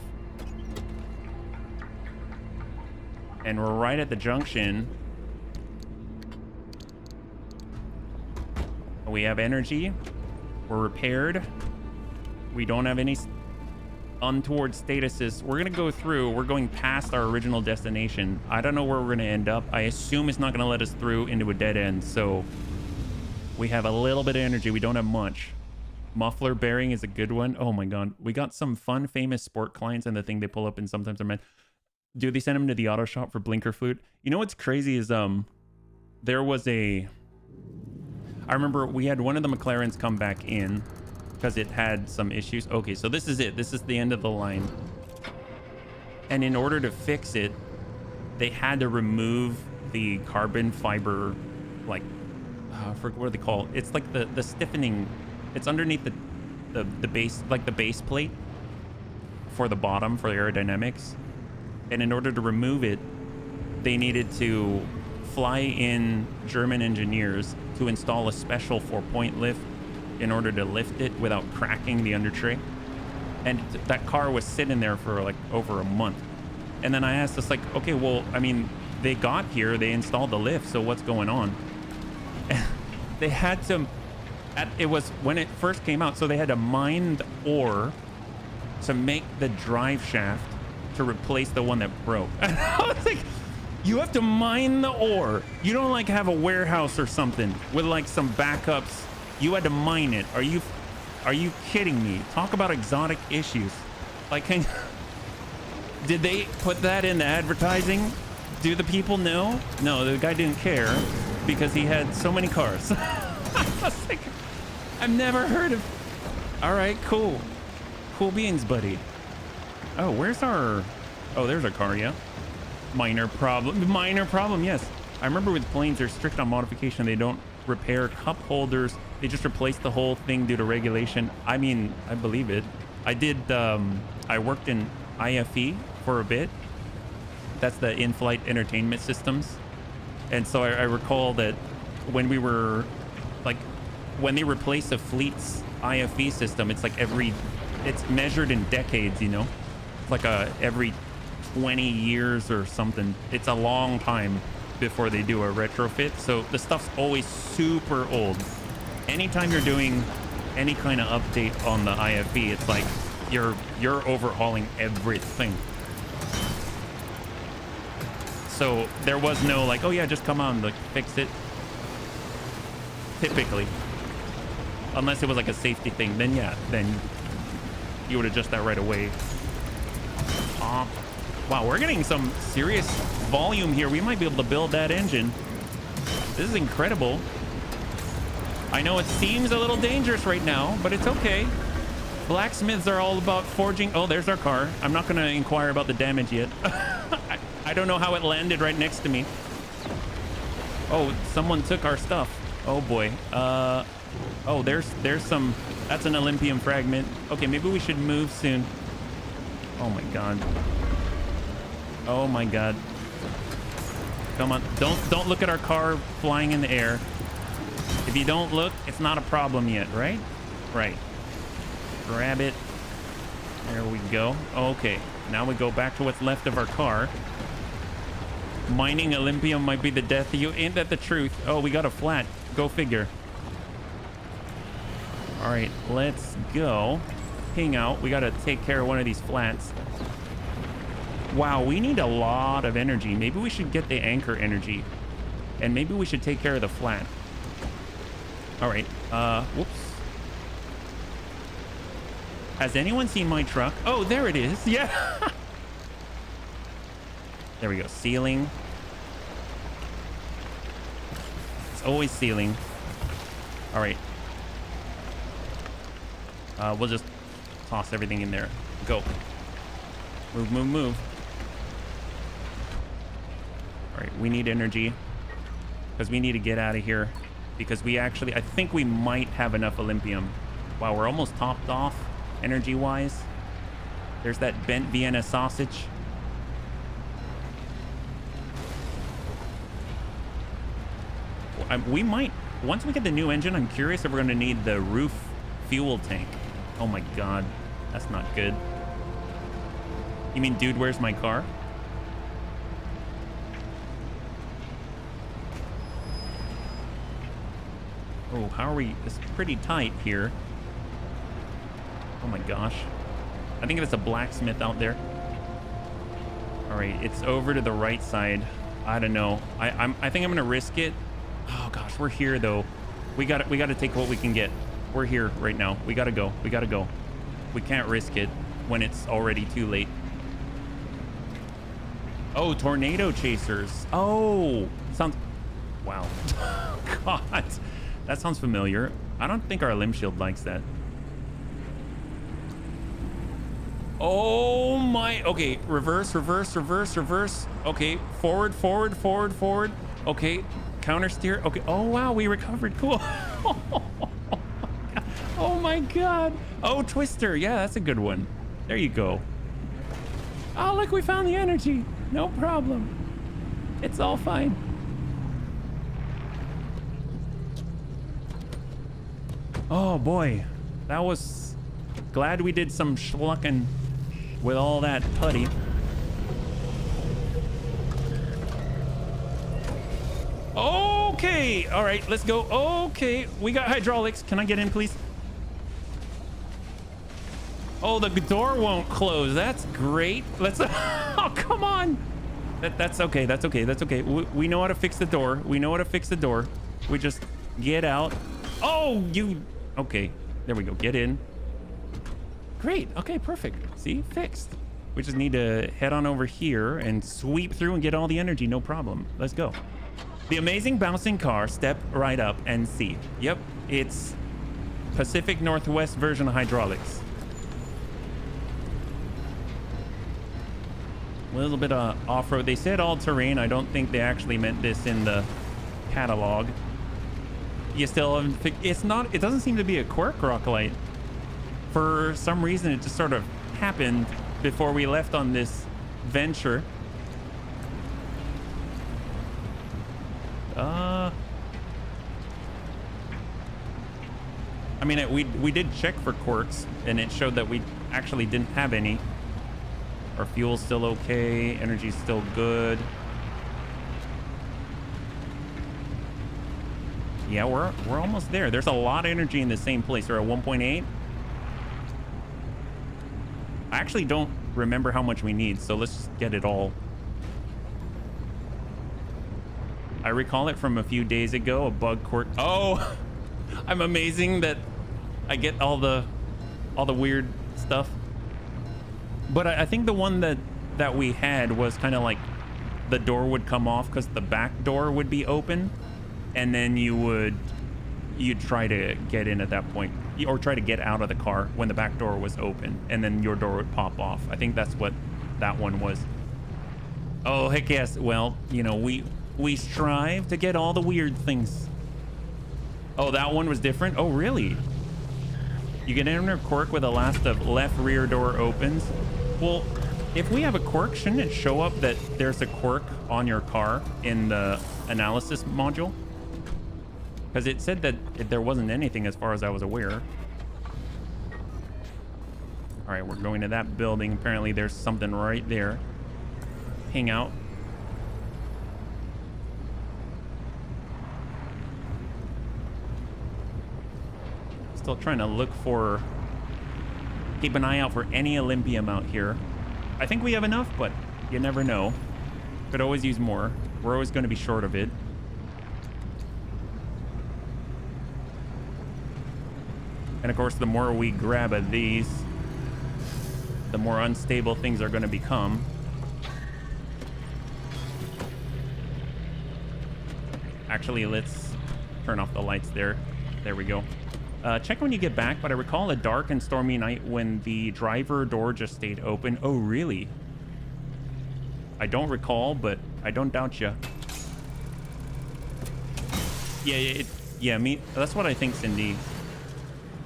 And we're right at the junction. We have energy. We're repaired. We don't have any untoward statuses. We're gonna go through. We're going past our original destination. I don't know where we're gonna end up. I assume it's not gonna let us through into a dead end. So we have a little bit of energy. We don't have much. Muffler bearing is a good one. Oh my god, we got some fun, famous sport clients, and the thing they pull up and sometimes are meant. Dude, they send them to the auto shop for blinker fluid. You know what's crazy is there was I remember we had one of the McLarens come back in because it had some issues. Okay, so this is it. This is the end of the line. And in order to fix it, they had to remove the carbon fiber, like, I forget what they call it. It's like the stiffening. It's underneath the base, like the base plate for the bottom for the aerodynamics. And in order to remove it, they needed to fly in German engineers to install a special 4-point lift in order to lift it without cracking the under tray. And that car was sitting there for like over a month. And then I asked us, like, okay, well, I mean, they got here, they installed the lift, so what's going on? They had to, it was when it first came out, so they had to mine the ore to make the drive shaft to replace the one that broke. I was like, You have to mine the ore. You don't like have a warehouse or something with like some backups. You had to mine it. Are you kidding me? Talk about exotic issues. Like, did they put that in the advertising? Do the people know? No, the guy didn't care because he had so many cars. I was like, I've never heard of. All right, cool. Cool beans, buddy. Oh, where's our... Oh, there's our car, yeah. Minor problem, yes. I remember with planes, they're strict on modification. They don't repair cup holders. They just replace the whole thing due to regulation. I mean, I believe it. I did, I worked in IFE for a bit. That's the in-flight entertainment systems. And so I recall that when we were, like, when they replace a fleet's IFE system, it's like it's measured in decades, you know? It's like every 20 years or something. It's a long time before they do a retrofit. So the stuff's always super old. Anytime you're doing any kind of update on the IFE, it's like you're overhauling everything. So there was no like, oh yeah, just come on, like fix it. Typically, unless it was like a safety thing, then yeah, then you would adjust that right away. Wow, we're getting some serious volume here. We might be able to build that engine. This is incredible. I know it seems a little dangerous right now, but it's okay. Blacksmiths are all about forging. Oh, there's our car. I'm not going to inquire about the damage yet. I don't know how it landed right next to me. Oh, someone took our stuff. Oh boy. Oh, there's some. That's an Olympium fragment. Okay, maybe we should move soon. Oh my god. Oh my god. Come on. Don't look at our car flying in the air. If you don't look, it's not a problem yet, right? Right. Grab it. There we go. Okay. Now we go back to what's left of our car. Mining Olympium might be the death of you. Ain't that the truth? Oh, we got a flat. Go figure. All right, let's go. Hang out. We got to take care of one of these flats. Wow, we need a lot of energy. Maybe we should get the anchor energy. And maybe we should take care of the flat. All right. Whoops. Has anyone seen my truck? Oh, there it is. Yeah. There we go. Ceiling. It's always ceiling. All right. We'll just toss everything in there. Go. Move, move, move. All right. We need energy because we need to get out of here because we actually, I think we might have enough Olympium. Wow, we're almost topped off energy-wise. There's that bent Vienna sausage. We might, once we get the new engine, I'm curious if we're going to need the roof fuel tank. Oh my god, that's not good. You mean, dude, where's my car? Oh, how are we? It's pretty tight here. Oh my gosh. I think it's a blacksmith out there. All right, it's over to the right side. I don't know. I think I'm gonna risk it. Oh gosh, we're here though. We gotta take what we can get. We're here right now. We gotta go. We gotta go. We can't risk it when it's already too late. Oh, tornado chasers. Oh, sounds. Wow. God, that sounds familiar. I don't think our limb shield likes that. Oh my. Okay, reverse, reverse, reverse, reverse. Okay, forward, forward, forward, forward. Okay, counter steer. Okay. Oh wow, we recovered. Cool. Oh my god. Oh, twister. Yeah, that's a good one. There you go. Oh, look, we found the energy. No problem. It's all fine. Oh boy, that was glad we did some schlucking with all that putty. Okay, all right, let's go. Okay, we got hydraulics. Can I get in, please? Oh, the door won't close. That's great. Let's. Oh, come on. That's okay. That's okay. That's okay. We know how to fix the door. We know how to fix the door. We just get out. Oh, you. Okay. There we go. Get in. Great. Okay, perfect. See, fixed. We just need to head on over here and sweep through and get all the energy. No problem. Let's go. The amazing bouncing car. Step right up and see. Yep. It's Pacific Northwest version of hydraulics. A little bit of off-road. They said all-terrain. I don't think they actually meant this in the catalog. You still haven't it's not. It doesn't seem to be a quirk rock light. For some reason, it just sort of happened before we left on this venture. I mean, we did check for quirks, and it showed that we actually didn't have any. Our fuel's still okay. Energy's still good. Yeah, we're almost there. There's a lot of energy in the same place. We're at 1.8. I actually don't remember how much we need, so let's just get it all. I recall it from a few days ago, a bug quirk. Oh, I'm amazing that I get all the weird stuff. But I think the one that we had was kind of like the door would come off because the back door would be open, and then you'd try to get in at that point, or try to get out of the car when the back door was open, and then your door would pop off. I think that's what that one was. Oh, heck yes. Well, you know, we strive to get all the weird things. Oh, that one was different? Oh, really? You get in a quirk with a last of left rear door opens. Well, if we have a quirk, shouldn't it show up that there's a quirk on your car in the analysis module? Because it said that there wasn't anything as far as I was aware. All right, we're going to that building. Apparently there's something right there. Hang out. Still trying to look for, keep an eye out for any Olympium out here. I think we have enough, but you never know. Could always use more. We're always going to be short of it. And of course, the more we grab of these, the more unstable things are going to become. Actually, let's turn off the lights there. There we go. Check when you get back, but I recall a dark and stormy night when the driver door just stayed open. Oh, really? I don't recall, but I don't doubt you. Yeah, me. That's what I think, Cindy.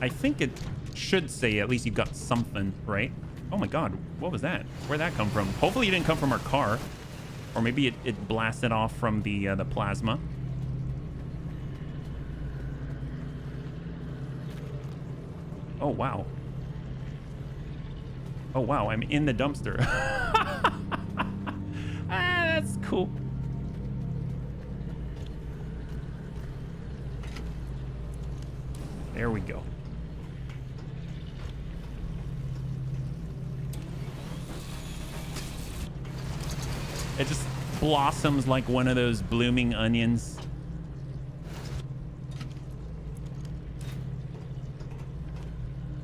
I think it should say at least you got something, right? Oh my God, what was that? Where'd that come from? Hopefully it didn't come from our car, or maybe it blasted off from the plasma. Oh, wow. Oh, wow. I'm in the dumpster. That's cool. There we go. It just blossoms like one of those blooming onions.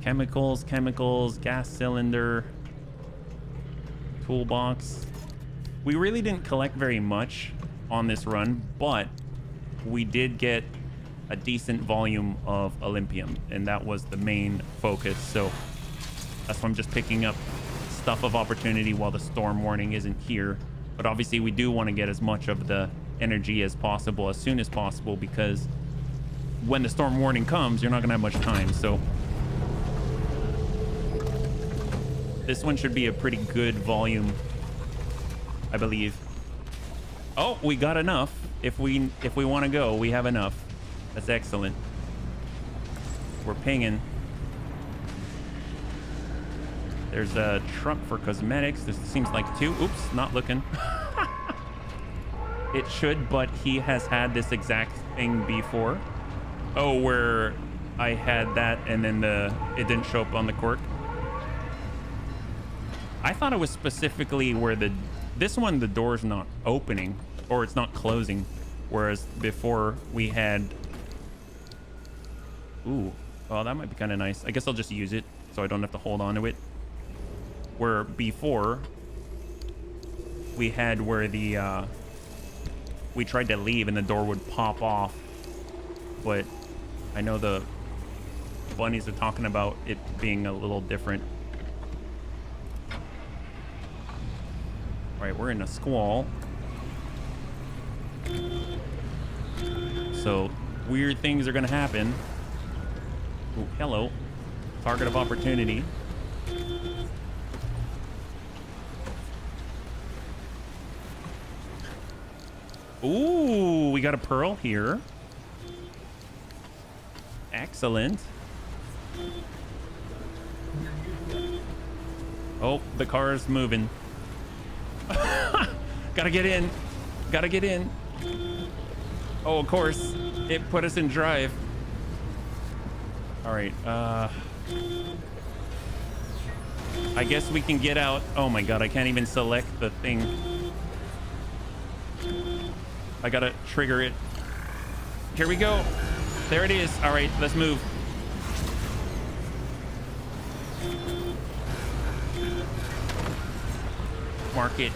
Chemicals, gas cylinder, toolbox. We really didn't collect very much on this run, but we did get a decent volume of Olympium, and that was the main focus. So that's why I'm just picking up stuff of opportunity while the storm warning isn't here. But obviously we do want to get as much of the energy as possible as soon as possible, because when the storm warning comes, you're not gonna have much time. So this one should be a pretty good volume, I believe. Oh, we got enough. If we want to go, we have enough. That's excellent. We're pinging. There's a truck for cosmetics. This seems like two. Oops, not looking. It should, but he has had this exact thing before. Oh, where I had that and then it didn't show up on the quirk. I thought it was specifically where the This one, the door's not opening, or it's not closing. Whereas before we had... Ooh, well, that might be kind of nice. I guess I'll just use it so I don't have to hold on to it. Where before we had where the we tried to leave and the door would pop off, but I know the bunnies are talking about it being a little different. All right, we're in a squall, so weird things are gonna happen. Ooh, hello, target of opportunity. Ooh, we got a pearl here. Excellent. Oh, the car is moving. Gotta get in. Gotta get in. Oh, of course. It put us in drive. All right. I guess we can get out. Oh my God, I can't even select the thing. I gotta trigger it. Here we go. There it is. All right, let's move. Mark it.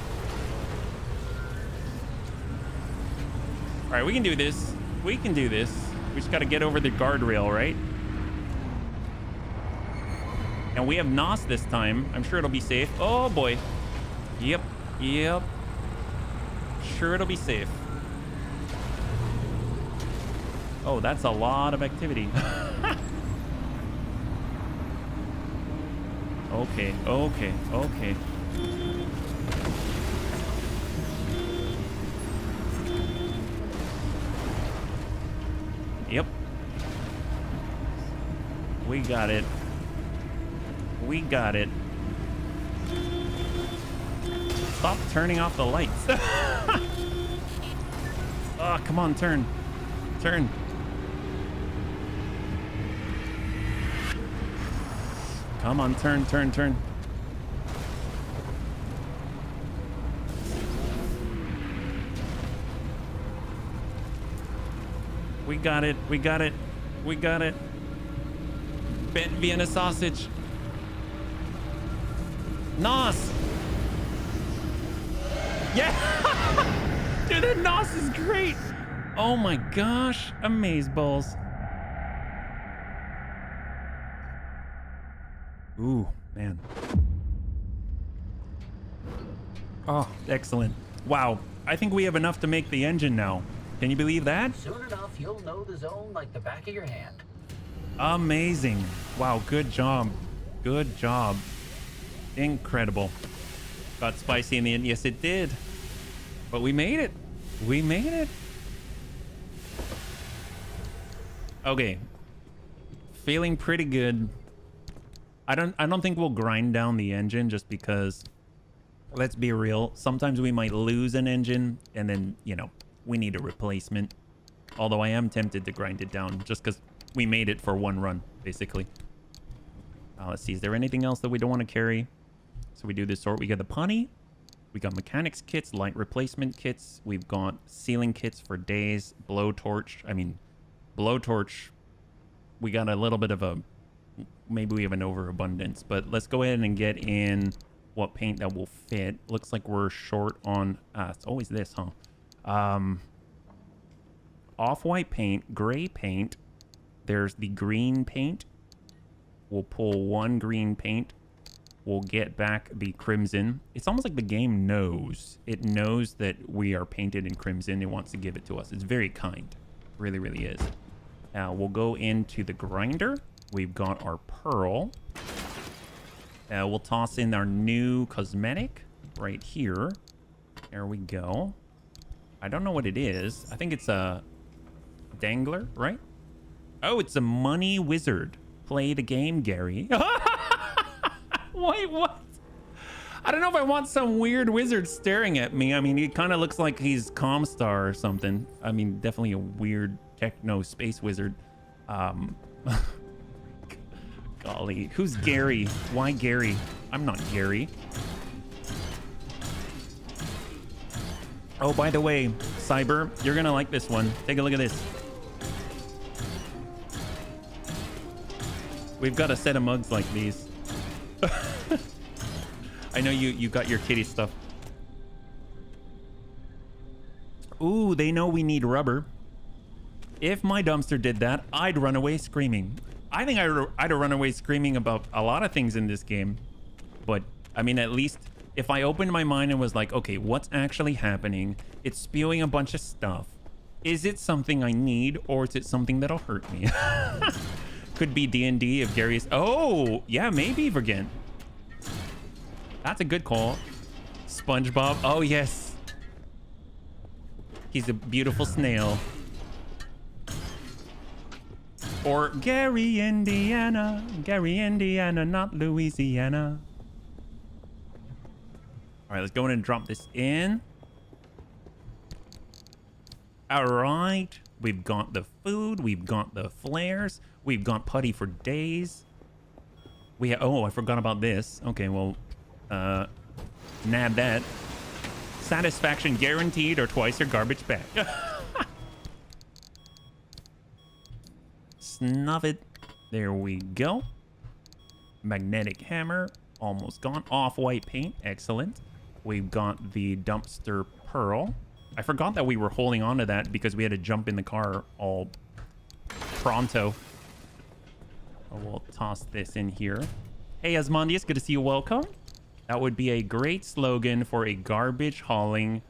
All right, we can do this. We can do this. We just gotta get over the guardrail, right? And we have NOS this time. I'm sure it'll be safe. Oh boy. Yep. Yep. Sure it'll be safe. Oh, that's a lot of activity. Okay, okay, okay. Yep. We got it. We got it. Stop turning off the lights. Oh, come on, turn. Turn. Come on, turn, turn, turn. We got it, we got it, we got it. Bent Vienna sausage. NOS! Yeah! Dude, that NOS is great! Oh my gosh, amazeballs. Ooh, man. Oh, excellent. Wow, I think we have enough to make the engine now. Can you believe that? Soon enough, you'll know the zone like the back of your hand. Amazing. Wow, good job. Good job. Incredible. Got spicy in the end. Yes, it did. But we made it. We made it. Okay. Feeling pretty good. I don't think we'll grind down the engine just because, let's be real, sometimes we might lose an engine and then, you know, we need a replacement. Although I am tempted to grind it down just because we made it for one run, basically. Let's see, is there anything else that we don't want to carry? So we do this sort. We got the punny. We got mechanics kits, light replacement kits. We've got sealing kits for days, blowtorch. I mean, blowtorch, we got a little bit of a, maybe we have an overabundance, but let's go ahead and get in what paint that will fit. Looks like we're short on, it's always this, huh? Off-white paint, gray paint. There's the green paint. We'll pull one green paint. We'll get back the crimson. It's almost like the game knows. It knows that we are painted in crimson. It wants to give it to us. It's very kind. Really, really is. Now we'll go into the grinder. We've got our pearl. We'll toss in our new cosmetic right here. There we go. I don't know what it is. I think it's a dangler, right? Oh, it's a money wizard. Play the game, Gary. Wait, what? I don't know if I want some weird wizard staring at me. I mean, he kind of looks like he's Comstar or something. I mean, definitely a weird techno space wizard. Golly, who's Gary? Why Gary? I'm not Gary. Oh, by the way, Cyber, you're gonna like this one. Take a look at this. We've got a set of mugs like these. I know you got your kitty stuff. Ooh, they know we need rubber. If my dumpster did that, I'd run away screaming. I think I'd run away screaming about a lot of things in this game. But, I mean, at least if I opened my mind and was like, okay, what's actually happening? It's spewing a bunch of stuff. Is it something I need, or is it something that'll hurt me? Could be D&D if Gary's... Oh, yeah, maybe Vergent. That's a good call. SpongeBob. Oh, yes. He's a beautiful snail. Or Gary, Indiana. Gary, Indiana, not Louisiana. All right, let's go in and drop this in. All right. We've got the food. We've got the flares. We've got putty for days. Oh, I forgot about this. Okay, well, nab that. Satisfaction guaranteed or twice your garbage back. Snuff it. There we go. Magnetic hammer. Almost gone. Off-white paint. Excellent. We've got the dumpster pearl. I forgot that we were holding on to that because we had to jump in the car all pronto. Oh, we'll toss this in here. Hey, Asmondius, good to see you. Welcome. That would be a great slogan for a garbage hauling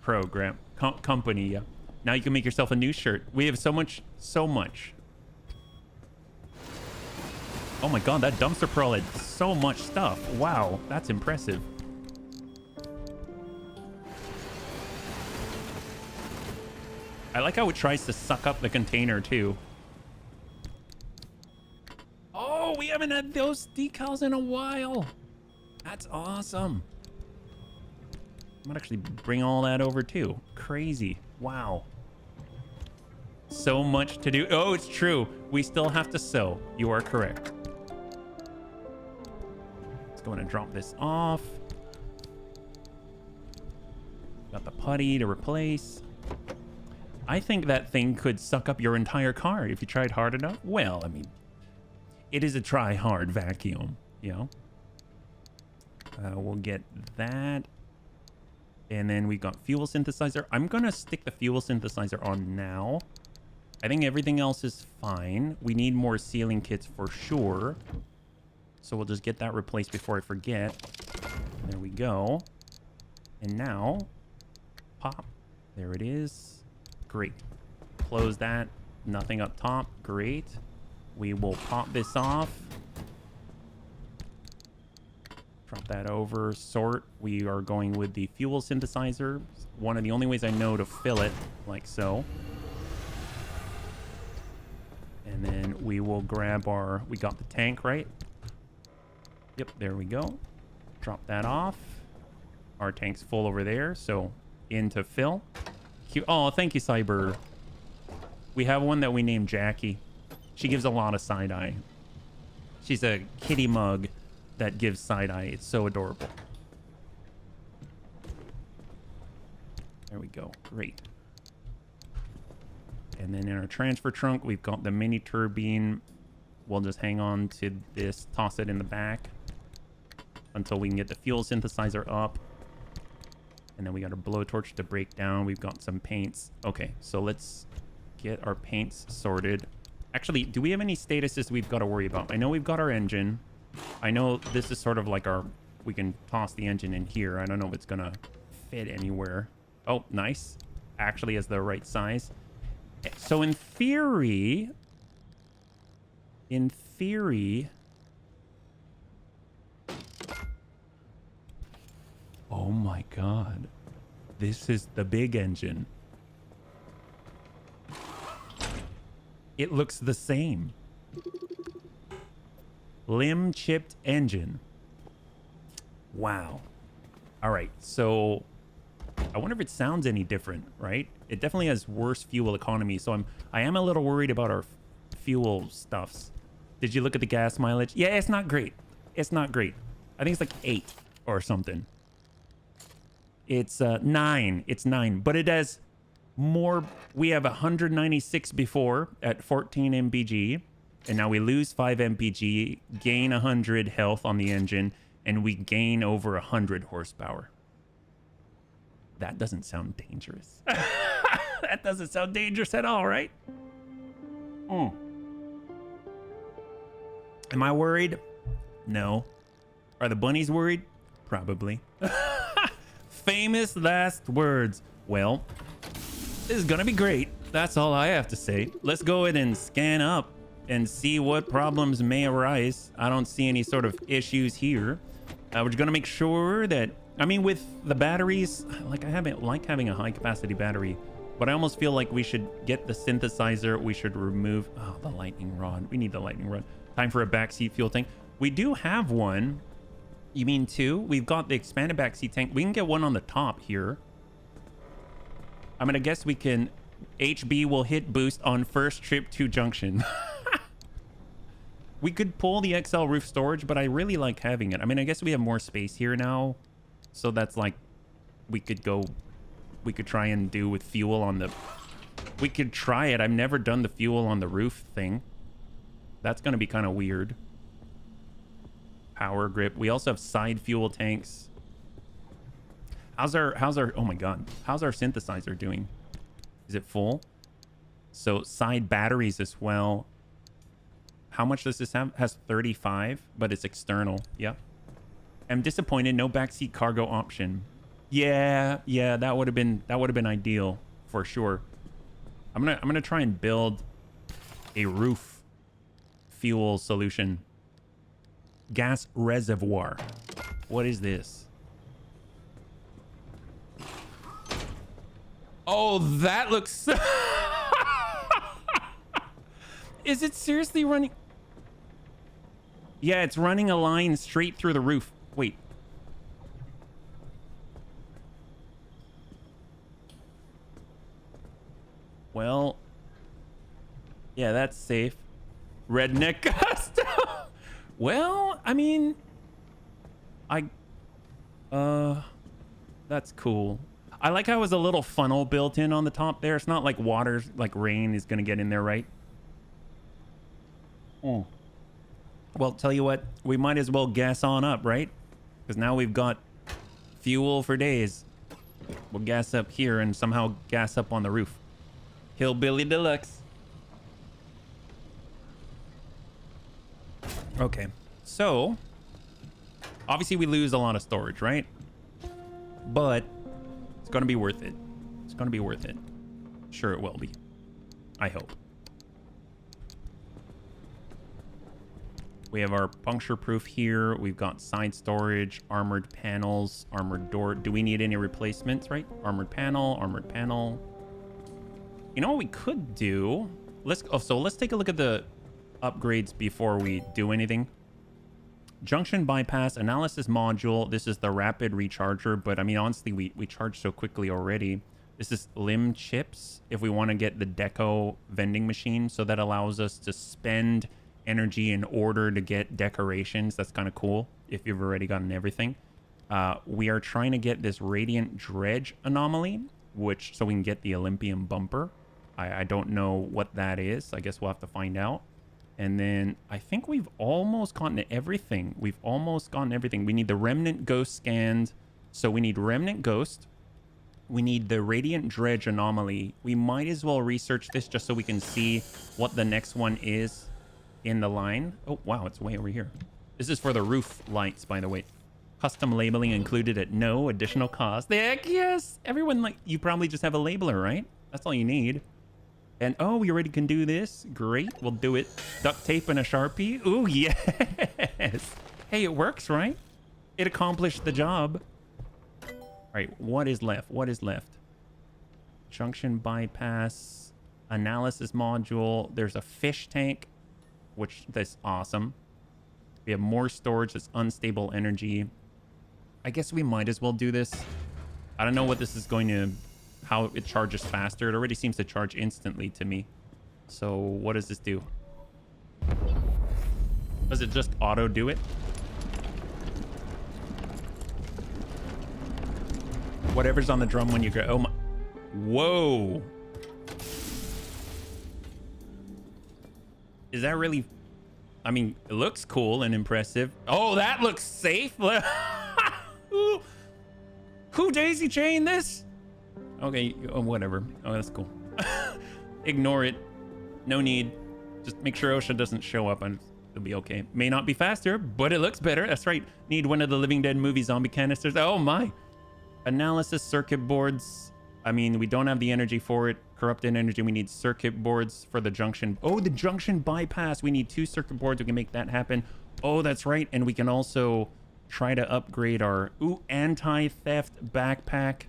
program company. Now you can make yourself a new shirt. We have so much. Oh my god, that dumpster pearl had so much stuff. Wow, that's impressive. I like how it tries to suck up the container too. Oh, we haven't had those decals in a while. That's awesome. I might actually bring all that over too. Crazy. Wow. So much to do. Oh, it's true. We still have to sew. You are correct. Let's go ahead and drop this off. Got the putty to replace. I think that thing could suck up your entire car if you tried hard enough. Well, I mean, it is a try-hard vacuum, you know? We'll get that. And then we got fuel synthesizer. I'm going to stick the fuel synthesizer on now. I think everything else is fine. We need more sealing kits for sure. So we'll just get that replaced before I forget. There we go. And now, pop. There it is. Great. Close that. Nothing up top. Great. We will pop this off. Drop that over. Sort. We are going with the fuel synthesizer. One of the only ways I know to fill it, like so. And then we will grab our... We got the tank, right? Yep, there we go. Drop that off. Our tank's full over there, so in to fill. Oh, thank you, Cyber. We have one that we named Jackie. She gives a lot of side-eye. She's a kitty mug that gives side-eye. It's so adorable. There we go. Great. And then in our transfer trunk, we've got the mini turbine. We'll just hang on to this, toss it in the back until we can get the fuel synthesizer up. And then we got a blowtorch to break down. We've got some paints. Okay, so let's get our paints sorted. Actually, do we have any statuses we've got to worry about? I know we've got our engine. I know this is sort of like our... We can toss the engine in here. I don't know if it's going to fit anywhere. Oh, nice. Actually is the right size. So in theory... Oh my god. This is the big engine. It looks the same. Limb chipped engine. Wow. All right, so I wonder if it sounds any different, right? It definitely has worse fuel economy, so I am a little worried about our fuel stuffs. Did you look at the gas mileage? Yeah, it's not great. It's not great. I think it's like 8 or something. It's 9. It's 9, but it has more. We have 196 before at 14 mpg, and now we lose 5 mpg, gain 100 health on the engine, and we gain over 100 horsepower. That doesn't sound dangerous. That doesn't sound dangerous at all, right? Am I worried? No. Are the bunnies worried? Probably. Famous last words. Well, this is gonna be great. That's all I have to say. Let's go ahead and scan up and see what problems may arise. I don't see any sort of issues here. We're gonna make sure that, I mean, with the batteries, like I haven't like having a high capacity battery, but I almost feel like we should get the synthesizer. We should remove, oh, the lightning rod. We need the lightning rod. Time for a backseat fuel tank. We do have one. You mean 2? We've got the expanded backseat tank. We can get one on the top here. I mean, I guess we can. HB will hit boost on first trip to junction. We could pull the XL roof storage, but I really like having it. I mean, I guess we have more space here now. So that's like, we could try and do with fuel on the, we could try it. I've never done the fuel on the roof thing. That's going to be kind of weird. Power grip. We also have side fuel tanks. How's our, oh my God. How's our synthesizer doing? Is it full? So side batteries as well. How much does this have? Has 35, but it's external. Yep. I'm disappointed. No backseat cargo option. Yeah, that would have been ideal for sure. I'm gonna try and build a roof fuel solution. Gas reservoir. What is this? Oh, that looks. Is it seriously running? Yeah, it's running a line straight through the roof. Wait. Well, yeah, that's safe. Redneck custom. Well, I mean, that's cool. I like how it was a little funnel built in on the top there. It's not like water, like rain is gonna get in there, right? Well, tell you what, we might as well gas on up, right? Because now we've got fuel for days. We'll gas up here and somehow gas up on the roof. Hillbilly Deluxe. Okay, so obviously we lose a lot of storage, right? But it's gonna be worth it. It's gonna be worth it. Sure it will be. I hope. We have our puncture proof here. We've got side storage, armored panels, armored door. Do we need any replacements, right? Armored panel, armored panel. You know what we could do? Let's take a look at the upgrades before we do anything. Junction bypass analysis module. This is the rapid recharger, but I mean, honestly, we charge so quickly already. This is limb chips if we want to get the deco vending machine. So that allows us to spend energy in order to get decorations. That's kind of cool if you've already gotten everything. We are trying to get this radiant dredge anomaly, so we can get the Olympian bumper. I don't know what that is. I guess we'll have to find out. And then I think we've almost gotten everything. We've almost gotten everything. We need the remnant ghost scanned. So we need remnant ghost. We need the radiant dredge anomaly. We might as well research this just so we can see what the next one is in the line. Oh, wow, it's way over here. This is for the roof lights, by the way. Custom labeling included at no additional cost. Heck yes! Everyone, like, you probably just have a labeler, right? That's all you need. And, oh, we already can do this. Great, we'll do it. Duct tape and a Sharpie. Ooh, yes! Hey, it works, right? It accomplished the job. All right, what is left? What is left? Junction bypass. Analysis module. There's a fish tank, which that's awesome. We have more storage. That's unstable energy. I guess we might as well do this. I don't know what this is going to... how it charges faster. It already seems to charge instantly to me. So what does this do? Does it just auto do it? Whatever's on the drum when you go. Oh my. Whoa. Is that really? I mean, it looks cool and impressive. Oh, that looks safe. Who daisy chained this? Okay, oh, whatever. Oh, that's cool. Ignore it. No need. Just make sure OSHA doesn't show up and it'll be okay. May not be faster, but it looks better. That's right. Need one of the Living Dead movie zombie canisters. Oh my. Analysis circuit boards. I mean, we don't have the energy for it. Corrupted energy. We need circuit boards for the junction. Oh, the junction bypass. We need 2 circuit boards. We can make that happen. Oh, that's right. And we can also try to upgrade our anti-theft backpack.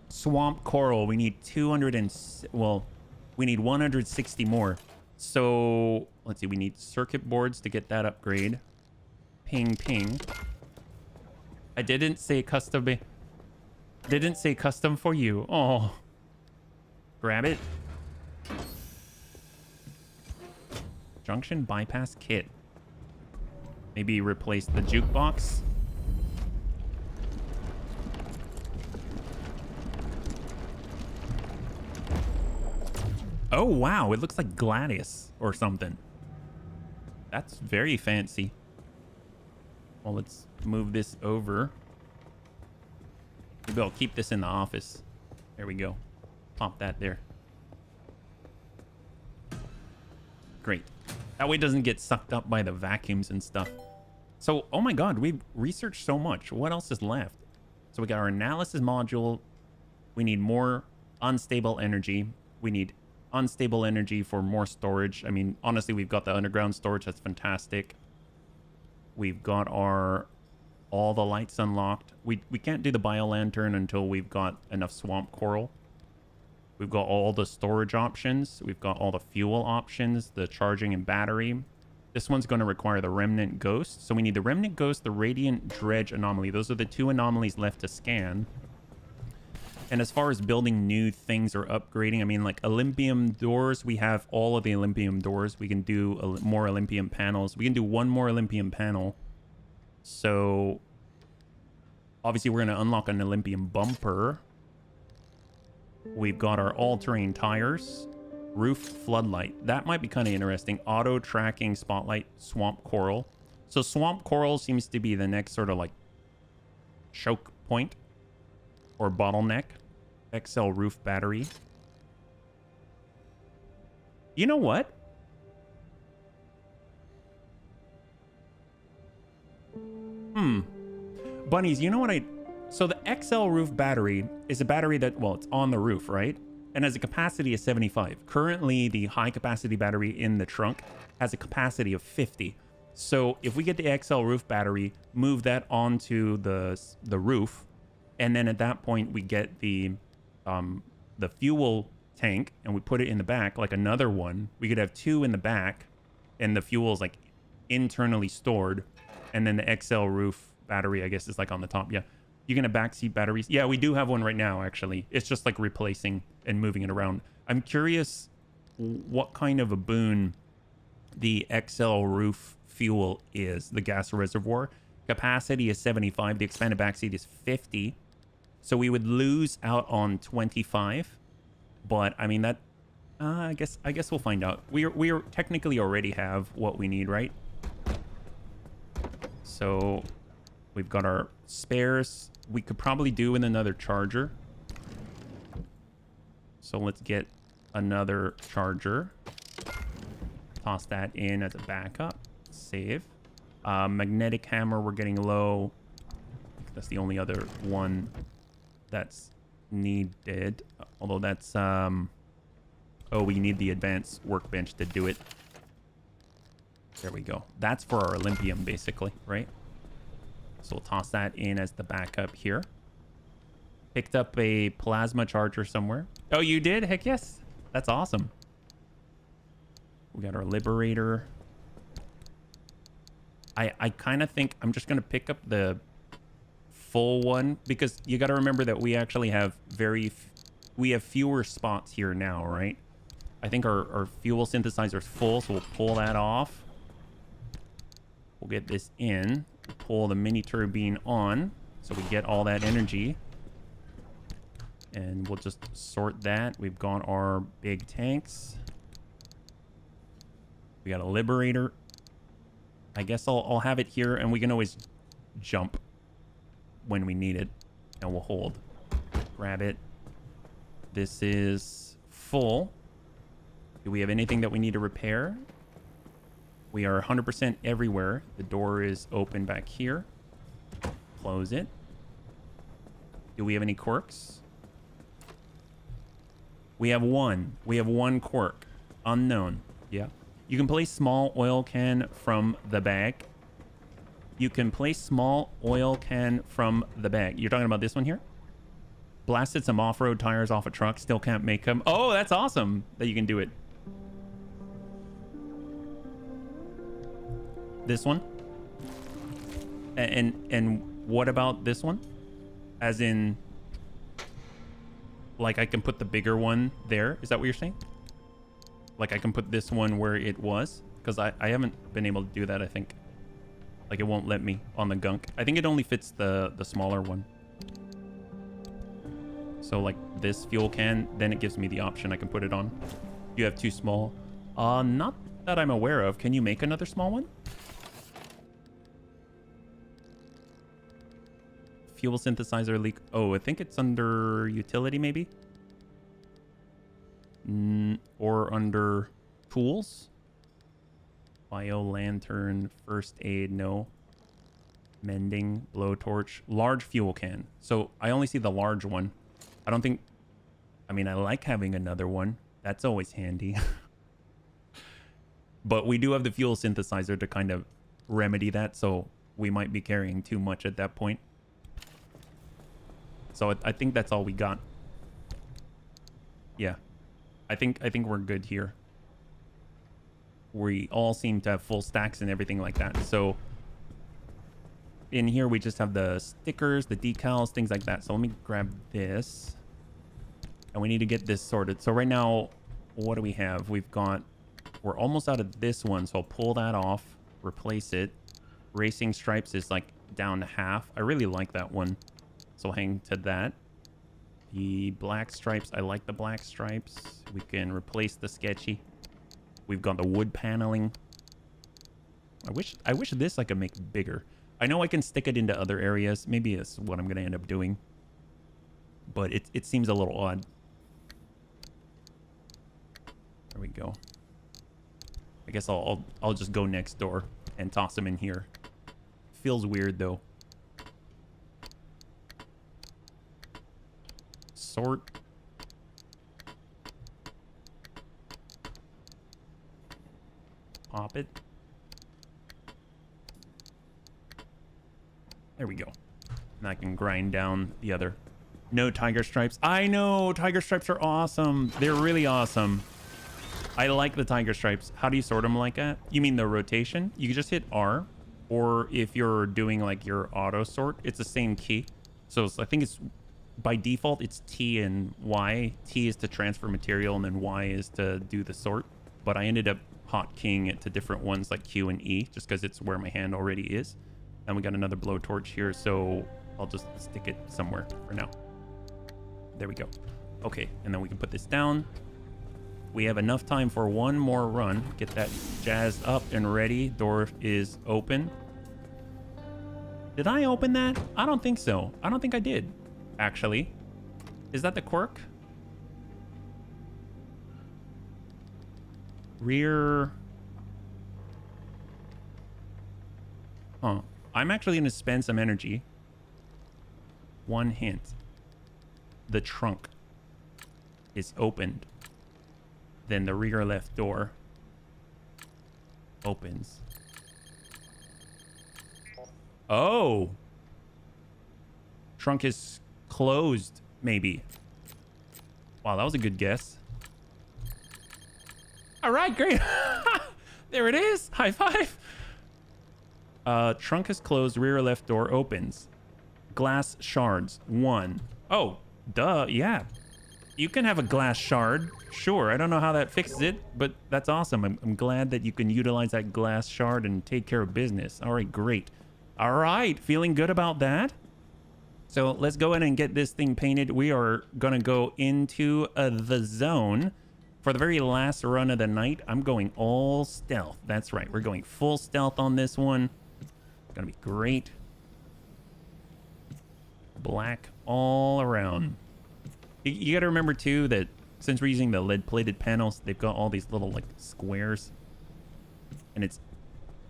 Swamp coral. We need 200 and well, we need 160 more. So let's see. We need circuit boards to get that upgrade. Ping, ping. I didn't say custom. Didn't say custom for you. Oh. Grab it. Junction bypass kit. Maybe replace the jukebox. Oh, wow. It looks like Gladius or something. That's very fancy. Well, let's move this over. Maybe I'll keep this in the office. There we go. Pop that there. Great. That way it doesn't get sucked up by the vacuums and stuff. So, oh my god, we've researched so much. What else is left? So we got our analysis module. We need more unstable energy. We need unstable energy for more storage. I mean, honestly, we've got the underground storage. That's fantastic. We've got all the lights unlocked. We can't do the bio-lantern until we've got enough swamp coral. We've got all the storage options. We've got all the fuel options, the charging and battery. This one's going to require the Remnant Ghost. So we need the Remnant Ghost, the Radiant Dredge anomaly. Those are the 2 anomalies left to scan. And as far as building new things or upgrading, I mean, like Olympium doors, we have all of the Olympium doors. We can do more Olympium panels. We can do 1 more Olympium panel. So obviously we're going to unlock an Olympium bumper. We've got our all-terrain tires, roof floodlight. That might be kind of interesting. Auto tracking spotlight, swamp coral. So swamp coral seems to be the next sort of like choke point or bottleneck. XL roof battery. You know what? Bunnies, you know what so the XL roof battery is a battery that, well, it's on the roof, right? And has a capacity of 75. Currently, the high capacity battery in the trunk has a capacity of 50. So if we get the XL roof battery, move that onto the roof, and then at that point we get the fuel tank and we put it in the back, like another one. We could have 2 in the back, and the fuel's like internally stored, and then the XL roof battery, I guess, is like on the top. Yeah. You can have backseat batteries. Yeah, we do have one right now, actually. It's just like replacing and moving it around. I'm curious what kind of a boon the XL roof fuel is, the gas reservoir. Capacity is 75. The expanded backseat is 50. So we would lose out on 25. But I mean, that I guess we'll find out. We technically already have what we need, right? So we've got our spares. We could probably do with another charger. So let's get another charger. Toss that in as a backup. Save. Magnetic hammer, we're getting low. That's the only other one that's needed. Although that's... oh, we need the advanced workbench to do it. There we go. That's for our Olympium, basically, right? So we'll toss that in as the backup here. Picked up a plasma charger somewhere. Oh, you did? Heck yes. That's awesome. We got our Liberator. I kind of think I'm just going to pick up the full one, because you got to remember that we actually have we have fewer spots here now, right? I think our fuel synthesizer is full, so we'll pull that off. We'll get this in. Pull the mini turbine on so we get all that energy. And we'll just sort that. We've got our big tanks. We got a liberator. I guess I'll have it here, and we can always jump when we need it. And we'll hold. Grab it. This is full. Do we have anything that we need to repair? We are 100% everywhere. The door is open back here. Close it. Do we have any quirks? We have one. We have one quirk. Unknown. Yeah. You can place small oil can from the bag. You can place small oil can from the bag. You're talking about this one here? Blasted some off-road tires off a truck. Still can't make them. Oh, that's awesome that you can do it. This one? And what about this one? As in, like I can put the bigger one there? Is that what you're saying? Like I can put this one where it was? Because I haven't been able to do that, I think. Like it won't let me on the gunk. I think it only fits the smaller one. So like this fuel can, then it gives me the option I can put it on. You have too small. Not that I'm aware of. Can you make another small one? Fuel synthesizer leak. Oh, I think it's under utility maybe? Or under tools? Bio lantern, first aid, no. Mending, blowtorch, large fuel can. So I only see the large one. I don't think, I mean, I like having another one. That's always handy. But we do have the fuel synthesizer to kind of remedy that. So we might be carrying too much at that point. So I think that's all we got. Yeah. I think we're good here. We all seem to have full stacks and everything like that. So in here we just have the stickers, the decals, things like that. So let me grab this. And we need to get this sorted. So right now, what do we have? We're almost out of this one. So I'll pull that off, replace it. Racing stripes is like down to half. I really like that one. So I'll hang to that. The black stripes, I like the black stripes. We can replace the sketchy. We've got the wood paneling. I wish this I could make bigger. I know I can stick it into other areas. Maybe that's what I'm going to end up doing. But it seems a little odd. There we go. I guess I'll just go next door and toss them in here. Feels weird though. Sort. Pop it. There we go. And I can grind down the other. No tiger stripes. I know tiger stripes are awesome. They're really awesome. I like the tiger stripes. How do you sort them like that? You mean the rotation? You can just hit R, or if you're doing like your auto sort, it's the same key. So I think it's by default, it's T and Y. T is to transfer material, and then Y is to do the sort. But I ended up hotkeying it to different ones like Q and E, just because it's where my hand already is. And we got another blowtorch here, so I'll just stick it somewhere for now. There we go. Okay, and then we can put this down. We have enough time for one more run. Get that jazzed up and ready. Door is open. Did I open that? I don't think so. I don't think I did. Actually, is that the quirk? Rear. Huh. I'm actually going to spend some energy. One hint. The trunk is opened. Then the rear left door opens. Oh. Trunk is closed, maybe. Wow, that was a good guess. All right, great. There it is. High five. Trunk is closed. Rear left door opens. Glass shards. 1. Oh, duh. Yeah. You can have a glass shard. Sure. I don't know how that fixes it, but that's awesome. I'm glad that you can utilize that glass shard and take care of business. All right, great. All right. Feeling good about that? So let's go ahead and get this thing painted. We are going to go into the zone for the very last run of the night. I'm going all stealth. That's right. We're going full stealth on this one. It's going to be great. Black all around. You got to remember too that since we're using the lead plated panels, they've got all these little like squares, and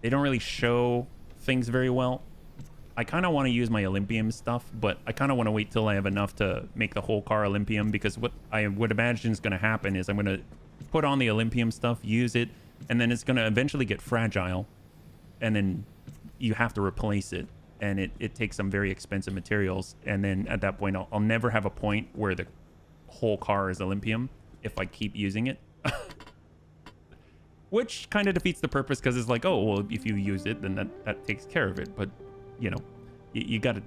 they don't really show things very well. I kind of want to use my Olympium stuff, but I kind of want to wait till I have enough to make the whole car Olympium, because what I would imagine is going to happen is I'm going to put on the Olympium stuff, use it, and then it's going to eventually get fragile, and then you have to replace it, and it takes some very expensive materials, and then at that point I'll never have a point where the whole car is Olympium if I keep using it. Which kind of defeats the purpose, because it's like, oh, well, if you use it, then that takes care of it. But, you know, you got to...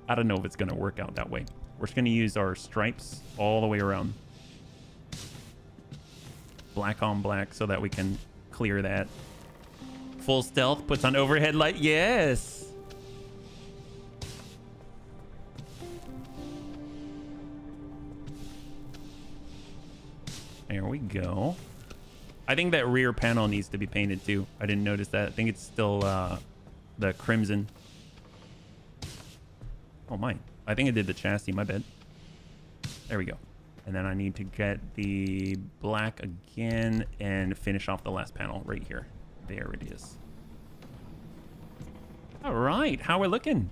I don't know if it's going to work out that way. We're just going to use our stripes all the way around. Black on black so that we can clear that. Full stealth, puts on overhead light. Yes! There we go. I think that rear panel needs to be painted too. I didn't notice that. I think it's still the crimson. Oh my. I think I did the chassis. My bad. There we go. And then I need to get the black again and finish off the last panel right here. There it is. All right. How we're looking?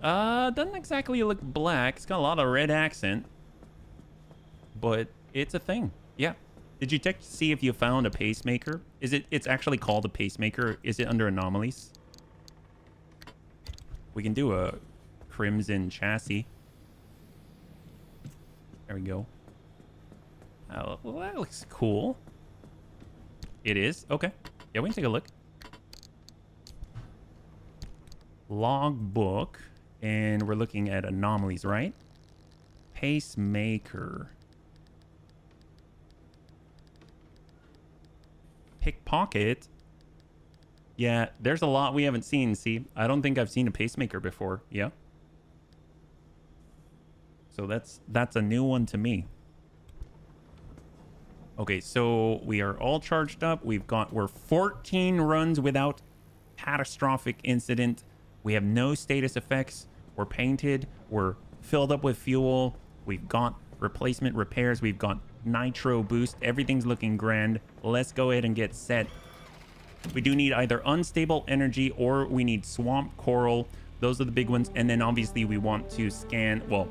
Doesn't exactly look black. It's got a lot of red accent. But it's a thing. Yeah. Did you check to see if you found a pacemaker? It's actually called a pacemaker. Is it under anomalies? We can do a crimson chassis. There we go. Oh, well, that looks cool. It is? Okay. Yeah, we can take a look. Logbook. And we're looking at anomalies, right? Pacemaker. Pickpocket. Yeah, there's a lot we haven't seen. See, I don't think I've seen a pacemaker before. Yeah. So that's a new one to me. Okay, so we are all charged up. We're 14 runs without catastrophic incident. We have no status effects. We're painted. We're filled up with fuel. We've got replacement repairs. We've got nitro boost. Everything's looking grand. Let's go ahead and get set. We do need either unstable energy or we need swamp coral. Those are the big ones. And then obviously we want to scan, well,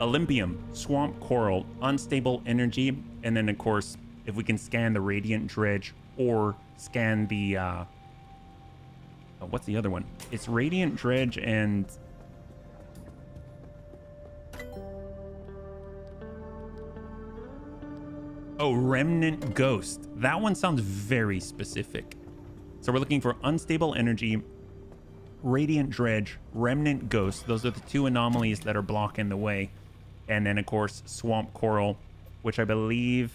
Olympium, swamp coral, unstable energy, and then of course if we can scan the radiant dredge or scan the oh, what's the other one? It's radiant dredge and oh, remnant ghost. That one sounds very specific. So we're looking for unstable energy, radiant dredge, remnant ghost. Those are the two anomalies that are blocking the way. And then of course swamp coral, which I believe,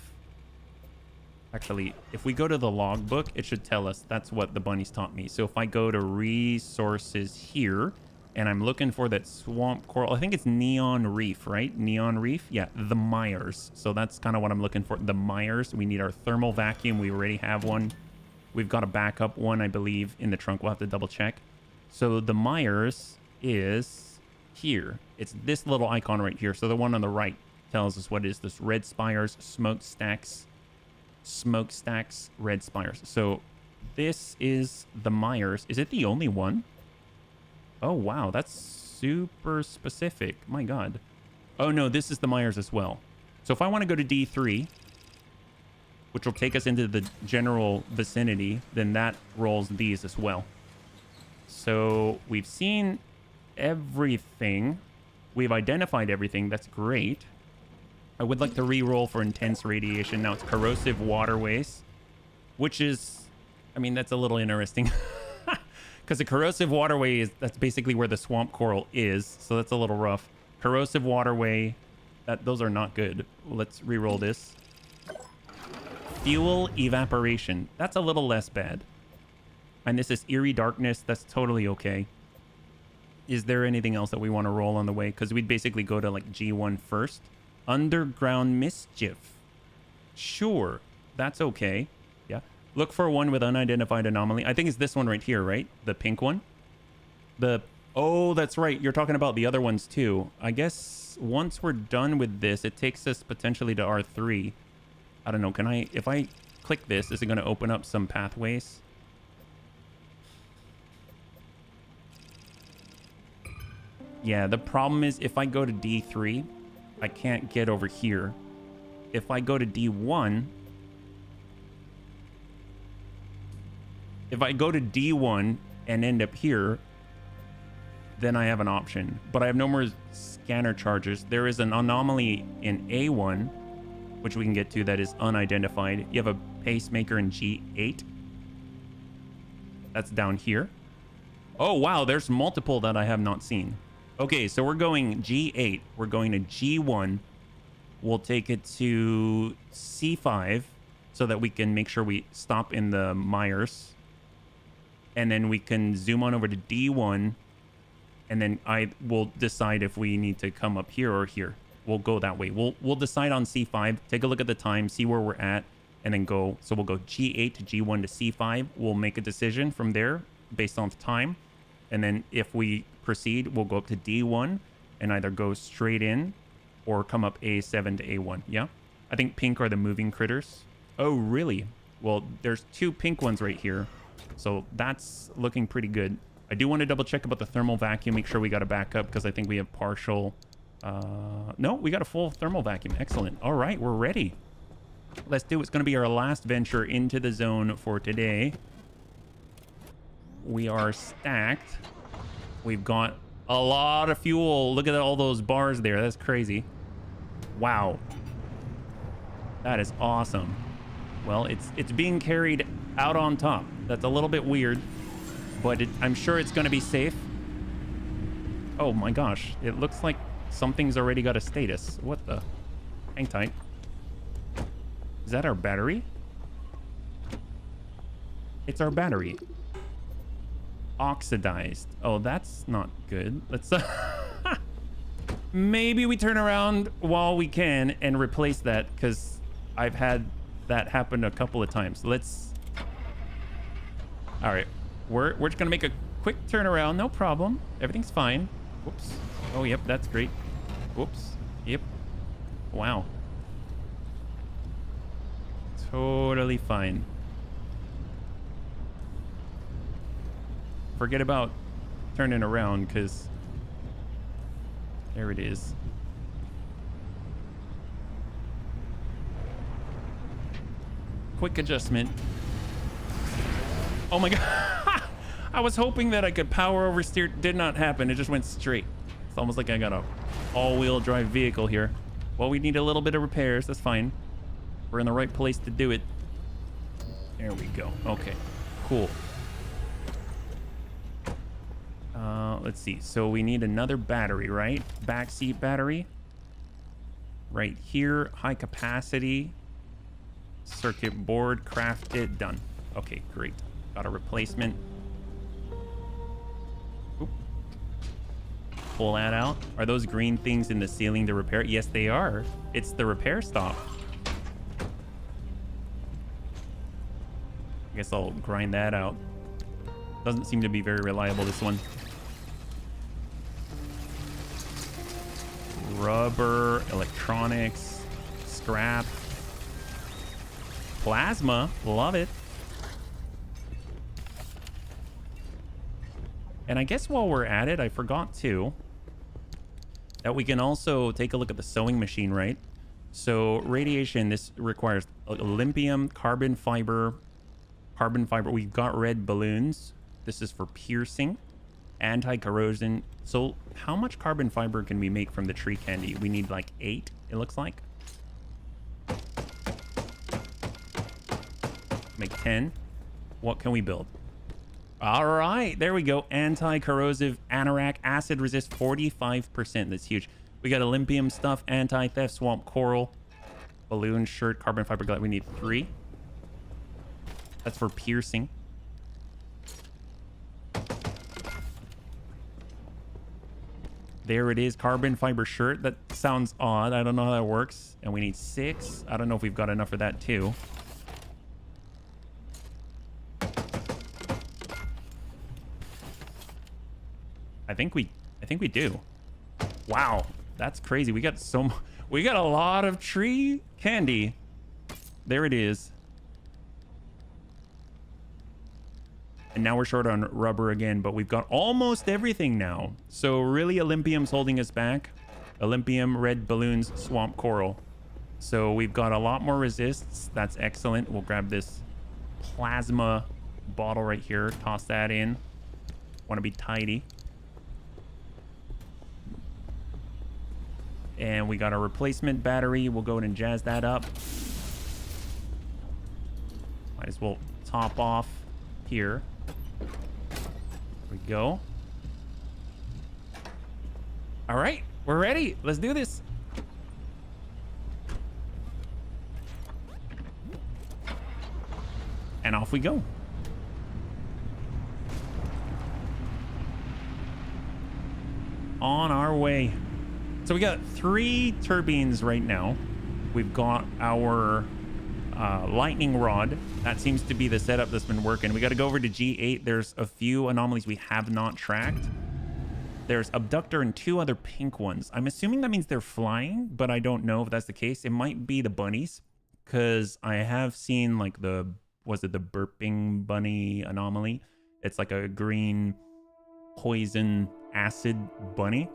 actually if we go to the logbook, it should tell us. That's what the bunnies taught me. So if I go to resources here and I'm looking for that swamp coral, I think it's neon reef, right? Neon reef. Yeah, the Myers. So that's kind of what I'm looking for. The Myers. We need our thermal vacuum. We already have one. We've got a backup one, I believe, in the trunk. We'll have to double check. So the Myers is here. It's this little icon right here. So the one on the right tells us what it is. This red spires, smokestacks, red spires. So this is the Myers. Is it the only one? Oh, wow. That's super specific. My God. Oh, no, this is the Myers as well. So if I want to go to D3, which will take us into the general vicinity, then that rolls these as well. So we've seen everything. We've identified everything. That's great. I would like to re-roll for intense radiation. Now it's corrosive waterways, which is, I mean, that's a little interesting. Because the corrosive waterway that's basically where the swamp coral is. So that's a little rough. Corrosive waterway, those are not good. Let's re-roll this. Fuel evaporation. That's a little less bad. And this is eerie darkness. That's totally okay. Is there anything else that we want to roll on the way? Because we'd basically go to like G1 first. Underground mischief. Sure, that's okay. Yeah. Look for one with unidentified anomaly. I think it's this one right here, right? The pink one. Oh, that's right. You're talking about the other ones too. I guess once we're done with this, it takes us potentially to R3. I don't know. If I click this, is it going to open up some pathways? Yeah, the problem is if I go to D3, I can't get over here. If I go to D1, and end up here, then I have an option. But I have no more scanner charges. There is an anomaly in A1, which we can get to, that is unidentified. You have a pacemaker in G8. That's down here. Oh, wow, there's multiple that I have not seen. Okay, so we're going G8. We're going to G1. We'll take it to C5 so that we can make sure we stop in the Myers. And then we can zoom on over to D1. And then I will decide if we need to come up here or here. We'll go that way. We'll decide on C5. Take a look at the time, see where we're at, and then go. So we'll go G8 to G1 to C5. We'll make a decision from there based on the time. And then if we proceed, we'll go up to D1 and either go straight in or come up A7 to A1. Yeah? I think pink are the moving critters. Oh, really? Well, there's 2 pink ones right here. So that's looking pretty good. I do want to double check about the thermal vacuum, make sure we got a backup because I think we have partial. No, we got a full thermal vacuum. Excellent. All right, we're ready. Let's do it's going to be our last venture into the zone for today. We are stacked. We've got a lot of fuel. Look at all those bars there. That's crazy. Wow. That is awesome. Well, it's being carried out on top. That's a little bit weird, but I'm sure it's going to be safe. Oh my gosh. It looks like something's already got a status. What the? Hang tight. Is that our battery? It's our battery. Oxidized. Oh, that's not good. Let's maybe we turn around while we can and replace that, because I've had that happen a couple of times. Let's. All right, we're just gonna make a quick turnaround. No problem. Everything's fine. Whoops. Oh, yep, that's great. Whoops. Yep. Wow. Totally fine. Forget about turning around, because there it is. Quick adjustment. Oh my god. I was hoping that I could power oversteer. Did not happen. It just went straight. It's almost like I got a all-wheel drive vehicle here. Well, we need a little bit of repairs. That's fine. We're in the right place to do it. There we go. Okay, cool. Let's see. So we need another battery, right? Backseat battery. Right here. High capacity. Circuit board. Crafted. Done. Okay, great. Got a replacement. Oop. Pull that out. Are those green things in the ceiling to repair? Yes, they are. It's the repair stop. I guess I'll grind that out. Doesn't seem to be very reliable, this one. Rubber, electronics, scrap, plasma, love it. And I guess while we're at it, I forgot too, that we can also take a look at the sewing machine, right? So radiation, this requires Olympium, carbon fiber. We've got red balloons. This is for piercing, anti-corrosion. So how much carbon fiber can we make from the tree candy? We need like 8, it looks like. Make 10. What can we build? All right, there we go. Anti-corrosive anorak, acid resist 45%. That's huge. We got Olympium stuff, anti-theft, swamp coral, balloon shirt, carbon fiber glass. We need 3. That's for piercing. There it is, carbon fiber shirt. That sounds odd. I don't know how that works. And we need 6. I don't know if we've got enough for that too. I think we do. Wow, that's crazy. We got a lot of tree candy. There it is. And now we're short on rubber again, but we've got almost everything now. So really, Olympium's holding us back. Olympium, red balloons, swamp coral. So we've got a lot more resists. That's excellent. We'll grab this plasma bottle right here. Toss that in. Want to be tidy. And we got a replacement battery. We'll go ahead and jazz that up. Might as well top off here. There we go. All right, we're ready. Let's do this. And off we go. On our way. So we got 3 turbines right now. We've got our lightning rod. That seems to be the setup that's been working. We got to go over to G8. There's a few anomalies we have not tracked. There's abductor and 2 other pink ones. I'm assuming that means they're flying, but I don't know if that's the case. It might be the bunnies, because I have seen like was it the burping bunny anomaly? It's like a green poison acid bunny.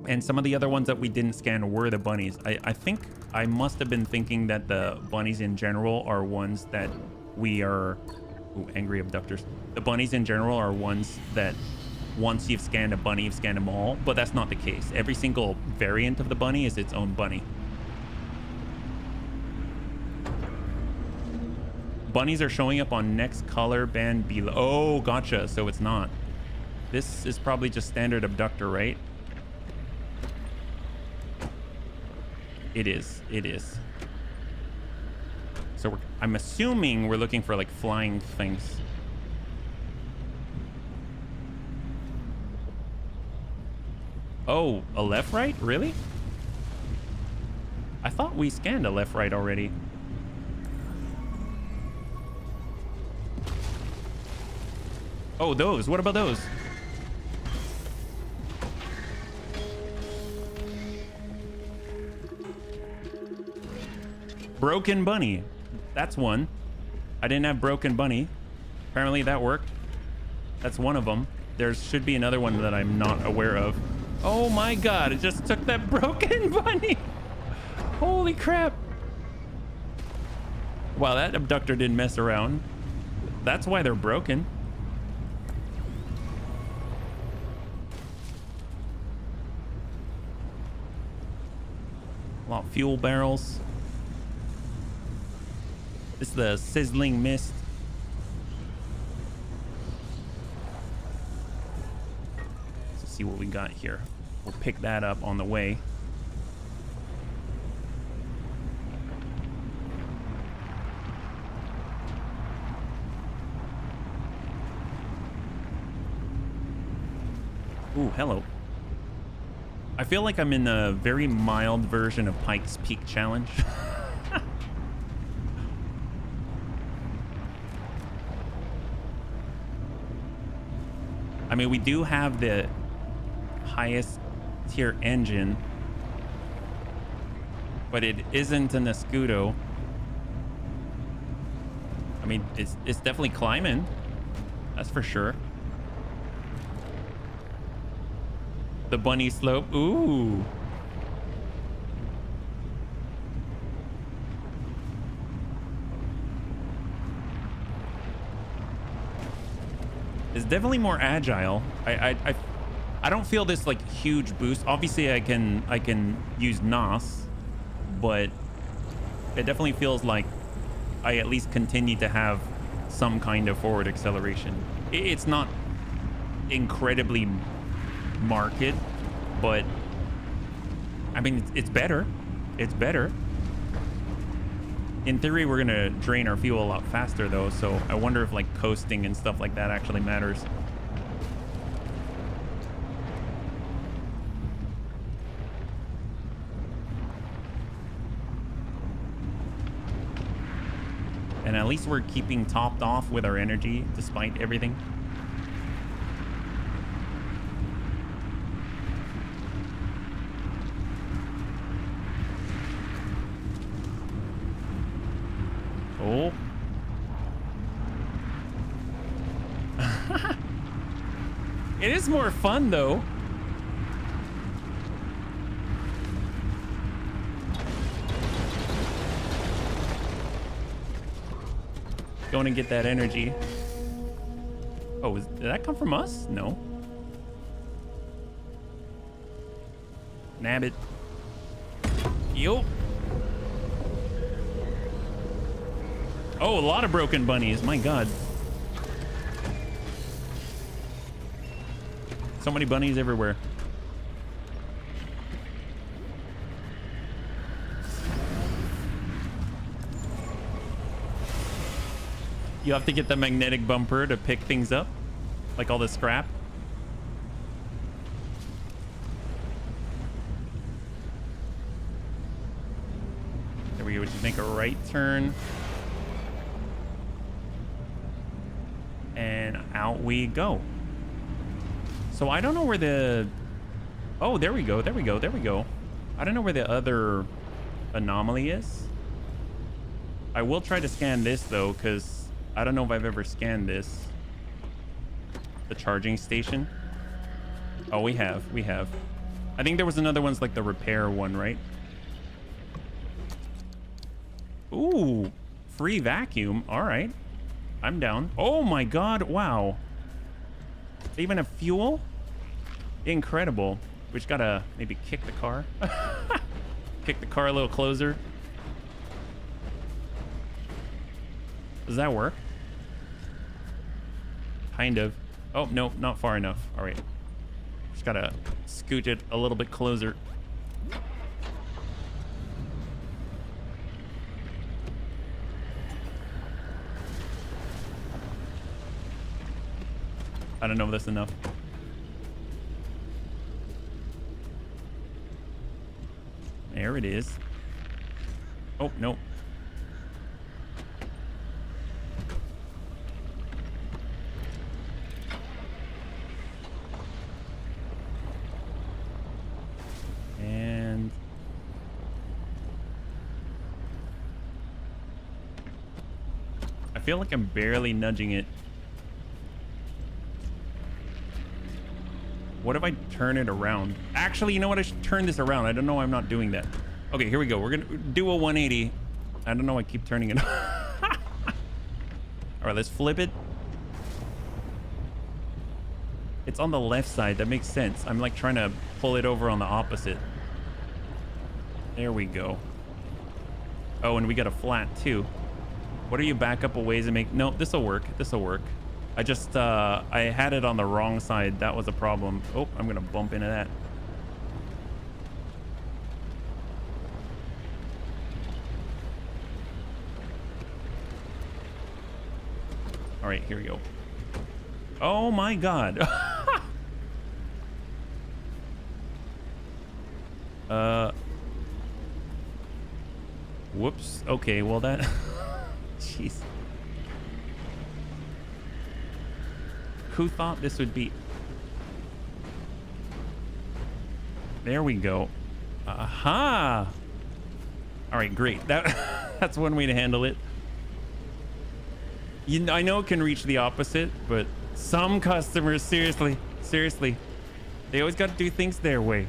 And some of the other ones that we didn't scan were the bunnies. I think I must have been thinking that the bunnies in general are ones that we are... Ooh, angry abductors. The bunnies in general are ones that once you've scanned a bunny, you've scanned them all. But that's not the case. Every single variant of the bunny is its own bunny. Bunnies are showing up on next color band below. Oh, gotcha. So it's not. This is probably just standard abductor, right? It is. It is. So I'm assuming we're looking for like flying things. Oh, a left right? Really? I thought we scanned a left right already. Oh, those. What about those? Broken bunny. That's one. I didn't have broken bunny. Apparently that worked. That's one of them. There should be another one that I'm not aware of. Oh my god, it just took that broken bunny. Holy crap. Wow, that abductor didn't mess around. That's why they're broken. A lot of fuel barrels. This is the sizzling mist. Let's see what we got here. We'll pick that up on the way. Ooh, hello. I feel like I'm in a very mild version of Pike's Peak Challenge. I mean, we do have the highest tier engine, but it isn't an Escudo. I mean, it's definitely climbing. That's for sure. The bunny slope. Ooh. It's definitely more agile. I don't feel this like huge boost. Obviously I can use NOS, but it definitely feels like I at least continue to have some kind of forward acceleration. It's not incredibly marked, but I mean it's better. It's better. In theory, we're gonna drain our fuel a lot faster though, so I wonder if like coasting and stuff like that actually matters. And at least we're keeping topped off with our energy despite everything. Oh. It is more fun though. Going to get that energy. Oh, did that come from us? No. Nab it. Yo. Oh, a lot of broken bunnies. My God. So many bunnies everywhere. You have to get the magnetic bumper to pick things up, like all the scrap. There we go. Just make a right turn. And out we go. So I don't know where the... Oh, there we go. There we go. There we go. I don't know where the other anomaly is. I will try to scan this though, because I don't know if I've ever scanned this. The charging station. Oh, we have. We have. I think there was another one's like the repair one, right? Ooh, free vacuum. All right. I'm down. Oh my God. Wow. They even have fuel? Incredible. We just gotta maybe kick the car. Kick the car a little closer. Does that work? Kind of. Oh, no, not far enough. All right. Just gotta scoot it a little bit closer. I don't know if that's enough. There it is. Oh, no. And I feel like I'm barely nudging it. What if I turn it around? Actually, you know what? I should turn this around. I don't know why I'm not doing that. Okay, here we go. We're gonna do a 180. I don't know. I keep turning it. All right, let's flip it. It's on the left side. That makes sense. I'm like trying to pull it over on the opposite. There we go. Oh, and we got a flat too. What are you back up a ways and make? No, this will work. This will work. I just, I had it on the wrong side. That was a problem. Oh, I'm going to bump into that. All right, here we go. Oh my God. Whoops. Okay, well that, jeez. Who thought this would be? There we go. Aha! All right, great. That's one way to handle it. I know it can reach the opposite, but some customers, seriously, they always got to do things their way.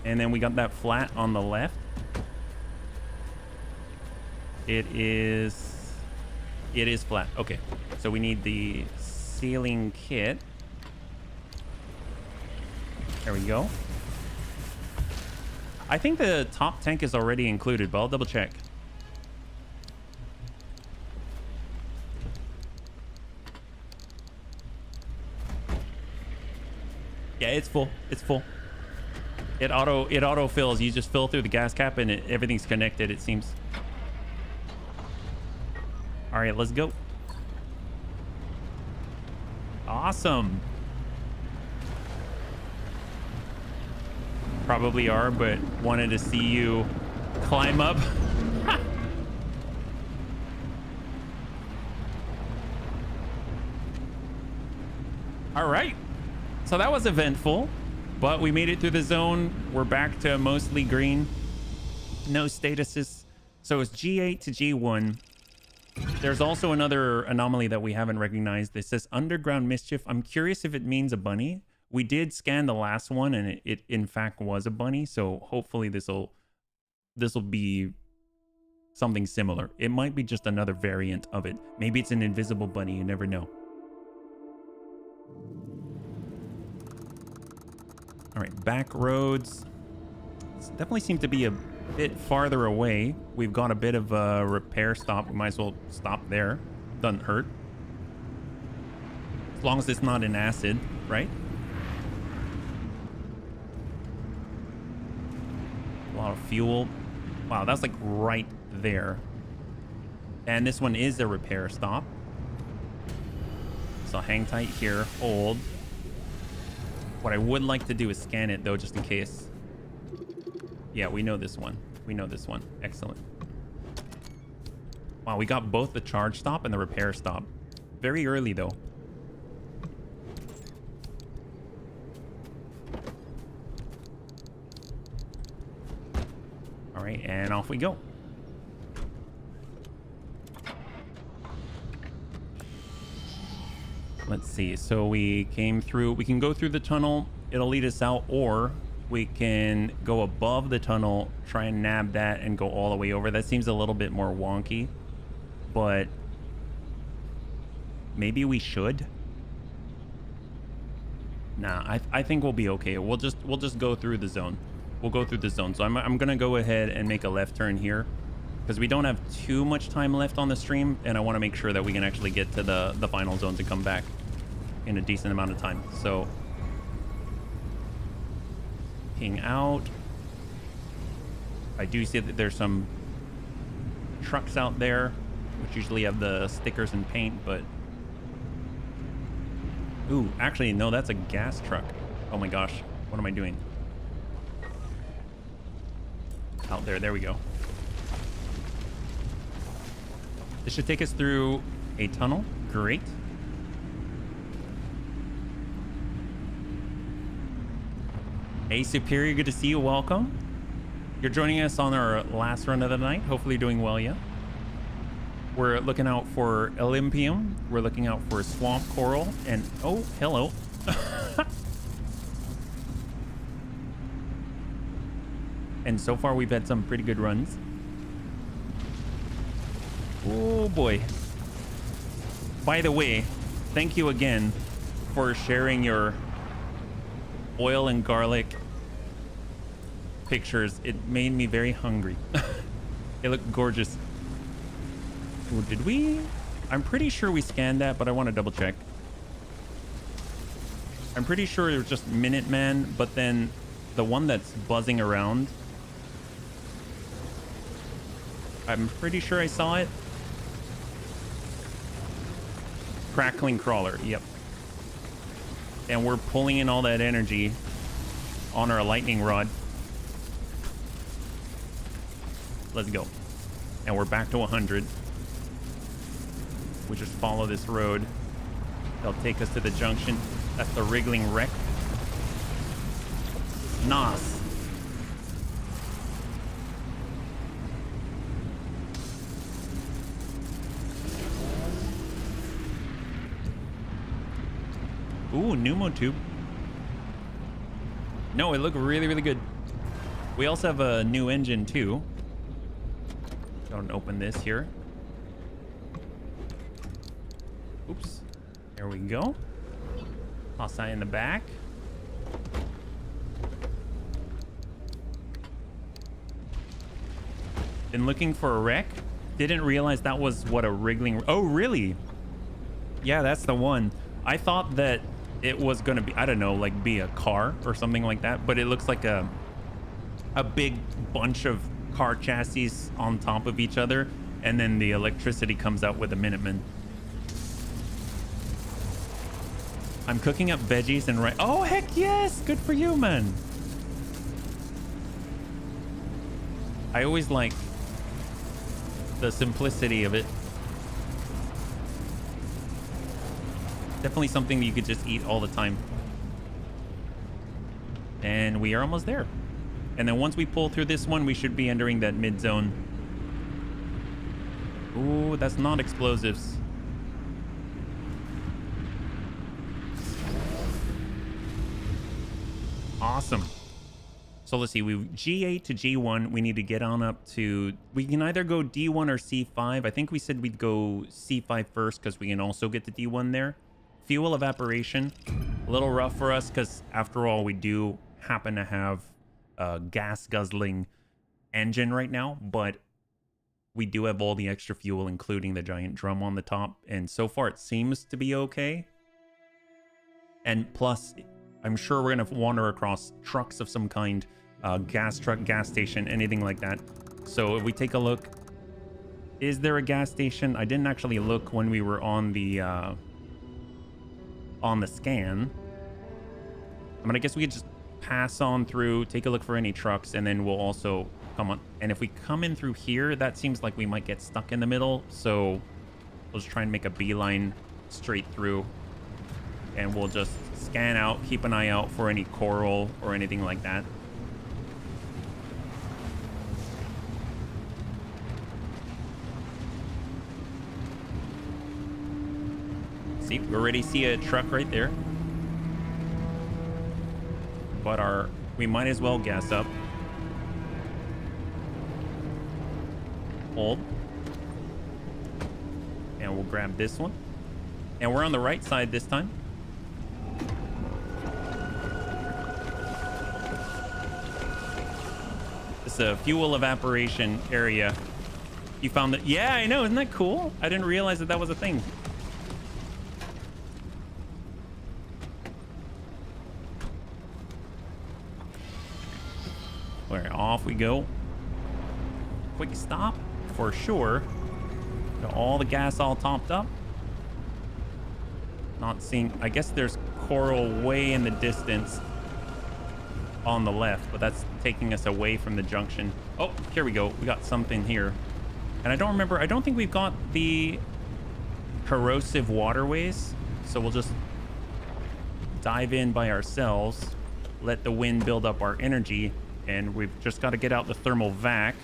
And then we got that flat on the left. It is flat. Okay, so we need the sealing kit. There we go. I think the top tank is already included, but I'll double check. Yeah, it's full. It's full. It auto fills. You just fill through the gas cap and everything's connected, it seems. All right, let's go. Awesome. probably are, but wanted to see you climb up. All right. So that was eventful, but we made it through the zone. We're back to mostly green. No statuses. So it's G8 to G1. There's also another anomaly that we haven't recognized. This says underground mischief. I'm curious if it means a bunny. We did scan the last one and it in fact was a bunny. So hopefully this'll be something similar. It might be just another variant of it. Maybe it's an invisible bunny. You never know. All right, back roads. This definitely seem to be a bit farther away. We've got a bit of a repair stop. We might as well stop there. Doesn't hurt. As long as it's not in acid, right? A lot of fuel. Wow, that's like right there. And this one is a repair stop. So hang tight here, hold. What I would like to do is scan it though, just in case. Yeah, we know this one. We know this one. Excellent. Wow, we got both the charge stop and the repair stop. Very early though. All right, and off we go. Let's see. So we came through. We can go through the tunnel. It'll lead us out, or we can go above the tunnel, try and nab that and go all the way over. That seems a little bit more wonky, but maybe we should. Nah, I think we'll be okay. We'll just go through the zone. We'll go through the zone. So I'm gonna go ahead and make a left turn here because we don't have too much time left on the stream, and I want to make sure that we can actually get to the final zones and come back in a decent amount of time. So ping out. I do see that there's some trucks out there which usually have the stickers and paint, but ooh, actually no, that's a gas truck. Oh my gosh, what am I doing? Out there we go. This should take us through a tunnel. Great. Hey Superior, good to see you. Welcome. You're joining us on our last run of the night. Hopefully you're doing well, yeah. We're looking out for Olympium. We're looking out for Swamp Coral and oh, hello. And so far we've had some pretty good runs. Oh boy. By the way, thank you again for sharing your oil and garlic pictures. It made me very hungry. They look gorgeous. Ooh, did we? I'm pretty sure we scanned that, but I want to double check. I'm pretty sure it was just Minuteman, but then the one that's buzzing around, I'm pretty sure I saw it. Crackling crawler, yep. And we're pulling in all that energy on our lightning rod. Let's go. And we're back to 100. We just follow this road. They'll take us to the junction. That's the wriggling wreck. Nice. Ooh, pneumotube. No, it looked really, really good. We also have a new engine too. Don't open this here. Oops. There we go. Hostile in the back. Been looking for a wreck. Didn't realize that was what a wriggling... Oh, really? Yeah, that's the one. I thought that it was going to be, I don't know, like be a car or something like that. But it looks like a big bunch of car chassis on top of each other. And then the electricity comes out with a Minuteman. I'm cooking up veggies and right. Oh, heck yes. Good for you, man. I always like the simplicity of it. Definitely something that you could just eat all the time. And we are almost there. And then once we pull through this one, we should be entering that mid zone. Ooh, that's not explosives. Awesome. So let's see, we G8 to G1. We need to get on up to, we can either go D1 or C5. I think we said we'd go C5 first because we can also get the D1 there. Fuel evaporation, a little rough for us because after all, we do happen to have a gas guzzling engine right now, but we do have all the extra fuel, including the giant drum on the top. And so far it seems to be okay. And plus, I'm sure we're going to wander across trucks of some kind, gas truck, gas station, anything like that. So if we take a look, is there a gas station? I didn't actually look when we were on the scan. I mean, I guess we could just pass on through, take a look for any trucks, and then we'll also come on. And if we come in through here, that seems like we might get stuck in the middle. So we'll just try and make a beeline straight through. And we'll just scan out, keep an eye out for any coral or anything like that. See, we already see a truck right there. But we might as well gas up. Hold. And we'll grab this one. And we're on the right side this time. It's a fuel evaporation area. You found that? Yeah, I know. Isn't that cool? I didn't realize that was a thing. All right, off we go. Quick stop for sure. Got all the gas all topped up. Not seeing, I guess there's coral way in the distance on the left, but that's taking us away from the junction. Oh, here we go. We got something here. And I don't remember, I don't think we've got the corrosive waterways. So we'll just dive in by ourselves, let the wind build up our energy, and we've just got to get out the thermal vac.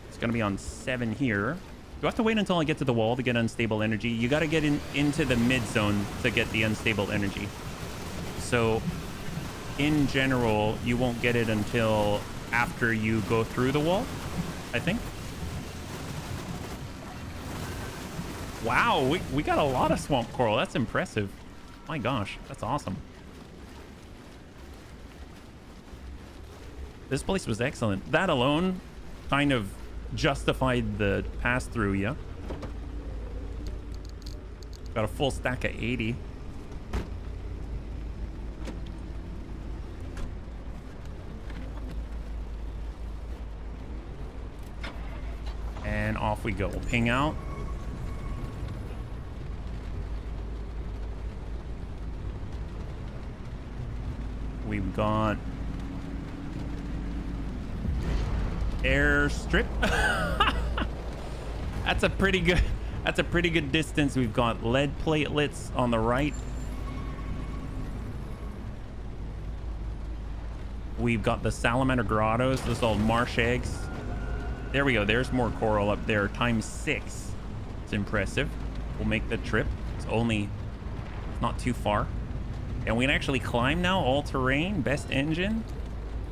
It's going to be on 7 here. You have to wait until I get to the wall to get unstable energy. You got to get into the mid zone to get the unstable energy. So in general, you won't get it until after you go through the wall, I think. Wow, we got a lot of swamp coral. That's impressive. My gosh, that's awesome. This place was excellent. That alone kind of justified the pass through, yeah. Got a full stack of 80. And off we go. We'll ping out. We've got airstrip. That's a pretty good distance. We've got lead platelets on the right. We've got the salamander grottos. Those are all marsh eggs. There we go. There's more coral up there, ×6. It's impressive. We'll make the trip. It's not too far. And we can actually climb now, all terrain, best engine,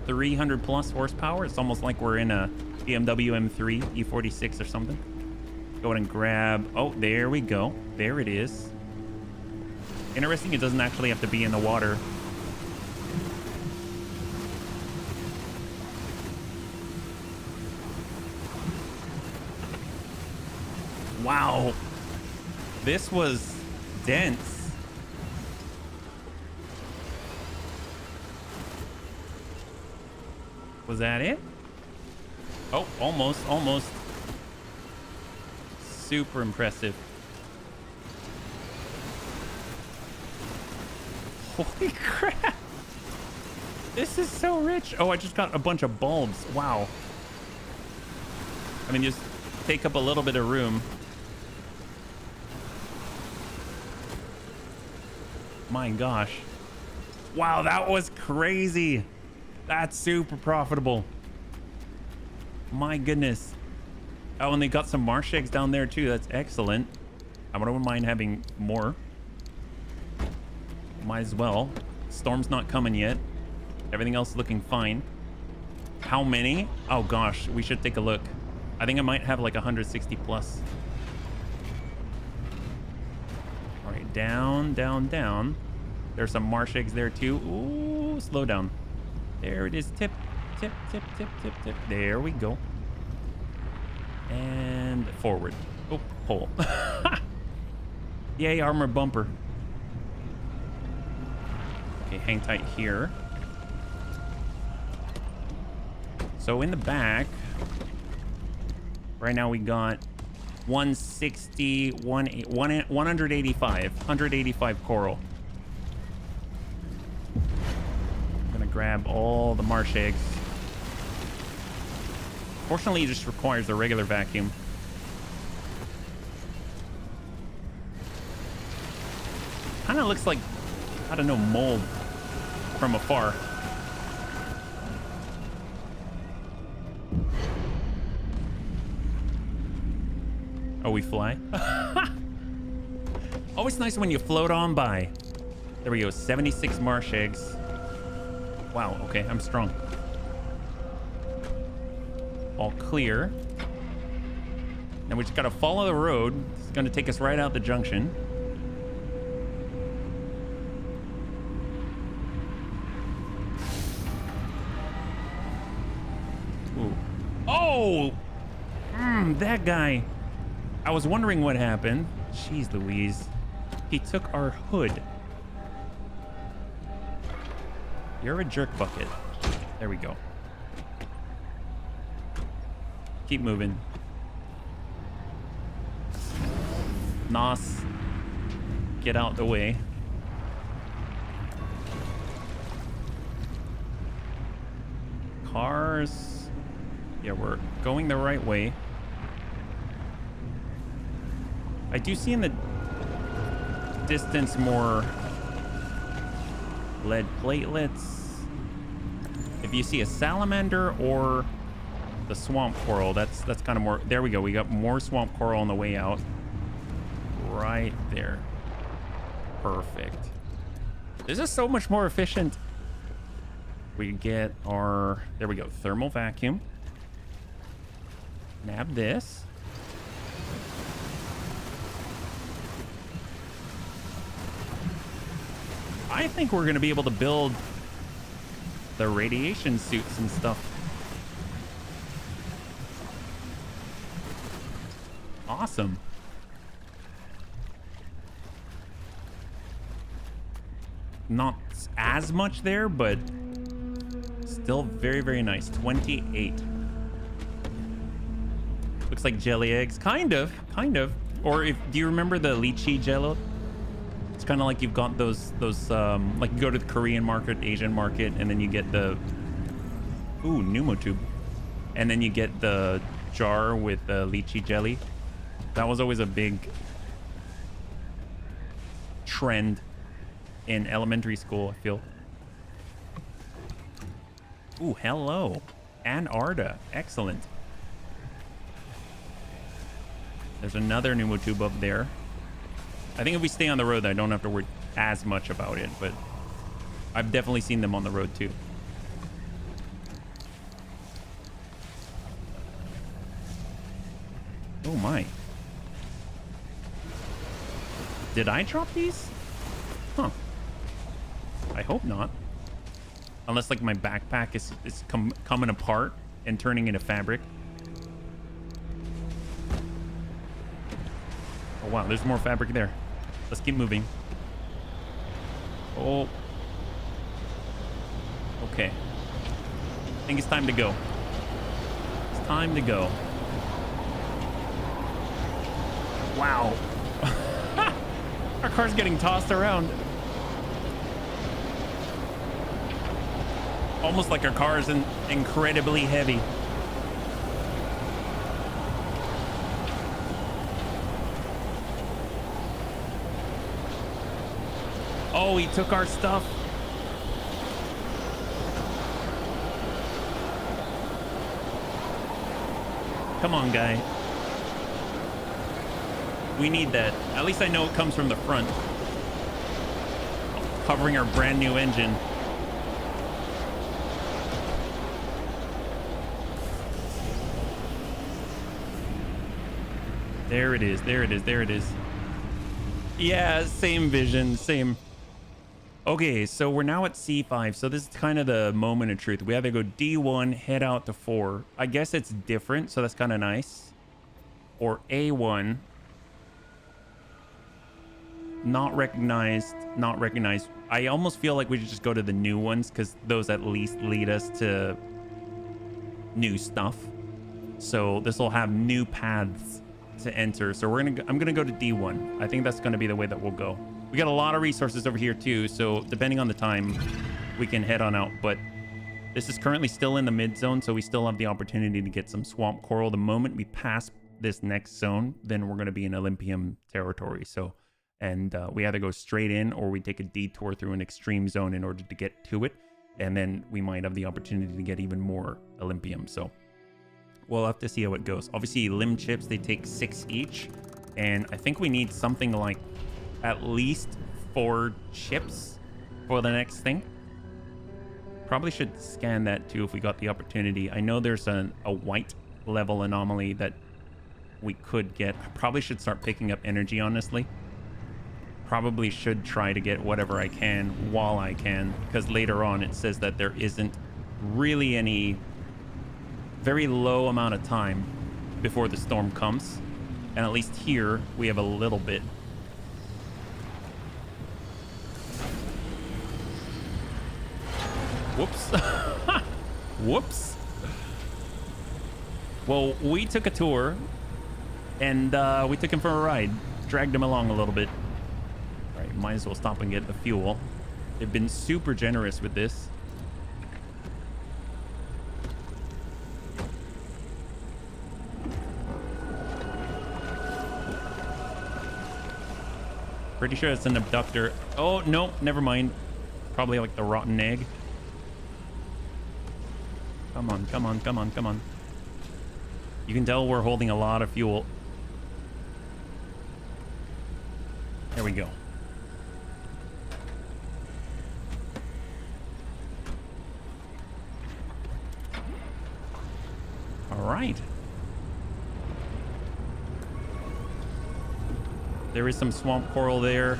300 plus horsepower. It's almost like we're in a BMW M3 E46 or something. Go ahead and grab, oh, there we go. There it is. Interesting, it doesn't actually have to be in the water. Wow. This was dense. Was that it? Oh, almost. Super impressive. Holy crap. This is so rich. Oh, I just got a bunch of bulbs. Wow. I mean, just take up a little bit of room. My gosh. Wow, that was crazy. That's super profitable. My goodness. Oh, and they got some marsh eggs down there too. That's excellent. I wouldn't mind having more. Might as well. Storm's not coming yet. Everything else is looking fine. How many? Oh gosh, we should take a look. I think I might have like 160 plus. All right, down, down, down. There's some marsh eggs there too. Ooh, slow down. There it is. Tip, tip, tip, tip, tip, tip. There we go. And forward. Oh, pull. Yay, armor bumper. Okay, hang tight here. So in the back, right now we got 160, 185 coral. I'm gonna grab all the marsh eggs. Fortunately, it just requires a regular vacuum. Kind of looks like, I don't know, mold from afar. Oh, we fly? Always nice when you float on by. There we go, 76 marsh eggs. Wow, okay, I'm strong. All clear. Now we just gotta follow the road. It's gonna take us right out the junction. Ooh. Oh! That guy. I was wondering what happened. Jeez Louise. He took our hood. You're a jerk bucket. There we go. Keep moving. Nos. Get out the way. Cars. Yeah, we're going the right way. I do see in the distance more lead platelets. If you see a salamander or the swamp coral, that's kind of more. There we go. We got more swamp coral on the way out. Right there. Perfect. This is so much more efficient. We get our, there we go, thermal vacuum. Nab this. I think we're going to be able to build the radiation suits and stuff. Awesome. Not as much there, but still very, very nice. 28. Looks like jelly eggs. Kind of. Or do you remember the lychee jello? It's kind of like you've got those like you go to the Korean market, Asian market, and then you get the pneumotube, and then you get the jar with the lychee jelly. That was always a big trend in elementary school, I feel. Ooh, hello. Antarctica. Excellent. There's another pneumotube up there. I think if we stay on the road, I don't have to worry as much about it, but I've definitely seen them on the road too. Oh my. Did I drop these? Huh. I hope not. Unless like my backpack is coming apart and turning into fabric. Oh wow, there's more fabric there. Let's keep moving. Oh. Okay. I think it's time to go. It's time to go. Wow. Our car's getting tossed around. Almost like our car is incredibly heavy. Oh, he took our stuff. Come on, guy. We need that. At least I know it comes from the front. Covering our brand new engine. There it is. There it is. There it is. Yeah, same vision. Same. Okay, so we're now at C5. So this is kind of the moment of truth. We either go D1, head out to 4. I guess it's different, so that's kind of nice. Or A1. Not recognized. Not recognized. I almost feel like we should just go to the new ones because those at least lead us to new stuff. So this will have new paths to enter. So I'm gonna go to D1. I think that's gonna be the way that we'll go. We got a lot of resources over here too, so depending on the time we can head on out. But this is currently still in the mid zone, so we still have the opportunity to get some swamp coral. The moment we pass this next zone, then we're going to be in Olympium territory. So and we either go straight in or we take a detour through an extreme zone in order to get to it, and then we might have the opportunity to get even more Olympium. So we'll have to see how it goes. Obviously limb chips, they take 6 each, and I think we need something like at least 4 chips for the next thing. Probably should scan that too if we got the opportunity. I know there's a white level anomaly that we could get. I probably should start picking up energy, honestly. Probably should try to get whatever I can while I can, because later on it says that there isn't really any, very low amount of time before the storm comes, and at least here we have a little bit. Whoops. Whoops. Well, we took a tour and we took him for a ride, dragged him along a little bit. All right, might as well stop and get the fuel. They've been super generous with this. Pretty sure it's an abductor. Oh, no, never mind. Probably like the rotten egg. Come on, come on, come on, come on. You can tell we're holding a lot of fuel. There we go. All right. There is some swamp coral there.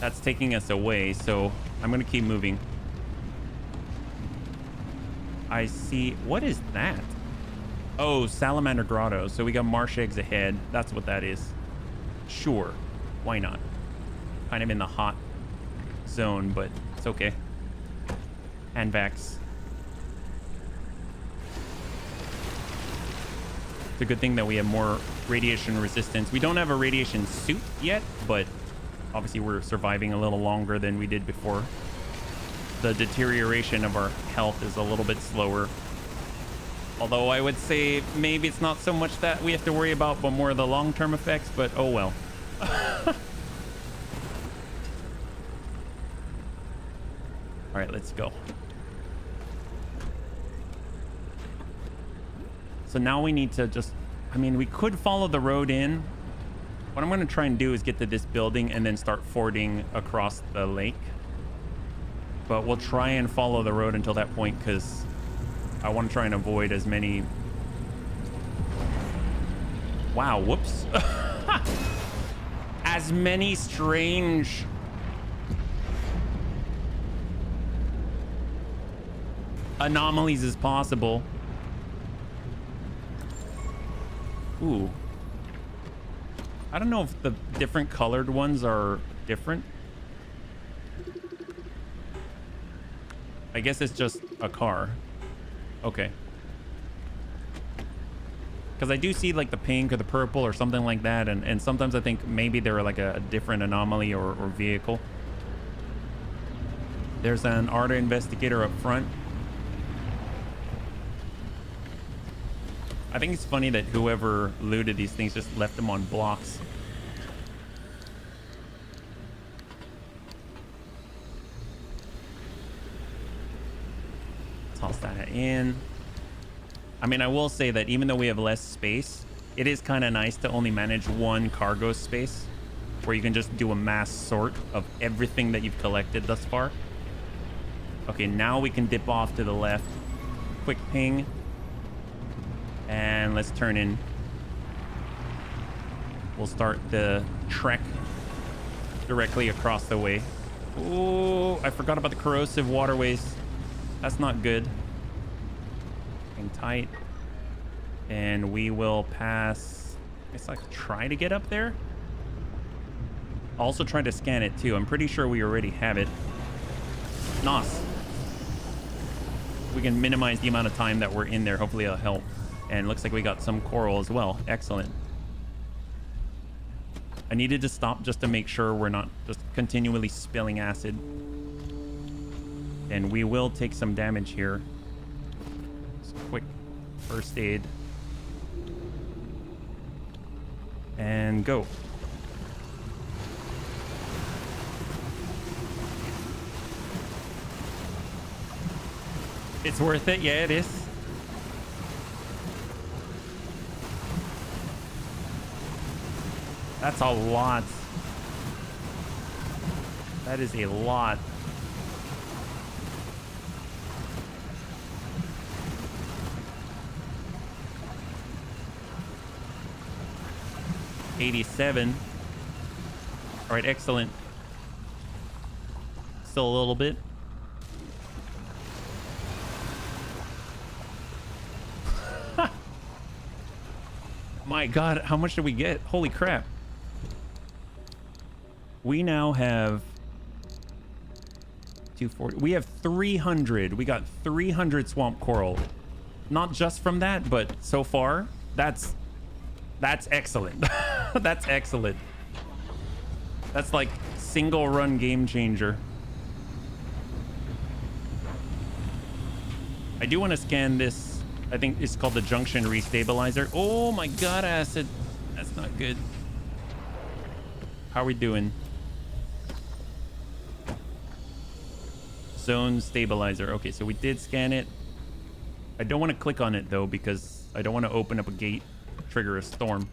That's taking us away, so I'm gonna keep moving. I see. What is that? Oh, salamander grotto. So we got marsh eggs ahead. That's what that is. Sure, why not? Kind of in the hot zone, but it's okay. Handvacs. It's a good thing that we have more radiation resistance. We don't have a radiation suit yet, but obviously we're surviving a little longer than we did before. The deterioration of our health is a little bit slower. Although I would say maybe it's not so much that we have to worry about, but more the long-term effects, but oh well. All right, let's go. So now we need to just, I mean, we could follow the road in. What I'm going to try and do is get to this building and then start fording across the lake. But we'll try and follow the road until that point because I want to try and avoid as many... Wow, whoops. As many strange... anomalies as possible. Ooh. I don't know if the different colored ones are different. I guess it's just a car. Okay. Because I do see like the pink or the purple or something like that. And sometimes I think maybe they're like a different anomaly or vehicle. There's an ARDA investigator up front. I think it's funny that whoever looted these things just left them on blocks. Toss that in. I mean, I will say that even though we have less space, it is kind of nice to only manage one cargo space where you can just do a mass sort of everything that you've collected thus far. Okay, now we can dip off to the left. Quick ping. And let's turn in. We'll start the trek directly across the way. Oh, I forgot about the corrosive waterways. That's not good. Hang tight. And we will pass. I guess I could try to get up there. Also try to scan it too. I'm pretty sure we already have it. Nice. We can minimize the amount of time that we're in there. Hopefully it'll help. And looks like we got some coral as well. Excellent. I needed to stop just to make sure we're not just continually spilling acid. And we will take some damage here. Just quick first aid. And go. It's worth it. Yeah, it is. That's a lot. That is a lot. $87. All right, excellent. Still a little bit. My God, how much did we get? Holy crap. We now have 240. We have 300. We got 300 swamp coral. Not just from that, but so far, that's excellent. That's excellent. That's like single run game changer. I do want to scan this. I think it's called the junction restabilizer. Oh my God, acid. That's not good. How are we doing? Zone stabilizer. Okay, so we did scan it. I don't want to click on it though, because I don't want to open up a gate, trigger a storm.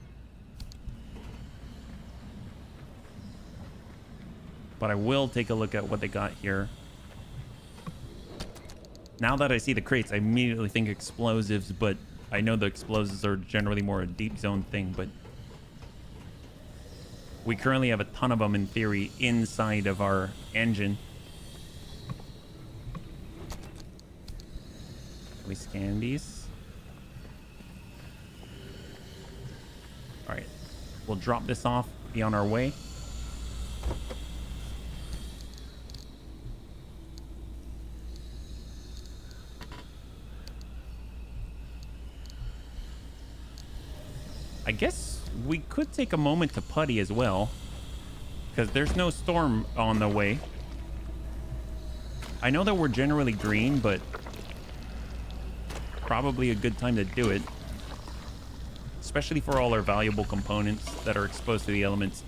But I will take a look at what they got here. Now that I see the crates, I immediately think explosives, but I know the explosives are generally more a deep zone thing, but we currently have a ton of them in theory inside of our engine. We scan these. All right, we'll drop this off, be on our way. I guess we could take a moment to putty as well, because there's no storm on the way. I know that we're generally green, but probably a good time to do it, especially for all our valuable components that are exposed to the elements.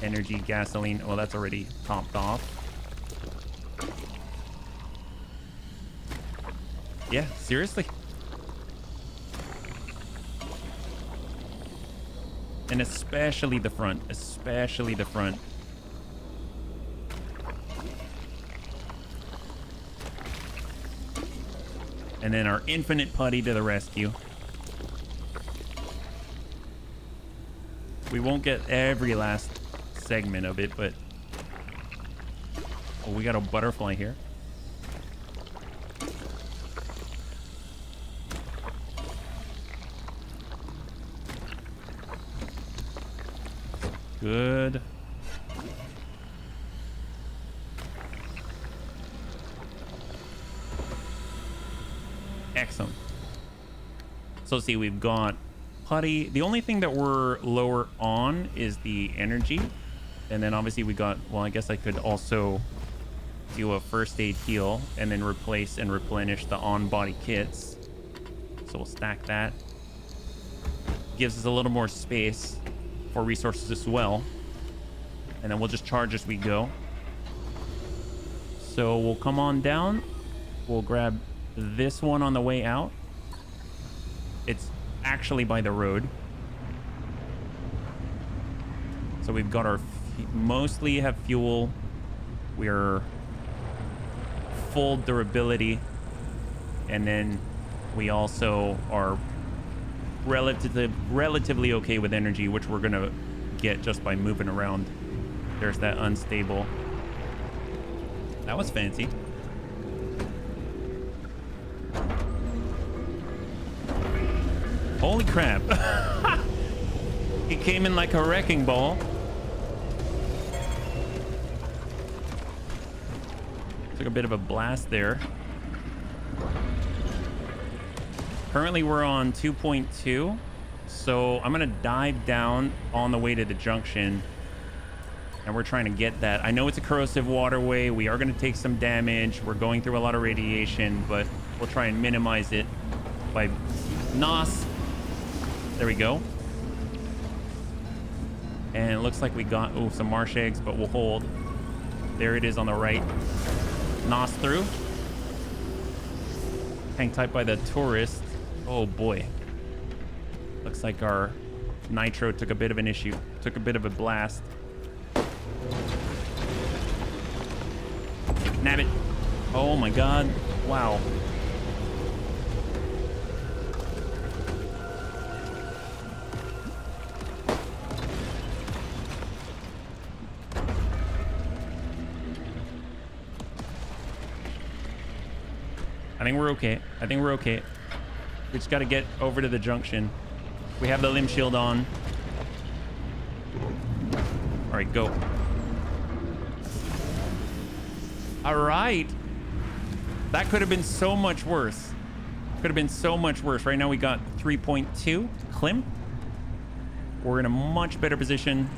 Energy, gasoline. Well, that's already topped off. Yeah, seriously. And especially the front. Especially the front. And then our infinite putty to the rescue. We won't get every last segment of it, but... Oh, we got a butterfly here. Good. Excellent. So see, we've got putty. The only thing that we're lower on is the energy. And then obviously we got, well, I guess I could also do a first aid heal and then replace and replenish the on-body kits. So we'll stack that. Gives us a little more space for resources as well. And then we'll just charge as we go. So we'll come on down. We'll grab this one on the way out. It's actually by the road. So we've got our mostly have fuel. We're full durability. And then we also are relatively okay with energy, which we're gonna get just by moving around. There's that unstable. That was fancy. Holy crap. He came in like a wrecking ball. Took a bit of a blast there. Currently we're on 2.2, so I'm gonna dive down on the way to the junction, and we're trying to get that. I know it's a corrosive waterway. We are gonna take some damage. We're going through a lot of radiation, but we'll try and minimize it by NOS. There we go. And it looks like we got some marsh eggs, but we'll hold. There it is on the right. NOS through. Hang tight by the tourist. Oh boy. Looks like our nitro took a bit of an issue. Took a bit of a blast. Nab it. Oh my god. Wow. I think we're okay. I think we're okay. We just got to get over to the junction. We have the limb shield on. All right, go. All right. That could have been so much worse. Could have been so much worse. Right now we got 3.2 Klim. We're in a much better position.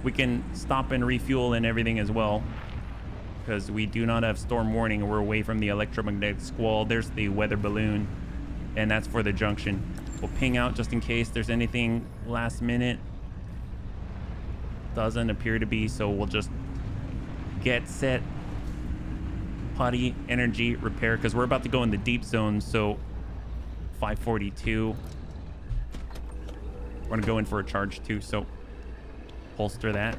We can stop and refuel and everything as well, because we do not have storm warning and we're away from the electromagnetic squall. There's the weather balloon, and that's for the junction. We'll ping out just in case there's anything last minute. Doesn't appear to be, so we'll just get set. Putty, energy, repair, because we're about to go in the deep zone, so 542. We're gonna go in for a charge too, so holster that.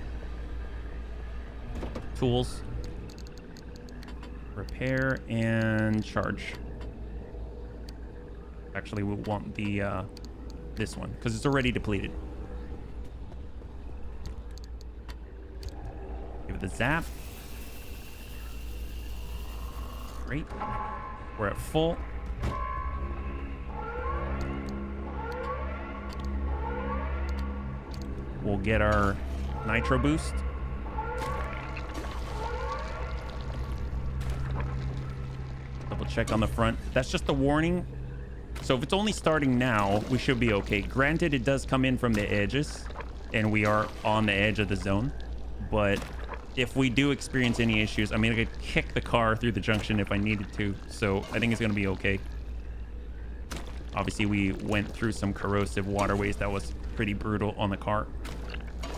Tools. Repair and charge. Actually, we want the this one because it's already depleted. Give it the zap. Great. We're at full. We'll get our nitro boost. Double check on the front. That's just the warning. So if it's only starting now, we should be okay. Granted, it does come in from the edges, and we are on the edge of the zone. But if we do experience any issues, I mean, I could kick the car through the junction if I needed to. So I think it's going to be okay. Obviously, we went through some corrosive waterways. That was pretty brutal on the car.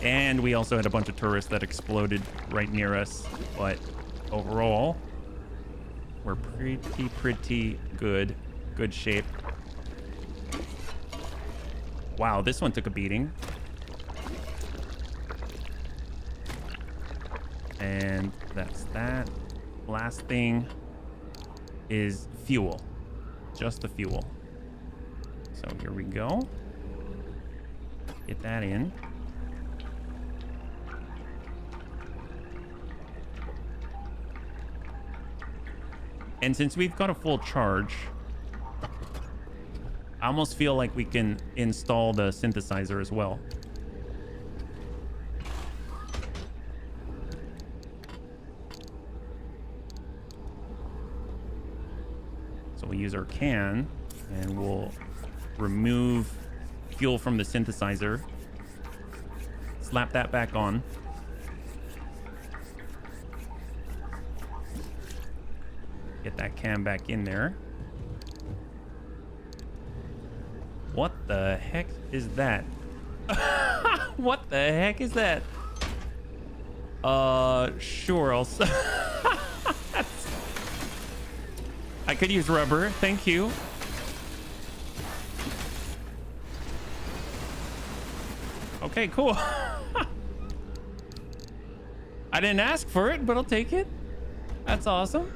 And we also had a bunch of tourists that exploded right near us. But overall, we're pretty good. Good shape. Wow, this one took a beating. And that's that. Last thing is fuel. Just the fuel. So here we go. Get that in. And since we've got a full charge, I almost feel like we can install the synthesizer as well. So we'll use our can and we'll remove fuel from the synthesizer. Slap that back on. Get that can back in there. What the heck is that? What the heck is that? Sure, I'll... I could use rubber. Thank you. Okay, cool. I didn't ask for it, but I'll take it. That's awesome.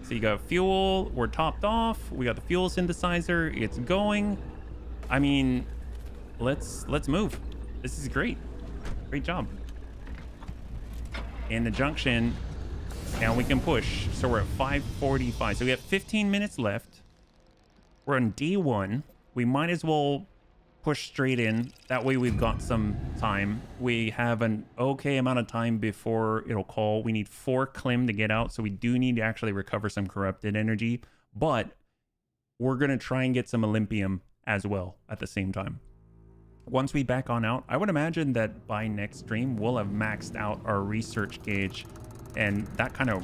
So you got fuel. We're topped off. We got the fuel synthesizer. It's going. I mean, let's move. This is great. Great job. In the junction, now we can push. So we're at 5:45. So we have 15 minutes left. We're on D1. We might as well push straight in. That way we've got some time. We have an okay amount of time before it'll call. We need 4 Klim to get out. So we do need to actually recover some corrupted energy. But we're going to try and get some Olympium as well at the same time. Once we back on out, I would imagine that by next stream, we'll have maxed out our research gauge. And that kind of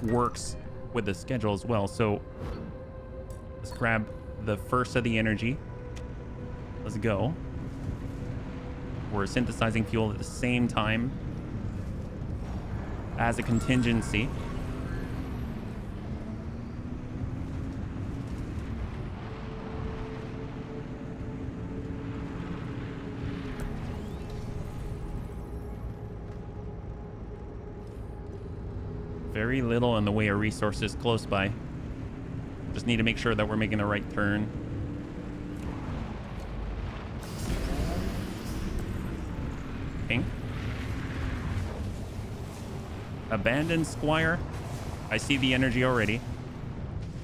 works with the schedule as well. So let's grab the first of the energy. Let's go. We're synthesizing fuel at the same time as a contingency. Very little in the way of resources close by. Just need to make sure that we're making the right turn. Okay. Abandoned Squire. I see the energy already.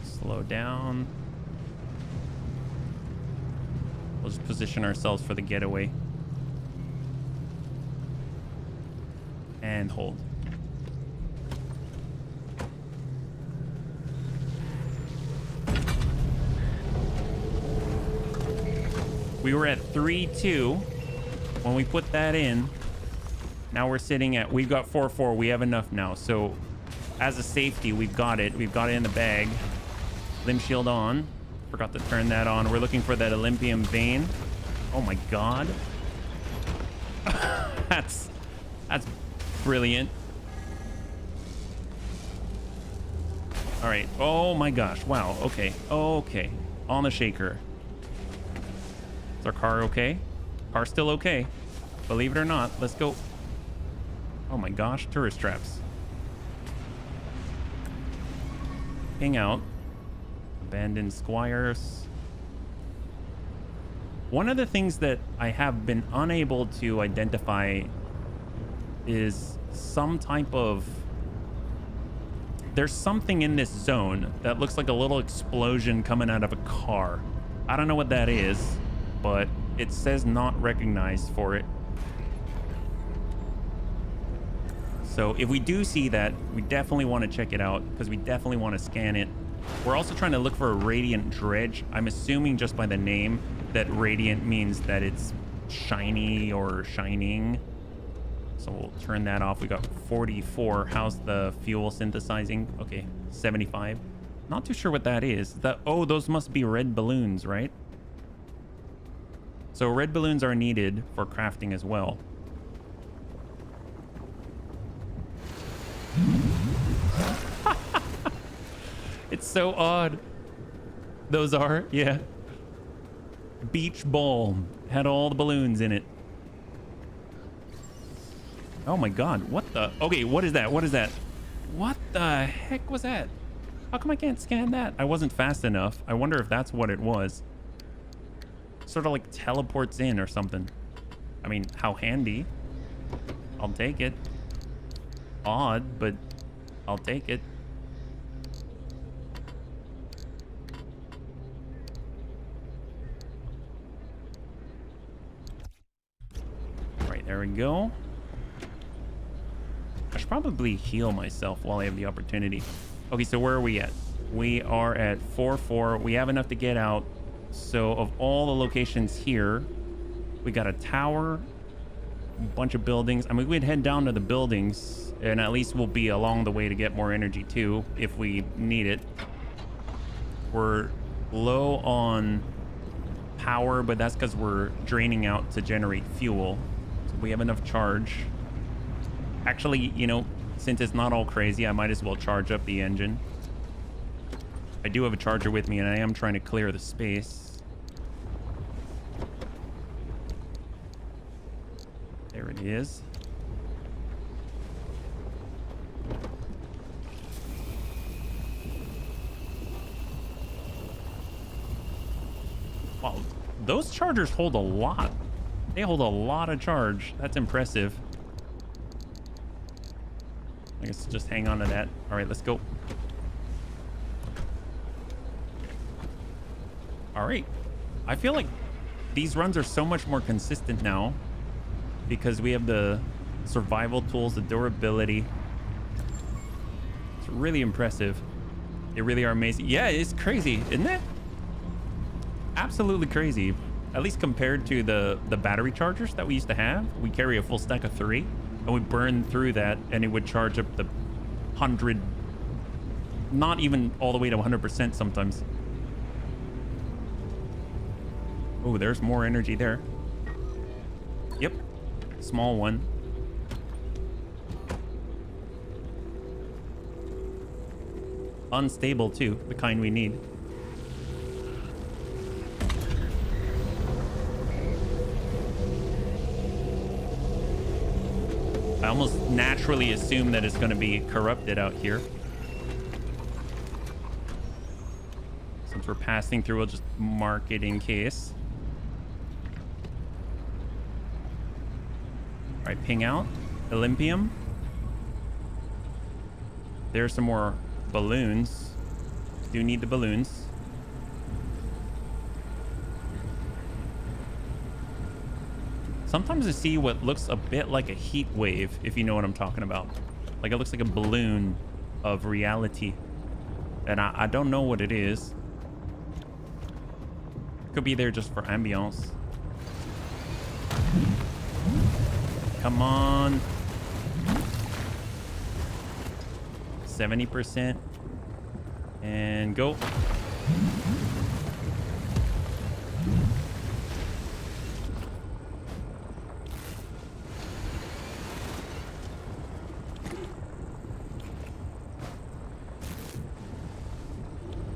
Slow down. We'll just position ourselves for the getaway. And hold. We were at 3-2 when we put that in. Now we're sitting at, we've got 4-4. We have enough now. So as a safety, we've got it. We've got it in the bag. Limb shield on. Forgot to turn that on. We're looking for that Olympium vein. Oh my God. That's brilliant. All right. Oh my gosh. Wow. Okay. Okay. On the shaker. Is our car okay? Car's still okay. Believe it or not. Let's go. Oh my gosh. Tourist traps. Hang out. Abandoned Squires. One of the things that I have been unable to identify is some type of... There's something in this zone that looks like a little explosion coming out of a car. I don't know what that is, but it says not recognized for it. So if we do see that, we definitely want to check it out because we definitely want to scan it. We're also trying to look for a radiant dredge. I'm assuming just by the name that radiant means that it's shiny or shining. So we'll turn that off. We got 44. How's the fuel synthesizing? Okay, 75. Not too sure what that is. Oh, those must be red balloons, right? So red balloons are needed for crafting as well. It's so odd. Those are, yeah. Beach Balm had all the balloons in it. Oh my God, what the? Okay, what is that? What is that? What the heck was that? How come I can't scan that? I wasn't fast enough. I wonder if that's what it was. Sort of like teleports in or something. I mean, how handy. I'll take it. Odd, but I'll take it. Right, there we go. I should probably heal myself while I have the opportunity. Okay, so where are we at? We are at 4-4. We have enough to get out. So of all the locations here, we got a tower, a bunch of buildings. I mean, we'd head down to the buildings and at least we'll be along the way to get more energy too, if we need it. We're low on power, but that's because we're draining out to generate fuel. So we have enough charge. Actually, you know, since it's not all crazy, I might as well charge up the engine. I do have a charger with me, and I am trying to clear the space. There it is. Wow, those chargers hold a lot. They hold a lot of charge. That's impressive. I guess just hang on to that. All right, let's go. All right. I feel like these runs are so much more consistent now because we have the survival tools, the durability. It's really impressive. They really are amazing. Yeah, it's crazy, isn't it? Absolutely crazy. At least compared to the battery chargers that we used to have. We carry a full stack of 3 and we burn through that and it would charge up the 100, not even all the way to 100% sometimes. Oh, there's more energy there. Yep, small one. Unstable too, the kind we need. I almost naturally assume that it's going to be corrupted out here. Since we're passing through, we'll just mark it in case. All right, ping out. Olympium. There's some more balloons. Do need the balloons. Sometimes I see what looks a bit like a heat wave, if you know what I'm talking about. Like it looks like a balloon of reality. And I don't know what it is. Could be there just for ambiance. Come on. 70%. And go.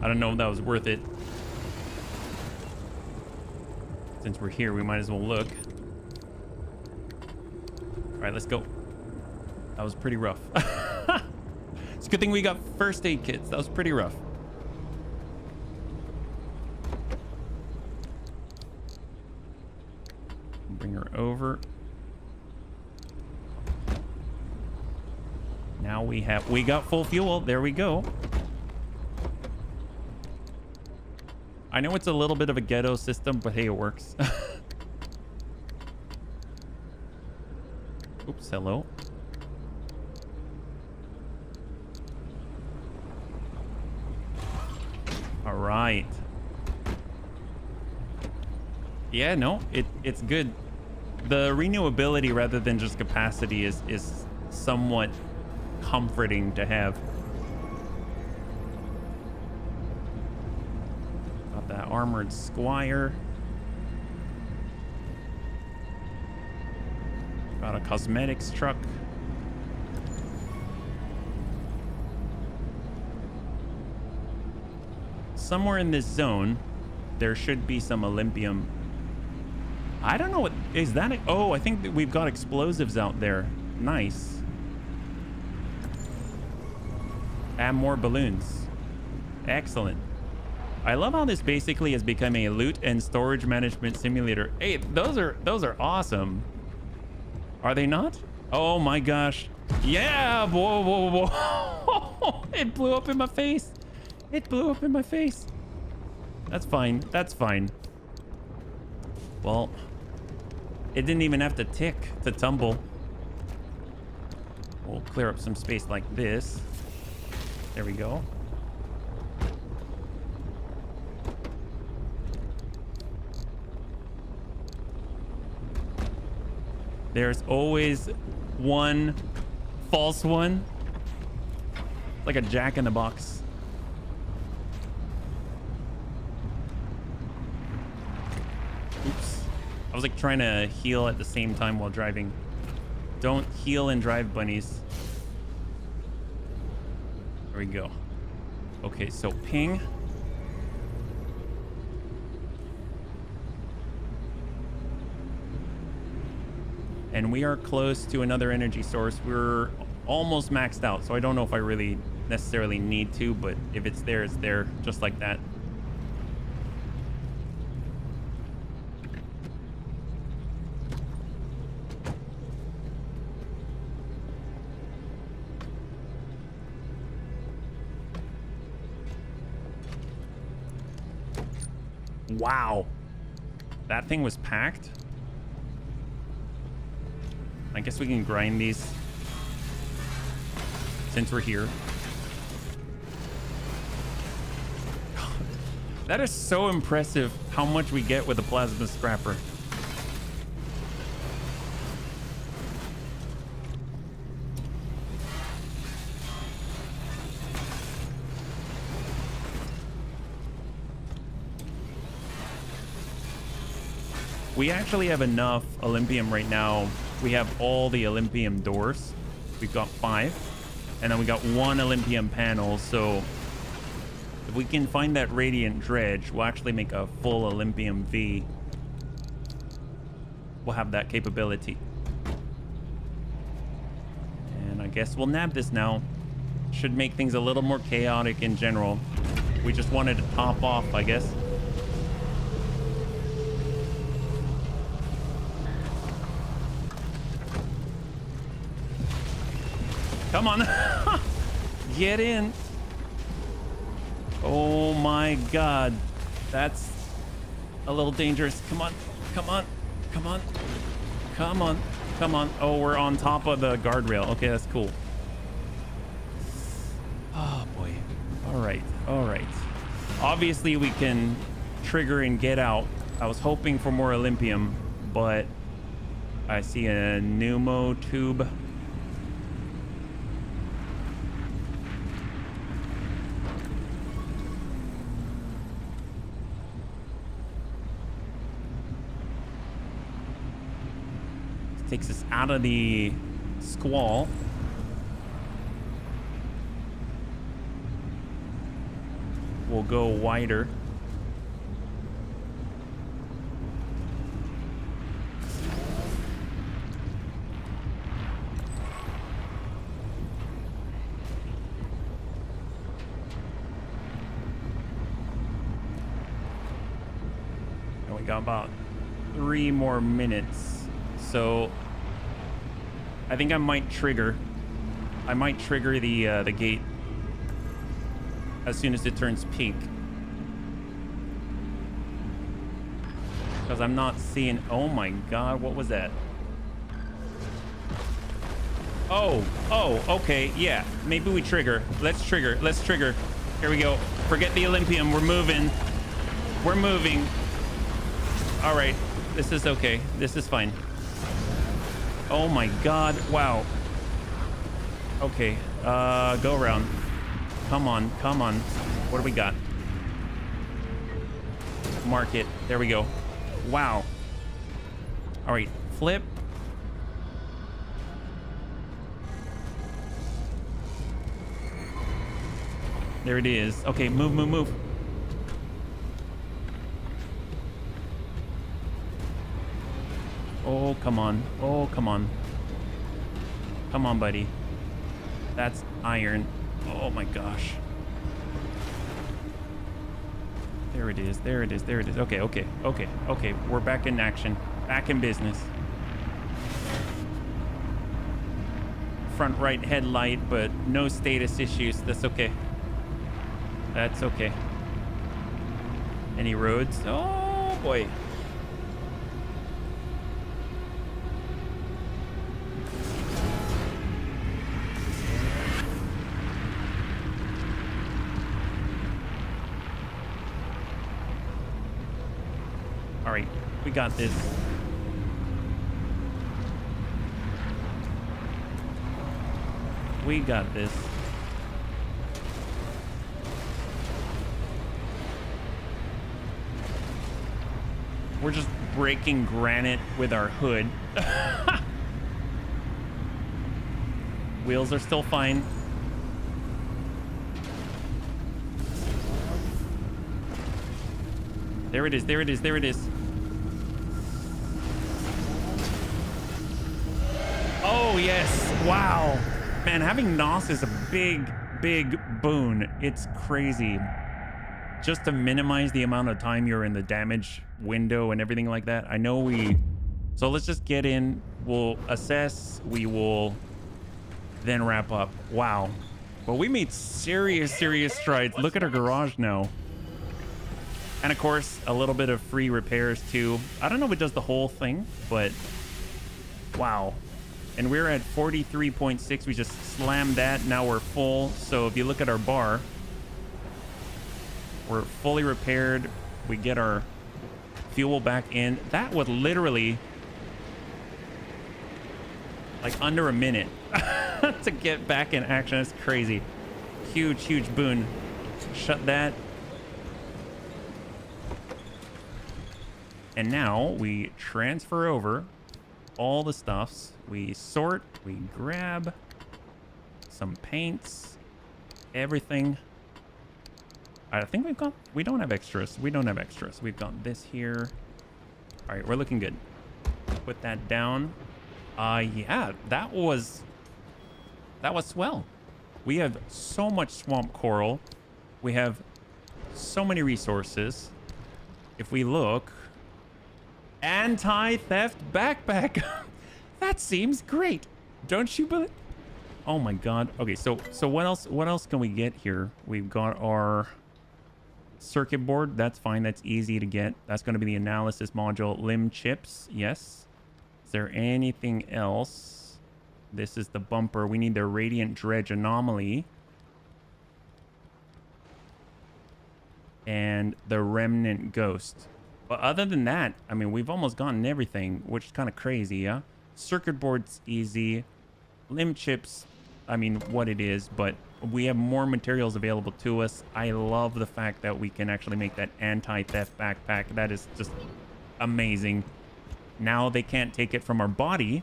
I don't know if that was worth it. Since we're here, we might as well look. All right, let's go. That was pretty rough. It's a good thing we got first aid kits. That was pretty rough. Bring her over. Now we got full fuel. There we go. I know it's a little bit of a ghetto system, but hey, it works. Oops, hello. All right. Yeah, no, it's good. The renewability rather than just capacity is somewhat comforting to have. That armored squire. Got a cosmetics truck. Somewhere in this zone, there should be some Olympium. I don't know what is that. Oh, I think that we've got explosives out there. Nice. And more balloons. Excellent. I love how this basically has become a loot and storage management simulator. Hey, those are awesome. Are they not? Oh my gosh. Yeah, whoa, whoa, whoa. It blew up in my face. It blew up in my face. That's fine. That's fine. Well, it didn't even have to tick to tumble. We'll clear up some space like this. There we go. There's always one false one. Like a jack in the box. Oops. I was like trying to heal at the same time while driving. Don't heal and drive, bunnies. There we go. Okay, so ping. And we are close to another energy source. We're almost maxed out, so I don't know if I really necessarily need to, but if it's there, it's there, just like that. Wow. That thing was packed. I guess we can grind these since we're here. That is so impressive how much we get with a plasma scrapper. We actually have enough Olympium right now. We have all the Olympium doors. We've got 5. And then we got 1 Olympium panel. So if we can find that Radiant Dredge, we'll actually make a full Olympium V. We'll have that capability. And I guess we'll nab this now. Should make things a little more chaotic in general. We just wanted to top off, I guess. Come on. Get in. Oh my God. That's a little dangerous. Come on. Come on. Come on. Come on. Come on. Oh, we're on top of the guardrail. Okay, that's cool. Oh boy. All right. All right. Obviously we can trigger and get out. I was hoping for more Olympium, but I see a pneumo tube. Takes us out of the squall. We'll go wider. And we got about 3 more minutes. So I think I might trigger. I might trigger the gate as soon as it turns pink, because I'm not seeing. Oh my God, what was that? Oh, okay, yeah. Maybe we trigger. Let's trigger. Let's trigger. Here we go. Forget the Olympium. We're moving. We're moving. All right. This is okay. This is fine. Oh my God. Wow. Okay. Go around. Come on. Come on. What do we got? Mark it. There we go. Wow. All right. Flip. There it is. Okay. Move, move, move. Oh, come on. Oh, come on. Come on, buddy. That's iron. Oh my gosh. There it is. There it is. There it is. Okay, okay, okay, okay. We're back in action. Back in business. Front right headlight, but no status issues. That's okay. That's okay. Any roads? Oh boy. All right, we got this. We got this. We're just breaking granite with our hood. Wheels are still fine. There it is. There it is. There it is. Oh, yes. Wow. Man, having NOS is a big boon. It's crazy. Just to minimize the amount of time you're in the damage window and everything like that. I know we... So let's just get in. We'll assess. We will then wrap up. Wow. But we made serious strides. Look at our garage now. And of course, a little bit of free repairs too. I don't know if it does the whole thing, but wow. And we're at 43.6. We just slammed that. Now we're full. So if you look at our bar, we're fully repaired. We get our fuel back in. That would literally like under a minute to get back in action. That's crazy. Huge boon. Shut that. And now we transfer over all the stuffs. We sort, we grab some paints, everything. I think we don't have extras. We don't have extras. We've got this here. All right, we're looking good. Put that down. Yeah, that was swell. We have so much swamp coral. We have so many resources. If we look, anti-theft backpack. That seems great, don't you believe? Oh my god. Okay, so what else can we get here? We've got our circuit board. That's fine. That's easy to get. That's going to be the analysis module. Limb chips. Yes. Is there anything else? This is the bumper. We need the radiant dredge anomaly and the remnant ghost. But other than that, I mean, we've almost gotten everything, which is kind of crazy, yeah? Circuit board's easy. Limb chips, I mean, what it is, but we have more materials available to us. I love the fact that we can actually make that anti-theft backpack. That is just amazing. Now they can't take it from our body.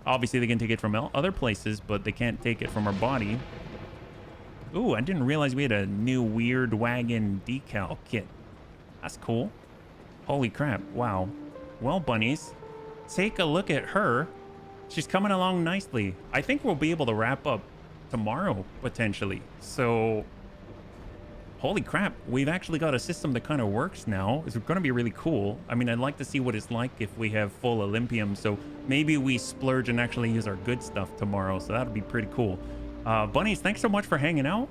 Obviously, they can take it from other places, but they can't take it from our body. Ooh, I didn't realize we had a new weird wagon decal kit. That's cool. Holy crap. Wow. Well, bunnies, take a look at her. She's coming along nicely. I think we'll be able to wrap up tomorrow, potentially. So, holy crap. We've actually got a system that kind of works now. It's going to be really cool. I mean, I'd like to see what it's like if we have full Olympium. So maybe we splurge and actually use our good stuff tomorrow. So that'll be pretty cool. Bunnies, thanks so much for hanging out.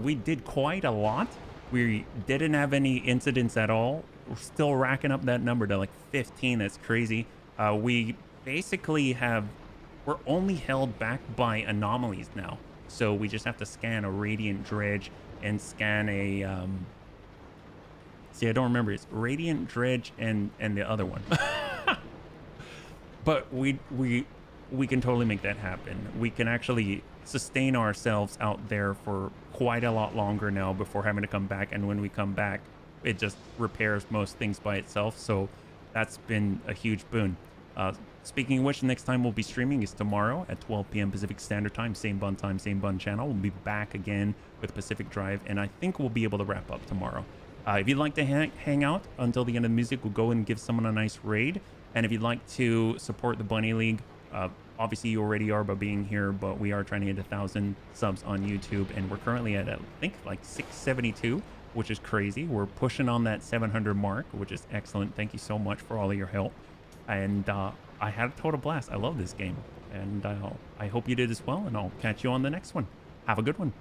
We did quite a lot. We didn't have any incidents at all. We're still racking up that number to like 15. That's crazy. We basically we're only held back by anomalies now. So we just have to scan a radiant dredge and scan a see, I don't remember. It's radiant dredge and the other one. But we can totally make that happen. We can actually sustain ourselves out there for quite a lot longer now before having to come back. And when we come back, it just repairs most things by itself. So that's been a huge boon. Speaking of which, the next time we'll be streaming is tomorrow at 12 p.m. Pacific Standard Time, same bun channel. We'll be back again with Pacific Drive, and I think we'll be able to wrap up tomorrow. If you'd like to hang out until the end of the music, we'll go and give someone a nice raid. And if you'd like to support the Bunny League, obviously you already are by being here, but we are trying to hit 1,000 subs on YouTube, and we're currently at I think like 672, which is crazy. We're pushing on that 700 mark, which is excellent. Thank you so much for all of your help. And I had a total blast. I love this game, and I hope you did as well, and I'll catch you on the next one. Have a good one.